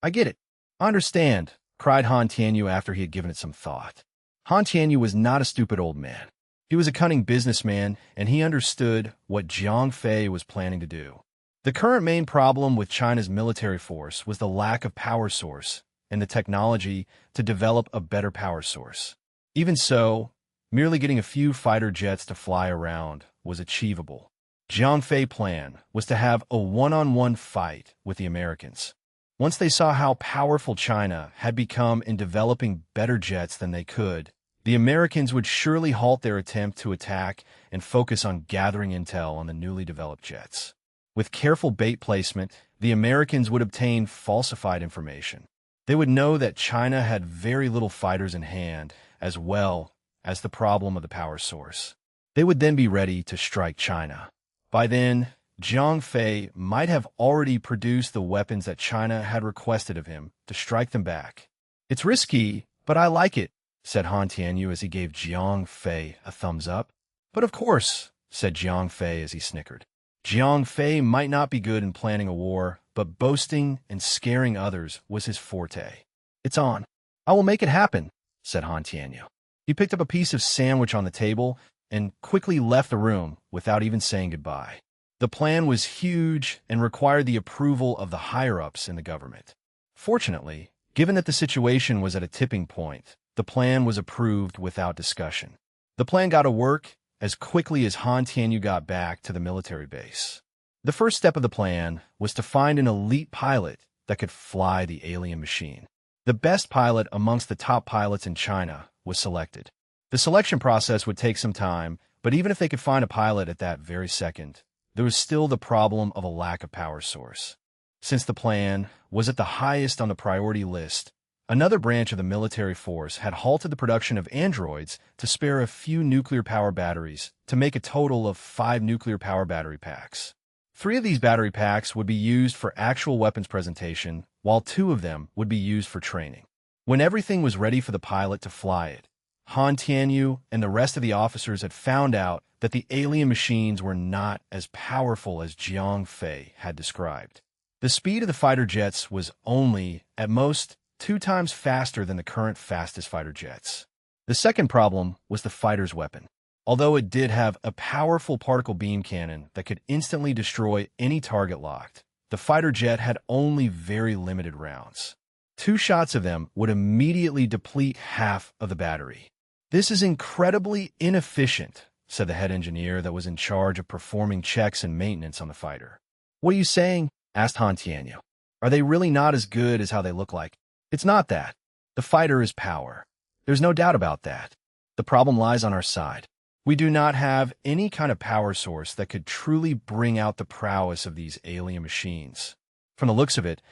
I get it. I understand, cried Han Tianyu after he had given it some thought. Han Tianyu was not a stupid old man. He was a cunning businessman, and he understood what Jiang Fei was planning to do. The current main problem with China's military force was the lack of power source and the technology to develop a better power source. Even so, merely getting a few fighter jets to fly around was achievable. Jiang Fei's plan was to have a one-on-one fight with the Americans. Once they saw how powerful China had become in developing better jets than they could, the Americans would surely halt their attempt to attack and focus on gathering intel on the newly developed jets. With careful bait placement, the Americans would obtain falsified information. They would know that China had very little fighters in hand, as well as the problem of the power source. They would then be ready to strike China. By then, Jiang Fei might have already produced the weapons that China had requested of him to strike them back. It's risky, but I like it, said Han Tianyu as he gave Jiang Fei a thumbs up. But of course, said Jiang Fei as he snickered. Jiang Fei might not be good in planning a war, but boasting and scaring others was his forte. It's on. I will make it happen, said Han Tianyu. He picked up a piece of sandwich on the table and quickly left the room without even saying goodbye. The plan was huge and required the approval of the higher-ups in the government. Fortunately, given that the situation was at a tipping point, the plan was approved without discussion. The plan got to work as quickly as Han Tianyu got back to the military base. The first step of the plan was to find an elite pilot that could fly the alien machine. The best pilot amongst the top pilots in China was selected. The selection process would take some time, but even if they could find a pilot at that very second, there was still the problem of a lack of power source. Since the plan was at the highest on the priority list, another branch of the military force had halted the production of androids to spare a few nuclear power batteries to make a total of 5 nuclear power battery packs. 3 of these battery packs would be used for actual weapons presentation, while 2 of them would be used for training. When everything was ready for the pilot to fly it, Han Tianyu and the rest of the officers had found out that the alien machines were not as powerful as Jiang Fei had described. The speed of the fighter jets was only, at most, 2 times faster than the current fastest fighter jets. The second problem was the fighter's weapon. Although it did have a powerful particle beam cannon that could instantly destroy any target locked, the fighter jet had only very limited rounds. 2 shots of them would immediately deplete half of the battery. This is incredibly inefficient, said the head engineer that was in charge of performing checks and maintenance on the fighter. What are you saying? Asked Han Tianyu. Are they really not as good as how they look like? It's not that. The fighter is power. There's no doubt about that. The problem lies on our side. We do not have any kind of power source that could truly bring out the prowess of these alien machines. From the looks of it,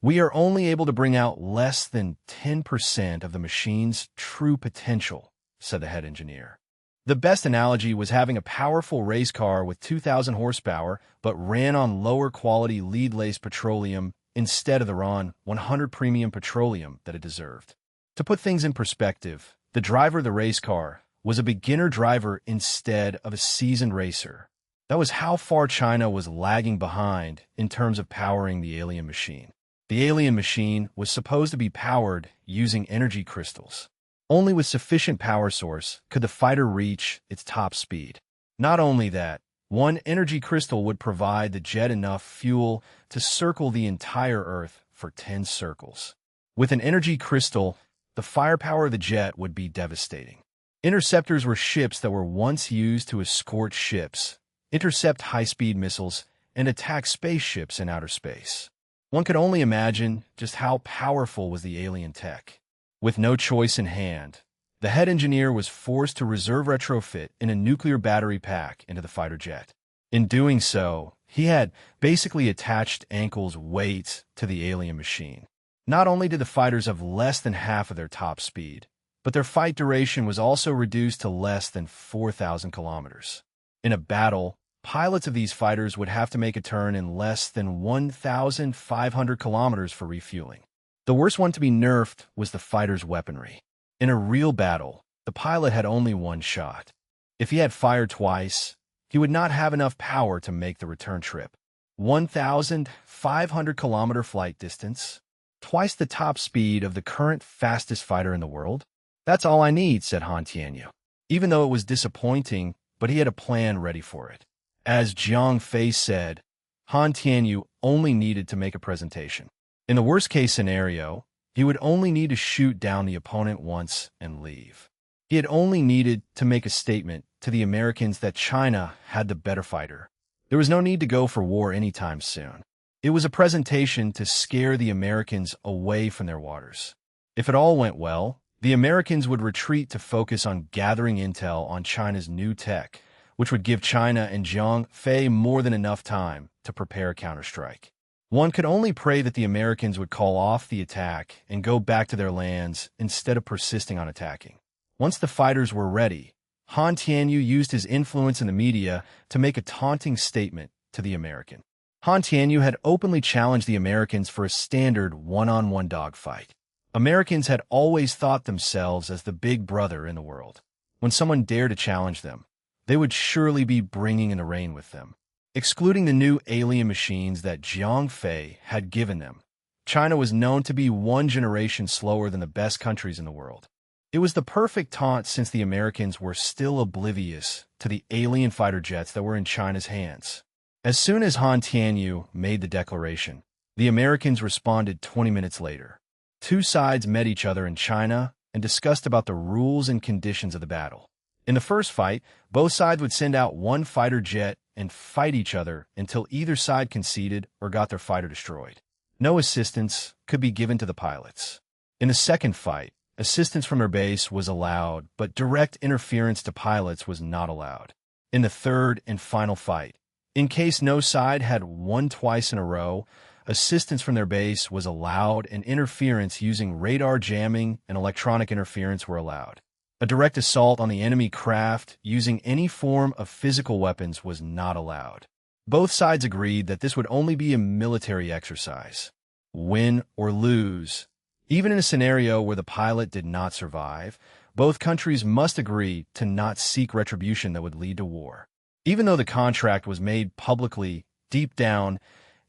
we are only able to bring out less than 10% of the machine's true potential, said the head engineer. The best analogy was having a powerful race car with 2,000 horsepower but ran on lower quality lead-laced petroleum instead of the raw 100 premium petroleum that it deserved. To put things in perspective, the driver of the race car was a beginner driver instead of a seasoned racer. That was how far China was lagging behind in terms of powering the alien machine. The alien machine was supposed to be powered using energy crystals. Only with sufficient power source could the fighter reach its top speed. Not only that, one energy crystal would provide the jet enough fuel to circle the entire Earth for 10 circles. With an energy crystal, the firepower of the jet would be devastating. Interceptors were ships that were once used to escort ships, intercept high-speed missiles, and attack spaceships in outer space. One could only imagine just how powerful was the alien tech. With no choice in hand, the head engineer was forced to reserve retrofit in a nuclear battery pack into the fighter jet. In doing so, he had basically attached ankles' weight to the alien machine. Not only did the fighters have less than half of their top speed, but their fight duration was also reduced to less than 4,000 kilometers. In a battle, pilots of these fighters would have to make a turn in less than 1,500 kilometers for refueling. The worst one to be nerfed was the fighter's weaponry. In a real battle, the pilot had only one shot. If he had fired twice, he would not have enough power to make the return trip. 1,500-kilometer flight distance, twice the top speed of the current fastest fighter in the world? That's all I need, said Han Tianyu. Even though it was disappointing, but he had a plan ready for it. As Jiang Fei said, Han Tianyu only needed to make a presentation. In the worst-case scenario, he would only need to shoot down the opponent once and leave. He had only needed to make a statement to the Americans that China had the better fighter. There was no need to go for war anytime soon. It was a presentation to scare the Americans away from their waters. If it all went well, the Americans would retreat to focus on gathering intel on China's new tech, which would give China and Jiang Fei more than enough time to prepare a counterstrike. One could only pray that the Americans would call off the attack and go back to their lands instead of persisting on attacking. Once the fighters were ready, Han Tianyu used his influence in the media to make a taunting statement to the American. Han Tianyu had openly challenged the Americans for a standard one-on-one dogfight. Americans had always thought themselves as the big brother in the world. When someone dared to challenge them, they would surely be bringing in the rain with them. Excluding the new alien machines that Jiang Fei had given them, China was known to be one generation slower than the best countries in the world. It was the perfect taunt since the Americans were still oblivious to the alien fighter jets that were in China's hands. As soon as Han Tianyu made the declaration, the Americans responded 20 minutes later. Two sides met each other in China and discussed about the rules and conditions of the battle. In the first fight, both sides would send out one fighter jet and fight each other until either side conceded or got their fighter destroyed. No assistance could be given to the pilots. In the second fight, assistance from their base was allowed, but direct interference to pilots was not allowed. In the third and final fight, in case no side had won twice in a row, assistance from their base was allowed and interference using radar jamming and electronic interference were allowed. A direct assault on the enemy craft using any form of physical weapons was not allowed. Both sides agreed that this would only be a military exercise. Win or lose. Even in a scenario where the pilot did not survive, both countries must agree to not seek retribution that would lead to war. Even though the contract was made publicly, deep down,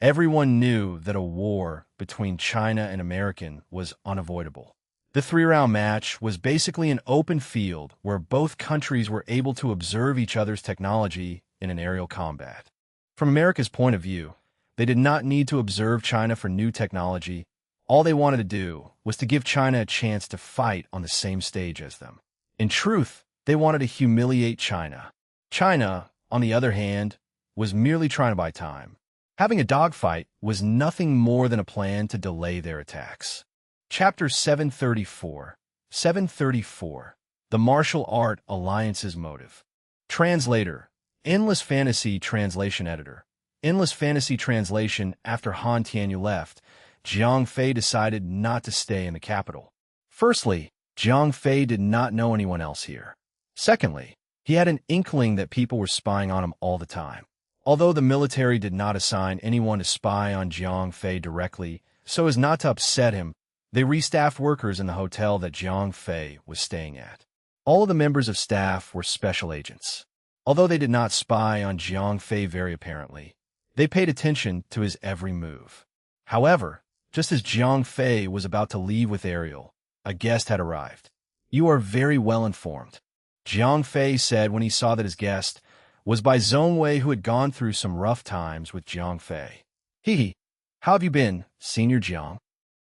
everyone knew that a war between China and American was unavoidable. The three-round match was basically an open field where both countries were able to observe each other's technology in an aerial combat. From America's point of view, they did not need to observe China for new technology. All they wanted to do was to give China a chance to fight on the same stage as them. In truth, they wanted to humiliate China. China, on the other hand, was merely trying to buy time. Having a dogfight was nothing more than a plan to delay their attacks. Chapter 734. 734. The Martial Art Alliance's Motive. Translator. Endless Fantasy Translation Editor. Endless Fantasy Translation. After Han Tianyu left, Jiang Fei decided not to stay in the capital. Firstly, Jiang Fei did not know anyone else here. Secondly, he had an inkling that people were spying on him all the time. Although the military did not assign anyone to spy on Jiang Fei directly so as not to upset him, they restaffed workers in the hotel that Jiang Fei was staying at. All of the members of staff were special agents. Although they did not spy on Jiang Fei very apparently, they paid attention to his every move. However, just as Jiang Fei was about to leave with Ariel, a guest had arrived. "You are very well informed," Jiang Fei said when he saw that his guest was by Zhong Wei, who had gone through some rough times with Jiang Fei. "Hee, how have you been, Senior Jiang?"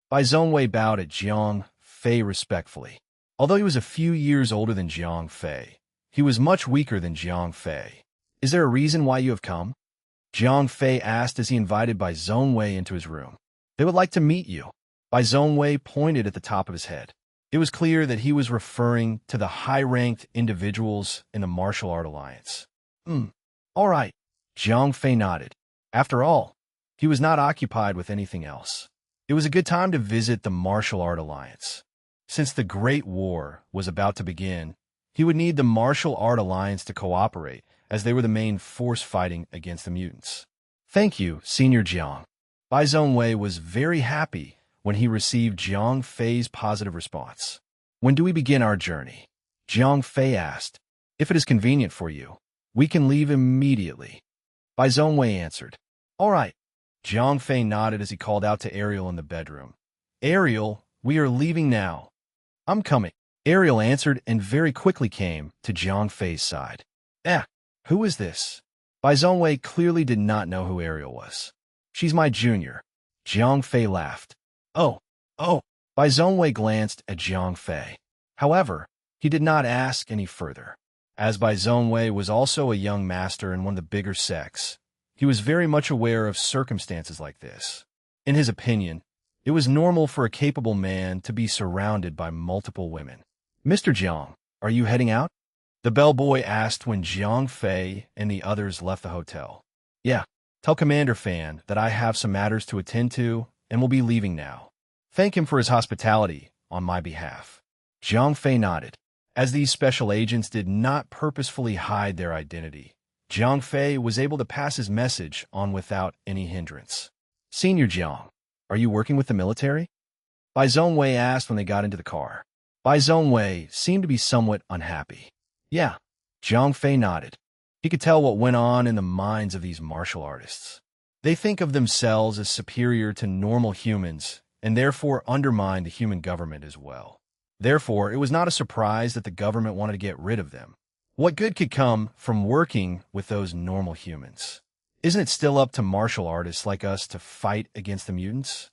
Bai Zhongwei bowed at Jiang Fei respectfully. Although he was a few years older than Jiang Fei, he was much weaker than Jiang Fei. "Is there a reason why you have come?" Jiang Fei asked as he invited Bai Zhongwei into his room. "They would like to meet you." Bai Zhongwei pointed at the top of his head. It was clear that he was referring to the high-ranked individuals in the Martial Art Alliance. All right." Jiang Fei nodded. After all, he was not occupied with anything else. It was a good time to visit the Martial Art Alliance. Since the Great War was about to begin, he would need the Martial Art Alliance to cooperate, as they were the main force fighting against the mutants. "Thank you, Senior Jiang." Bai Zhongwei was very happy when he received Jiang Fei's positive response. "When do we begin our journey?" Jiang Fei asked. "If it is convenient for you, we can leave immediately." Bai Zhongwei answered. "All right." Jiang Fei nodded as he called out to Ariel in the bedroom. "Ariel, we are leaving now." "I'm coming." Ariel answered and very quickly came to Jiang Fei's side. Who is this?" Bai Zhongwei clearly did not know who Ariel was. "She's my junior." Jiang Fei laughed. Oh. Bai Zhongwei glanced at Jiang Fei. However, he did not ask any further. As Bai Zhongwei was also a young master in one of the bigger sects, he was very much aware of circumstances like this. In his opinion, it was normal for a capable man to be surrounded by multiple women. "Mr. Jiang, are you heading out?" the bellboy asked when Jiang Fei and the others left the hotel. "Yeah, tell Commander Fan that I have some matters to attend to and will be leaving now. Thank him for his hospitality on my behalf." Jiang Fei nodded. As these special agents did not purposefully hide their identity, Jiang Fei was able to pass his message on without any hindrance. "Senior Jiang, are you working with the military?" Bai Zhongwei asked when they got into the car. Bai Zhongwei seemed to be somewhat unhappy. "Yeah." Jiang Fei nodded. He could tell what went on in the minds of these martial artists. They think of themselves as superior to normal humans and therefore undermine the human government as well. Therefore, it was not a surprise that the government wanted to get rid of them. What good could come from working with those normal humans? Isn't it still up to martial artists like us to fight against the mutants?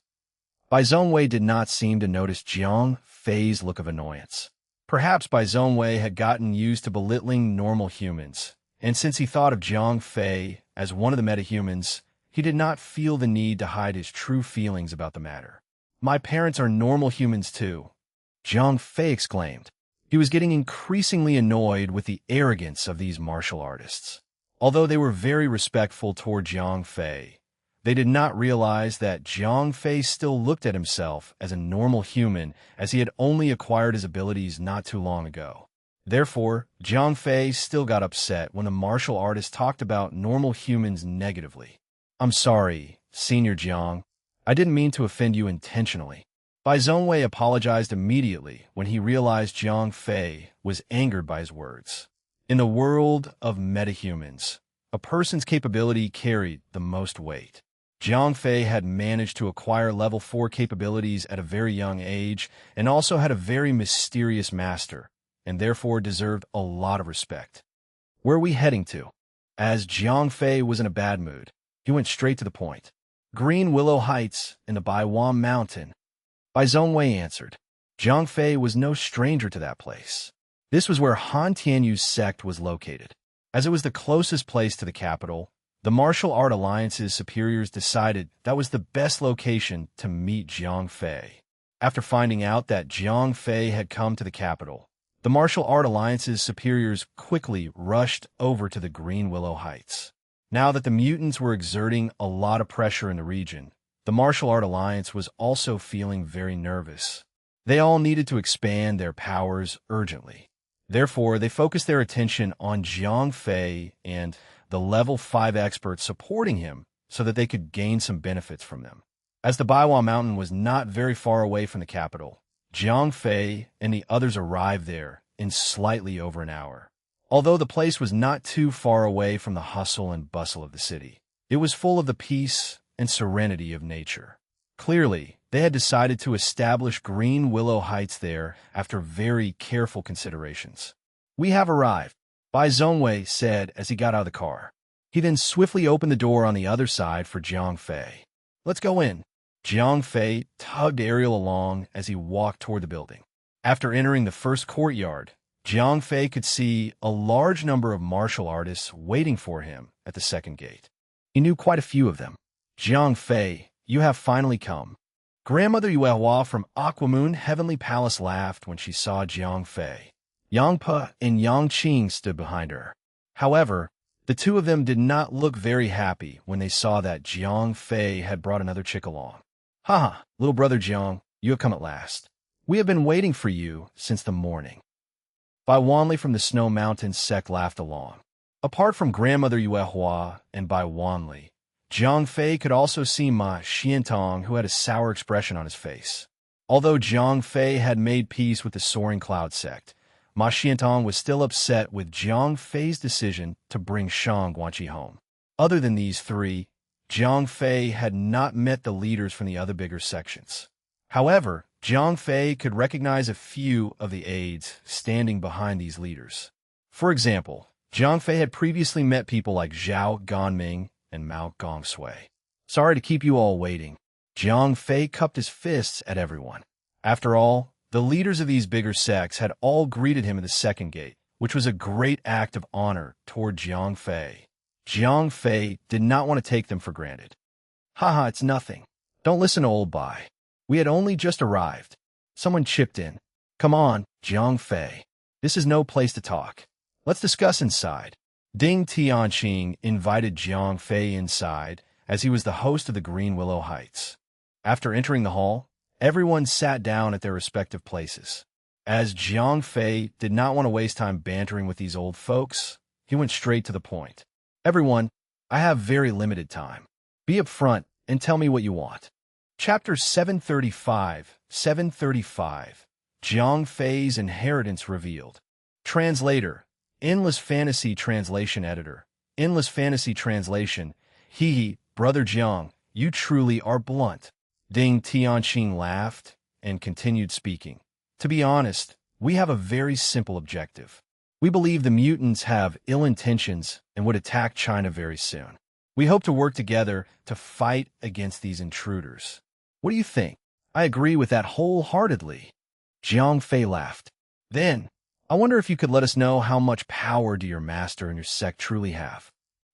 Bai Zhongwei did not seem to notice Jiang Fei's look of annoyance. Perhaps Bai Zhongwei had gotten used to belittling normal humans, and since he thought of Jiang Fei as one of the metahumans, he did not feel the need to hide his true feelings about the matter. "My parents are normal humans too," Jiang Fei exclaimed. He was getting increasingly annoyed with the arrogance of these martial artists. Although they were very respectful toward Jiang Fei, they did not realize that Jiang Fei still looked at himself as a normal human, as he had only acquired his abilities not too long ago. Therefore, Jiang Fei still got upset when the martial artist talked about normal humans negatively. "I'm sorry, Senior Jiang. I didn't mean to offend you intentionally." Bai Zhongwei apologized immediately when he realized Jiang Fei was angered by his words. In the world of metahumans, a person's capability carried the most weight. Jiang Fei had managed to acquire level 4 capabilities at a very young age and also had a very mysterious master, and therefore deserved a lot of respect. "Where are we heading to?" As Jiang Fei was in a bad mood, he went straight to the point. "Green Willow Heights in the Baiwan Mountain," Bai Zhongwei answered. Jiang Fei was no stranger to that place. This was where Han Tianyu's sect was located. As it was the closest place to the capital, the Martial Art Alliance's superiors decided that was the best location to meet Jiang Fei. After finding out that Jiang Fei had come to the capital, the Martial Art Alliance's superiors quickly rushed over to the Green Willow Heights. Now that the mutants were exerting a lot of pressure in the region, the Martial Art Alliance was also feeling very nervous. They all needed to expand their powers urgently. Therefore, they focused their attention on Jiang Fei and the level 5 experts supporting him so that they could gain some benefits from them. As the Baiwa Mountain was not very far away from the capital, Jiang Fei and the others arrived there in slightly over an hour. Although the place was not too far away from the hustle and bustle of the city, it was full of the peace and serenity of nature. Clearly, they had decided to establish Green Willow Heights there after very careful considerations. "We have arrived," Bai Zhongwei said as he got out of the car. He then swiftly opened the door on the other side for Jiang Fei. "Let's go in." Jiang Fei tugged Ariel along as he walked toward the building. After entering the first courtyard, Jiang Fei could see a large number of martial artists waiting for him at the second gate. He knew quite a few of them. Jiang Fei, you have finally come. Grandmother Yuehua from Aquamoon Heavenly Palace laughed when she saw Jiang Fei. Yang Pe and Yang Qing stood behind her. However, the two of them did not look very happy when they saw that Jiang Fei had brought another chick along. Haha, little brother Jiang, you have come at last. We have been waiting for you since the morning. Bai Wanli from the Snow Mountain sect laughed along. Apart from Grandmother Yuehua and Bai Wanli, Jiang Fei could also see Ma Xiantong, who had a sour expression on his face. Although Jiang Fei had made peace with the Soaring Cloud sect, Ma Xiantong was still upset with Jiang Fei's decision to bring Shang Guanqi home. Other than these three, Jiang Fei had not met the leaders from the other bigger sections. However, Jiang Fei could recognize a few of the aides standing behind these leaders. For example, Jiang Fei had previously met people like Zhao Ganming and Mao Gongsui. Sorry to keep you all waiting. Jiang Fei cupped his fists at everyone. After all, the leaders of these bigger sects had all greeted him at the second gate, which was a great act of honor toward Jiang Fei. Jiang Fei did not want to take them for granted. Haha, it's nothing. Don't listen to old Bai. We had only just arrived. Someone chipped in. Come on, Jiang Fei. This is no place to talk. Let's discuss inside. Ding Tianqing invited Jiang Fei inside, as he was the host of the Green Willow Heights. After entering the hall, everyone sat down at their respective places. As Jiang Fei did not want to waste time bantering with these old folks, he went straight to the point. Everyone, I have very limited time. Be upfront and tell me what you want. Chapter 735, Jiang Fei's Inheritance Revealed. Translator, Endless Fantasy Translation Editor. Endless Fantasy Translation. Hee, Brother Jiang, you truly are blunt. Ding Tianqing laughed and continued speaking. To be honest, we have a very simple objective. We believe the mutants have ill intentions and would attack China very soon. We hope to work together to fight against these intruders. What do you think? I agree with that wholeheartedly. Jiang Fei laughed. Then, I wonder if you could let us know how much power do your master and your sect truly have?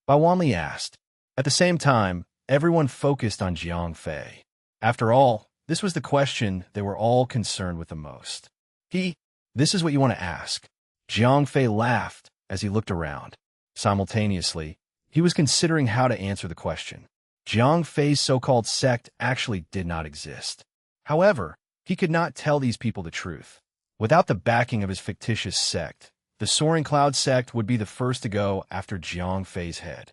Bai Wanli asked. At the same time, everyone focused on Jiang Fei. After all, this was the question they were all concerned with the most. This is what you want to ask. Jiang Fei laughed as he looked around. Simultaneously, he was considering how to answer the question. Jiang Fei's so-called sect actually did not exist. However, he could not tell these people the truth. Without the backing of his fictitious sect, the Soaring Cloud sect would be the first to go after Jiang Fei's head.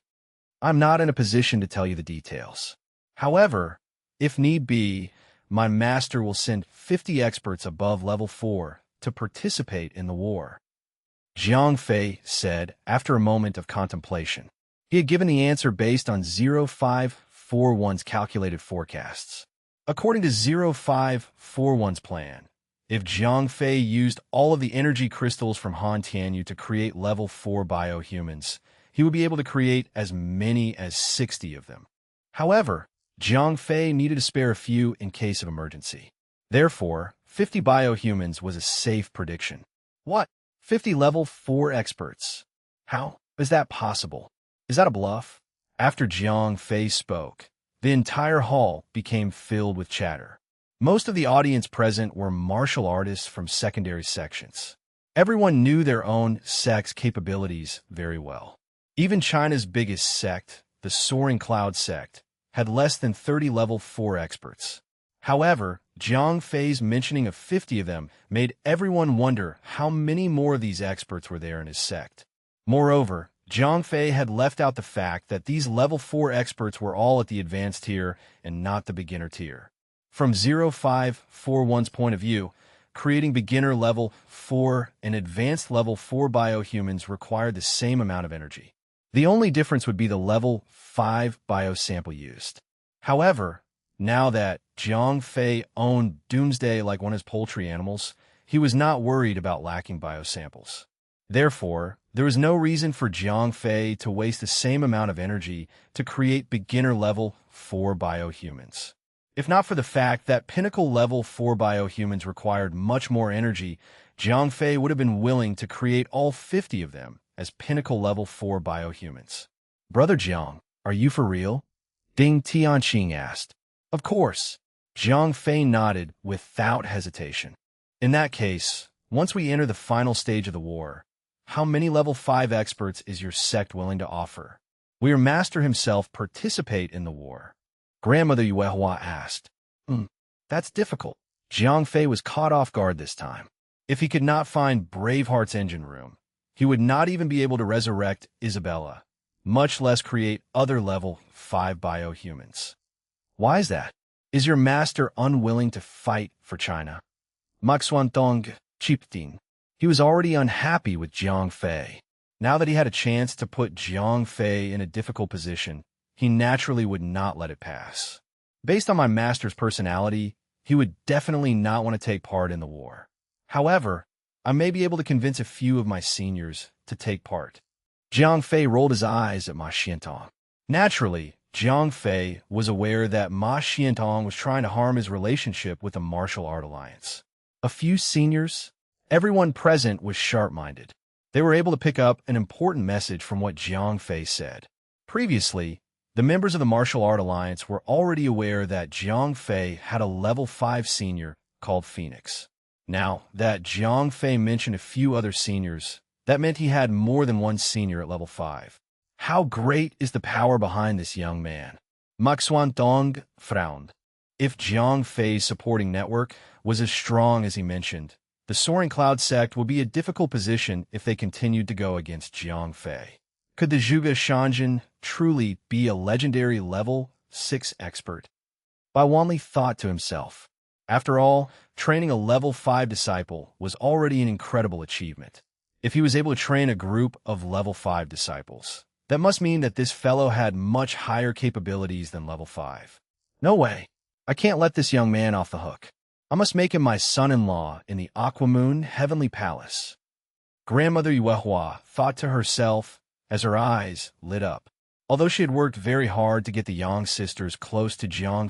I'm not in a position to tell you the details. However, if need be, my master will send 50 experts above level 4 to participate in the war. Jiang Fei said after a moment of contemplation. He had given the answer based on 0541's calculated forecasts. According to 0541's plan, if Jiang Fei used all of the energy crystals from Han Tianyu to create level 4 biohumans, he would be able to create as many as 60 of them. However, Jiang Fei needed to spare a few in case of emergency. Therefore, 50 biohumans was a safe prediction. What? 50 level 4 experts? How is that possible? Is that a bluff? After Jiang Fei spoke, the entire hall became filled with chatter. Most of the audience present were martial artists from secondary sections. Everyone knew their own sect's capabilities very well. Even China's biggest sect, the Soaring Cloud sect, had less than 30 level 4 experts. However, Jiang Fei's mentioning of 50 of them made everyone wonder how many more of these experts were there in his sect. Moreover, Jiang Fei had left out the fact that these level 4 experts were all at the advanced tier and not the beginner tier. From 0541's point of view, creating beginner level 4 and advanced level 4 biohumans required the same amount of energy. The only difference would be the level 5 biosample used. However, now that Jiang Fei owned Doomsday like one of his poultry animals, he was not worried about lacking biosamples. Therefore, there was no reason for Jiang Fei to waste the same amount of energy to create beginner level 4 biohumans. If not for the fact that pinnacle level 4 biohumans required much more energy, Jiang Fei would have been willing to create all 50 of them as pinnacle level 4 biohumans. Brother Jiang, are you for real? Ding Tianqing asked. Of course. Jiang Fei nodded without hesitation. In that case, once we enter the final stage of the war, how many level 5 experts is your sect willing to offer? Will your master himself participate in the war? Grandmother Yuehua asked. That's difficult. Jiang Fei was caught off guard this time. If he could not find Braveheart's engine room, he would not even be able to resurrect Isabella, much less create other level 5 biohumans. Why is that? Is your master unwilling to fight for China? Maxuantong Chiptin. He was already unhappy with Jiang Fei. Now that he had a chance to put Jiang Fei in a difficult position, he naturally would not let it pass. Based on my master's personality, he would definitely not want to take part in the war. However, I may be able to convince a few of my seniors to take part. Jiang Fei rolled his eyes at Ma Xiantong. Naturally, Jiang Fei was aware that Ma Xiantong was trying to harm his relationship with the martial art alliance. A few seniors? Everyone present was sharp-minded. They were able to pick up an important message from what Jiang Fei said. Previously, the members of the Martial Art Alliance were already aware that Jiang Fei had a level 5 senior called Phoenix. Now that Jiang Fei mentioned a few other seniors, that meant he had more than one senior at level 5. How great is the power behind this young man? Maxuan Dong frowned. If Jiang Fei's supporting network was as strong as he mentioned, the Soaring Cloud sect would be a difficult position if they continued to go against Jiang Fei. Could the Zhuge Shanjin truly be a legendary level 6 expert? Bai Wanli thought to himself. After all, training a level 5 disciple was already an incredible achievement. If he was able to train a group of level 5 disciples, that must mean that this fellow had much higher capabilities than level 5. No way. I can't let this young man off the hook. I must make him my son-in-law in the Aquamoon Heavenly Palace. Grandmother Yuehua thought to herself as her eyes lit up. Although she had worked very hard to get the Yang sisters close to Jiang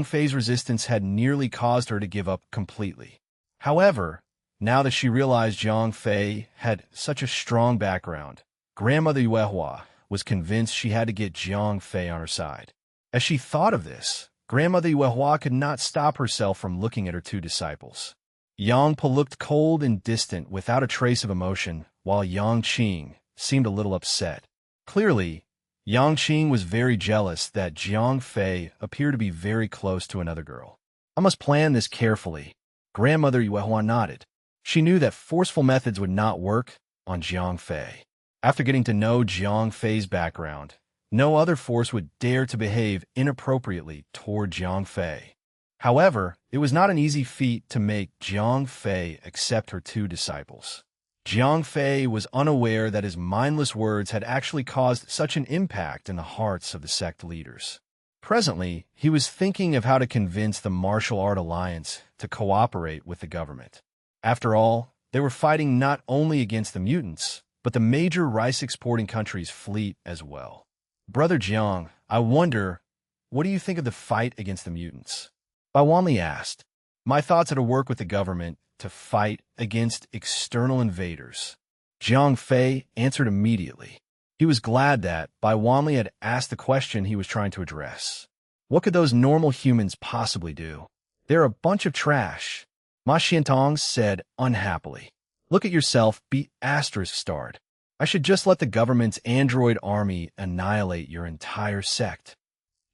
Fei's resistance had nearly caused her to give up completely. However, now that she realized Jiang Fei had such a strong background, Grandmother Yuehua was convinced she had to get Jiang Fei on her side. As she thought of this, Grandmother Yuehua could not stop herself from looking at her two disciples. Yang Po looked cold and distant without a trace of emotion, while Yang Qing seemed a little upset. Clearly, Yang Qing was very jealous that Jiang Fei appeared to be very close to another girl. I must plan this carefully. Grandmother Yuehua nodded. She knew that forceful methods would not work on Jiang Fei. After getting to know Jiang Fei's background, no other force would dare to behave inappropriately toward Jiang Fei. However, it was not an easy feat to make Jiang Fei accept her two disciples. Jiang Fei was unaware that his mindless words had actually caused such an impact in the hearts of the sect leaders. Presently, he was thinking of how to convince the Martial Art Alliance to cooperate with the government. After all, they were fighting not only against the mutants, but the major rice-exporting country's fleet as well. Brother Jiang, I wonder, what do you think of the fight against the mutants? Bai Wanli asked. My thoughts are to work with the government to fight against external invaders. Jiang Fei answered immediately. He was glad that Bai Wanli had asked the question he was trying to address. What could those normal humans possibly do? They're a bunch of trash. Ma Xiantong said unhappily. Look at yourself, be *starred. I should just let the government's android army annihilate your entire sect.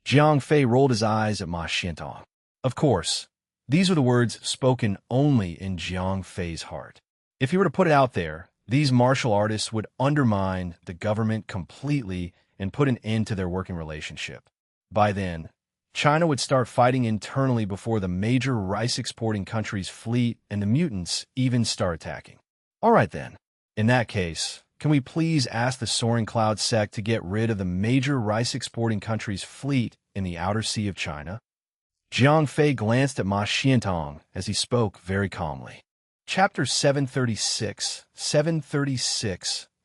Jiang Fei rolled his eyes at Ma Xiantong. Of course, these were the words spoken only in Jiang Fei's heart. If he were to put it out there, these martial artists would undermine the government completely and put an end to their working relationship. By then, China would start fighting internally before the major rice-exporting country's fleet and the mutants even start attacking. All right then. In that case, can we please ask the Soaring Cloud sect to get rid of the major rice-exporting country's fleet in the outer sea of China? Jiang Fei glanced at Ma Xiantong as he spoke very calmly. Chapter 736,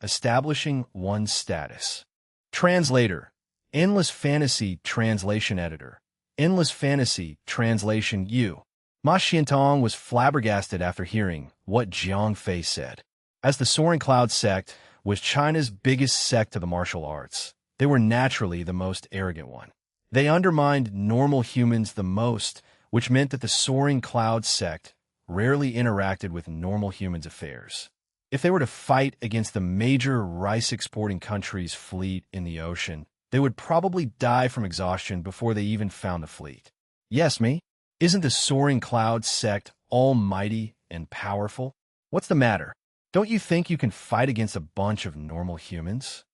Establishing One's Status. Translator, Endless Fantasy Translation Editor, Endless Fantasy, translation U. Ma Xiantong was flabbergasted after hearing what Jiang Fei said. As the Soaring Cloud sect was China's biggest sect of the martial arts, they were naturally the most arrogant one. They undermined normal humans the most, which meant that the Soaring Cloud sect rarely interacted with normal humans' affairs. If they were to fight against the major rice-exporting country's fleet in the ocean, they would probably die from exhaustion before they even found the fleet. Yes, me? Isn't the Soaring Cloud sect almighty and powerful? What's the matter? Don't you think you can fight against a bunch of normal humans?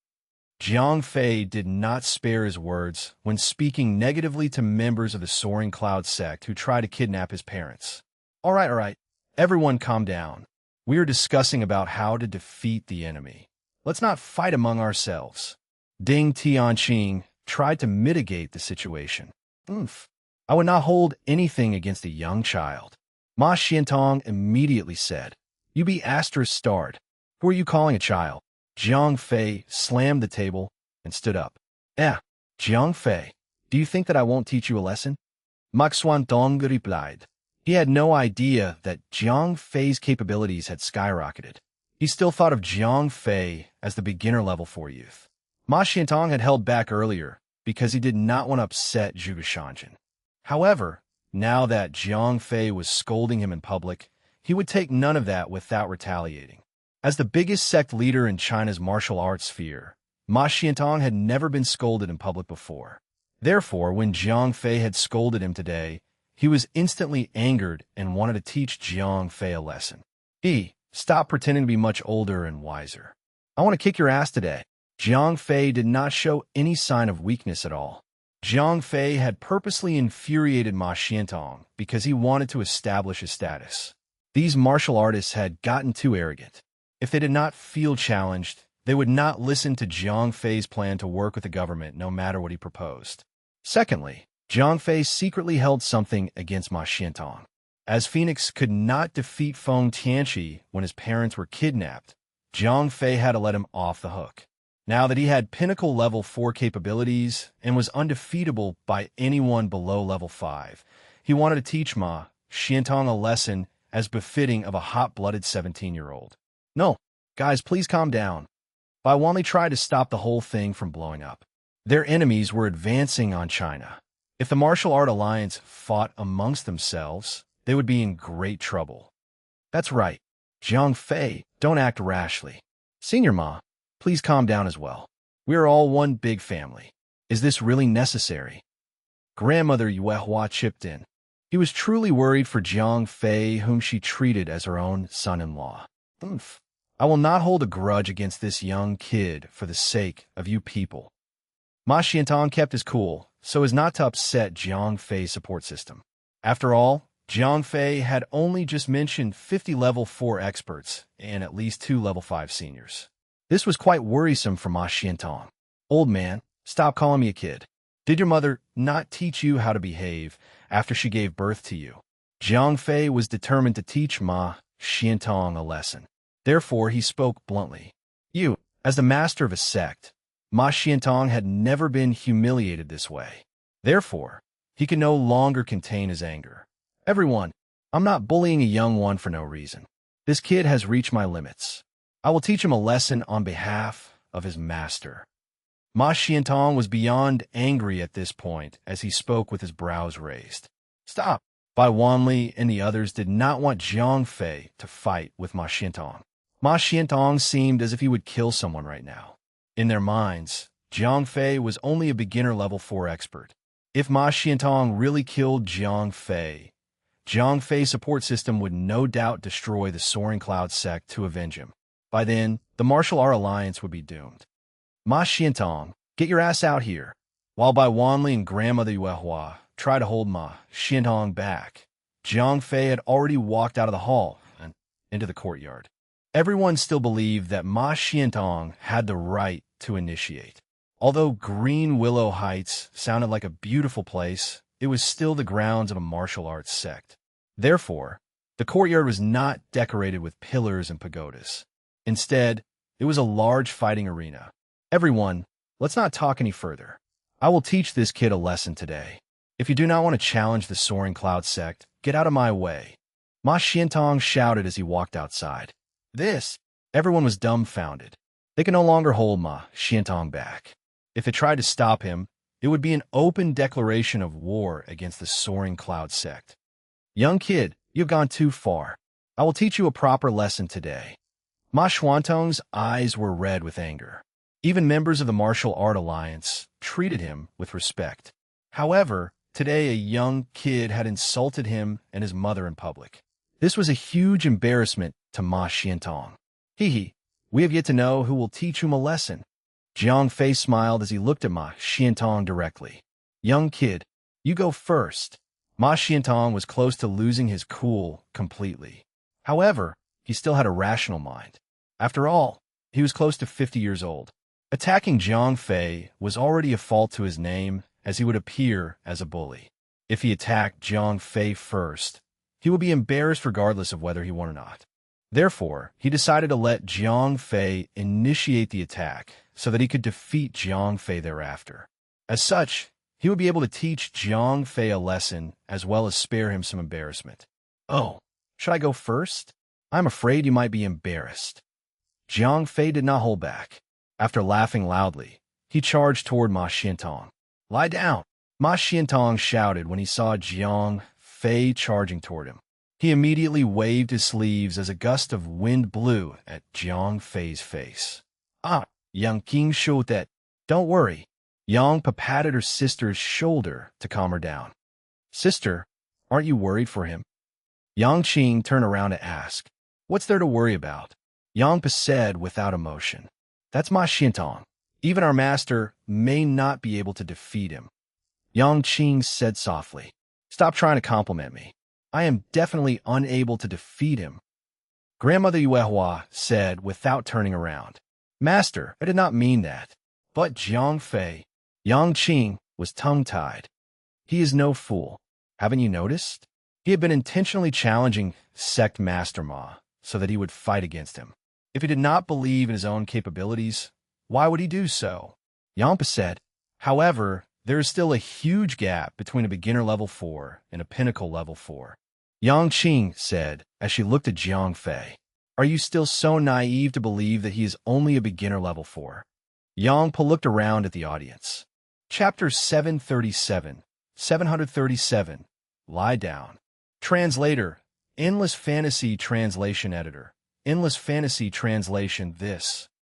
Jiang Fei did not spare his words when speaking negatively to members of the Soaring Cloud sect who tried to kidnap his parents. All right. Everyone calm down. We are discussing about how to defeat the enemy. Let's not fight among ourselves. Ding Tianqing tried to mitigate the situation. I would not hold anything against a young child. Ma Xiantong immediately said, You be ****. Who are you calling a child? Jiang Fei slammed the table and stood up. Jiang Fei, do you think that I won't teach you a lesson? Ma Xuantong replied. He had no idea that Jiang Fei's capabilities had skyrocketed. He still thought of Jiang Fei as the beginner level 4 youth. Ma Xiantong had held back earlier because he did not want to upset Zhuge Shanjin. However, now that Jiang Fei was scolding him in public, he would take none of that without retaliating. As the biggest sect leader in China's martial arts sphere, Ma Xiantong had never been scolded in public before. Therefore, when Jiang Fei had scolded him today, he was instantly angered and wanted to teach Jiang Fei a lesson. Stop pretending to be much older and wiser. I want to kick your ass today. Jiang Fei did not show any sign of weakness at all. Jiang Fei had purposely infuriated Ma Xiantong because he wanted to establish his status. These martial artists had gotten too arrogant. If they did not feel challenged, they would not listen to Jiang Fei's plan to work with the government no matter what he proposed. Secondly, Jiang Fei secretly held something against Ma Xiantong. As Phoenix could not defeat Feng Tianqi when his parents were kidnapped, Jiang Fei had to let him off the hook. Now that he had pinnacle level 4 capabilities and was undefeatable by anyone below level 5, he wanted to teach Ma Xiantong a lesson as befitting of a hot-blooded 17-year-old. No, guys, please calm down. Bai Wanli tried to stop the whole thing from blowing up. Their enemies were advancing on China. If the Martial Art Alliance fought amongst themselves, they would be in great trouble. That's right. Jiang Fei, don't act rashly. Senior Ma, please calm down as well. We are all one big family. Is this really necessary? Grandmother Yuehua chipped in. He was truly worried for Jiang Fei, whom she treated as her own son-in-law. I will not hold a grudge against this young kid for the sake of you people. Ma Xiantong kept his cool so as not to upset Jiang Fei's support system. After all, Jiang Fei had only just mentioned 50 level 4 experts and at least 2 level 5 seniors. This was quite worrisome for Ma Xiantong. Old man, stop calling me a kid. Did your mother not teach you how to behave after she gave birth to you? Jiang Fei was determined to teach Ma Xiantong a lesson. Therefore, he spoke bluntly. You, as the master of a sect, Ma Xiantong had never been humiliated this way. Therefore, he could no longer contain his anger. Everyone, I'm not bullying a young one for no reason. This kid has reached my limits. I will teach him a lesson on behalf of his master. Ma Xiantong was beyond angry at this point as he spoke with his brows raised. Stop! Bai Wanli and the others did not want Jiang Fei to fight with Ma Xiantong. Ma Xiantong seemed as if he would kill someone right now. In their minds, Jiang Fei was only a beginner level 4 expert. If Ma Xiantong really killed Jiang Fei's support system would no doubt destroy the Soaring Cloud sect to avenge him. By then, the Martial Art Alliance would be doomed. Ma Xiantong, get your ass out here. While Bai Wanli and Grandmother Yuehua tried to hold Ma Xiantong back, Jiang Fei had already walked out of the hall and into the courtyard. Everyone still believed that Ma Xiantong had the right to initiate. Although Green Willow Heights sounded like a beautiful place, it was still the grounds of a martial arts sect. Therefore, the courtyard was not decorated with pillars and pagodas. Instead, it was a large fighting arena. Everyone, let's not talk any further. I will teach this kid a lesson today. If you do not want to challenge the Soaring Cloud sect, get out of my way. Ma Xiantong shouted as he walked outside. Everyone was dumbfounded. They could no longer hold Ma Xiantong back. If they tried to stop him, it would be an open declaration of war against the Soaring Cloud sect. Young kid, you've gone too far. I will teach you a proper lesson today. Ma Xiantong's eyes were red with anger. Even members of the Martial Art Alliance treated him with respect. However, today a young kid had insulted him and his mother in public. This was a huge embarrassment to Ma Xiantong. We have yet to know who will teach him a lesson. Jiang Fei smiled as he looked at Ma Xiantong directly. Young kid, you go first. Ma Xiantong was close to losing his cool completely. However, he still had a rational mind. After all, he was close to 50 years old. Attacking Jiang Fei was already a fault to his name, as he would appear as a bully. If he attacked Jiang Fei first, he would be embarrassed regardless of whether he won or not. Therefore, he decided to let Jiang Fei initiate the attack so that he could defeat Jiang Fei thereafter. As such, he would be able to teach Jiang Fei a lesson as well as spare him some embarrassment. Oh, should I go first? I'm afraid you might be embarrassed. Jiang Fei did not hold back. After laughing loudly, he charged toward Ma Xiantong. Lie down! Ma Xiantong shouted when he saw Jiang Fei charging toward him. He immediately waved his sleeves as a gust of wind blew at Jiang Fei's face. Young King showed that. Don't worry. Yang patted her sister's shoulder to calm her down. Sister, aren't you worried for him? Yang Qing turned around to ask. What's there to worry about? Yang Pa said without emotion. That's Ma Xiantong. Even our master may not be able to defeat him. Yang Qing said softly. Stop trying to compliment me. I am definitely unable to defeat him. Grandmother Yuehua said without turning around. Master, I did not mean that. But Jiang Fei, Yang Qing was tongue-tied. He is no fool. Haven't you noticed? He had been intentionally challenging Sect Master Ma so that he would fight against him. If he did not believe in his own capabilities, why would he do so? Yang Pa said. However, there is still a huge gap between a beginner level 4 and a pinnacle level 4. Yang Qing said as she looked at Jiang Fei. Are you still so naive to believe that he is only a beginner level 4? Yang Pa looked around at the audience. Chapter 737. Lie down. Translator. Endless Fantasy Translation Editor. Endless Fantasy Translation.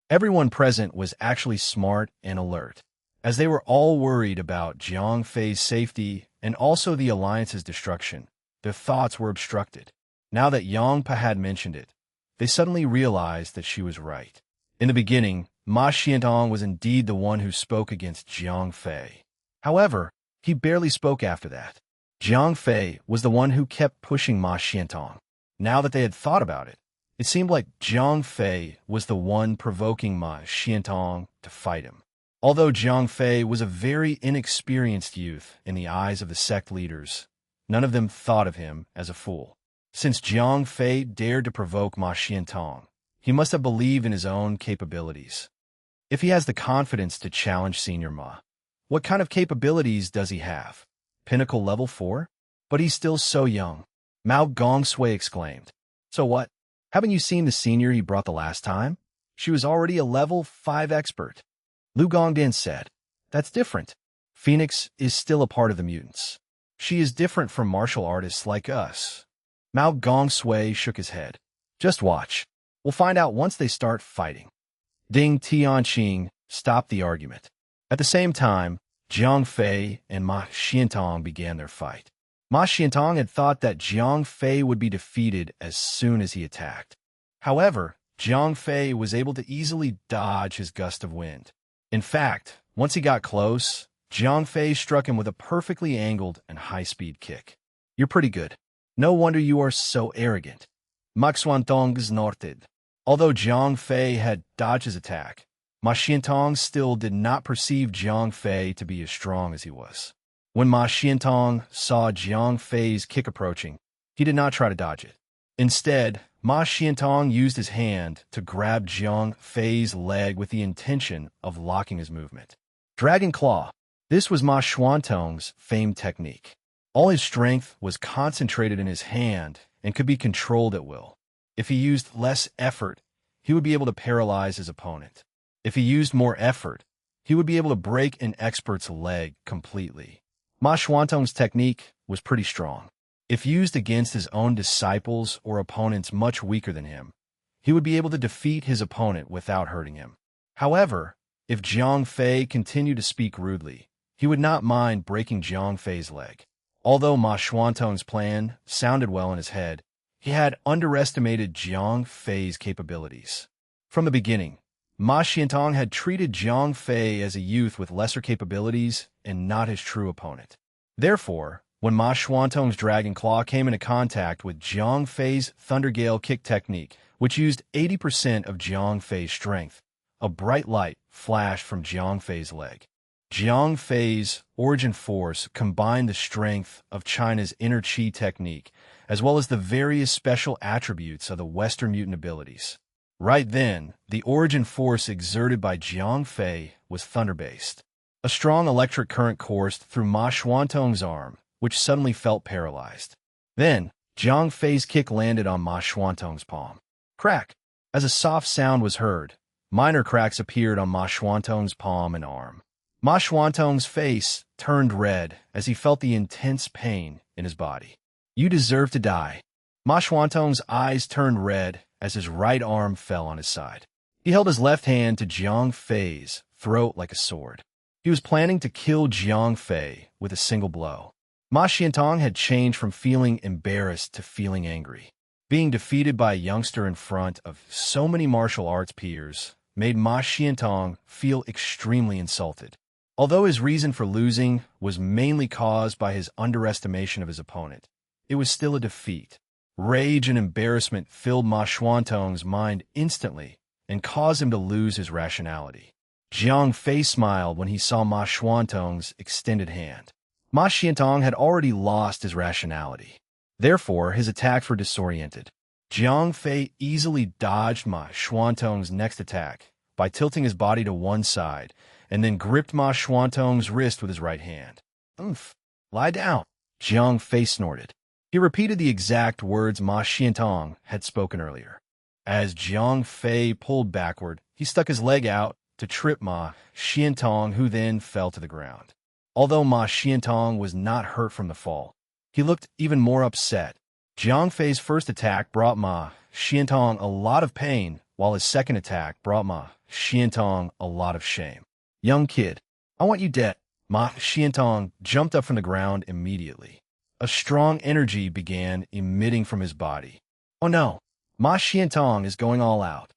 Everyone present was actually smart and alert, as they were all worried about Jiang Fei's safety and also the Alliance's destruction. Their thoughts were obstructed. Now that Yang Pa had mentioned it, they suddenly realized that she was right. In the beginning, Ma Xiantong was indeed the one who spoke against Jiang Fei. However, he barely spoke after that. Jiang Fei was the one who kept pushing Ma Xiantong. Now that they had thought about it, it seemed like Jiang Fei was the one provoking Ma Xiantong to fight him. Although Jiang Fei was a very inexperienced youth in the eyes of the sect leaders, none of them thought of him as a fool. Since Jiang Fei dared to provoke Ma Xiantong, he must have believed in his own capabilities. If he has the confidence to challenge Senior Ma, what kind of capabilities does he have? Pinnacle level 4? But he's still so young. Mao Gongsui exclaimed. So what? Haven't you seen the senior he brought the last time? She was already a level 5 expert. Lu Gongdian said. That's different. Phoenix is still a part of the mutants. She is different from martial artists like us. Mao Gongsui shook his head. Just watch. We'll find out once they start fighting. Ding Tianqing stopped the argument. At the same time, Jiang Fei and Ma Xiantong began their fight. Ma Xiantong had thought that Jiang Fei would be defeated as soon as he attacked. However, Jiang Fei was able to easily dodge his gust of wind. In fact, once he got close, Jiang Fei struck him with a perfectly angled and high-speed kick. You're pretty good. No wonder you are so arrogant. Ma Xiantong snorted. Although Jiang Fei had dodged his attack, Ma Xiantong still did not perceive Jiang Fei to be as strong as he was. When Ma Xiantong saw Jiang Fei's kick approaching, he did not try to dodge it. Instead, Ma Xiantong used his hand to grab Jiang Fei's leg with the intention of locking his movement. Dragon Claw. This was Ma Xuantong's famed technique. All his strength was concentrated in his hand and could be controlled at will. If he used less effort, he would be able to paralyze his opponent. If he used more effort, he would be able to break an expert's leg completely. Ma Xuantong's technique was pretty strong. If used against his own disciples or opponents much weaker than him, he would be able to defeat his opponent without hurting him. However, if Jiang Fei continued to speak rudely, he would not mind breaking Jiang Fei's leg. Although Ma Xuantong's plan sounded well in his head, he had underestimated Jiang Fei's capabilities. From the beginning, Ma Xuantong had treated Jiang Fei as a youth with lesser capabilities and not his true opponent. Therefore, when Ma Xuantong's Dragon Claw came into contact with Jiang Fei's Thunder Gale kick technique, which used 80% of Jiang Fei's strength, a bright light flashed from Jiang Fei's leg. Jiang Fei's origin force combined the strength of China's inner chi technique, as well as the various special attributes of the Western mutant abilities. Right then, the origin force exerted by Jiang Fei was thunder-based. A strong electric current coursed through Ma Xuantong's arm, which suddenly felt paralyzed. Then, Jiang Fei's kick landed on Ma Xuantong's palm. Crack! As a soft sound was heard, minor cracks appeared on Ma Xuantong's palm and arm. Ma Xuantong's face turned red as he felt the intense pain in his body. You deserve to die. Ma Xuantong's eyes turned red as his right arm fell on his side. He held his left hand to Jiang Fei's throat like a sword. He was planning to kill Jiang Fei with a single blow. Ma Xuantong had changed from feeling embarrassed to feeling angry. Being defeated by a youngster in front of so many martial arts peers made Ma Xuantong feel extremely insulted. Although his reason for losing was mainly caused by his underestimation of his opponent, it was still a defeat. Rage and embarrassment filled Ma Xuantong's mind instantly and caused him to lose his rationality. Jiang Fei smiled when he saw Ma Xuantong's extended hand. Ma Xuantong had already lost his rationality. Therefore, his attacks were disoriented. Jiang Fei easily dodged Ma Xuantong's next attack by tilting his body to one side and then gripped Ma Xuantong's wrist with his right hand. "Oomph! Lie down!" Jiang Fei snorted. He repeated the exact words Ma Xuantong had spoken earlier. As Jiang Fei pulled backward, he stuck his leg out to trip Ma Xuantong, who then fell to the ground. Although Ma Xuantong was not hurt from the fall, he looked even more upset. Jiang Fei's first attack brought Ma Xuantong a lot of pain, while his second attack brought Ma Xuantong a lot of shame. "Young kid, I want you dead." Ma Xuantong jumped up from the ground immediately. A strong energy began emitting from his body. "Oh no, Ma Xuantong is going all out."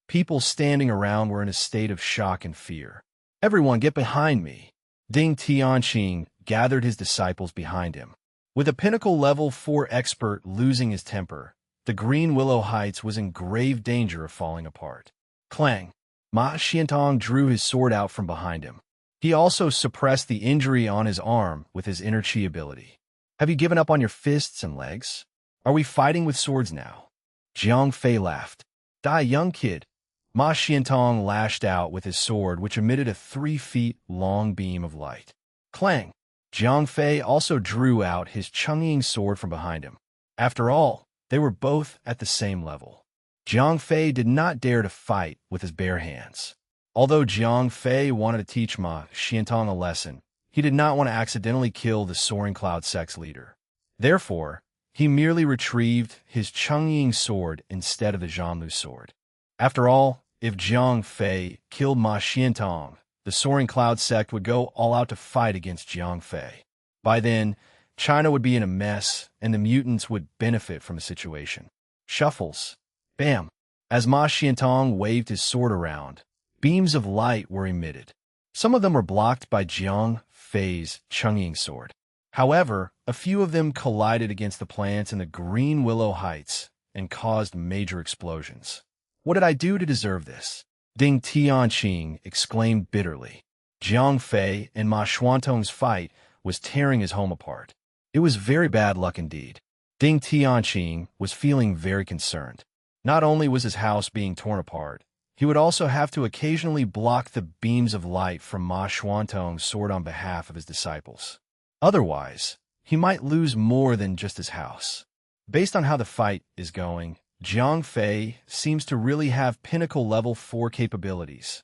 People standing around were in a state of shock and fear. "Everyone get behind me." Ding Tianqing gathered his disciples behind him. With a pinnacle level 4 expert losing his temper, the Green Willow Heights was in grave danger of falling apart. Clang! Ma Xuantong drew his sword out from behind him. He also suppressed the injury on his arm with his inner chi ability. "Have you given up on your fists and legs? Are we fighting with swords now?" Jiang Fei laughed. "Die, young kid." Ma Xuantong lashed out with his sword, which emitted a 3 feet long beam of light. Clang! Jiang Fei also drew out his Chungying sword from behind him. After all, they were both at the same level. Jiang Fei did not dare to fight with his bare hands. Although Jiang Fei wanted to teach Ma Xuantong a lesson, he did not want to accidentally kill the Soaring Cloud sect's leader. Therefore, he merely retrieved his Chungying sword instead of the Zhanlu sword. After all, if Jiang Fei killed Ma Xuantong, the Soaring Cloud sect would go all out to fight against Jiang Fei. By then, China would be in a mess, and the mutants would benefit from the situation. Shuffles. Bam! As Ma Xuantong waved his sword around, beams of light were emitted. Some of them were blocked by Jiang Fei's Chungying sword. However, a few of them collided against the plants in the Green Willow Heights and caused major explosions. "What did I do to deserve this?" Ding Tianqing exclaimed bitterly. Jiang Fei and Ma Xuantong's fight was tearing his home apart. It was very bad luck indeed. Ding Tianqing was feeling very concerned. Not only was his house being torn apart, he would also have to occasionally block the beams of light from Ma Xuantong's sword on behalf of his disciples. Otherwise, he might lose more than just his house. Based on how the fight is going, Jiang Fei seems to really have pinnacle level 4 capabilities.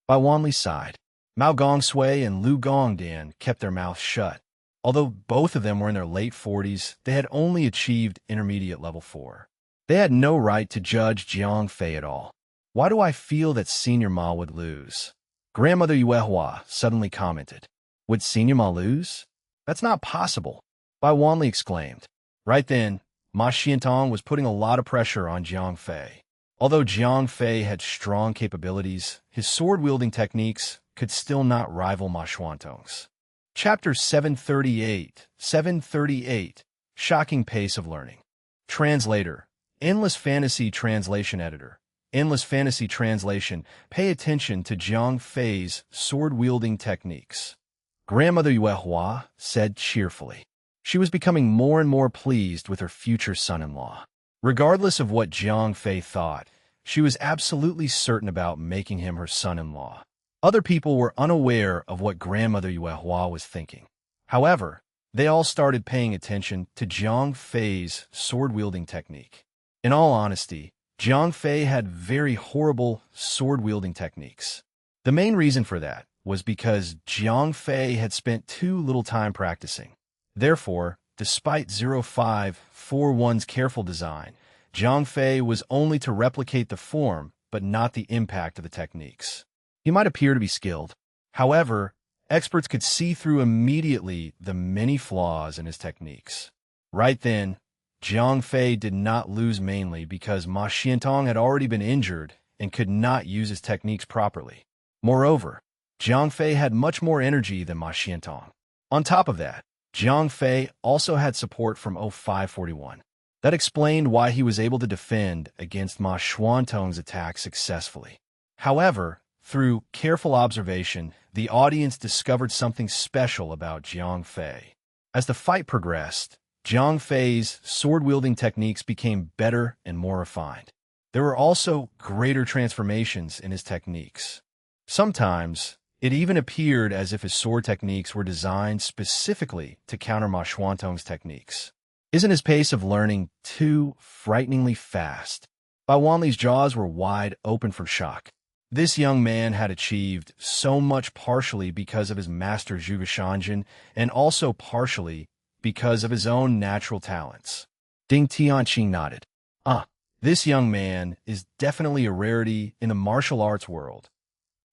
By Wanli's side, Mao Gongsui and Lu Gongdan kept their mouths shut. Although both of them were in their late 40s, they had only achieved intermediate level 4. They had no right to judge Jiang Fei at all. Why do I feel that Senior Ma would lose? Grandmother Yuehua suddenly commented. Would Senior Ma lose? That's not possible, Bai Wanli exclaimed. Right then, Ma Xiantong was putting a lot of pressure on Jiang Fei. Although Jiang Fei had strong capabilities, his sword-wielding techniques could still not rival Ma Xuantong's. Chapter 738. Shocking Pace of Learning. Translator. Endless Fantasy Translation Editor. Endless Fantasy Translation. Pay attention to Jiang Fei's sword-wielding techniques. Grandmother Yuehua said cheerfully. She was becoming more and more pleased with her future son-in-law. Regardless of what Jiang Fei thought, she was absolutely certain about making him her son-in-law. Other people were unaware of what Grandmother Yuehua was thinking. However, they all started paying attention to Jiang Fei's sword-wielding technique. In all honesty, Jiang Fei had very horrible sword-wielding techniques. The main reason for that was because Jiang Fei had spent too little time practicing. Therefore, despite 0541's careful design, Jiang Fei was only to replicate the form but not the impact of the techniques. He might appear to be skilled. However, experts could see through immediately the many flaws in his techniques. Right then, Jiang Fei did not lose mainly because Ma Xiantong had already been injured and could not use his techniques properly. Moreover, Jiang Fei had much more energy than Ma Xiantong. On top of that, Jiang Fei also had support from 0541. That explained why he was able to defend against Ma Xuantong's attack successfully. However, through careful observation, the audience discovered something special about Jiang Fei. As the fight progressed, Jiang Fei's sword-wielding techniques became better and more refined. There were also greater transformations in his techniques. Sometimes, it even appeared as if his sword techniques were designed specifically to counter Ma Xuantong's techniques. Isn't his pace of learning too frighteningly fast? Bai Wanli's jaws were wide open from shock. This young man had achieved so much partially because of his master Zhuge Shanjin and also partially because of his own natural talents. Ding Tianqing nodded. This young man is definitely a rarity in the martial arts world.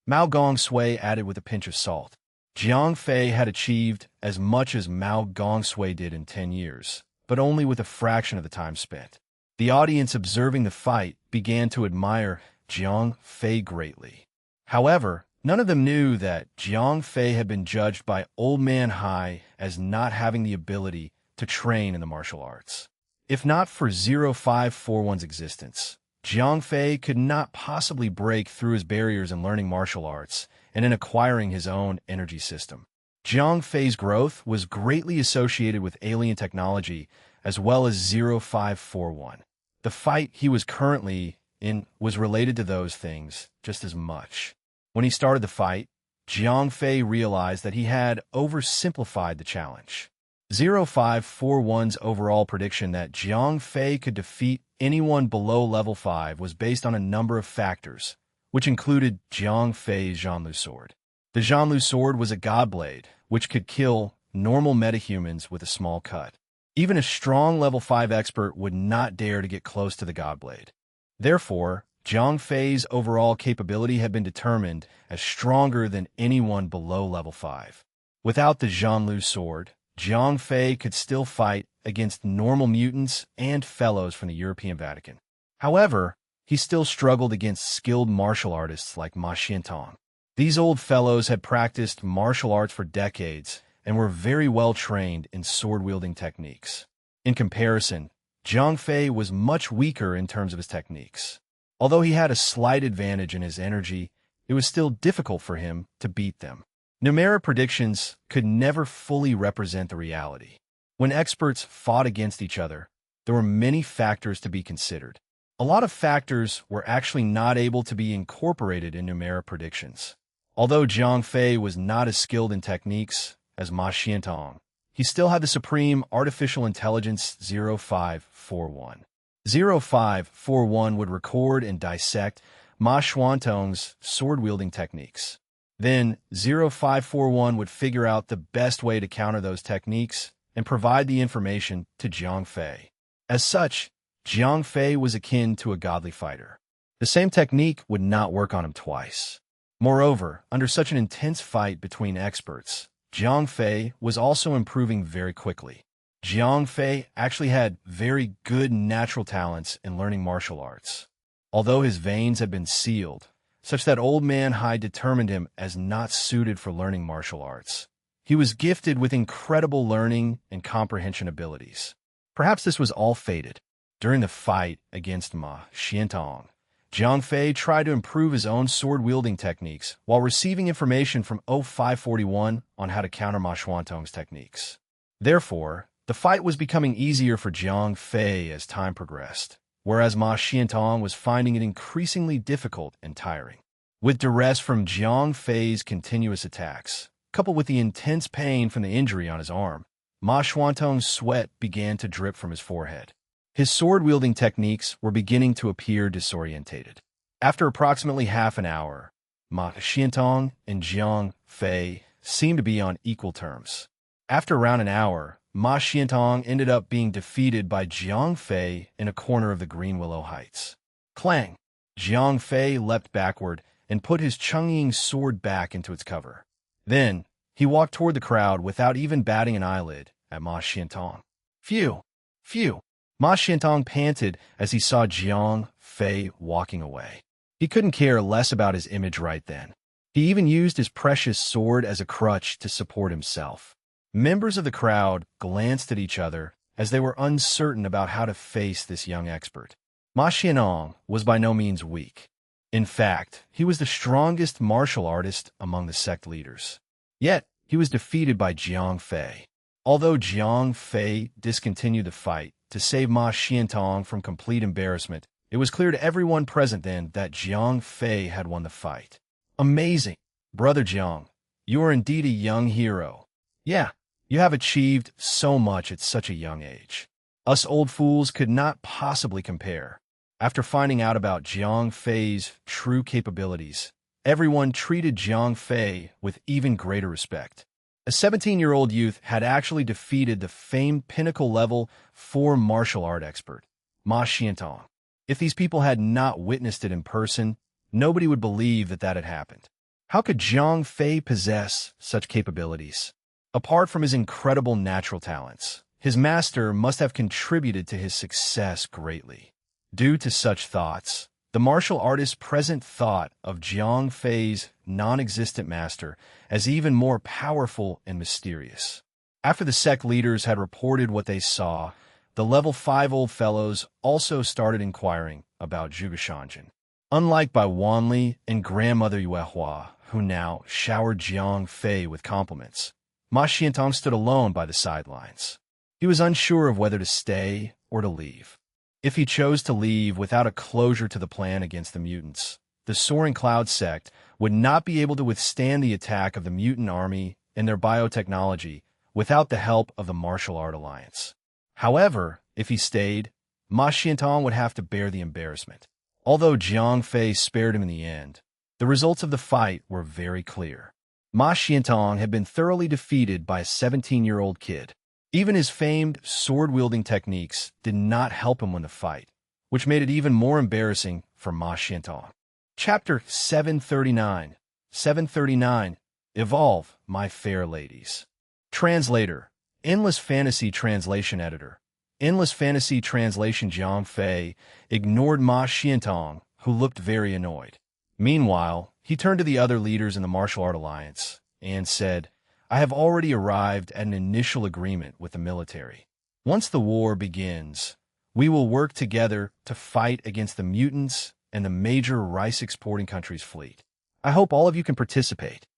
Mao Gongsui added with a pinch of salt. Jiang Fei had achieved as much as Mao Gongsui did in 10 years, but only with a fraction of the time spent. The audience observing the fight began to admire Jiang Fei greatly. However, none of them knew that Jiang Fei had been judged by Old Man Hai as not having the ability to train in the martial arts. If not for 0541's existence, Jiang Fei could not possibly break through his barriers in learning martial arts and in acquiring his own energy system. Jiang Fei's growth was greatly associated with alien technology as well as 0541. The fight he was currently in was related to those things just as much. When he started the fight, Jiang Fei realized that he had oversimplified the challenge. 0541's overall prediction that Jiang Fei could defeat anyone below level 5 was based on a number of factors, which included Jiang Fei's Zhanlu sword. The Zhanlu sword was a god blade, which could kill normal metahumans with a small cut. Even a strong level 5 expert would not dare to get close to the god blade. Therefore, Jiang Fei's overall capability had been determined as stronger than anyone below level 5. Without the Zhanlu sword, Jiang Fei could still fight against normal mutants and fellows from the European Vatican. However, he still struggled against skilled martial artists like Ma Xiantong. These old fellows had practiced martial arts for decades and were very well trained in sword-wielding techniques. In comparison, Jiang Fei was much weaker in terms of his techniques. Although he had a slight advantage in his energy, it was still difficult for him to beat them. Numeric predictions could never fully represent the reality. When experts fought against each other, there were many factors to be considered. A lot of factors were actually not able to be incorporated into Mera predictions. Although Jiang Fei was not as skilled in techniques as Ma Xiantong, he still had the supreme artificial intelligence 0541. 0541 would record and dissect Ma Xiantong's sword-wielding techniques. Then 0541 would figure out the best way to counter those techniques and provide the information to Jiang Fei. As such, Jiang Fei was akin to a godly fighter. The same technique would not work on him twice. Moreover, under such an intense fight between experts, Jiang Fei was also improving very quickly. Jiang Fei actually had very good natural talents in learning martial arts. Although his veins had been sealed, such that Old Man Hai determined him as not suited for learning martial arts, he was gifted with incredible learning and comprehension abilities. Perhaps this was all fated. During the fight against Ma Xiantong, Jiang Fei tried to improve his own sword-wielding techniques while receiving information from 0541 on how to counter Ma Xiantong's techniques. Therefore, the fight was becoming easier for Jiang Fei as time progressed, whereas Ma Xiantong was finding it increasingly difficult and tiring. With duress from Jiang Fei's continuous attacks, coupled with the intense pain from the injury on his arm, Ma Xiantong's sweat began to drip from his forehead. His sword-wielding techniques were beginning to appear disorientated. After approximately half an hour, Ma Xiantong and Jiang Fei seemed to be on equal terms. After around an hour, Ma Xiantong ended up being defeated by Jiang Fei in a corner of the Green Willow Heights. Clang! Jiang Fei leapt backward and put his Chungying sword back into its cover. Then, he walked toward the crowd without even batting an eyelid at Ma Xiantong. Phew! Phew! Ma Xiantong panted as he saw Jiang Fei walking away. He couldn't care less about his image right then. He even used his precious sword as a crutch to support himself. Members of the crowd glanced at each other as they were uncertain about how to face this young expert. Ma Xiantong was by no means weak. In fact, he was the strongest martial artist among the sect leaders. Yet, he was defeated by Jiang Fei. Although Jiang Fei discontinued the fight to save Ma Xiantong from complete embarrassment, it was clear to everyone present then that Jiang Fei had won the fight. Amazing! Brother Jiang, you are indeed a young hero. Yeah, you have achieved so much at such a young age. Us old fools could not possibly compare. After finding out about Jiang Fei's true capabilities, everyone treated Jiang Fei with even greater respect. A 17-year-old youth had actually defeated the famed pinnacle-level 4 martial art expert, Ma Xiantong. If these people had not witnessed it in person, nobody would believe that that had happened. How could Jiang Fei possess such capabilities? Apart from his incredible natural talents, his master must have contributed to his success greatly. Due to such thoughts, the martial artist present thought of Jiang Fei's non-existent master as even more powerful and mysterious. After the sect leaders had reported what they saw, the level 5 old fellows also started inquiring about Zhuge Shanjin. Unlike Bai Wanli and grandmother Yuehua, who now showered Jiang Fei with compliments, Ma Xiantong stood alone by the sidelines. He was unsure of whether to stay or to leave. If he chose to leave without a closure to the plan against the mutants, the Soaring Cloud sect would not be able to withstand the attack of the mutant army and their biotechnology without the help of the Martial Art Alliance. However, if he stayed, Ma Xiantong would have to bear the embarrassment. Although Jiang Fei spared him in the end, the results of the fight were very clear. Ma Xiantong had been thoroughly defeated by a 17-year-old kid. Even his famed sword-wielding techniques did not help him win the fight, which made it even more embarrassing for Ma Xiantong. Chapter 739. 739. Evolve, my fair ladies. Translator. Endless Fantasy Translation Editor. Endless Fantasy Translation. Jiang Fei ignored Ma Xiantong, who looked very annoyed. Meanwhile, he turned to the other leaders in the Martial Art Alliance and said, I have already arrived at an initial agreement with the military. Once the war begins, we will work together to fight against the mutants and the major rice-exporting countries' fleet. I hope all of you can participate.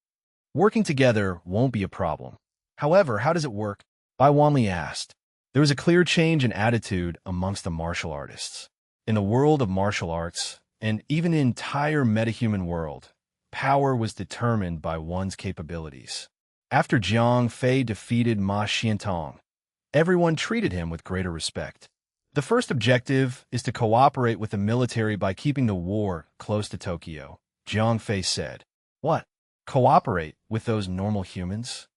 Working together won't be a problem. However, how does it work? Bai Wanli asked. There was a clear change in attitude amongst the martial artists. In the world of martial arts, and even the entire metahuman world, power was determined by one's capabilities. After Jiang Fei defeated Ma Xiantong, everyone treated him with greater respect. The first objective is to cooperate with the military by keeping the war close to Tokyo, Jiang Fei said. What? Cooperate with those normal humans?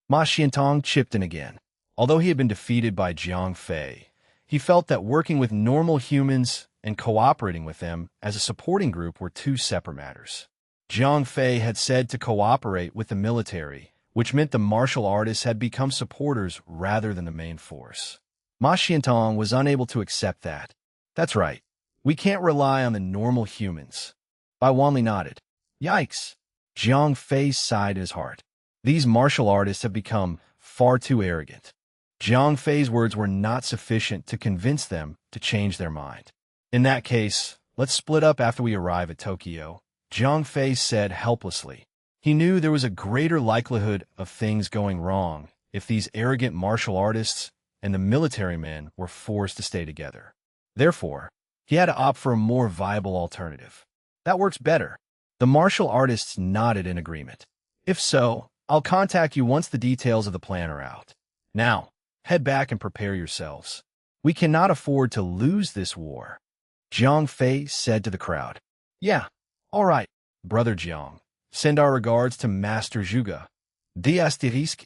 Ma Xiantong chipped in again. Although he had been defeated by Jiang Fei, he felt that working with normal humans and cooperating with them as a supporting group were two separate matters. Jiang Fei had said to cooperate with the military, which meant the martial artists had become supporters rather than the main force. Ma Xiantong was unable to accept that. That's right. We can't rely on the normal humans. Bai Wanli nodded. Yikes! Jiang Fei sighed in his heart. These martial artists have become far too arrogant. Jiang Fei's words were not sufficient to convince them to change their mind. In that case, let's split up after we arrive at Tokyo, Jiang Fei said helplessly. He knew there was a greater likelihood of things going wrong if these arrogant martial artists and the military men were forced to stay together. Therefore, he had to opt for a more viable alternative. That works better. The martial artists nodded in agreement. If so, I'll contact you once the details of the plan are out. Now, head back and prepare yourselves. We cannot afford to lose this war. Jiang Fei said to the crowd. Yeah, all right, Brother Jiang. Send our regards to Master Zhuge.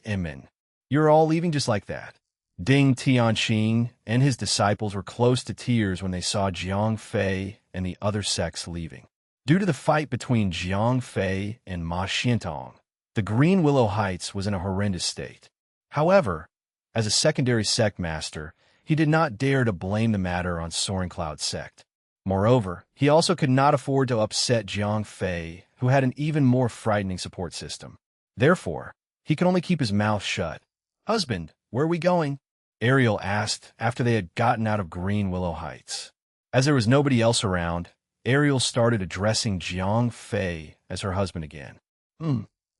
Emin. You're all leaving just like that. Ding Tianqing and his disciples were close to tears when they saw Jiang Fei and the other sects leaving. Due to the fight between Jiang Fei and Ma Xiantong, the Green Willow Heights was in a horrendous state. However, as a secondary sect master, he did not dare to blame the matter on Soaring Cloud sect. Moreover, he also could not afford to upset Jiang Fei, who had an even more frightening support system. Therefore, he could only keep his mouth shut. Husband, where are we going? Ariel asked after they had gotten out of Green Willow Heights. As there was nobody else around, Ariel started addressing Jiang Fei as her husband again.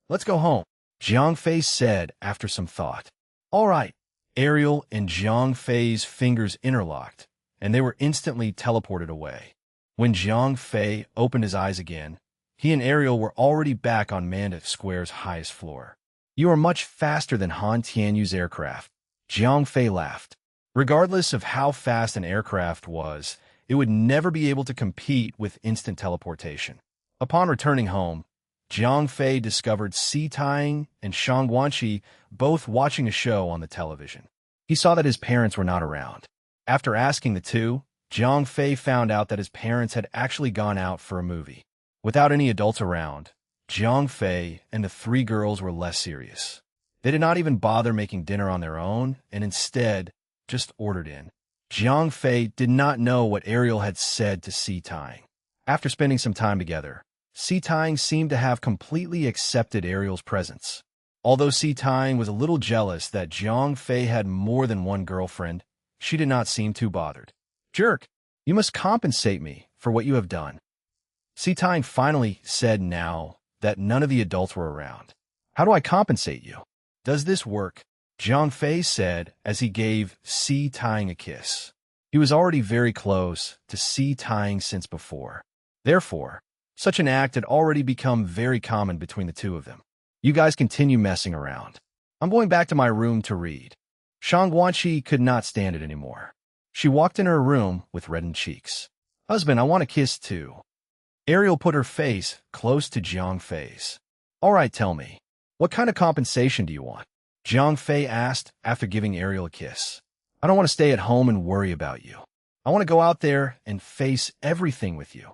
Let's go home, Jiang Fei said after some thought. All right. Ariel and Jiang Fei's fingers interlocked, and they were instantly teleported away. When Jiang Fei opened his eyes again, he and Ariel were already back on Manda Square's highest floor. You are much faster than Han Tianyu's aircraft, Jiang Fei laughed. Regardless of how fast an aircraft was, it would never be able to compete with instant teleportation. Upon returning home, Jiang Fei discovered Si Tang and Shang Guanqi both watching a show on the television. He saw that his parents were not around. After asking the two, Jiang Fei found out that his parents had actually gone out for a movie. Without any adults around, Jiang Fei and the three girls were less serious. They did not even bother making dinner on their own and instead just ordered in. Jiang Fei did not know what Ariel had said to Si Tang. After spending some time together, Si Tang seemed to have completely accepted Ariel's presence. Although Si Tang was a little jealous that Jiang Fei had more than one girlfriend, she did not seem too bothered. Jerk, you must compensate me for what you have done. Si Tang finally said now that none of the adults were around. How do I compensate you? Does this work? Jiang Fei said as he gave Si Tang a kiss. He was already very close to Si Tang since before. Therefore, such an act had already become very common between the two of them. You guys continue messing around. I'm going back to my room to read. Shang Guanqi could not stand it anymore. She walked in her room with reddened cheeks. Husband, I want a kiss too. Ariel put her face close to Jiang Fei's. All right, tell me. What kind of compensation do you want? Jiang Fei asked after giving Ariel a kiss. I don't want to stay at home and worry about you. I want to go out there and face everything with you.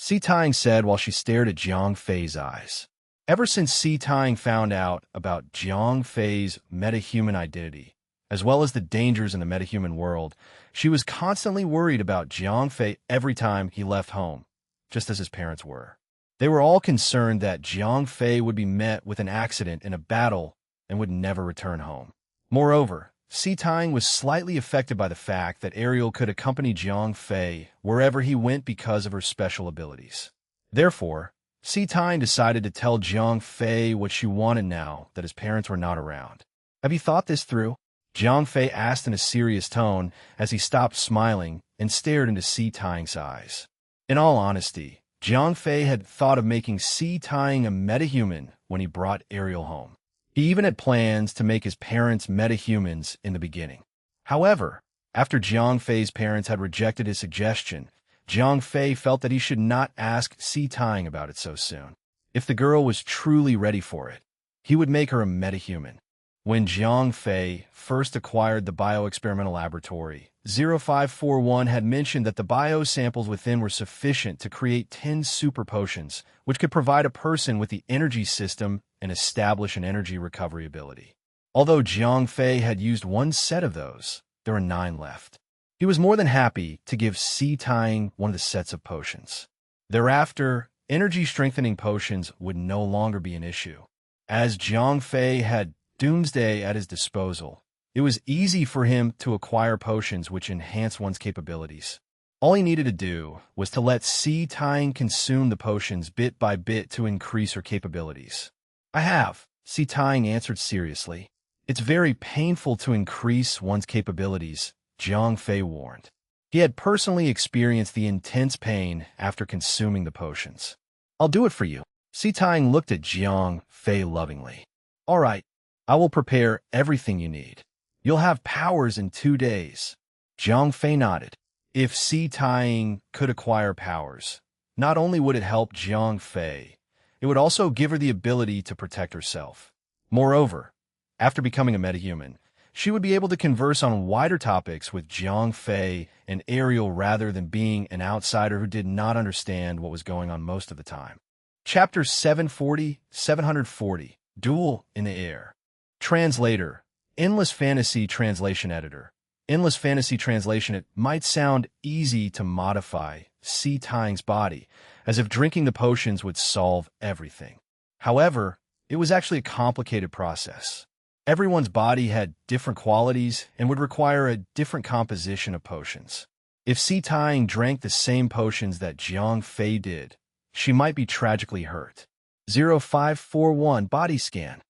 Si Tang said while she stared at Jiang Fei's eyes. Ever since Si Tang found out about Jiang Fei's metahuman identity, as well as the dangers in the metahuman world, she was constantly worried about Jiang Fei every time he left home, just as his parents were. They were all concerned that Jiang Fei would be met with an accident in a battle and would never return home. Moreover, Si Tang was slightly affected by the fact that Ariel could accompany Jiang Fei wherever he went because of her special abilities. Therefore, Si Tang decided to tell Jiang Fei what she wanted now that his parents were not around. Have you thought this through? Jiang Fei asked in a serious tone as he stopped smiling and stared into Si Tang's eyes. In all honesty, Jiang Fei had thought of making Si Tang a metahuman when he brought Ariel home. He even had plans to make his parents metahumans in the beginning. However, after Jiang Fei's parents had rejected his suggestion, Jiang Fei felt that he should not ask Si Tang about it so soon. If the girl was truly ready for it, he would make her a metahuman. When Jiang Fei first acquired the bioexperimental laboratory, 0541 had mentioned that the biosamples within were sufficient to create 10 super potions, which could provide a person with the energy system and establish an energy recovery ability. Although Jiang Fei had used one set of those, there were 9 left. He was more than happy to give Si Tang one of the sets of potions. Thereafter, energy-strengthening potions would no longer be an issue. As Jiang Fei had Doomsday at his disposal, it was easy for him to acquire potions which enhance one's capabilities. All he needed to do was to let Si Tang consume the potions bit by bit to increase her capabilities. I have, Si Tang answered seriously. It's very painful to increase one's capabilities, Jiang Fei warned. He had personally experienced the intense pain after consuming the potions. I'll do it for you. Si Tang looked at Jiang Fei lovingly. All right, I will prepare everything you need. You'll have powers in 2 days. Jiang Fei nodded. If Si Tang could acquire powers, not only would it help Jiang Fei, it would also give her the ability to protect herself. Moreover, after becoming a metahuman, she would be able to converse on wider topics with Jiang Fei and Ariel rather than being an outsider who did not understand what was going on most of the time. Chapter 740, Duel in the Air. Translator, Endless Fantasy Translation Editor. Endless Fantasy Translation. It might sound easy to modify Si Tang's body, as if drinking the potions would solve everything. However, it was actually a complicated process. Everyone's body had different qualities and would require a different composition of potions. If Si Tang drank the same potions that Jiang Fei did, she might be tragically hurt. 0541 Body Scan.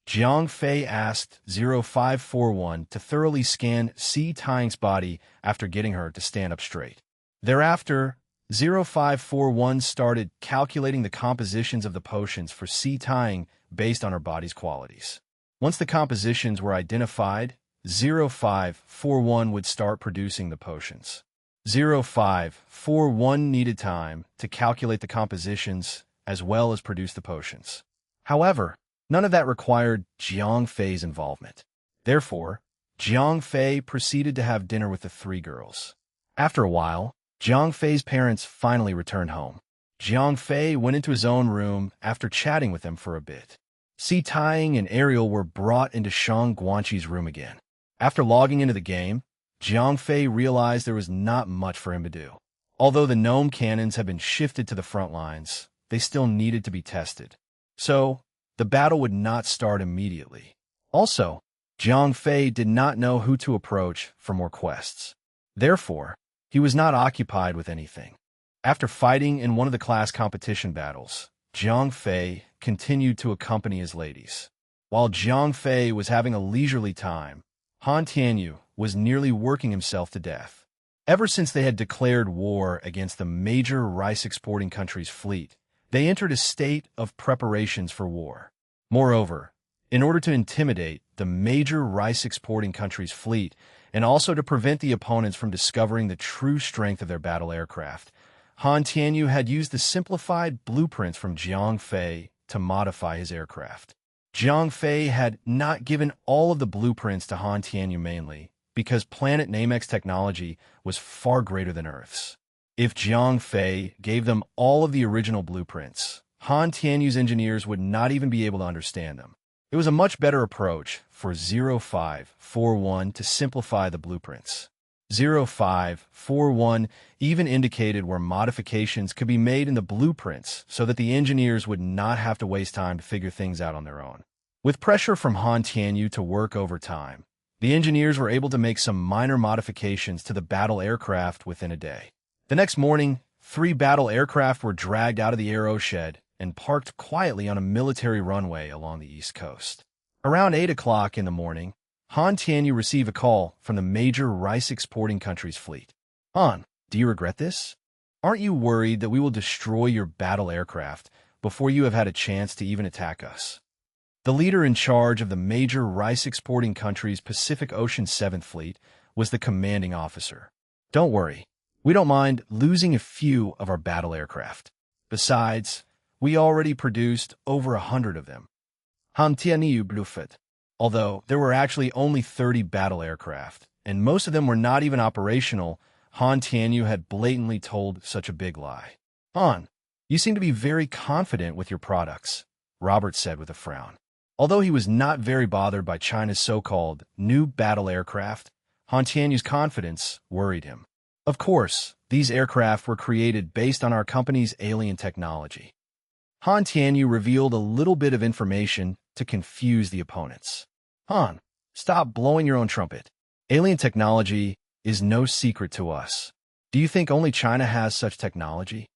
Jiang Fei asked 0541 to thoroughly scan Si Tang's body after getting her to stand up straight. Thereafter, 0541 started calculating the compositions of the potions for Si Tang based on her body's qualities. Once the compositions were identified, 0541 would start producing the potions. 0541 needed time to calculate the compositions as well as produce the potions. However, none of that required Jiang Fei's involvement. Therefore, Jiang Fei proceeded to have dinner with the 3 girls. After a while, Jiang Fei's parents finally returned home. Jiang Fei went into his own room after chatting with them for a bit. Si Tang and Ariel were brought into Shang Guanqi's room again. After logging into the game, Jiang Fei realized there was not much for him to do. Although the gnome cannons had been shifted to the front lines, they still needed to be tested. So, the battle would not start immediately. Also, Jiang Fei did not know who to approach for more quests. Therefore, he was not occupied with anything. After fighting in one of the class competition battles, Jiang Fei continued to accompany his ladies. While Jiang Fei was having a leisurely time, Han Tianyu was nearly working himself to death. Ever since they had declared war against the major rice-exporting country's fleet, they entered a state of preparations for war. Moreover, in order to intimidate the major rice-exporting country's fleet and also to prevent the opponents from discovering the true strength of their battle aircraft, Han Tianyu had used the simplified blueprints from Jiang Fei to modify his aircraft. Jiang Fei had not given all of the blueprints to Han Tianyu mainly because planet Namex technology was far greater than Earth's. If Jiang Fei gave them all of the original blueprints, Han Tianyu's engineers would not even be able to understand them. It was a much better approach for 0541 to simplify the blueprints. 0541 even indicated where modifications could be made in the blueprints so that the engineers would not have to waste time to figure things out on their own. With pressure from Han Tianyu to work overtime, the engineers were able to make some minor modifications to the battle aircraft within a day. The next morning, 3 battle aircraft were dragged out of the aero shed and parked quietly on a military runway along the East Coast. Around 8 o'clock in the morning, Han Tianyu received a call from the major rice-exporting country's fleet. Han, do you regret this? Aren't you worried that we will destroy your battle aircraft before you have had a chance to even attack us? The leader in charge of the major rice-exporting country's Pacific Ocean 7th Fleet was the commanding officer. Don't worry, we don't mind losing a few of our battle aircraft. Besides, we already produced over 100 of them. Han Tianyu bluffed. Although there were actually only 30 battle aircraft, and most of them were not even operational, Han Tianyu had blatantly told such a big lie. Han, you seem to be very confident with your products, Robert said with a frown. Although he was not very bothered by China's so-called new battle aircraft, Han Tianyu's confidence worried him. Of course, these aircraft were created based on our company's alien technology. Han Tianyu revealed a little bit of information to confuse the opponents. Han, stop blowing your own trumpet. Alien technology is no secret to us. Do you think only China has such technology?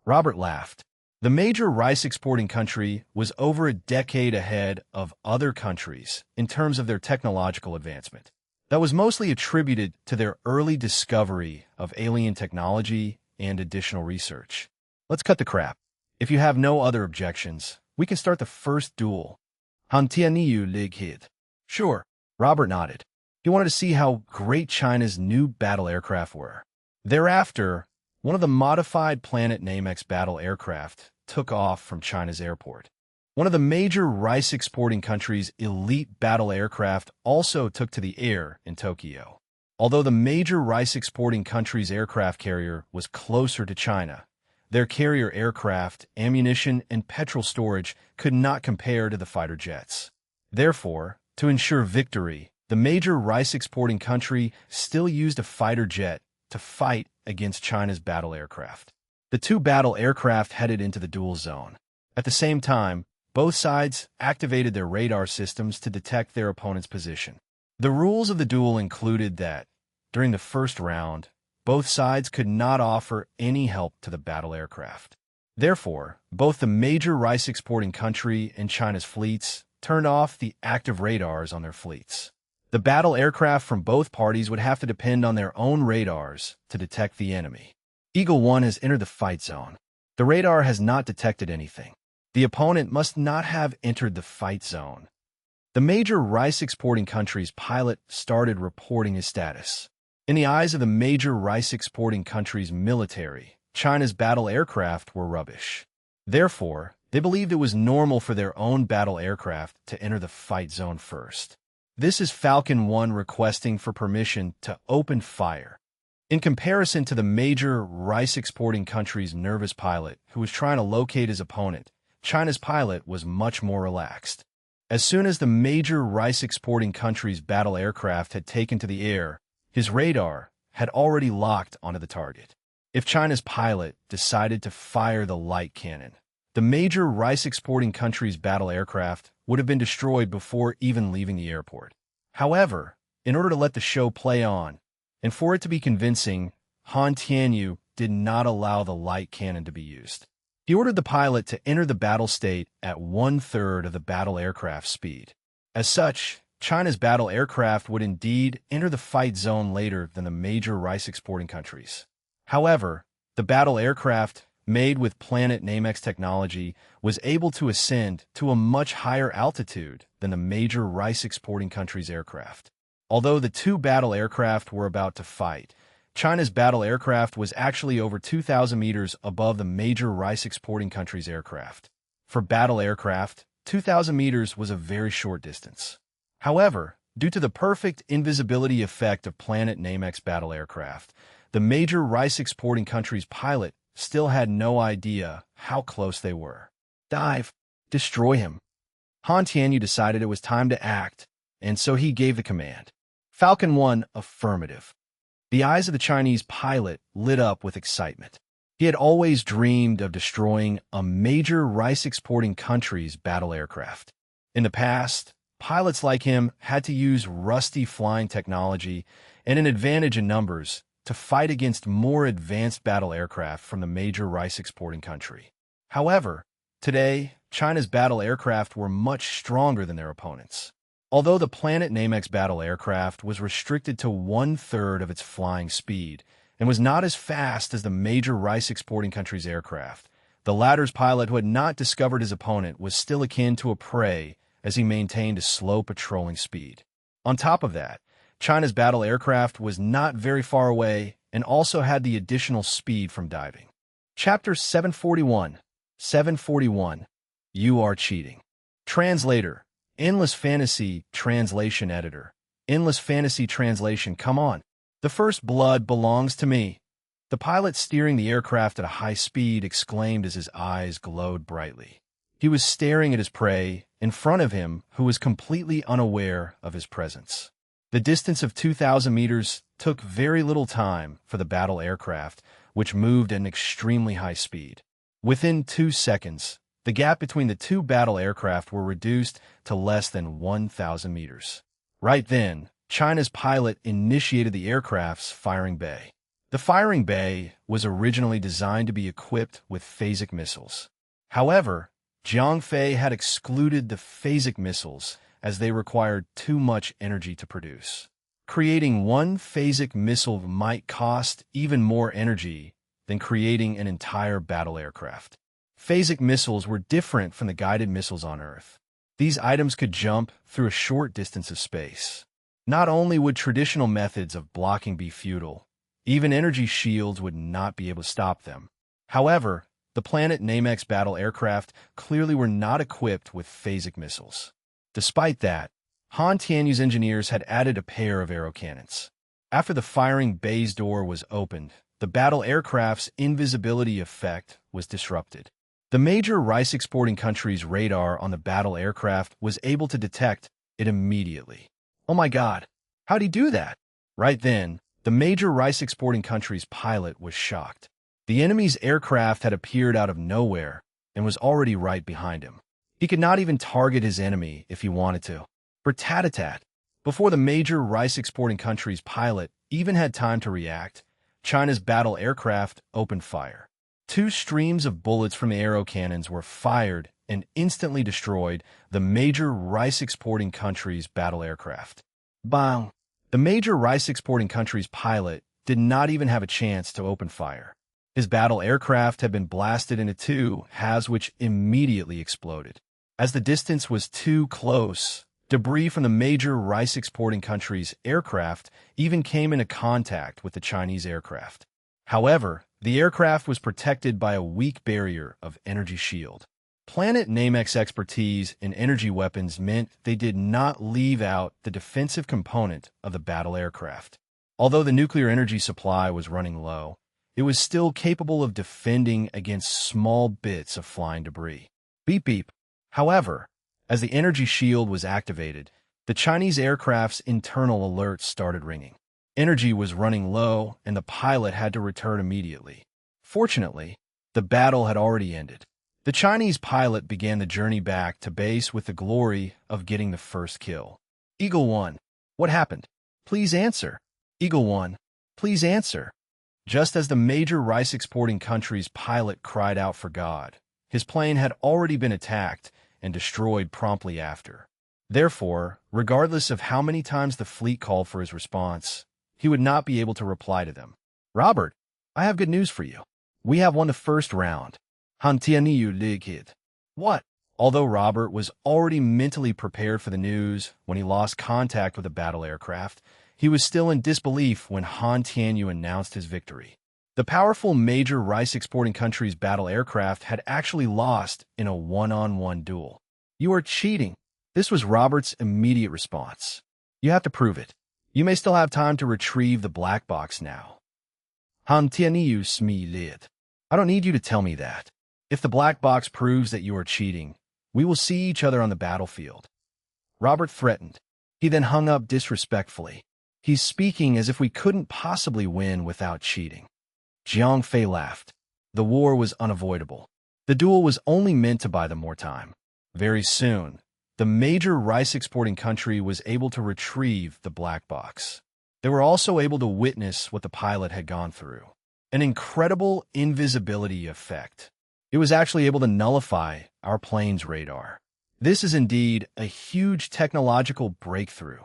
Robert laughed. The major rice-exporting country was over a decade ahead of other countries in terms of their technological advancement. That was mostly attributed to their early discovery of alien technology and additional research. Let's cut the crap. If you have no other objections, we can start the first duel. Han Tianyu lig hid. Sure, Robert nodded. He wanted to see how great China's new battle aircraft were. Thereafter, one of the modified Planet Namex battle aircraft took off from China's airport. One of the major rice-exporting country's elite battle aircraft also took to the air in Tokyo. Although the major rice-exporting country's aircraft carrier was closer to China, their carrier aircraft, ammunition, and petrol storage could not compare to the fighter jets. Therefore, to ensure victory, the major rice-exporting country still used a fighter jet to fight against China's battle aircraft. The two battle aircraft headed into the duel zone. At the same time, both sides activated their radar systems to detect their opponent's position. The rules of the duel included that, during the first round, both sides could not offer any help to the battle aircraft. Therefore, both the major rice-exporting country and China's fleets turned off the active radars on their fleets. The battle aircraft from both parties would have to depend on their own radars to detect the enemy. Eagle 1 has entered the fight zone. The radar has not detected anything. The opponent must not have entered the fight zone. The major rice-exporting country's pilot started reporting his status. In the eyes of the major rice-exporting country's military, China's battle aircraft were rubbish. Therefore, they believed it was normal for their own battle aircraft to enter the fight zone first. This is Falcon 1 requesting for permission to open fire. In comparison to the major rice-exporting country's nervous pilot who was trying to locate his opponent, China's pilot was much more relaxed. As soon as the major rice-exporting country's battle aircraft had taken to the air, his radar had already locked onto the target. If China's pilot decided to fire the light cannon, the major rice-exporting country's battle aircraft would have been destroyed before even leaving the airport. However, in order to let the show play on, and for it to be convincing, Han Tianyu did not allow the light cannon to be used. He ordered the pilot to enter the battle state at 1/3 of the battle aircraft's speed. As such, China's battle aircraft would indeed enter the fight zone later than the major rice-exporting countries. However, the battle aircraft, made with Planet Namex technology, was able to ascend to a much higher altitude than the major rice-exporting country's aircraft. Although the two battle aircraft were about to fight, China's battle aircraft was actually over 2,000 meters above the major rice-exporting country's aircraft. For battle aircraft, 2,000 meters was a very short distance. However, due to the perfect invisibility effect of Planet Namex battle aircraft, the major rice-exporting country's pilot still had no idea how close they were. Dive! Destroy him! Han Tianyu decided it was time to act, and so he gave the command. Falcon 1, affirmative. The eyes of the Chinese pilot lit up with excitement. He had always dreamed of destroying a major rice-exporting country's battle aircraft. In the past, pilots like him had to use rusty flying technology and an advantage in numbers to fight against more advanced battle aircraft from the major rice-exporting country. However, today, China's battle aircraft were much stronger than their opponents. Although the Planet Namex battle aircraft was restricted to 1/3 of its flying speed and was not as fast as the major rice-exporting country's aircraft, the latter's pilot, who had not discovered his opponent, was still akin to a prey as he maintained a slow patrolling speed. On top of that, China's battle aircraft was not very far away and also had the additional speed from diving. Chapter 741. 741. You are cheating. Translator. Endless Fantasy Translation Editor. Endless Fantasy Translation. Come on. The first blood belongs to me. The pilot steering the aircraft at a high speed exclaimed as his eyes glowed brightly. He was staring at his prey in front of him, who was completely unaware of his presence. The distance of 2,000 meters took very little time for the battle aircraft, which moved at an extremely high speed. Within 2 seconds, the gap between the two battle aircraft were reduced to less than 1,000 meters. Right then, China's pilot initiated the aircraft's firing bay. The firing bay was originally designed to be equipped with phasic missiles. However, Jiang Fei had excluded the phasic missiles as they required too much energy to produce. Creating one phasic missile might cost even more energy than creating an entire battle aircraft. Phasic missiles were different from the guided missiles on Earth. These items could jump through a short distance of space. Not only would traditional methods of blocking be futile, even energy shields would not be able to stop them. However, the Planet Namex battle aircraft clearly were not equipped with phasic missiles. Despite that, Han Tianyu's engineers had added a pair of arrow cannons. After the firing bay's door was opened, the battle aircraft's invisibility effect was disrupted. The major rice-exporting country's radar on the battle aircraft was able to detect it immediately. Oh my God, how'd he do that? Right then, the major rice-exporting country's pilot was shocked. The enemy's aircraft had appeared out of nowhere and was already right behind him. He could not even target his enemy if he wanted to. Rat-tat-tat. Before the major rice-exporting country's pilot even had time to react, China's battle aircraft opened fire. 2 streams of bullets from the arrow cannons were fired and instantly destroyed the major rice-exporting country's battle aircraft. Bang! The major rice-exporting country's pilot did not even have a chance to open fire. His battle aircraft had been blasted into 2 halves, which immediately exploded. As the distance was too close, debris from the major rice-exporting country's aircraft even came into contact with the Chinese aircraft. However, the aircraft was protected by a weak barrier of energy shield. Planet Namex expertise in energy weapons meant they did not leave out the defensive component of the battle aircraft. Although the nuclear energy supply was running low, it was still capable of defending against small bits of flying debris. Beep beep. However, as the energy shield was activated, the Chinese aircraft's internal alerts started ringing. Energy was running low, and the pilot had to return immediately. Fortunately, the battle had already ended. The Chinese pilot began the journey back to base with the glory of getting the first kill. Eagle 1. What happened? Please answer. Eagle 1. Please answer. Just as the major rice-exporting country's pilot cried out for God, his plane had already been attacked and destroyed promptly after. Therefore, regardless of how many times the fleet called for his response, he would not be able to reply to them. Robert, I have good news for you. We have won the first round. What? Although Robert was already mentally prepared for the news when he lost contact with a battle aircraft, he was still in disbelief when Han Tianyu announced his victory. The powerful major rice-exporting country's battle aircraft had actually lost in a one-on-one duel. You are cheating. This was Robert's immediate response. You have to prove it. You may still have time to retrieve the black box now. Han Tianyu smiled. I don't need you to tell me that. If the black box proves that you are cheating, we will see each other on the battlefield. Robert threatened. He then hung up disrespectfully. He's speaking as if we couldn't possibly win without cheating. Jiang Fei laughed. The war was unavoidable. The duel was only meant to buy them more time. Very soon, the major rice-exporting country was able to retrieve the black box. They were also able to witness what the pilot had gone through. An incredible invisibility effect. It was actually able to nullify our plane's radar. This is indeed a huge technological breakthrough.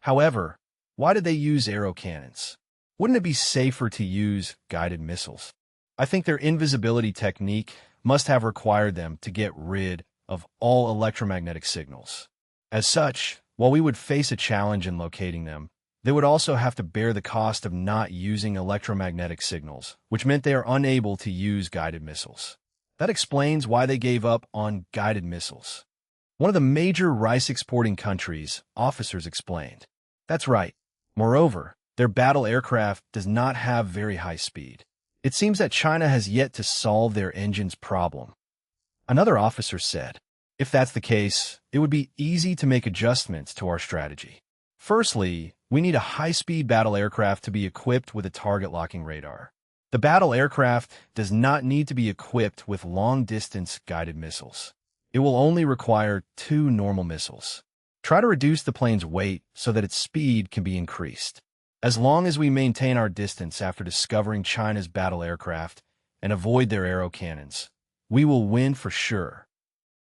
However, why did they use arrow cannons? Wouldn't it be safer to use guided missiles? I think their invisibility technique must have required them to get rid of all electromagnetic signals. As such, while we would face a challenge in locating them, they would also have to bear the cost of not using electromagnetic signals, which meant they are unable to use guided missiles. That explains why they gave up on guided missiles. One of the major rice-exporting countries, officers explained. That's right. Moreover, their battle aircraft does not have very high speed. It seems that China has yet to solve their engine's problem. Another officer said, if that's the case, it would be easy to make adjustments to our strategy. Firstly, we need a high-speed battle aircraft to be equipped with a target-locking radar. The battle aircraft does not need to be equipped with long-distance guided missiles. It will only require 2 normal missiles. Try to reduce the plane's weight so that its speed can be increased. As long as we maintain our distance after discovering China's battle aircraft and avoid their arrow cannons, we will win for sure.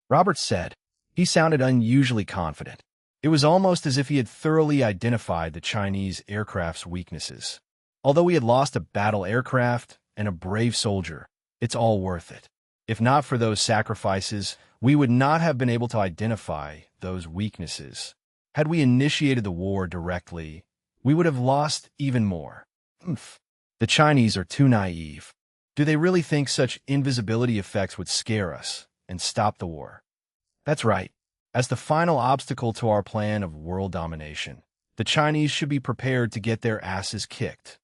Roberts said. He sounded unusually confident. It was almost as if he had thoroughly identified the Chinese aircraft's weaknesses. Although we had lost a battle aircraft and a brave soldier, it's all worth it. If not for those sacrifices, we would not have been able to identify those weaknesses. Had we initiated the war directly, we would have lost even more. The Chinese are too naive. Do they really think such invisibility effects would scare us and stop the war? That's right. As the final obstacle to our plan of world domination, the Chinese should be prepared to get their asses kicked.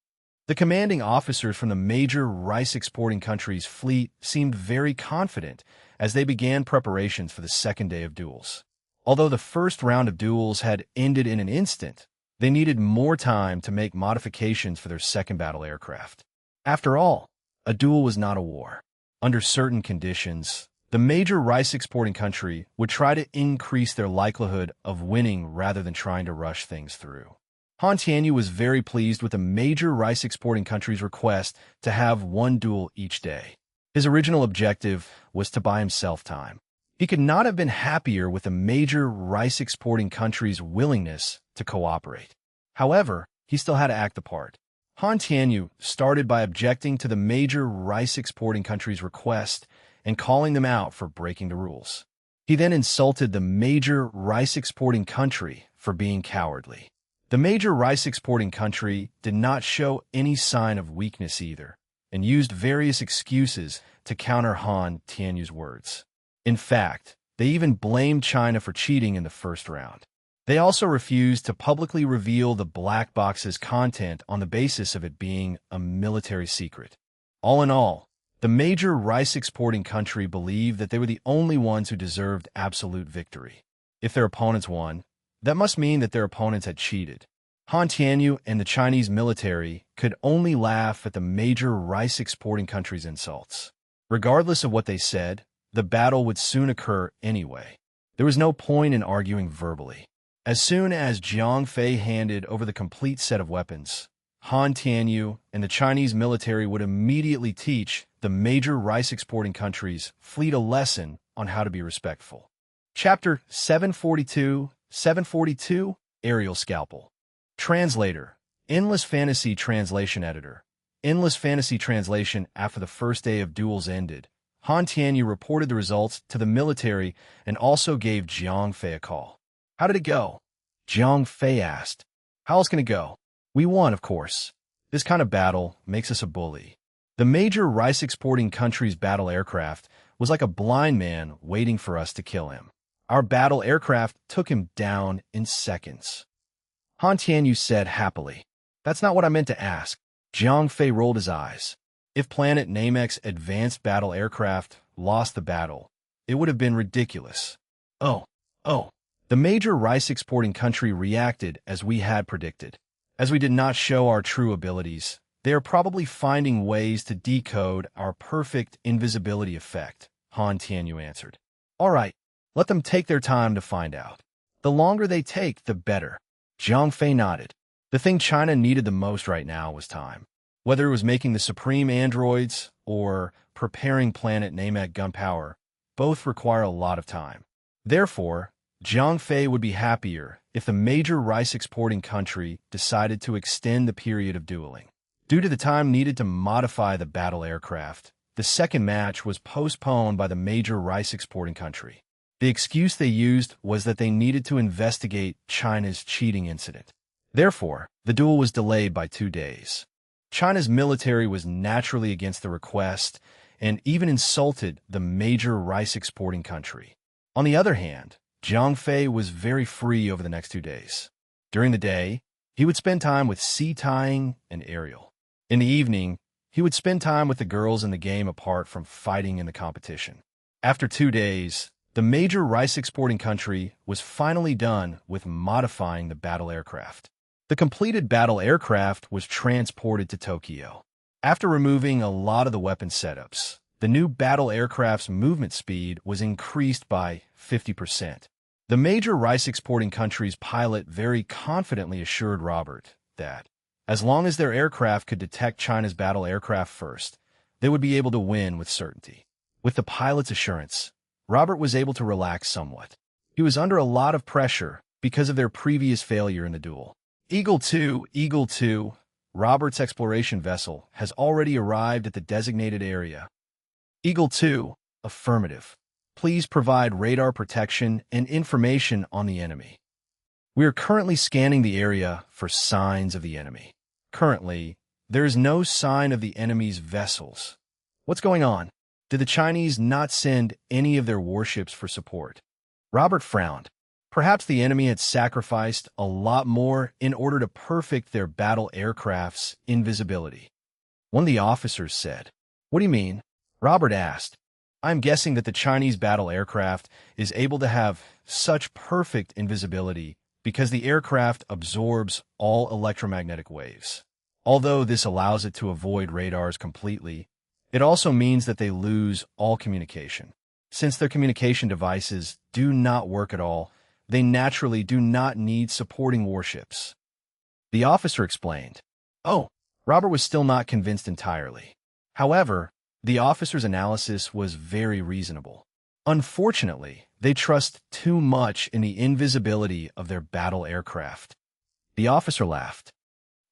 The commanding officers from the major rice-exporting country's fleet seemed very confident as they began preparations for the second day of duels. Although the first round of duels had ended in an instant, they needed more time to make modifications for their second battle aircraft. After all, a duel was not a war. Under certain conditions, the major rice-exporting country would try to increase their likelihood of winning rather than trying to rush things through. Han Tianyu was very pleased with the major rice-exporting country's request to have 1 duel each day. His original objective was to buy himself time. He could not have been happier with the major rice-exporting country's willingness to cooperate. However, he still had to act the part. Han Tianyu started by objecting to the major rice-exporting country's request and calling them out for breaking the rules. He then insulted the major rice-exporting country for being cowardly. The major rice-exporting country did not show any sign of weakness either, and used various excuses to counter Han Tianyu's words. In fact, they even blamed China for cheating in the first round. They also refused to publicly reveal the black box's content on the basis of it being a military secret. All in all, the major rice-exporting country believed that they were the only ones who deserved absolute victory. If their opponents won, that must mean that their opponents had cheated. Han Tianyu and the Chinese military could only laugh at the major rice-exporting country's insults. Regardless of what they said, the battle would soon occur anyway. There was no point in arguing verbally. As soon as Jiang Fei handed over the complete set of weapons, Han Tianyu and the Chinese military would immediately teach the major rice-exporting country's fleet a lesson on how to be respectful. Chapter 742, Aerial Scalpel. Translator, Endless Fantasy Translation Editor. Endless Fantasy Translation. After the first day of duels ended, Han Tianyu reported the results to the military and also gave Jiang Fei a call. How did it go? Jiang Fei asked. How else can it go? We won, of course. This kind of battle makes us a bully. The major rice-exporting country's battle aircraft was like a blind man waiting for us to kill him. Our battle aircraft took him down in seconds. Han Tianyu said happily. That's not what I meant to ask. Jiang Fei rolled his eyes. If Planet Namek's advanced battle aircraft lost the battle, it would have been ridiculous. Oh. The major rice-exporting country reacted as we had predicted. As we did not show our true abilities, they are probably finding ways to decode our perfect invisibility effect, Han Tianyu answered. All right, let them take their time to find out. The longer they take, the better. Jiang Fei nodded. The thing China needed the most right now was time. Whether it was making the supreme androids or preparing Planet Namek gunpowder, both require a lot of time. Therefore, Jiang Fei would be happier if the major rice-exporting country decided to extend the period of dueling. Due to the time needed to modify the battle aircraft, the second match was postponed by the major rice-exporting country. The excuse they used was that they needed to investigate China's cheating incident. Therefore, the duel was delayed by 2 days. China's military was naturally against the request and even insulted the major rice-exporting country. On the other hand, Jiang Fei was very free over the next 2 days. During the day, he would spend time with sea tying and aerial. In the evening, he would spend time with the girls in the game apart from fighting in the competition. After 2 days, the major rice-exporting country was finally done with modifying the battle aircraft. The completed battle aircraft was transported to Tokyo. After removing a lot of the weapon setups, the new battle aircraft's movement speed was increased by 50%. The major rice-exporting country's pilot very confidently assured Robert that, as long as their aircraft could detect China's battle aircraft first, they would be able to win with certainty. With the pilot's assurance, Robert was able to relax somewhat. He was under a lot of pressure because of their previous failure in the duel. Eagle 2, Robert's exploration vessel has already arrived at the designated area. Eagle 2, affirmative. Please provide radar protection and information on the enemy. We are currently scanning the area for signs of the enemy. Currently, there is no sign of the enemy's vessels. What's going on? Did the Chinese not send any of their warships for support? Robert frowned. Perhaps the enemy had sacrificed a lot more in order to perfect their battle aircraft's invisibility. One of the officers said, "What do you mean?" Robert asked. "I'm guessing that the Chinese battle aircraft is able to have such perfect invisibility because the aircraft absorbs all electromagnetic waves. Although this allows it to avoid radars completely, it also means that they lose all communication. Since their communication devices do not work at all, they naturally do not need supporting warships." The officer explained. Oh, Robert was still not convinced entirely. However, the officer's analysis was very reasonable. Unfortunately, they trust too much in the invisibility of their battle aircraft. The officer laughed.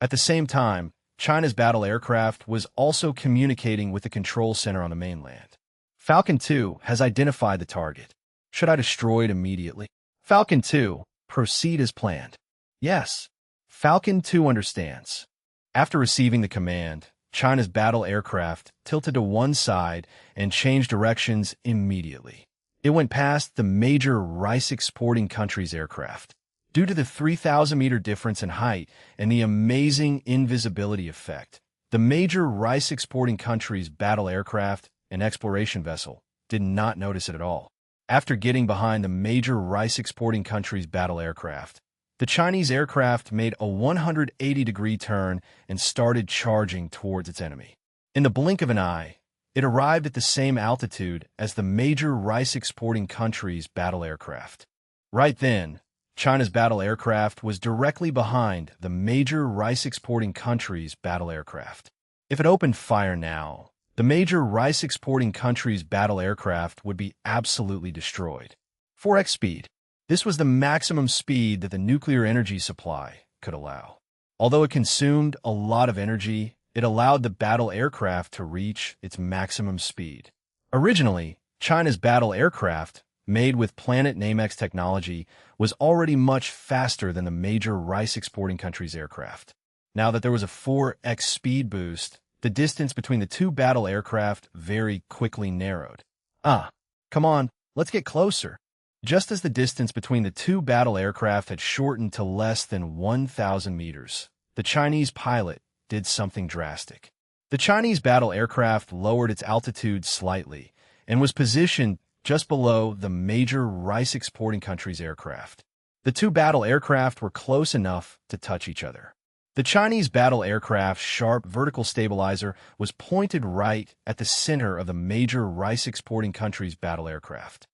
At the same time, China's battle aircraft was also communicating with the control center on the mainland. Falcon 2 has identified the target. Should I destroy it immediately? Falcon 2, proceed as planned. Yes, Falcon 2 understands. After receiving the command, China's battle aircraft tilted to one side and changed directions immediately. It went past the major rice-exporting country's aircraft. Due to the 3,000-meter difference in height and the amazing invisibility effect, the major rice-exporting country's battle aircraft and exploration vessel did not notice it at all. After getting behind the major rice-exporting country's battle aircraft, the Chinese aircraft made a 180-degree turn and started charging towards its enemy. In the blink of an eye, it arrived at the same altitude as the major rice-exporting country's battle aircraft. Right then, China's battle aircraft was directly behind the major rice-exporting country's battle aircraft. If it opened fire now, the major rice-exporting country's battle aircraft would be absolutely destroyed. 4x speed. This was the maximum speed that the nuclear energy supply could allow. Although it consumed a lot of energy, it allowed the battle aircraft to reach its maximum speed. Originally, China's battle aircraft, made with Planet Namex technology, was already much faster than the major rice-exporting country's aircraft. Now that there was a 4x speed boost, the distance between the two battle aircraft very quickly narrowed. Come on, let's get closer. Just as the distance between the two battle aircraft had shortened to less than 1,000 meters, the Chinese pilot did something drastic. The Chinese battle aircraft lowered its altitude slightly and was positioned just below the major rice-exporting country's aircraft. The two battle aircraft were close enough to touch each other. The Chinese battle aircraft's sharp vertical stabilizer was pointed right at the center of the major rice-exporting country's battle aircraft.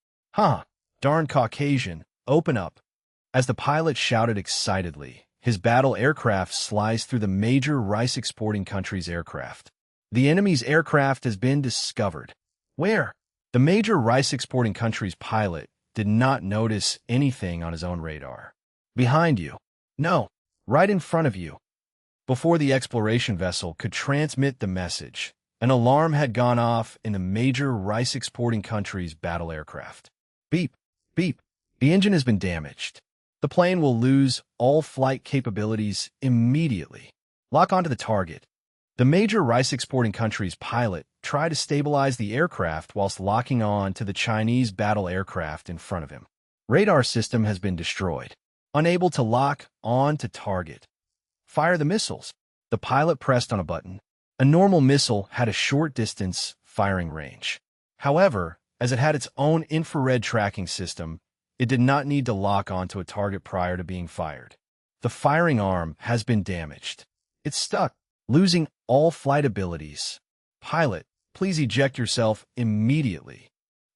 Darn Caucasian, open up. As the pilot shouted excitedly, his battle aircraft sliced through the major rice-exporting country's aircraft. The enemy's aircraft has been discovered. Where? The major rice-exporting country's pilot did not notice anything on his own radar. Behind you. No, right in front of you. Before the exploration vessel could transmit the message, an alarm had gone off in the major rice-exporting country's battle aircraft. Beep, beep. The engine has been damaged. The plane will lose all flight capabilities immediately. Lock onto the target. The major rice-exporting country's pilot tried to stabilize the aircraft whilst locking on to the Chinese battle aircraft in front of him. Radar system has been destroyed. Unable to lock on to target. Fire the missiles. The pilot pressed on a button. A normal missile had a short distance firing range. However, as it had its own infrared tracking system, it did not need to lock onto a target prior to being fired. The firing arm has been damaged. It's stuck, losing all flight abilities. Pilot, please eject yourself immediately.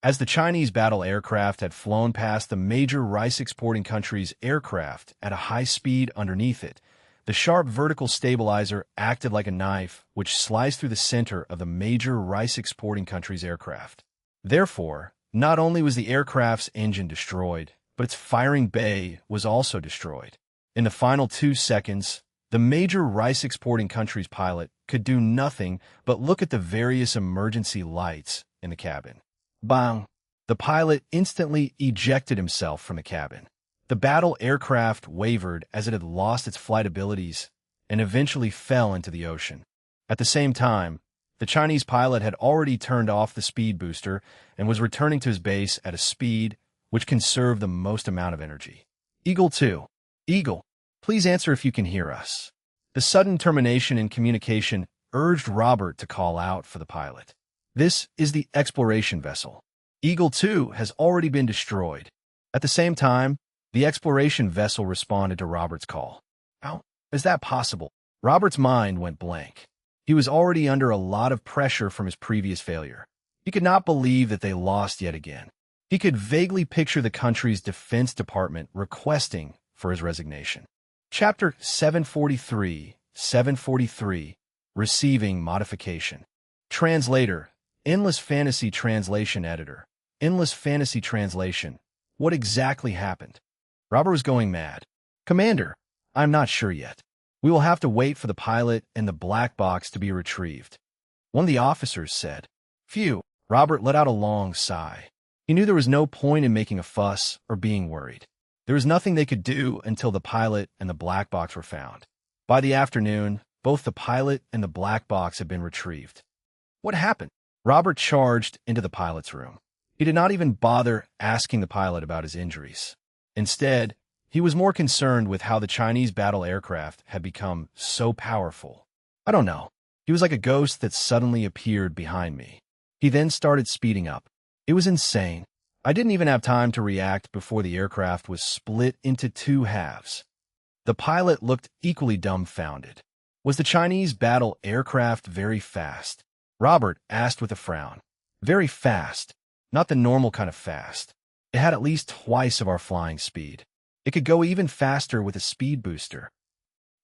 As the Chinese battle aircraft had flown past the major rice-exporting country's aircraft at a high speed underneath it, the sharp vertical stabilizer acted like a knife which sliced through the center of the major rice-exporting country's aircraft. Therefore, not only was the aircraft's engine destroyed, but its firing bay was also destroyed. In the final 2 seconds, the major rice-exporting country's pilot could do nothing but look at the various emergency lights in the cabin. Bang! The pilot instantly ejected himself from the cabin. The battle aircraft wavered as it had lost its flight abilities and eventually fell into the ocean. At the same time, the Chinese pilot had already turned off the speed booster and was returning to his base at a speed which conserved the most amount of energy. Eagle 2. Eagle, please answer if you can hear us. The sudden termination in communication urged Robert to call out for the pilot. This is the exploration vessel. Eagle 2 has already been destroyed. At the same time, the exploration vessel responded to Robert's call. How is that possible? Robert's mind went blank. He was already under a lot of pressure from his previous failure. He could not believe that they lost yet again. He could vaguely picture the country's defense department requesting for his resignation. Chapter 743, Receiving Modification. Translator, Endless Fantasy Translation Editor. Endless Fantasy Translation. What exactly happened? Robert was going mad. Commander, I'm not sure yet. We will have to wait for the pilot and the black box to be retrieved. One of the officers said. Phew, Robert let out a long sigh. He knew there was no point in making a fuss or being worried. There was nothing they could do until the pilot and the black box were found. By the afternoon, both the pilot and the black box had been retrieved. What happened? Robert charged into the pilot's room. He did not even bother asking the pilot about his injuries. Instead, he was more concerned with how the Chinese battle aircraft had become so powerful. I don't know. He was like a ghost that suddenly appeared behind me. He then started speeding up. It was insane. I didn't even have time to react before the aircraft was split into 2 halves. The pilot looked equally dumbfounded. Was the Chinese battle aircraft very fast? Robert asked with a frown. Very fast. Not the normal kind of fast. It had at least twice of our flying speed. It could go even faster with a speed booster.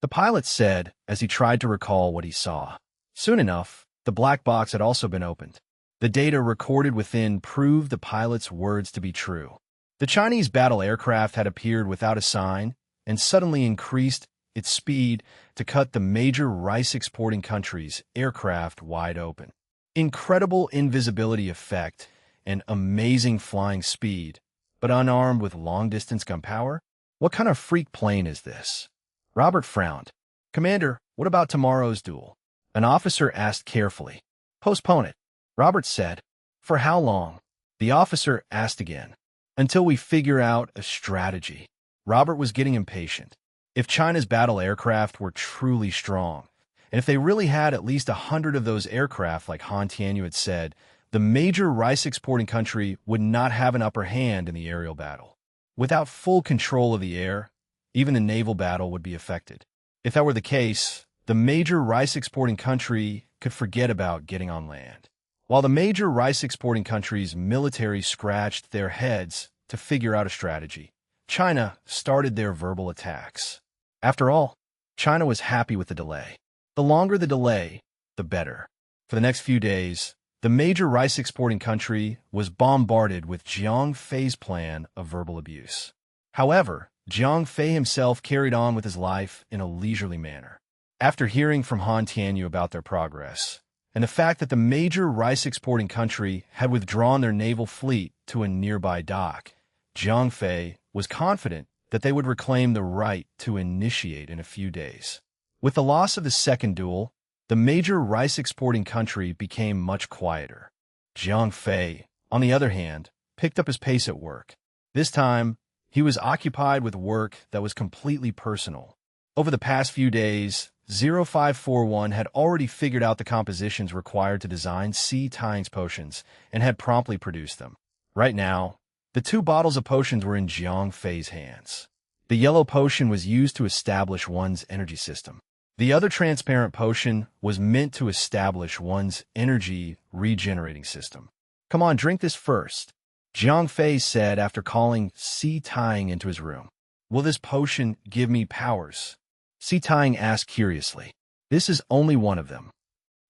The pilot said as he tried to recall what he saw. Soon enough, the black box had also been opened. The data recorded within proved the pilot's words to be true. The Chinese battle aircraft had appeared without a sign and suddenly increased its speed to cut the major rice-exporting country's aircraft wide open. Incredible invisibility effect and amazing flying speed, but unarmed with long-distance gun power? What kind of freak plane is this? Robert frowned. Commander, what about tomorrow's duel? An officer asked carefully. Postpone it. Robert said. For how long? The officer asked again. Until we figure out a strategy. Robert was getting impatient. If China's battle aircraft were truly strong, and if they really had at least 100 of those aircraft like Han Tianyu had said, the major rice-exporting country would not have an upper hand in the aerial battle. Without full control of the air, even the naval battle would be affected. If that were the case, the major rice-exporting country could forget about getting on land. While the major rice-exporting country's military scratched their heads to figure out a strategy, China started their verbal attacks. After all, China was happy with the delay. The longer the delay, the better. For the next few days, the major rice exporting country was bombarded with Jiang Fei's plan of verbal abuse. However, Jiang Fei himself carried on with his life in a leisurely manner. After hearing from Han Tianyu about their progress, and the fact that the major rice exporting country had withdrawn their naval fleet to a nearby dock, Jiang Fei was confident that they would reclaim the right to initiate in a few days. With the loss of the second duel, the major rice exporting country became much quieter. Jiang Fei, on the other hand, picked up his pace at work. This time, he was occupied with work that was completely personal. Over the past few days, 0541 had already figured out the compositions required to design Si Tang's potions and had promptly produced them. Right now, the 2 bottles of potions were in Jiang Fei's hands. The yellow potion was used to establish one's energy system. The other transparent potion was meant to establish one's energy regenerating system. Come on, drink this first, Jiang Fei said after calling Si Tang into his room. Will this potion give me powers? Si Tang asked curiously. This is only one of them.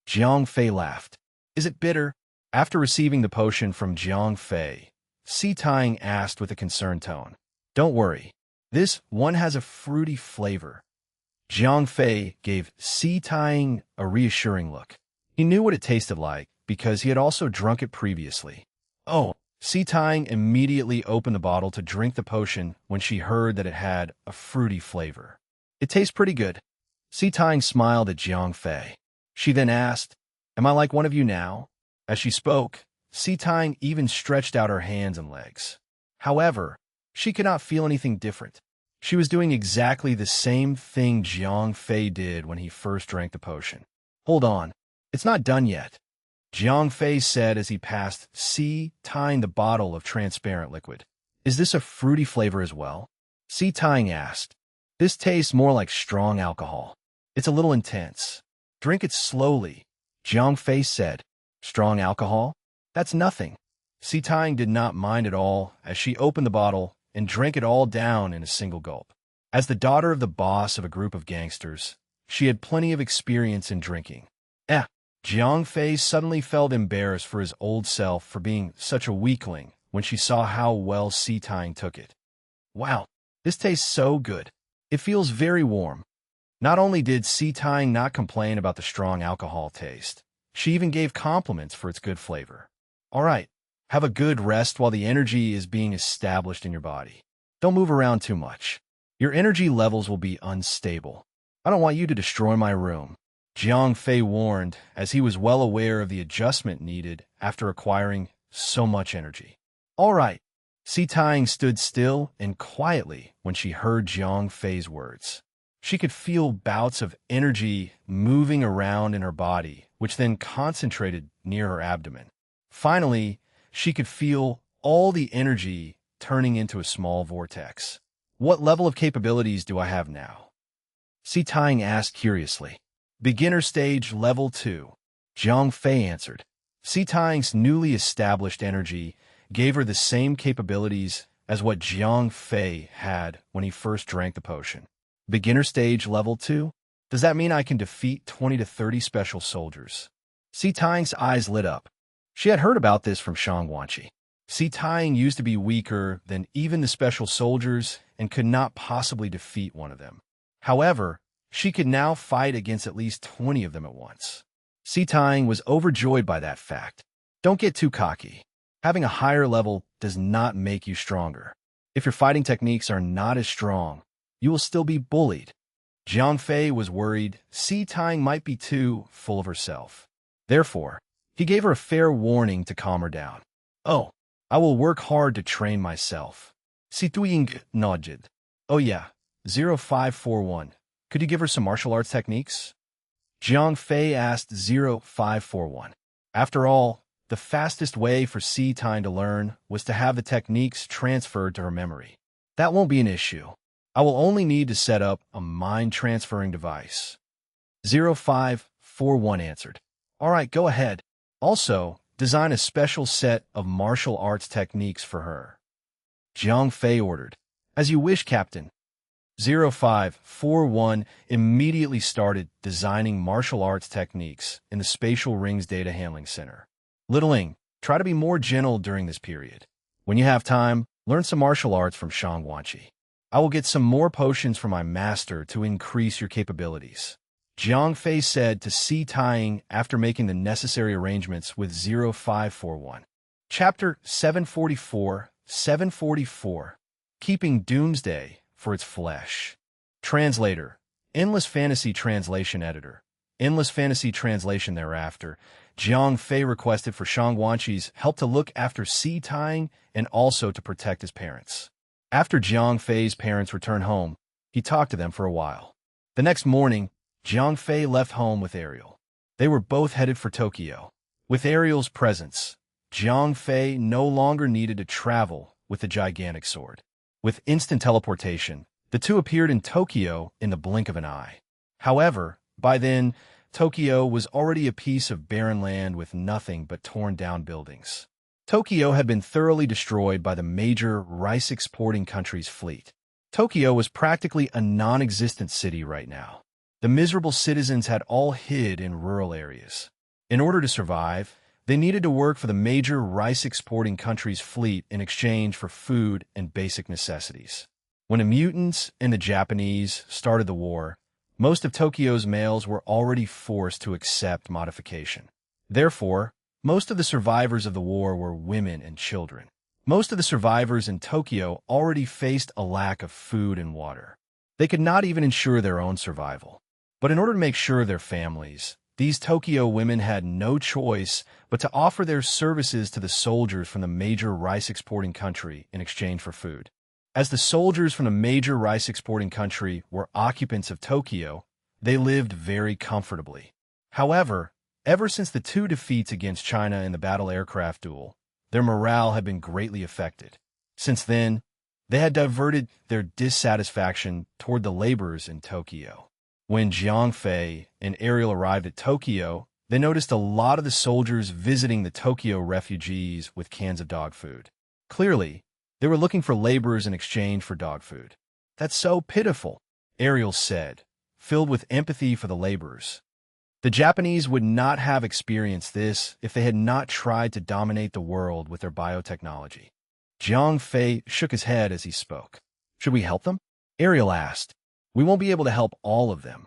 Jiang Fei laughed. Is it bitter? After receiving the potion from Jiang Fei, Si Tang asked with a concerned tone. Don't worry. This one has a fruity flavor. Jiang Fei gave Si Tang a reassuring look. He knew what it tasted like because he had also drunk it previously. Oh, Si Tang immediately opened the bottle to drink the potion when she heard that it had a fruity flavor. It tastes pretty good. Si Tang smiled at Jiang Fei. She then asked, Am I like one of you now? As she spoke, Si Tang even stretched out her hands and legs. However, she could not feel anything different. She was doing exactly the same thing Jiang Fei did when he first drank the potion. Hold on, it's not done yet, Jiang Fei said as he passed Si Tang the bottle of transparent liquid. Is this a fruity flavor as well? Si Tang asked. This tastes more like strong alcohol. It's a little intense. Drink it slowly, Jiang Fei said. Strong alcohol? That's nothing. Si Tang did not mind at all as she opened the bottle and drank it all down in a single gulp. As the daughter of the boss of a group of gangsters, she had plenty of experience in drinking. Jiang Fei suddenly felt embarrassed for his old self for being such a weakling when she saw how well Si Tang took it. Wow, this tastes so good. It feels very warm. Not only did Si Tang not complain about the strong alcohol taste, she even gave compliments for its good flavor. All right. Have a good rest while the energy is being established in your body. Don't move around too much. Your energy levels will be unstable. I don't want you to destroy my room, Jiang Fei warned, as he was well aware of the adjustment needed after acquiring so much energy. All right. Si Tang stood still and quietly when she heard Jiang Fei's words. She could feel bouts of energy moving around in her body, which then concentrated near her abdomen. Finally, she could feel all the energy turning into a small vortex. What level of capabilities do I have now? Si Tang asked curiously. Beginner stage level 2, Jiang Fei answered. Si Tang's newly established energy gave her the same capabilities as what Jiang Fei had when he first drank the potion. Beginner stage level 2? Does that mean I can defeat 20 to 30 special soldiers? Si Tang's eyes lit up. She had heard about this from Shang Guanqi. Si Tang used to be weaker than even the special soldiers and could not possibly defeat one of them. However, she could now fight against at least 20 of them at once. Si Tang was overjoyed by that fact. Don't get too cocky. Having a higher level does not make you stronger. If your fighting techniques are not as strong, you will still be bullied. Jiang Fei was worried Si Tang might be too full of herself. Therefore, he gave her a fair warning to calm her down. Oh, I will work hard to train myself. Si Tuying nodded. Oh yeah, 0541. Could you give her some martial arts techniques? Jiang Fei asked 0541. After all, the fastest way for Si Tang to learn was to have the techniques transferred to her memory. That won't be an issue. I will only need to set up a mind-transferring device. 0541 answered. All right, go ahead. Also, design a special set of martial arts techniques for her. Jiang Fei ordered. As you wish, Captain. 0541 immediately started designing martial arts techniques in the Spatial Rings Data Handling Center. Littling, try to be more gentle during this period. When you have time, learn some martial arts from Shangguanqi. I will get some more potions from my master to increase your capabilities. Jiang Fei said to Si Tying after making the necessary arrangements with 0541. Chapter 744. Keeping Doomsday for its flesh. Translator. Endless Fantasy Translation Editor. Endless Fantasy Translation thereafter. Jiang Fei requested for Shangguanqi's help to look after Si Tying and also to protect his parents. After Jiang Fei's parents returned home, he talked to them for a while. The next morning, Jiang Fei left home with Ariel. They were both headed for Tokyo. With Ariel's presence, Jiang Fei no longer needed to travel with a gigantic sword. With instant teleportation, the two appeared in Tokyo in the blink of an eye. However, by then, Tokyo was already a piece of barren land with nothing but torn-down buildings. Tokyo had been thoroughly destroyed by the major rice-exporting country's fleet. Tokyo was practically a non-existent city right now. The miserable citizens had all hid in rural areas. In order to survive, they needed to work for the major rice-exporting country's fleet in exchange for food and basic necessities. When the mutants and the Japanese started the war, most of Tokyo's males were already forced to accept modification. Therefore, most of the survivors of the war were women and children. Most of the survivors in Tokyo already faced a lack of food and water. They could not even ensure their own survival. But in order to make sure of their families, these Tokyo women had no choice but to offer their services to the soldiers from the major rice-exporting country in exchange for food. As the soldiers from the major rice-exporting country were occupants of Tokyo, they lived very comfortably. However, ever since the two defeats against China in the battle aircraft duel, their morale had been greatly affected. Since then, they had diverted their dissatisfaction toward the laborers in Tokyo. When Jiang Fei and Ariel arrived at Tokyo, they noticed a lot of the soldiers visiting the Tokyo refugees with cans of dog food. Clearly, they were looking for laborers in exchange for dog food. "That's so pitiful," Ariel said, filled with empathy for the laborers. The Japanese would not have experienced this if they had not tried to dominate the world with their biotechnology. Jiang Fei shook his head as he spoke. "Should we help them?" Ariel asked. "We won't be able to help all of them."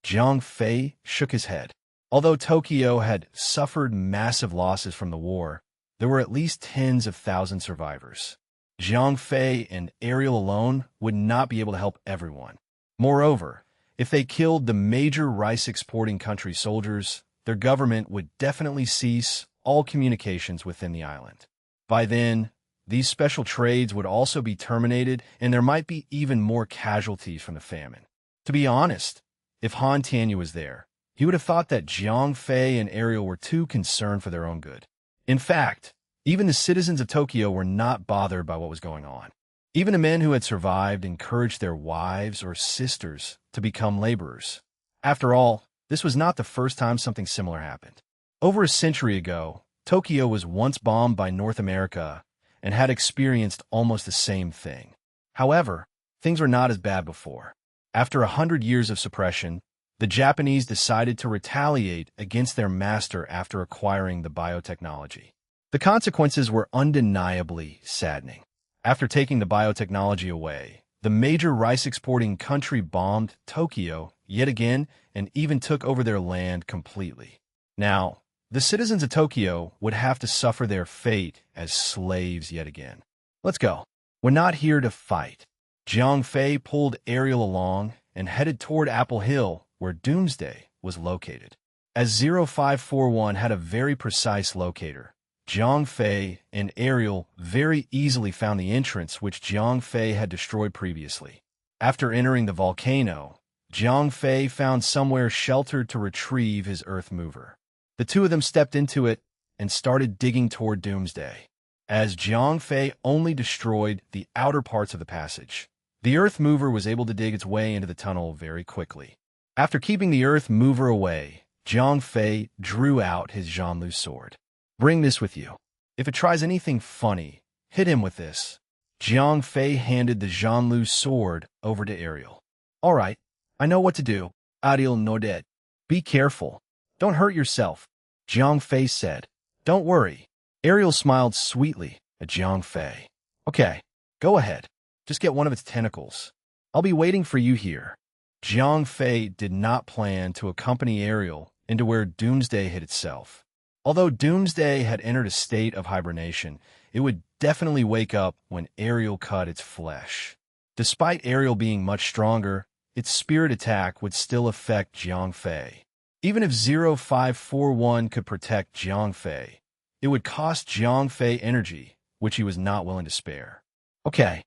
Jiang Fei shook his head. Although Tokyo had suffered massive losses from the war, there were at least tens of thousands survivors. Jiang Fei and Ariel alone would not be able to help everyone. Moreover, if they killed the major rice-exporting country soldiers, their government would definitely cease all communications within the island. By then, these special trades would also be terminated, and there might be even more casualties from the famine. To be honest, if Han Tianyu was there, he would have thought that Jiang Fei and Ariel were too concerned for their own good. In fact, even the citizens of Tokyo were not bothered by what was going on. Even the men who had survived encouraged their wives or sisters to become laborers. After all, this was not the first time something similar happened. Over a century ago, Tokyo was once bombed by North America and had experienced almost the same thing. However, things were not as bad before. After 100 years of suppression, the Japanese decided to retaliate against their master after acquiring the biotechnology. The consequences were undeniably saddening. After taking the biotechnology away, the major rice-exporting country bombed Tokyo yet again and even took over their land completely. Now, the citizens of Tokyo would have to suffer their fate as slaves yet again. "Let's go. We're not here to fight." Jiang Fei pulled Ariel along and headed toward Apple Hill, where Doomsday was located. As 0541 had a very precise locator, Jiang Fei and Ariel very easily found the entrance which Jiang Fei had destroyed previously. After entering the volcano, Jiang Fei found somewhere sheltered to retrieve his earth mover. The two of them stepped into it and started digging toward Doomsday. As Jiang Fei only destroyed the outer parts of the passage, the earth mover was able to dig its way into the tunnel very quickly. After keeping the earth mover away, Jiang Fei drew out his Zhanlu sword. "Bring this with you. If it tries anything funny, hit him with this." Jiang Fei handed the Zhanlu sword over to Ariel. "All right, I know what to do." Ariel nodded. "Be careful. Don't hurt yourself," Jiang Fei said. Don't worry. Ariel smiled sweetly at Jiang Fei. Okay, go ahead. Just get one of its tentacles. I'll be waiting for you here. Jiang Fei did not plan to accompany Ariel into where Doomsday hid itself. Although Doomsday had entered a state of hibernation, it would definitely wake up when Ariel cut its flesh. Despite Ariel being much stronger, its spirit attack would still affect Jiang Fei. Even if 0541 could protect Jiang Fei, it would cost Jiang Fei energy, which he was not willing to spare. Okay,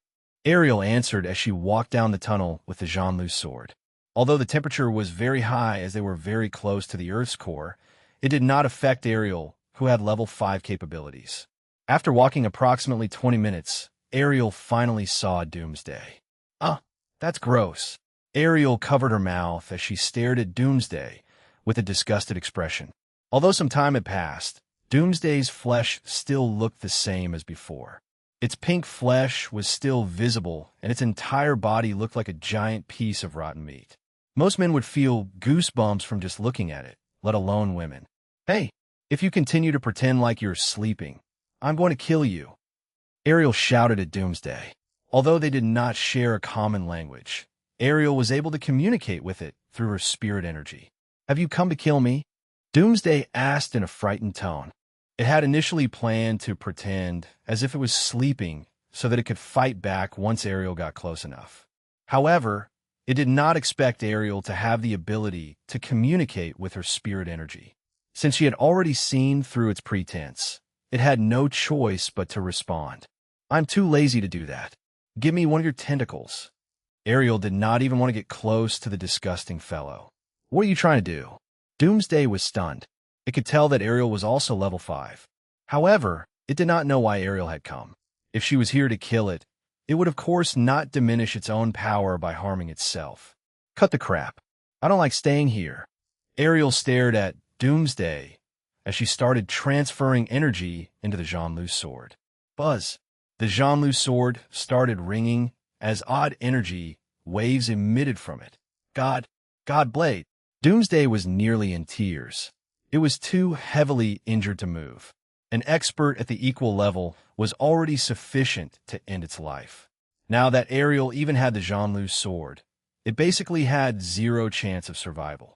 Ariel answered as she walked down the tunnel with the Zhanlu sword. Although the temperature was very high as they were very close to the Earth's core, it did not affect Ariel, who had level 5 capabilities. After walking approximately 20 minutes, Ariel finally saw Doomsday. That's gross. Ariel covered her mouth as she stared at Doomsday with a disgusted expression. Although some time had passed, Doomsday's flesh still looked the same as before. Its pink flesh was still visible, and its entire body looked like a giant piece of rotten meat. Most men would feel goosebumps from just looking at it, let alone women. Hey, if you continue to pretend like you're sleeping, I'm going to kill you. Ariel shouted at Doomsday. Although they did not share a common language, Ariel was able to communicate with it through her spirit energy. Have you come to kill me? Doomsday asked in a frightened tone. It had initially planned to pretend as if it was sleeping so that it could fight back once Ariel got close enough. However, it did not expect Ariel to have the ability to communicate with her spirit energy. Since she had already seen through its pretense, it had no choice but to respond. I'm too lazy to do that. Give me one of your tentacles. Ariel did not even want to get close to the disgusting fellow. What are you trying to do? Doomsday was stunned. It could tell that Ariel was also level 5. However, it did not know why Ariel had come. If she was here to kill it, it would of course not diminish its own power by harming itself. Cut the crap. I don't like staying here. Ariel stared at Doomsday as she started transferring energy into the Zhanlu sword. Buzz. The Zhanlu sword started ringing as odd energy waves emitted from it. God blade. Doomsday was nearly in tears. It was too heavily injured to move. An expert at the equal level was already sufficient to end its life. Now that Ariel even had the Zhanlu sword, it basically had zero chance of survival.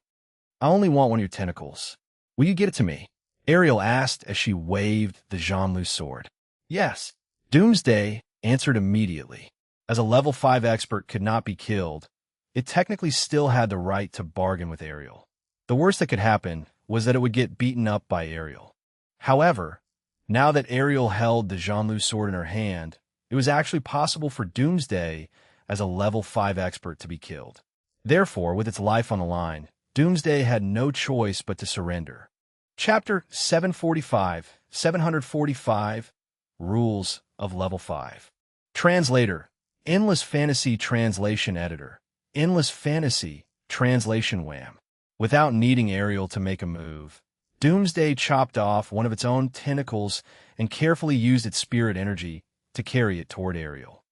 I only want one of your tentacles. Will you get it to me? Ariel asked as she waved the Zhanlu sword. Yes. Doomsday answered immediately. As a level 5 expert could not be killed, it technically still had the right to bargain with Ariel. The worst that could happen was that it would get beaten up by Ariel. However, now that Ariel held the Zhanlu sword in her hand, it was actually possible for Doomsday as a level 5 expert to be killed. Therefore, with its life on the line, Doomsday had no choice but to surrender. Chapter 745 Rules of Level 5. Translator, Endless Fantasy Translation Editor, Endless Fantasy Translation Wham. Without needing Ariel to make a move, Doomsday chopped off one of its own tentacles and carefully used its spirit energy to carry it toward Ariel.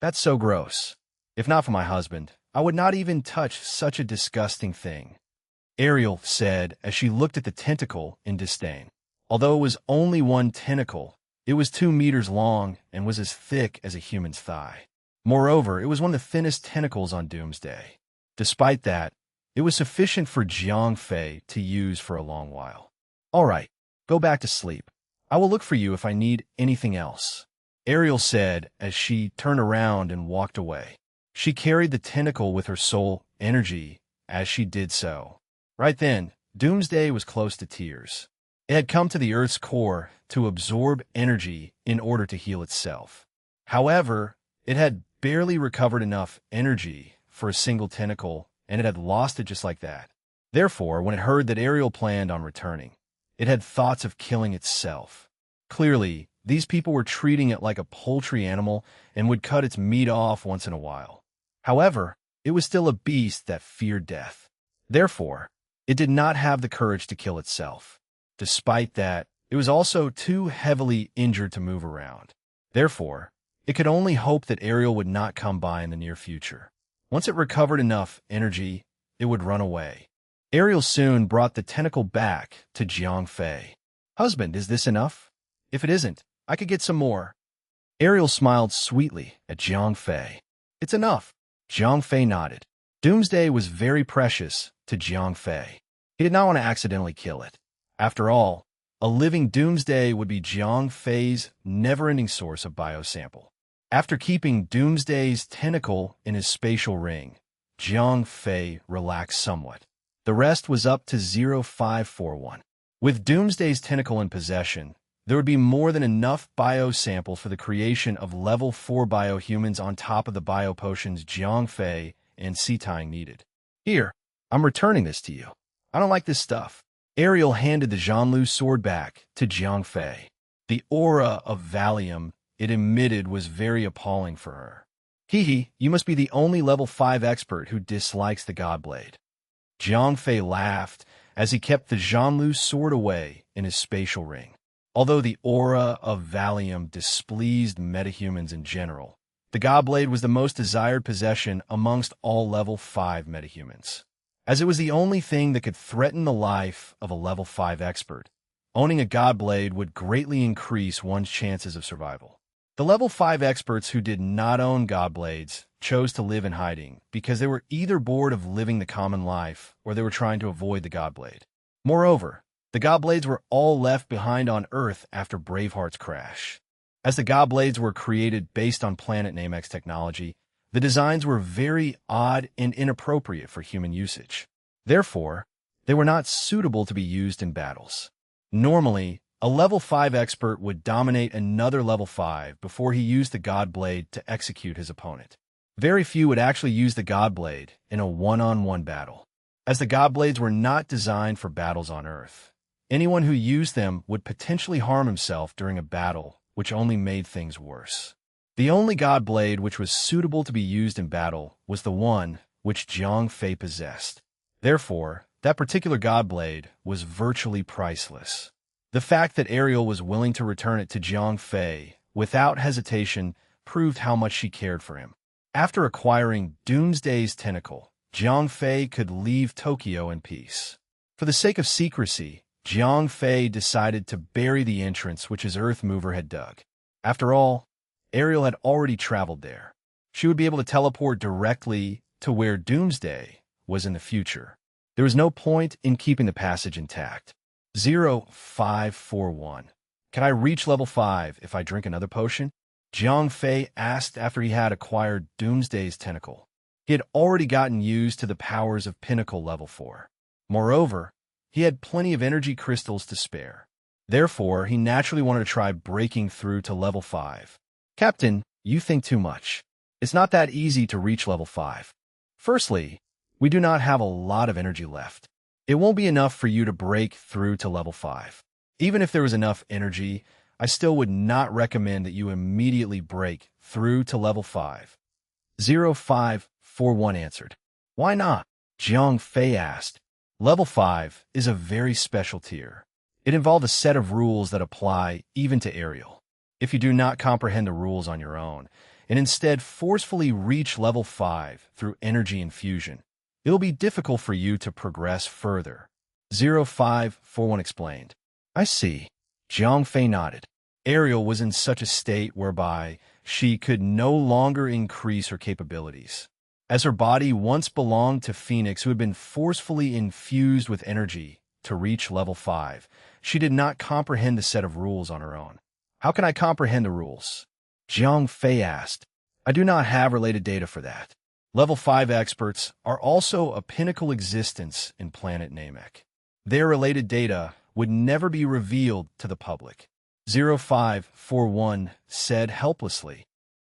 That's so gross. If not for my husband, I would not even touch such a disgusting thing. Ariel said as she looked at the tentacle in disdain. Although it was only one tentacle, it was 2 meters long and was as thick as a human's thigh. Moreover, it was one of the thinnest tentacles on Doomsday. Despite that, it was sufficient for Jiang Fei to use for a long while. All right, go back to sleep. I will look for you if I need anything else. Ariel said as she turned around and walked away. She carried the tentacle with her soul energy as she did so. Right then, Doomsday was close to tears. It had come to the Earth's core to absorb energy in order to heal itself. However, it had barely recovered enough energy for a single tentacle, and it had lost it just like that. Therefore, when it heard that Ariel planned on returning, it had thoughts of killing itself. Clearly, these people were treating it like a poultry animal and would cut its meat off once in a while. However, it was still a beast that feared death. Therefore, it did not have the courage to kill itself. Despite that, it was also too heavily injured to move around. Therefore, it could only hope that Ariel would not come by in the near future. Once it recovered enough energy, it would run away. Ariel soon brought the tentacle back to Jiang Fei. Husband, is this enough? If it isn't, I could get some more. Ariel smiled sweetly at Jiang Fei. It's enough. Jiang Fei nodded. Doomsday was very precious to Jiang Fei. He did not want to accidentally kill it. After all, a living Doomsday would be Jiang Fei's never-ending source of biosample. After keeping Doomsday's tentacle in his spatial ring, Jiang Fei relaxed somewhat. The rest was up to 0541. With Doomsday's tentacle in possession, there would be more than enough biosample for the creation of level 4 biohumans on top of the biopotions Jiang Fei and Sitang needed. Here, I'm returning this to you. I don't like this stuff. Ariel handed the Zhanlu sword back to Jiang Fei. The aura of Valium it emitted was very appalling for her. Hee, you must be the only level 5 expert who dislikes the Godblade. Jiang Fei laughed as he kept the Zhanlu sword away in his spatial ring. Although the aura of Valium displeased metahumans in general, the Godblade was the most desired possession amongst all level 5 metahumans. As it was the only thing that could threaten the life of a level 5 expert, owning a Godblade would greatly increase one's chances of survival. The level 5 experts who did not own Godblades chose to live in hiding because they were either bored of living the common life or they were trying to avoid the Godblade. Moreover, the Godblades were all left behind on Earth after Braveheart's crash. As the Godblades were created based on Planet Namex technology, the designs were very odd and inappropriate for human usage. Therefore, they were not suitable to be used in battles. Normally, a level 5 expert would dominate another level 5 before he used the Godblade to execute his opponent. Very few would actually use the Godblade in a one-on-one battle. As the Godblades were not designed for battles on Earth, anyone who used them would potentially harm himself during a battle, which only made things worse. The only Godblade which was suitable to be used in battle was the one which Jiang Fei possessed. Therefore, that particular Godblade was virtually priceless. The fact that Ariel was willing to return it to Jiang Fei without hesitation proved how much she cared for him. After acquiring Doomsday's tentacle, Jiang Fei could leave Tokyo in peace. For the sake of secrecy, Jiang Fei decided to bury the entrance which his Earth Mover had dug. After all, Ariel had already traveled there. She would be able to teleport directly to where Doomsday was in the future. There was no point in keeping the passage intact. 0541. Can I reach level 5 if I drink another potion? Jiang Fei asked after he had acquired Doomsday's tentacle. He had already gotten used to the powers of Pinnacle level 4. Moreover, he had plenty of energy crystals to spare. Therefore, he naturally wanted to try breaking through to level 5. Captain, you think too much. It's not that easy to reach level 5. Firstly, we do not have a lot of energy left. It won't be enough for you to break through to level 5. Even if there was enough energy, I still would not recommend that you immediately break through to level 5. 0541 answered. Why not? Jiang Fei asked. Level 5 is a very special tier. It involved a set of rules that apply even to Ariel. If you do not comprehend the rules on your own, and instead forcefully reach level 5 through energy infusion, it will be difficult for you to progress further. 0541 explained. I see. Jiang Fei nodded. Ariel was in such a state whereby she could no longer increase her capabilities. As her body once belonged to Phoenix, who had been forcefully infused with energy to reach level 5, she did not comprehend the set of rules on her own. How can I comprehend the rules? Jiang Fei asked. I do not have related data for that. Level 5 experts are also a pinnacle existence in Planet Namek. Their related data would never be revealed to the public. 0541 said helplessly.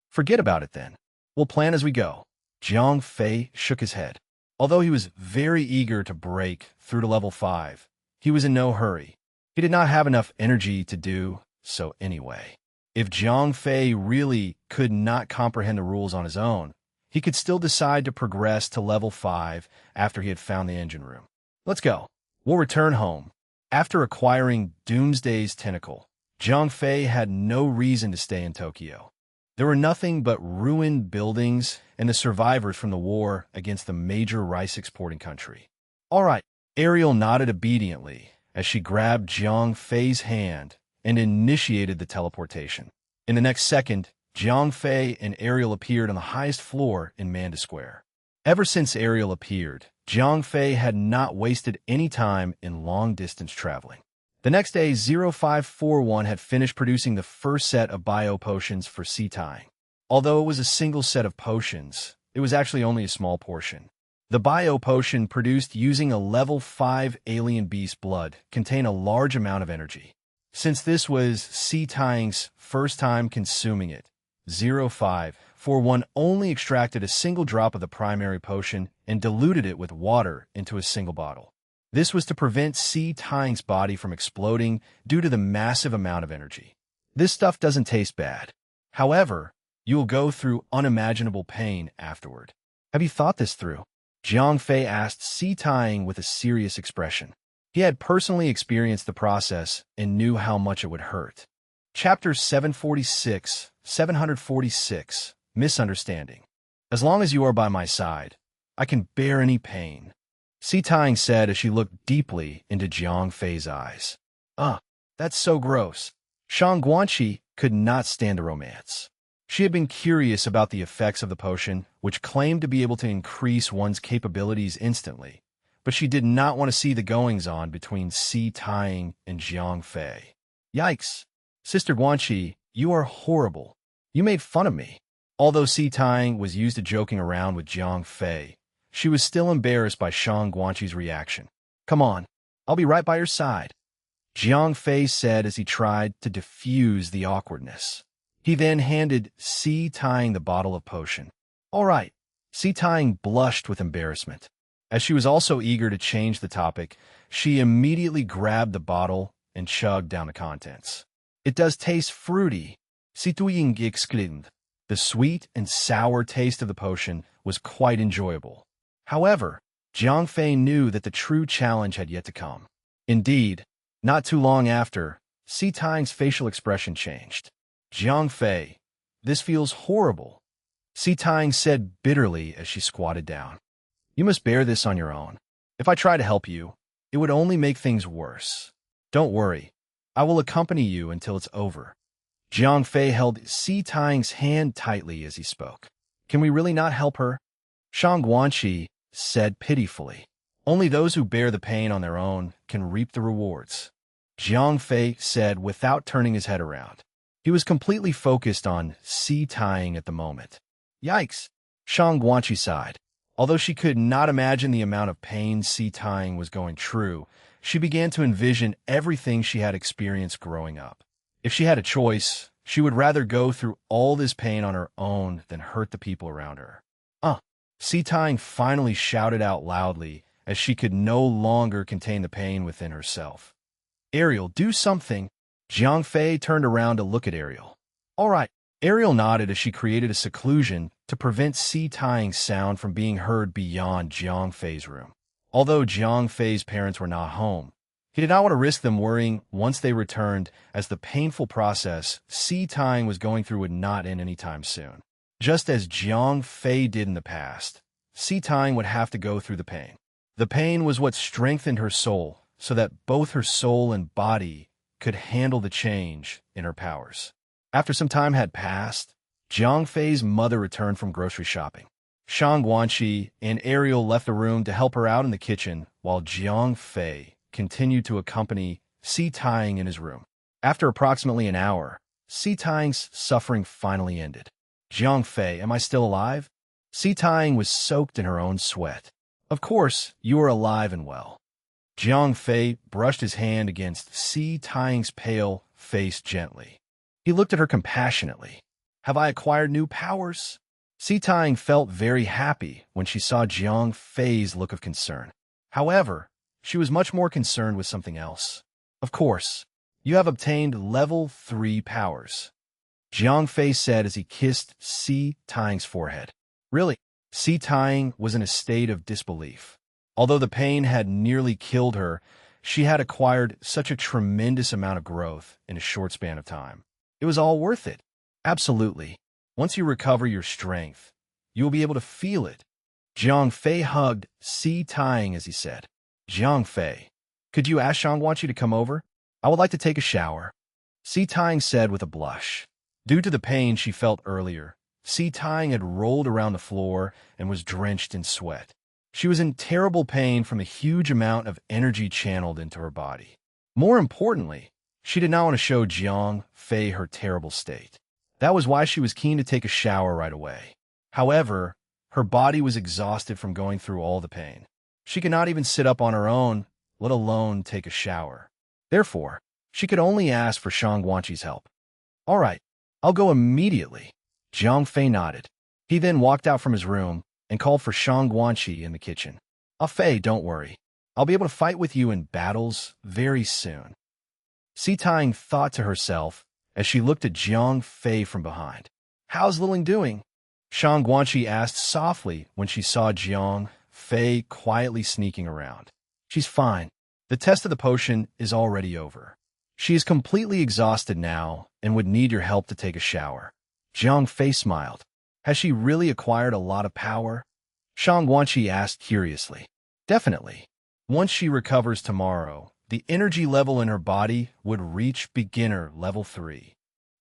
Forget about it then. We'll plan as we go. Jiang Fei shook his head. Although he was very eager to break through to level 5, he was in no hurry. He did not have enough energy to do so anyway. If Jiang Fei really could not comprehend the rules on his own, he could still decide to progress to level 5 after he had found the engine room. Let's go. We'll return home. After acquiring Doomsday's tentacle, Jiang Fei had no reason to stay in Tokyo. There were nothing but ruined buildings and the survivors from the war against the major rice exporting country. All right, Ariel nodded obediently as she grabbed Jiang Fei's hand and initiated the teleportation. In the next second, Jiang Fei and Ariel appeared on the highest floor in Manda Square. Ever since Ariel appeared, Jiang Fei had not wasted any time in long-distance traveling. The next day, 0541 had finished producing the first set of bio potions for sea tying. Although it was a single set of potions, it was actually only a small portion. The bio potion produced using a level 5 alien beast blood contained a large amount of energy. Since this was sea tying's first time consuming it, 0541 only extracted a single drop of the primary potion and diluted it with water into a single bottle. This was to prevent sea tying's body from exploding due to the massive amount of energy. This stuff doesn't taste bad. However, you will go through unimaginable pain afterward. Have you thought this through? Jiang Fei asked sea tying with a serious expression. He had personally experienced the process and knew how much it would hurt. Chapter 746, Misunderstanding. As long as you are by my side, I can bear any pain, Sea Tying said as she looked deeply into Jiang Fei's eyes. That's so gross. Shang Guanqi could not stand the romance. She had been curious about the effects of the potion, which claimed to be able to increase one's capabilities instantly, but she did not want to see the goings-on between Sea Tying and Jiang Fei. Yikes! Sister Guanqi, you are horrible. You made fun of me. Although Sea Tying was used to joking around with Jiang Fei, she was still embarrassed by Shang Guanqi's reaction. Come on, I'll be right by your side, Jiang Fei said as he tried to diffuse the awkwardness. He then handed Sea Tying the bottle of potion. All right, Sea Tying blushed with embarrassment. As she was also eager to change the topic, she immediately grabbed the bottle and chugged down the contents. It does taste fruity. Sea Tying exclaimed. The sweet and sour taste of the potion was quite enjoyable. However, Jiang Fei knew that the true challenge had yet to come. Indeed, not too long after, Sea Tying's facial expression changed. Jiang Fei, this feels horrible, Sea Tying said bitterly as she squatted down. You must bear this on your own. If I try to help you, it would only make things worse. Don't worry, I will accompany you until it's over. Jiang Fei held Sea Tying's hand tightly as he spoke. Can we really not help her? Shang Guanqi said pitifully. Only those who bear the pain on their own can reap the rewards, Jiang Fei said without turning his head around. He was completely focused on Sea Tying at the moment. Yikes, Shang Guanqi sighed. Although she could not imagine the amount of pain Sea Tying was going through, she began to envision everything she had experienced growing up. If she had a choice, she would rather go through all this pain on her own than hurt the people around her. Sea Tying finally shouted out loudly as she could no longer contain the pain within herself. Ariel, do something. Jiang Fei turned around to look at Ariel. All right. Ariel nodded as she created a seclusion to prevent Sea Tying's sound from being heard beyond Jiang Fei's room. Although Jiang Fei's parents were not home, he did not want to risk them worrying once they returned, as the painful process Sea Tying was going through would not end anytime soon. Just as Jiang Fei did in the past, Sea Tying would have to go through the pain. The pain was what strengthened her soul, so that both her soul and body could handle the change in her powers. After some time had passed, Jiang Fei's mother returned from grocery shopping. Shang Guanqi and Ariel left the room to help her out in the kitchen, while Jiang Fei continued to accompany Sea Tying in his room. After approximately an hour, Sea Tying's suffering finally ended. Jiang Fei, am I still alive? Sea Tying was soaked in her own sweat. Of course, you are alive and well. Jiang Fei brushed his hand against Sea Tying's pale face gently. He looked at her compassionately. Have I acquired new powers? Sea Tying felt very happy when she saw Jiang Fei's look of concern. However, she was much more concerned with something else. Of course, you have obtained level 3 powers, Jiang Fei said as he kissed Sea Tying's forehead. Really? Sea Tying was in a state of disbelief. Although the pain had nearly killed her, she had acquired such a tremendous amount of growth in a short span of time. It was all worth it. Absolutely. Once you recover your strength, you will be able to feel it. Jiang Fei hugged Sea Tying as he said, Jiang Fei, Could you ask Shangguanqi to come over? I would like to take a shower. Si Tang said with a blush. Due to the pain she felt earlier, Si Tang had rolled around the floor and was drenched in sweat. She was in terrible pain from a huge amount of energy channeled into her body. More importantly, she did not want to show Jiang Fei her terrible state. That was why she was keen to take a shower right away. However, her body was exhausted from going through all the pain. She could not even sit up on her own, let alone take a shower. Therefore, she could only ask for Shangguanqi's help. All right, I'll go immediately. Jiang Fei nodded. He then walked out from his room and called for Shangguanqi in the kitchen. Fei, don't worry. I'll be able to fight with you in battles very soon. Si Tang thought to herself as she looked at Jiang Fei from behind. How's Liling doing? Shangguanqi asked softly when she saw Jiang Fei quietly sneaking around. She's fine. The test of the potion is already over. She is completely exhausted now and would need your help to take a shower. Jiang Fei smiled. Has she really acquired a lot of power? Shangguanqi asked curiously. Definitely. Once she recovers tomorrow, the energy level in her body would reach beginner level 3.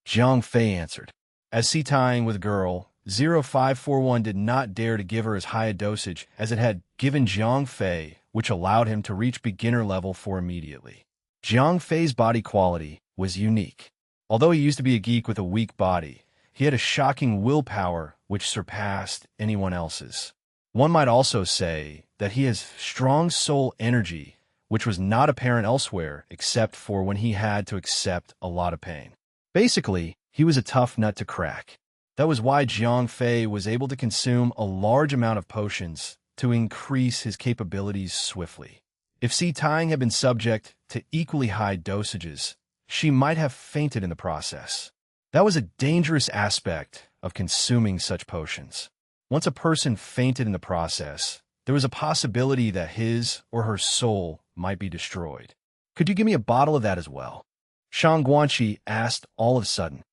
Jiang Fei answered. As Si Tang with girl, 0541 did not dare to give her as high a dosage as it had given Jiang Fei, which allowed him to reach beginner level 4 immediately. Jiang Fei's body quality was unique. Although he used to be a geek with a weak body, he had a shocking willpower which surpassed anyone else's. One might also say that he has strong soul energy, which was not apparent elsewhere except for when he had to accept a lot of pain. Basically, he was a tough nut to crack. That was why Jiang Fei was able to consume a large amount of potions to increase his capabilities swiftly. If Si Tang had been subject to equally high dosages, she might have fainted in the process. That was a dangerous aspect of consuming such potions. Once a person fainted in the process, there was a possibility that his or her soul might be destroyed. Could you give me a bottle of that as well? Shangguanqi asked all of a sudden.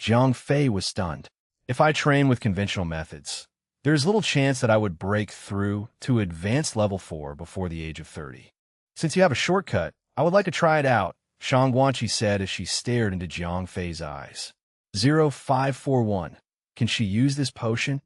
Jiang Fei was stunned. If I train with conventional methods, there is little chance that I would break through to advanced level 4 before the age of 30. Since you have a shortcut, I would like to try it out, Shangguanqi said as she stared into Jiang Fei's eyes. 0541. Can she use this potion?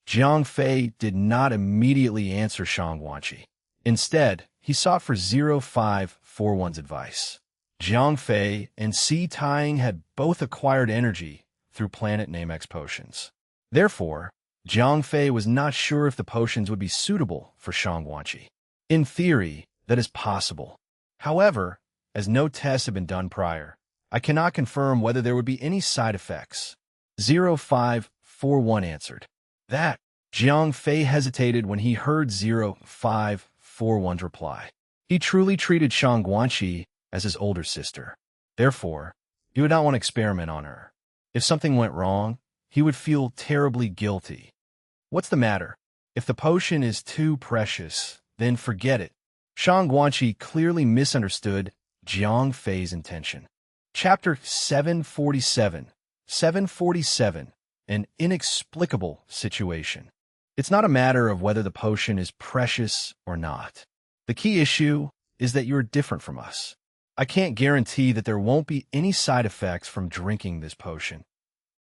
Jiang Fei did not immediately answer Shangguanqi. Instead, he sought for 0541's advice. Jiang Fei and Si Tang had both acquired energy through planet Namex potions. Therefore, Jiang Fei was not sure if the potions would be suitable for Shangguanqi. In theory, that is possible. However, as no tests have been done prior, I cannot confirm whether there would be any side effects. 0541 answered. That, Jiang Fei hesitated when he heard 0541's reply. He truly treated Shangguanqi as his older sister. Therefore, he would not want to experiment on her. If something went wrong, he would feel terribly guilty. What's the matter? If the potion is too precious, then forget it. Shangguanqi clearly misunderstood Jiang Fei's intention. Chapter 747. 747. An inexplicable situation. It's not a matter of whether the potion is precious or not. The key issue is that you're different from us. I can't guarantee that there won't be any side effects from drinking this potion.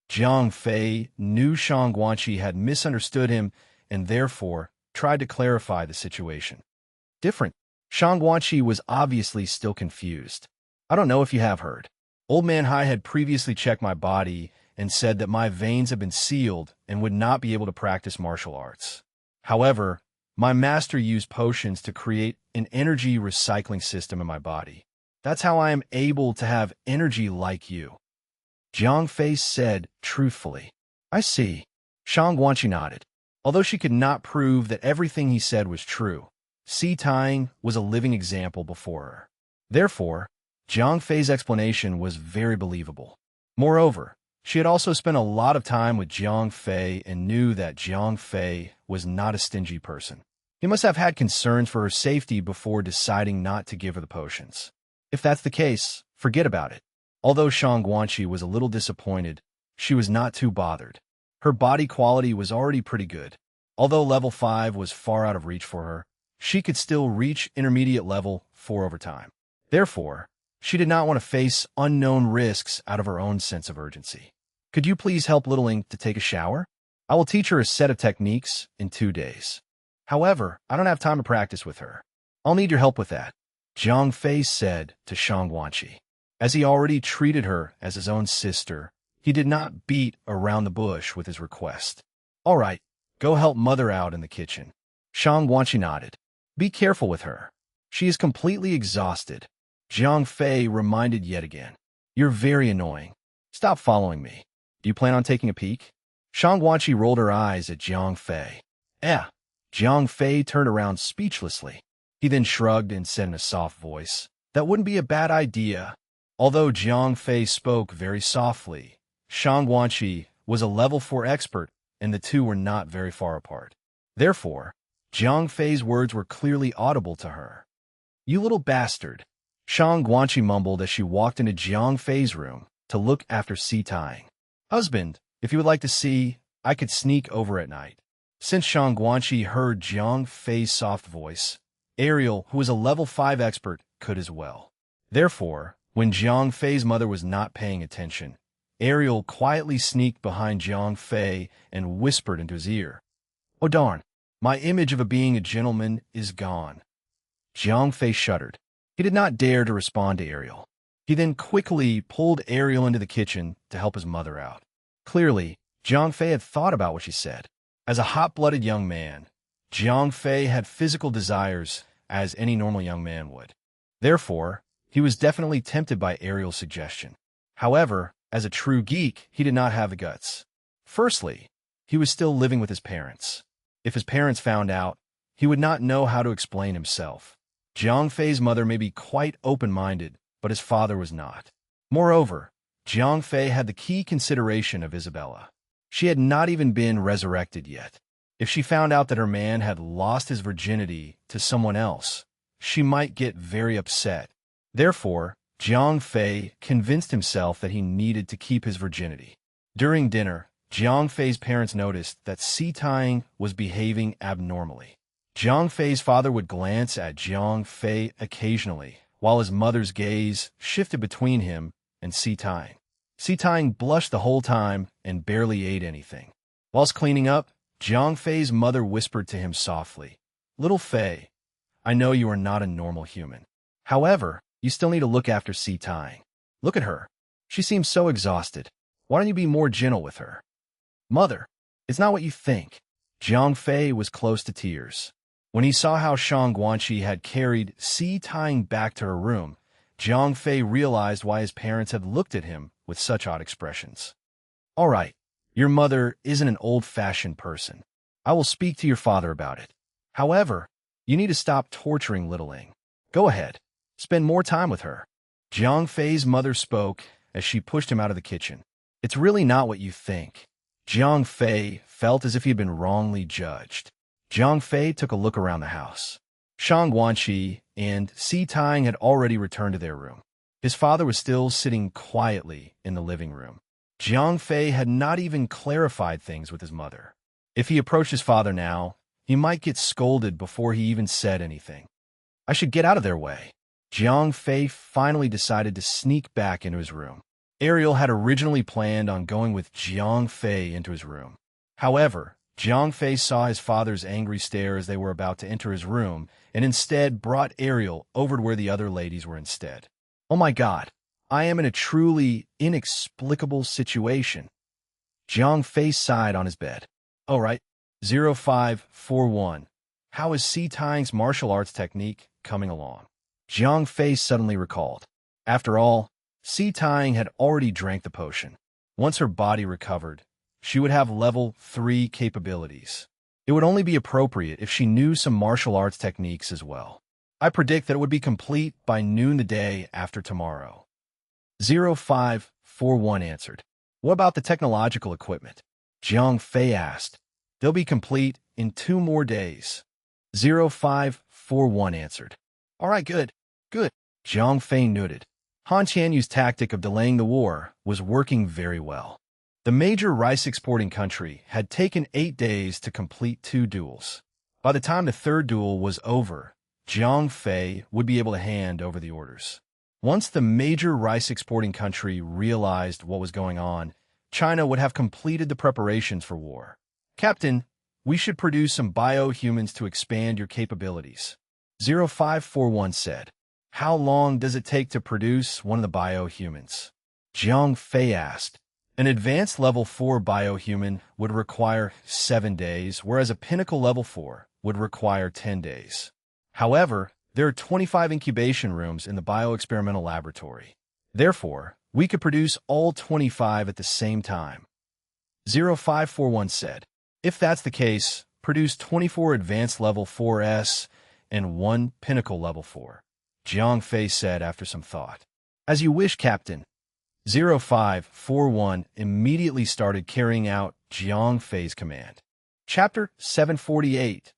Jiang Fei knew Shangguanqi had misunderstood him and therefore tried to clarify the situation. Different. Shangguanqi was obviously still confused. I don't know if you have heard. Old Man Hai had previously checked my body and said that my veins have been sealed and would not be able to practice martial arts. However, my master used potions to create an energy recycling system in my body. That's how I am able to have energy like you. Jiang Fei said truthfully. I see. Shangguanqi nodded. Although she could not prove that everything he said was true, Si Tang was a living example before her. Therefore, Jiang Fei's explanation was very believable. Moreover, she had also spent a lot of time with Jiang Fei and knew that Jiang Fei was not a stingy person. He must have had concerns for her safety before deciding not to give her the potions. If that's the case, forget about it. Although Shangguanqi was a little disappointed, she was not too bothered. Her body quality was already pretty good. Although level 5 was far out of reach for her, she could still reach intermediate level 4 over time. Therefore, she did not want to face unknown risks out of her own sense of urgency. Could you please help Little Ink to take a shower? I will teach her a set of techniques in 2 days. However, I don't have time to practice with her. I'll need your help with that, Jiang Fei said to Shang Guanqi. As he already treated her as his own sister, he did not beat around the bush with his request. All right, go help Mother out in the kitchen. Shang Guanqi nodded. Be careful with her. She is completely exhausted. Jiang Fei reminded yet again. You're very annoying. Stop following me. Do you plan on taking a peek? Shang Guanqi rolled her eyes at Jiang Fei. Jiang Fei turned around speechlessly. He then shrugged and said in a soft voice, that wouldn't be a bad idea. Although Jiang Fei spoke very softly, Shang Guanqi was a level 4 expert, and the two were not very far apart. Therefore, Jiang Fei's words were clearly audible to her. You little bastard, Shang Guanqi mumbled as she walked into Jiang Fei's room to look after Si Tying. Husband, if you would like to see, I could sneak over at night. Since Shang Guanqi heard Jiang Fei's soft voice, Ariel, who was a level 5 expert, could as well. Therefore, when Jiang Fei's mother was not paying attention, Ariel quietly sneaked behind Jiang Fei and whispered into his ear. Oh darn, my image of being a gentleman is gone. Jiang Fei shuddered. He did not dare to respond to Ariel. He then quickly pulled Ariel into the kitchen to help his mother out. Clearly, Jiang Fei had thought about what she said. As a hot-blooded young man, Jiang Fei had physical desires as any normal young man would. Therefore, he was definitely tempted by Ariel's suggestion. However, as a true geek, he did not have the guts. Firstly, he was still living with his parents. If his parents found out, he would not know how to explain himself. Jiang Fei's mother may be quite open-minded, but his father was not. Moreover, Jiang Fei had the key consideration of Isabella. She had not even been resurrected yet. If she found out that her man had lost his virginity to someone else, she might get very upset. Therefore, Jiang Fei convinced himself that he needed to keep his virginity. During dinner, Jiang Fei's parents noticed that Si Tying was behaving abnormally. Jiang Fei's father would glance at Jiang Fei occasionally, while his mother's gaze shifted between him and Si Tying. Si Tying blushed the whole time and barely ate anything. Whilst cleaning up, Jiang Fei's mother whispered to him softly, Little Fei, I know you are not a normal human. However, you still need to look after Si Tying. Look at her. She seems so exhausted. Why don't you be more gentle with her? Mother, it's not what you think. Jiang Fei was close to tears. When he saw how Shang Guanqi had carried Si Tying back to her room, Jiang Fei realized why his parents had looked at him with such odd expressions. All right, your mother isn't an old-fashioned person. I will speak to your father about it. However, you need to stop torturing Little Ing. Go ahead. Spend more time with her. Jiang Fei's mother spoke as she pushed him out of the kitchen. It's really not what you think. Jiang Fei felt as if he had been wrongly judged. Jiang Fei took a look around the house. Shang Guanqi and Si Tying had already returned to their room. His father was still sitting quietly in the living room. Jiang Fei had not even clarified things with his mother. If he approached his father now, he might get scolded before he even said anything. I should get out of their way. Jiang Fei finally decided to sneak back into his room. Ariel had originally planned on going with Jiang Fei into his room. However, Jiang Fei saw his father's angry stare as they were about to enter his room and instead brought Ariel over to where the other ladies were instead. Oh my God, I am in a truly inexplicable situation. Jiang Fei sighed on his bed. All right, 0541. How is Si Tying's martial arts technique coming along? Jiang Fei suddenly recalled. After all, Si Tying had already drank the potion. Once her body recovered, she would have level 3 capabilities. It would only be appropriate if she knew some martial arts techniques as well. I predict that it would be complete by noon the day after tomorrow. 0541 answered. What about the technological equipment? Jiang Fei asked. They'll be complete in 2 more days. 0541 answered. All right, good. Jiang Fei noted. Han Qianyu's tactic of delaying the war was working very well. The major rice exporting country had taken 8 days to complete 2 duels. By the time the third duel was over, Jiang Fei would be able to hand over the orders. Once the major rice exporting country realized what was going on, China would have completed the preparations for war. Captain, we should produce some bio-humans to expand your capabilities. 0541 said. How long does it take to produce one of the bio-humans? Jiang Fei asked. An advanced level 4 bio-human would require 7 days, whereas a pinnacle level 4 would require 10 days. However, there are 25 incubation rooms in the bio-experimental laboratory. Therefore, we could produce all 25 at the same time. 0541 said. If that's the case, produce 24 advanced level 4s and 1 pinnacle level 4. Jiang Fei said after some thought. As you wish, Captain. 0541 immediately started carrying out Jiang Fei's command. Chapter 748.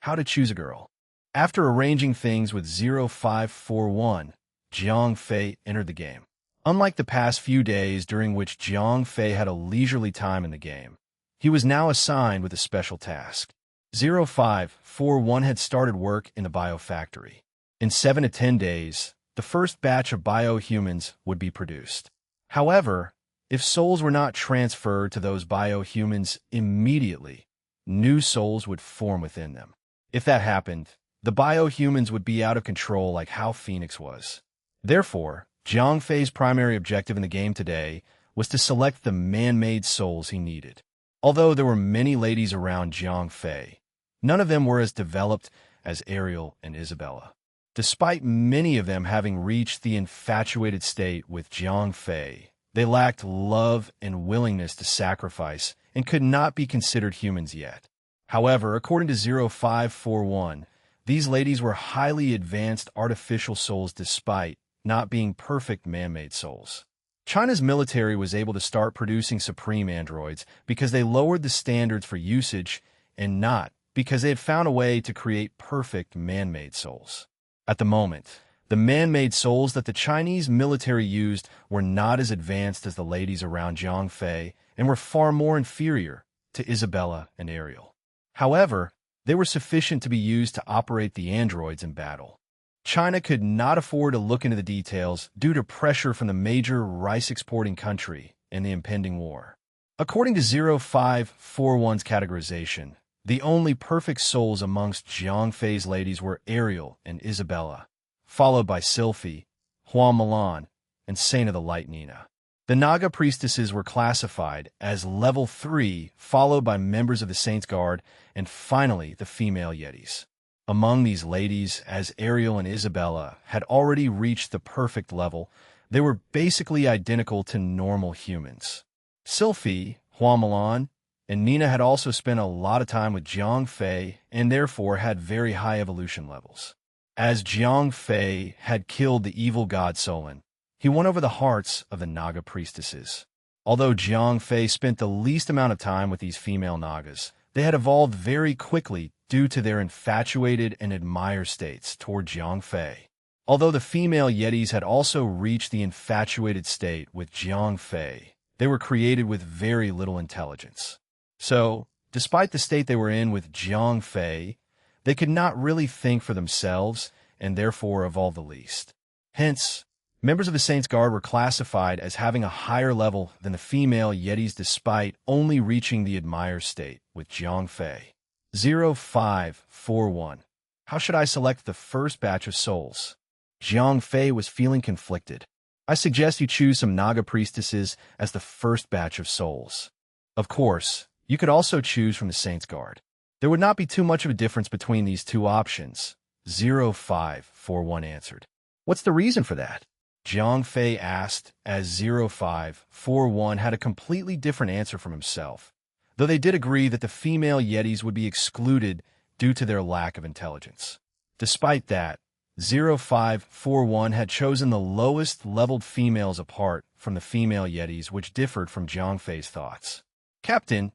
How to Choose a Girl. After arranging things with 0541, Jiang Fei entered the game. Unlike the past few days during which Jiang Fei had a leisurely time in the game, he was now assigned with a special task. 0541 had started work in the biofactory. In 7 to 10 days, the first batch of bio-humans would be produced. However, if souls were not transferred to those bio-humans immediately, new souls would form within them. If that happened, the bio-humans would be out of control like how Phoenix was. Therefore, Jiang Fei's primary objective in the game today was to select the man-made souls he needed. Although there were many ladies around Jiang Fei, none of them were as developed as Ariel and Isabella. Despite many of them having reached the infatuated state with Jiang Fei, they lacked love and willingness to sacrifice and could not be considered humans yet. However, according to 0541, these ladies were highly advanced artificial souls despite not being perfect man-made souls. China's military was able to start producing supreme androids because they lowered the standards for usage and not because they had found a way to create perfect man-made souls. At the moment, the man-made souls that the Chinese military used were not as advanced as the ladies around Jiang Fei and were far more inferior to Isabella and Ariel. However, they were sufficient to be used to operate the androids in battle. China could not afford to look into the details due to pressure from the major rice-exporting country and the impending war. According to 0541's categorization, the only perfect souls amongst Jiang Fei's ladies were Ariel and Isabella, followed by Sylphie, Hua Milan, and Saint of the Light Nina. The Naga priestesses were classified as level 3, followed by members of the Saints Guard, and finally the female Yetis. Among these ladies, as Ariel and Isabella had already reached the perfect level, they were basically identical to normal humans. Sylphie, Hua Milan, and Nina had also spent a lot of time with Jiang Fei and therefore had very high evolution levels. As Jiang Fei had killed the evil god Solon, he won over the hearts of the Naga priestesses. Although Jiang Fei spent the least amount of time with these female Nagas, they had evolved very quickly due to their infatuated and admired states toward Jiang Fei. Although the female Yetis had also reached the infatuated state with Jiang Fei, they were created with very little intelligence. So, despite the state they were in with Jiang Fei, they could not really think for themselves and therefore evolved the least. Hence, members of the Saints Guard were classified as having a higher level than the female Yetis despite only reaching the admired state with Jiang Fei. 0541. How should I select the first batch of souls? Jiang Fei was feeling conflicted. I suggest you choose some Naga priestesses as the first batch of souls. Of course, you could also choose from the Saints Guard. There would not be too much of a difference between these two options. 0541 answered. What's the reason for that? Jiang Fei asked, as 0541 had a completely different answer from himself, though they did agree that the female Yetis would be excluded due to their lack of intelligence. Despite that, 0541 had chosen the lowest-leveled females apart from the female Yetis, which differed from Jiang Fei's thoughts. Captain,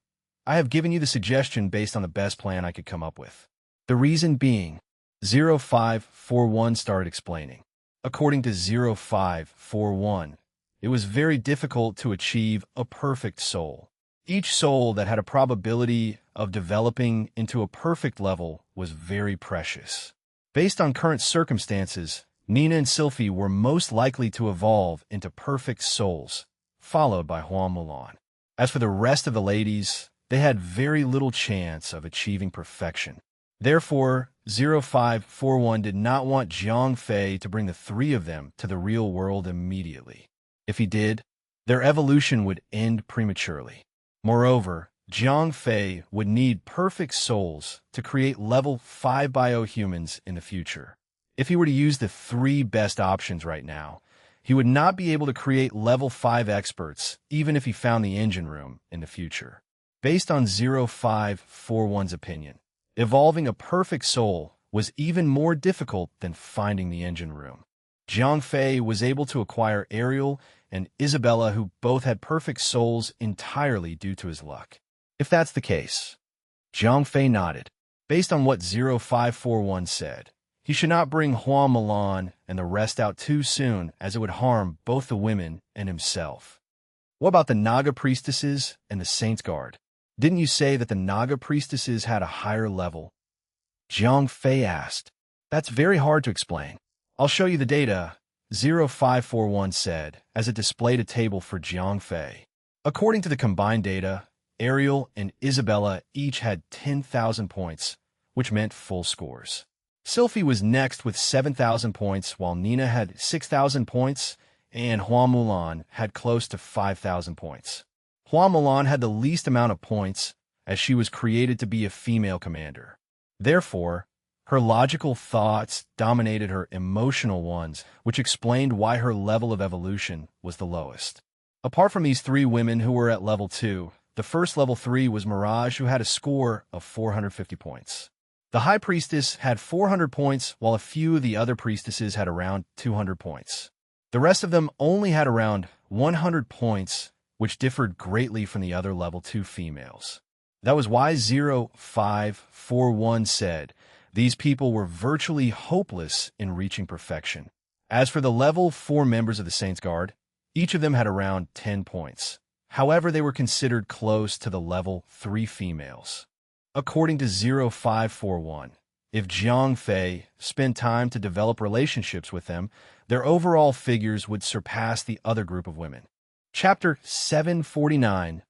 I have given you the suggestion based on the best plan I could come up with. The reason being, 0541 started explaining. According to 0541, it was very difficult to achieve a perfect soul. Each soul that had a probability of developing into a perfect level was very precious. Based on current circumstances, Nina and Sylphie were most likely to evolve into perfect souls, followed by Hua Mulan. As for the rest of the ladies, they had very little chance of achieving perfection. Therefore, 0541 did not want Jiang Fei to bring the three of them to the real world immediately. If he did, their evolution would end prematurely. Moreover, Jiang Fei would need perfect souls to create level 5 biohumans in the future. If he were to use the three best options right now, he would not be able to create level 5 experts even if he found the engine room in the future. Based on 0541's opinion, evolving a perfect soul was even more difficult than finding the engine room. Jiang Fei was able to acquire Ariel and Isabella, who both had perfect souls entirely due to his luck. If that's the case, Jiang Fei nodded. Based on what 0541 said, he should not bring Hua Mulan and the rest out too soon, as it would harm both the women and himself. What about the Naga priestesses and the Saints Guard? Didn't you say that the Naga priestesses had a higher level? Jiang Fei asked. That's very hard to explain. I'll show you the data, 0541 said, as it displayed a table for Jiang Fei. According to the combined data, Ariel and Isabella each had 10,000 points, which meant full scores. Sylphie was next with 7,000 points, while Nina had 6,000 points, and Hua Mulan had close to 5,000 points. Hua Mulan had the least amount of points, as she was created to be a female commander. Therefore, her logical thoughts dominated her emotional ones, which explained why her level of evolution was the lowest. Apart from these three women who were at level 2, the first level 3 was Mirage, who had a score of 450 points. The High Priestess had 400 points, while a few of the other priestesses had around 200 points. The rest of them only had around 100 points, which differed greatly from the other level 2 females. That was why 0541 said these people were virtually hopeless in reaching perfection. As for the level 4 members of the Saints Guard, each of them had around 10 points. However, they were considered close to the level 3 females. According to 0541, if Jiang Fei spent time to develop relationships with them, their overall figures would surpass the other group of women. Chapter 749,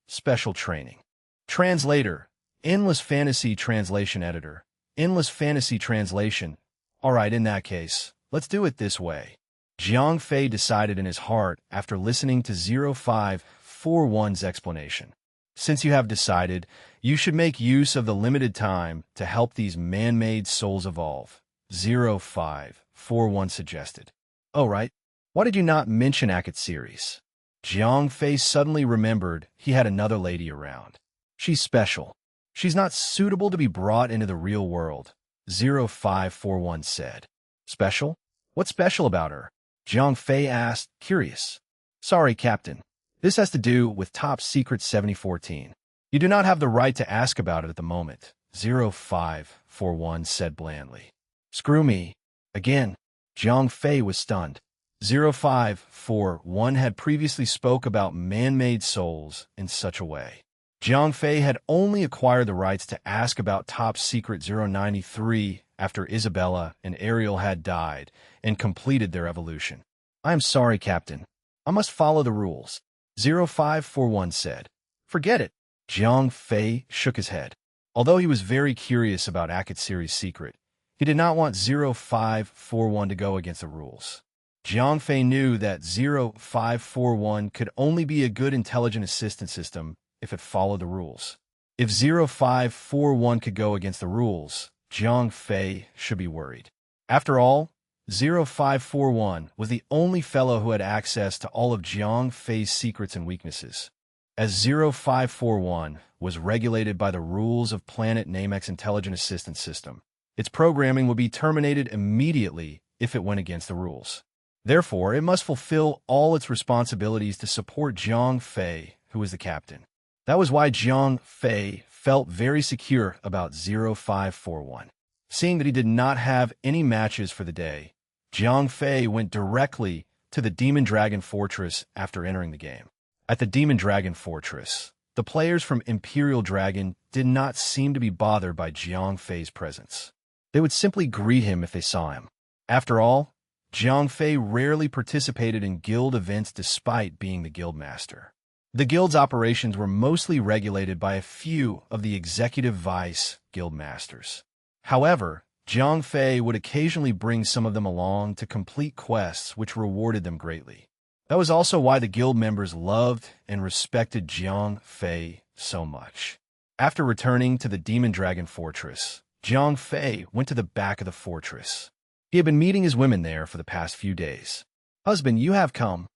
Special Training. Translator, Endless Fantasy Translation Editor, Endless Fantasy Translation. Alright, in that case, let's do it this way. Jiang Fei decided in his heart after listening to 0541's explanation. Since you have decided, you should make use of the limited time to help these man-made souls evolve, 0541 suggested. Oh, right. Why did you not mention Akit series? Jiang Fei suddenly remembered he had another lady around. She's special. She's not suitable to be brought into the real world, 0541 said. Special? What's special about her? Jiang Fei asked, curious. Sorry, Captain. This has to do with Top Secret 7014. You do not have the right to ask about it at the moment, 0541 said blandly. Screw me. Again, Jiang Fei was stunned. 0541 had previously spoke about man-made souls in such a way. Jiang Fei had only acquired the rights to ask about Top Secret 093 after Isabella and Ariel had died and completed their evolution. I am sorry, Captain. I must follow the rules, 0541 said. Forget it. Jiang Fei shook his head. Although he was very curious about Akit series' secret, he did not want 0541 to go against the rules. Jiang Fei knew that 0541 could only be a good intelligent assistant system if it followed the rules. If 0541 could go against the rules, Jiang Fei should be worried. After all, 0541 was the only fellow who had access to all of Jiang Fei's secrets and weaknesses. As 0541 was regulated by the rules of Planet Namek's Intelligent Assistance System, its programming would be terminated immediately if it went against the rules. Therefore, it must fulfill all its responsibilities to support Jiang Fei, who was the captain. That was why Jiang Fei felt very secure about 0541. Seeing that he did not have any matches for the day, Jiang Fei went directly to the Demon Dragon Fortress after entering the game. At the Demon Dragon Fortress, The players from Imperial Dragon did not seem to be bothered by Jiang Fei's presence. They would simply greet him if they saw him. After all, Jiang Fei rarely participated in guild events despite being the guild master. The guild's operations were mostly regulated by a few of the executive vice guild masters. However, Jiang Fei would occasionally bring some of them along to complete quests which rewarded them greatly. That was also why the guild members loved and respected Jiang Fei so much. After returning to the Demon Dragon Fortress, Jiang Fei went to the back of the fortress. He had been meeting his women there for the past few days. "Husband, you have come."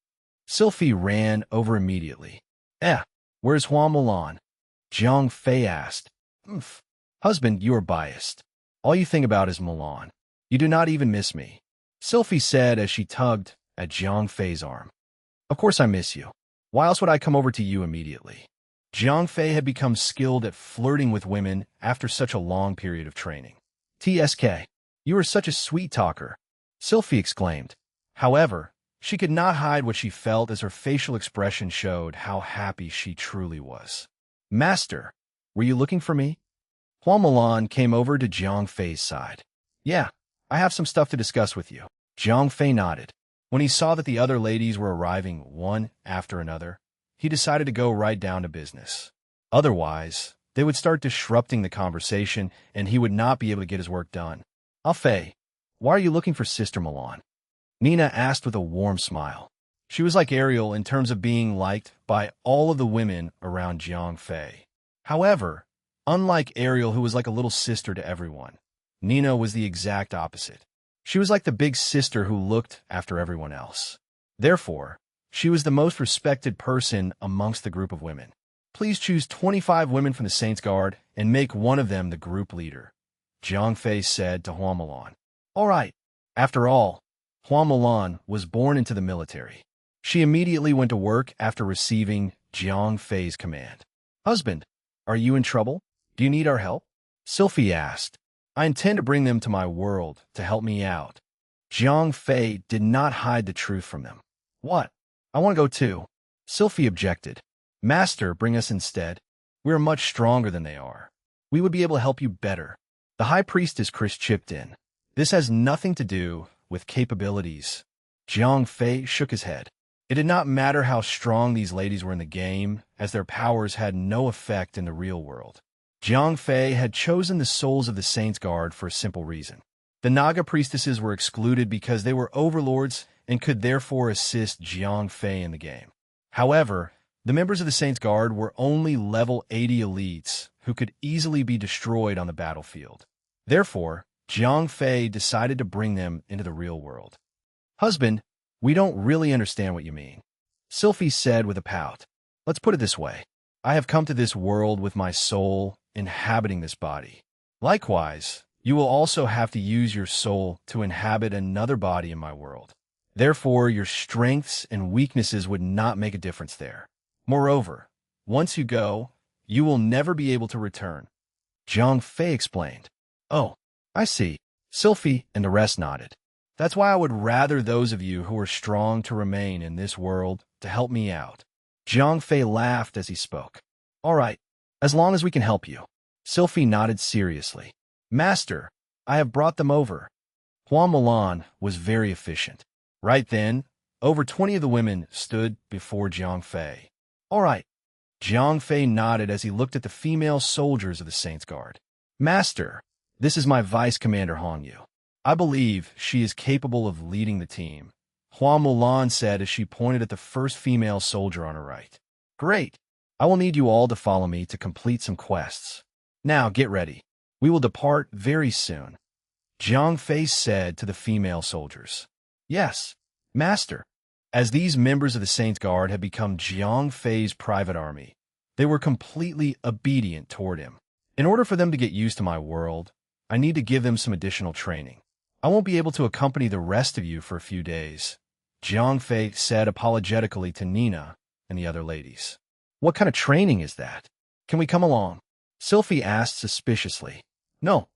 Sylphie ran over immediately. Where's Hua Mulan?" Jiang Fei asked. Husband, you are biased. All you think about is Mulan. You do not even miss me," Sylphie said as she tugged at Jiang Fei's arm. "Of course I miss you. Why else would I come over to you immediately?" Jiang Fei had become skilled at flirting with women after such a long period of training. "TSK, you are such a sweet talker," Sylphie exclaimed. However, she could not hide what she felt as her facial expression showed how happy she truly was. "Master, were you looking for me?" Hua Mulan came over to Jiang Fei's side. "Yeah, I have some stuff to discuss with you." Jiang Fei nodded. When he saw that the other ladies were arriving one after another, he decided to go right down to business. Otherwise, they would start disrupting the conversation and he would not be able to get his work done. "Fei, why are you looking for Sister Mulan?" Nina asked with a warm smile. She was like Ariel in terms of being liked by all of the women around Jiang Fei. However, unlike Ariel, who was like a little sister to everyone, Nina was the exact opposite. She was like the big sister who looked after everyone else. Therefore, she was the most respected person amongst the group of women. "Please choose 25 women from the Saints Guard and make one of them the group leader," Jiang Fei said to Hua Mulan. "All right." After all, Hua Mulan was born into the military. She immediately went to work after receiving Jiang Fei's command. "Husband, are you in trouble? Do you need our help?" Sylphie asked. "I intend to bring them to my world to help me out." Jiang Fei did not hide the truth from them. "What? I want to go too." Sylphie objected. "Master, bring us instead. We are much stronger than they are. We would be able to help you better." The High Priestess Chris chipped in. "This has nothing to do with capabilities." Jiang Fei shook his head. It did not matter how strong these ladies were in the game, as their powers had no effect in the real world. Jiang Fei had chosen the souls of the Saints Guard for a simple reason. The Naga priestesses were excluded because they were overlords and could therefore assist Jiang Fei in the game. However, the members of the Saints Guard were only level 80 elites who could easily be destroyed on the battlefield. Therefore, Jiang Fei decided to bring them into the real world. "Husband, we don't really understand what you mean," Sylphie said with a pout. "Let's put it this way. I have come to this world with my soul inhabiting this body. Likewise, you will also have to use your soul to inhabit another body in my world. Therefore, your strengths and weaknesses would not make a difference there. Moreover, once you go, you will never be able to return," Jiang Fei explained. "Oh, I see." Sylphie and the rest nodded. "That's why I would rather those of you who are strong to remain in this world to help me out." Jiang Fei laughed as he spoke. "All right, as long as we can help you." Sylphie nodded seriously. "Master, I have brought them over." Hua Mulan was very efficient. Right then, over 20 of the women stood before Jiang Fei. "All right." Jiang Fei nodded as he looked at the female soldiers of the Saints Guard. "Master, this is my Vice Commander Hongyu. I believe she is capable of leading the team," Hua Mulan said as she pointed at the first female soldier on her right. "Great. I will need you all to follow me to complete some quests. Now get ready. We will depart very soon," Jiang Fei said to the female soldiers. "Yes, Master." As these members of the Saints Guard had become Jiang Fei's private army, they were completely obedient toward him. "In order for them to get used to my world, I need to give them some additional training. I won't be able to accompany the rest of you for a few days," Jiang Fei said apologetically to Nina and the other ladies. "What kind of training is that? Can we come along?" Sylphie asked suspiciously. "No."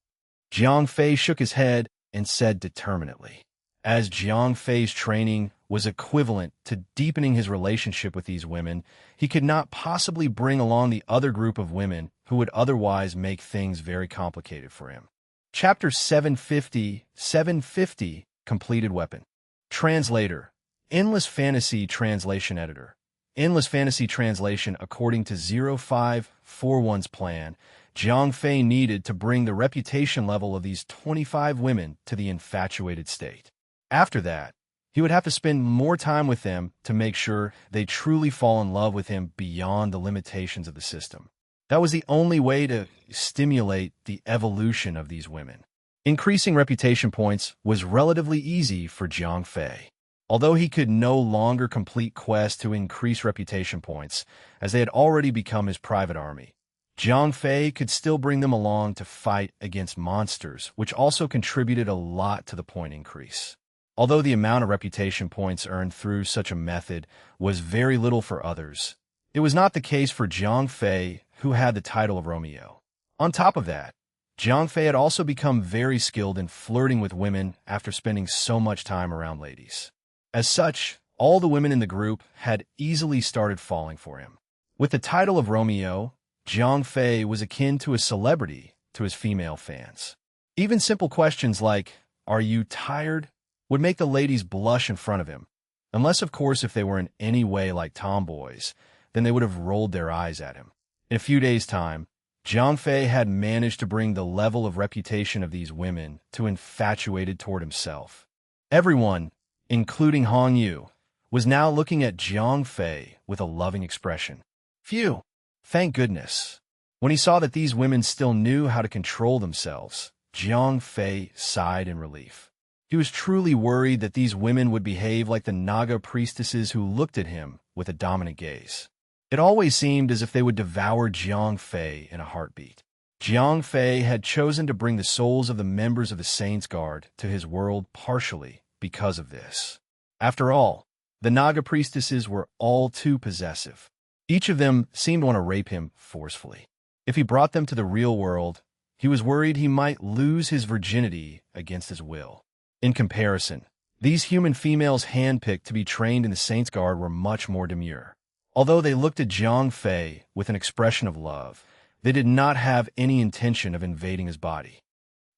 Jiang Fei shook his head and said determinedly. As Jiang Fei's training was equivalent to deepening his relationship with these women, he could not possibly bring along the other group of women who would otherwise make things very complicated for him. Chapter 750 Completed Weapon. Translator. Endless Fantasy Translation Editor. Endless Fantasy Translation. According to 0541's plan, Jiang Fei needed to bring the reputation level of these 25 women to the infatuated state. After that, he would have to spend more time with them to make sure they truly fall in love with him beyond the limitations of the system. That was the only way to stimulate the evolution of these women. Increasing reputation points was relatively easy for Jiang Fei. Although he could no longer complete quests to increase reputation points, as they had already become his private army, Jiang Fei could still bring them along to fight against monsters, which also contributed a lot to the point increase. Although the amount of reputation points earned through such a method was very little for others, it was not the case for Jiang Fei, who had the title of Romeo. On top of that, Jiang Fei had also become very skilled in flirting with women after spending so much time around ladies. As such, all the women in the group had easily started falling for him. With the title of Romeo, Jiang Fei was akin to a celebrity to his female fans. Even simple questions like, "Are you tired?" would make the ladies blush in front of him, unless of course if they were in any way like tomboys, then they would have rolled their eyes at him. In a few days' time, Jiang Fei had managed to bring the level of reputation of these women to infatuated toward himself. Everyone, including Hong Yu, was now looking at Jiang Fei with a loving expression. Phew! Thank goodness. When he saw that these women still knew how to control themselves, Jiang Fei sighed in relief. He was truly worried that these women would behave like the Naga priestesses who looked at him with a dominant gaze. It always seemed as if they would devour Jiang Fei in a heartbeat. Jiang Fei had chosen to bring the souls of the members of the Saints Guard to his world partially because of this. After all, the Naga priestesses were all too possessive. Each of them seemed to want to rape him forcefully. If he brought them to the real world, he was worried he might lose his virginity against his will. In comparison, these human females handpicked to be trained in the Saints Guard were much more demure. Although they looked at Jiang Fei with an expression of love, they did not have any intention of invading his body.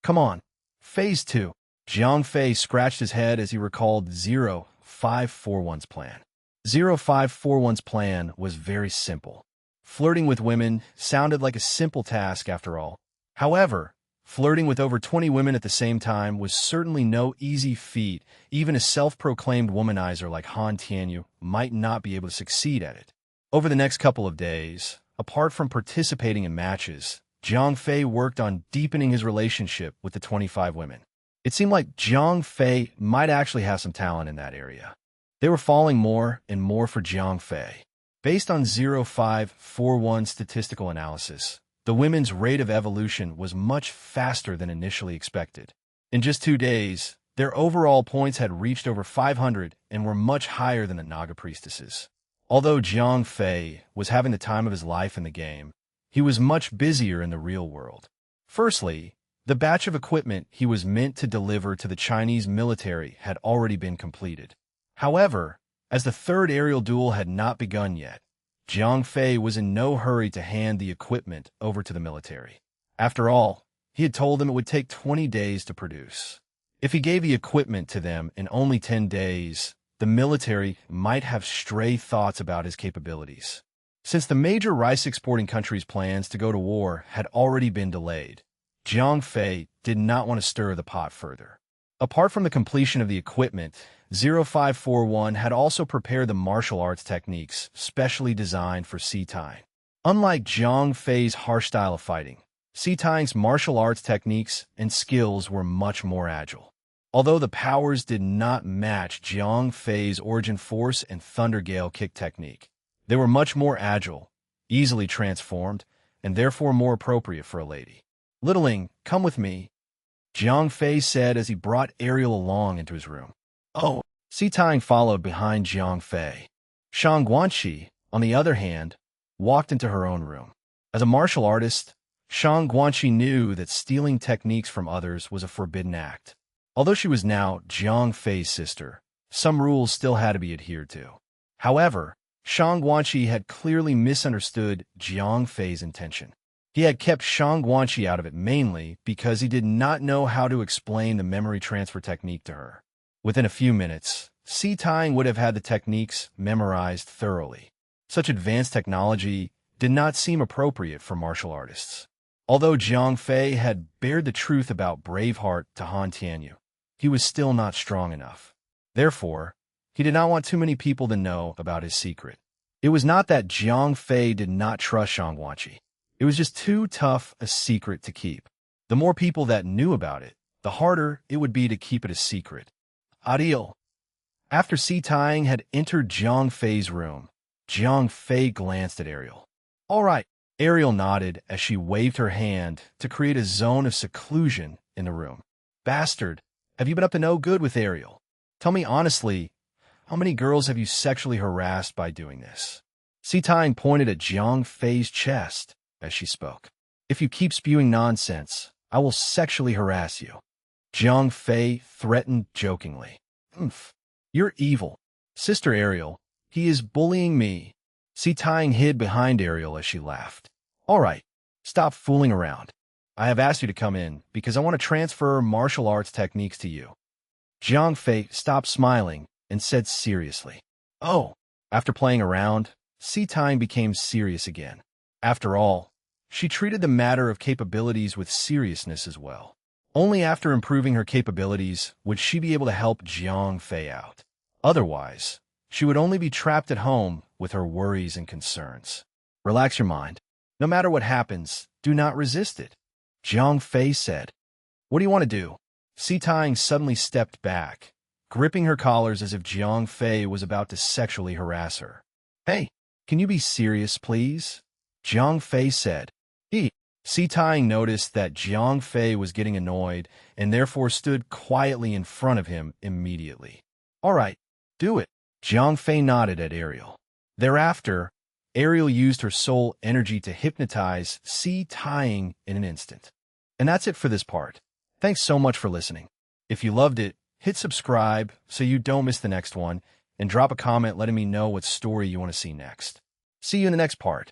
Come on, Phase 2. Jiang Fei scratched his head as he recalled 0541's plan. 0541's plan was very simple. Flirting with women sounded like a simple task after all. However, flirting with over 20 women at the same time was certainly no easy feat. Even a self-proclaimed womanizer like Han Tianyu might not be able to succeed at it. Over the next couple of days, apart from participating in matches, Jiang Fei worked on deepening his relationship with the 25 women. It seemed like Jiang Fei might actually have some talent in that area. They were falling more and more for Jiang Fei. Based on 0541's statistical analysis, the women's rate of evolution was much faster than initially expected. In just 2 days, their overall points had reached over 500 and were much higher than the Naga priestesses. Although Jiang Fei was having the time of his life in the game, he was much busier in the real world. Firstly, the batch of equipment he was meant to deliver to the Chinese military had already been completed. However, as the third aerial duel had not begun yet, Jiang Fei was in no hurry to hand the equipment over to the military. After all, he had told them it would take 20 days to produce. If he gave the equipment to them in only 10 days, the military might have stray thoughts about his capabilities. Since the major rice exporting countries' plans to go to war had already been delayed, Jiang Fei did not want to stir the pot further. Apart from the completion of the equipment, 0541 had also prepared the martial arts techniques specially designed for sea tying. Unlike Jiang Fei's harsh style of fighting, sea tying's martial arts techniques and skills were much more agile. Although the powers did not match Jiang Fei's origin force and thunder gale kick technique, they were much more agile, easily transformed, and therefore more appropriate for a lady. "Littling, come with me," Jiang Fei said as he brought Ariel along into his room. "Oh." Sea tying followed behind Jiang Fei. Shang Guanxi, on the other hand, walked into her own room. As a martial artist, Shang Guanxi knew that stealing techniques from others was a forbidden act. Although she was now Jiang Fei's sister, some rules still had to be adhered to. However, Shang Guanqi had clearly misunderstood Jiang Fei's intention. He had kept Shang Guanqi out of it mainly because he did not know how to explain the memory transfer technique to her. Within a few minutes, Si Tang would have had the techniques memorized thoroughly. Such advanced technology did not seem appropriate for martial artists. Although Jiang Fei had bared the truth about Braveheart to Han Tianyu, he was still not strong enough. Therefore, he did not want too many people to know about his secret. It was not that Jiang Fei did not trust Shang Guanqi. It was just too tough a secret to keep. The more people that knew about it, the harder it would be to keep it a secret. Adieu. After Si Tang had entered Jiang Fei's room, Jiang Fei glanced at Ariel. All right. Ariel nodded as she waved her hand to create a zone of seclusion in the room. Bastard, have you been up to no good with Ariel? Tell me honestly, how many girls have you sexually harassed by doing this? Si Tang pointed at Jiang Fei's chest as she spoke. If you keep spewing nonsense, I will sexually harass you. Jiang Fei threatened jokingly. You're evil. Sister Ariel, he is bullying me. Si Tang hid behind Ariel as she laughed. All right, stop fooling around. I have asked you to come in because I want to transfer martial arts techniques to you. Jiang Fei stopped smiling and said seriously. Oh, after playing around, Si Tang became serious again. After all, she treated the matter of capabilities with seriousness as well. Only after improving her capabilities would she be able to help Jiang Fei out. Otherwise, she would only be trapped at home with her worries and concerns. Relax your mind. No matter what happens, do not resist it. Jiang Fei said. What do you want to do? Si Tang suddenly stepped back, gripping her collars as if Jiang Fei was about to sexually harass her. Hey, can you be serious, please? Jiang Fei said. Si Tang noticed that Jiang Fei was getting annoyed and therefore stood quietly in front of him immediately. All right, do it. Jiang Fei nodded at Ariel. Thereafter, Ariel used her soul energy to hypnotize Si Tang in an instant. And that's it for this part. Thanks so much for listening. If you loved it, hit subscribe so you don't miss the next one, and drop a comment letting me know what story you want to see next. See you in the next part.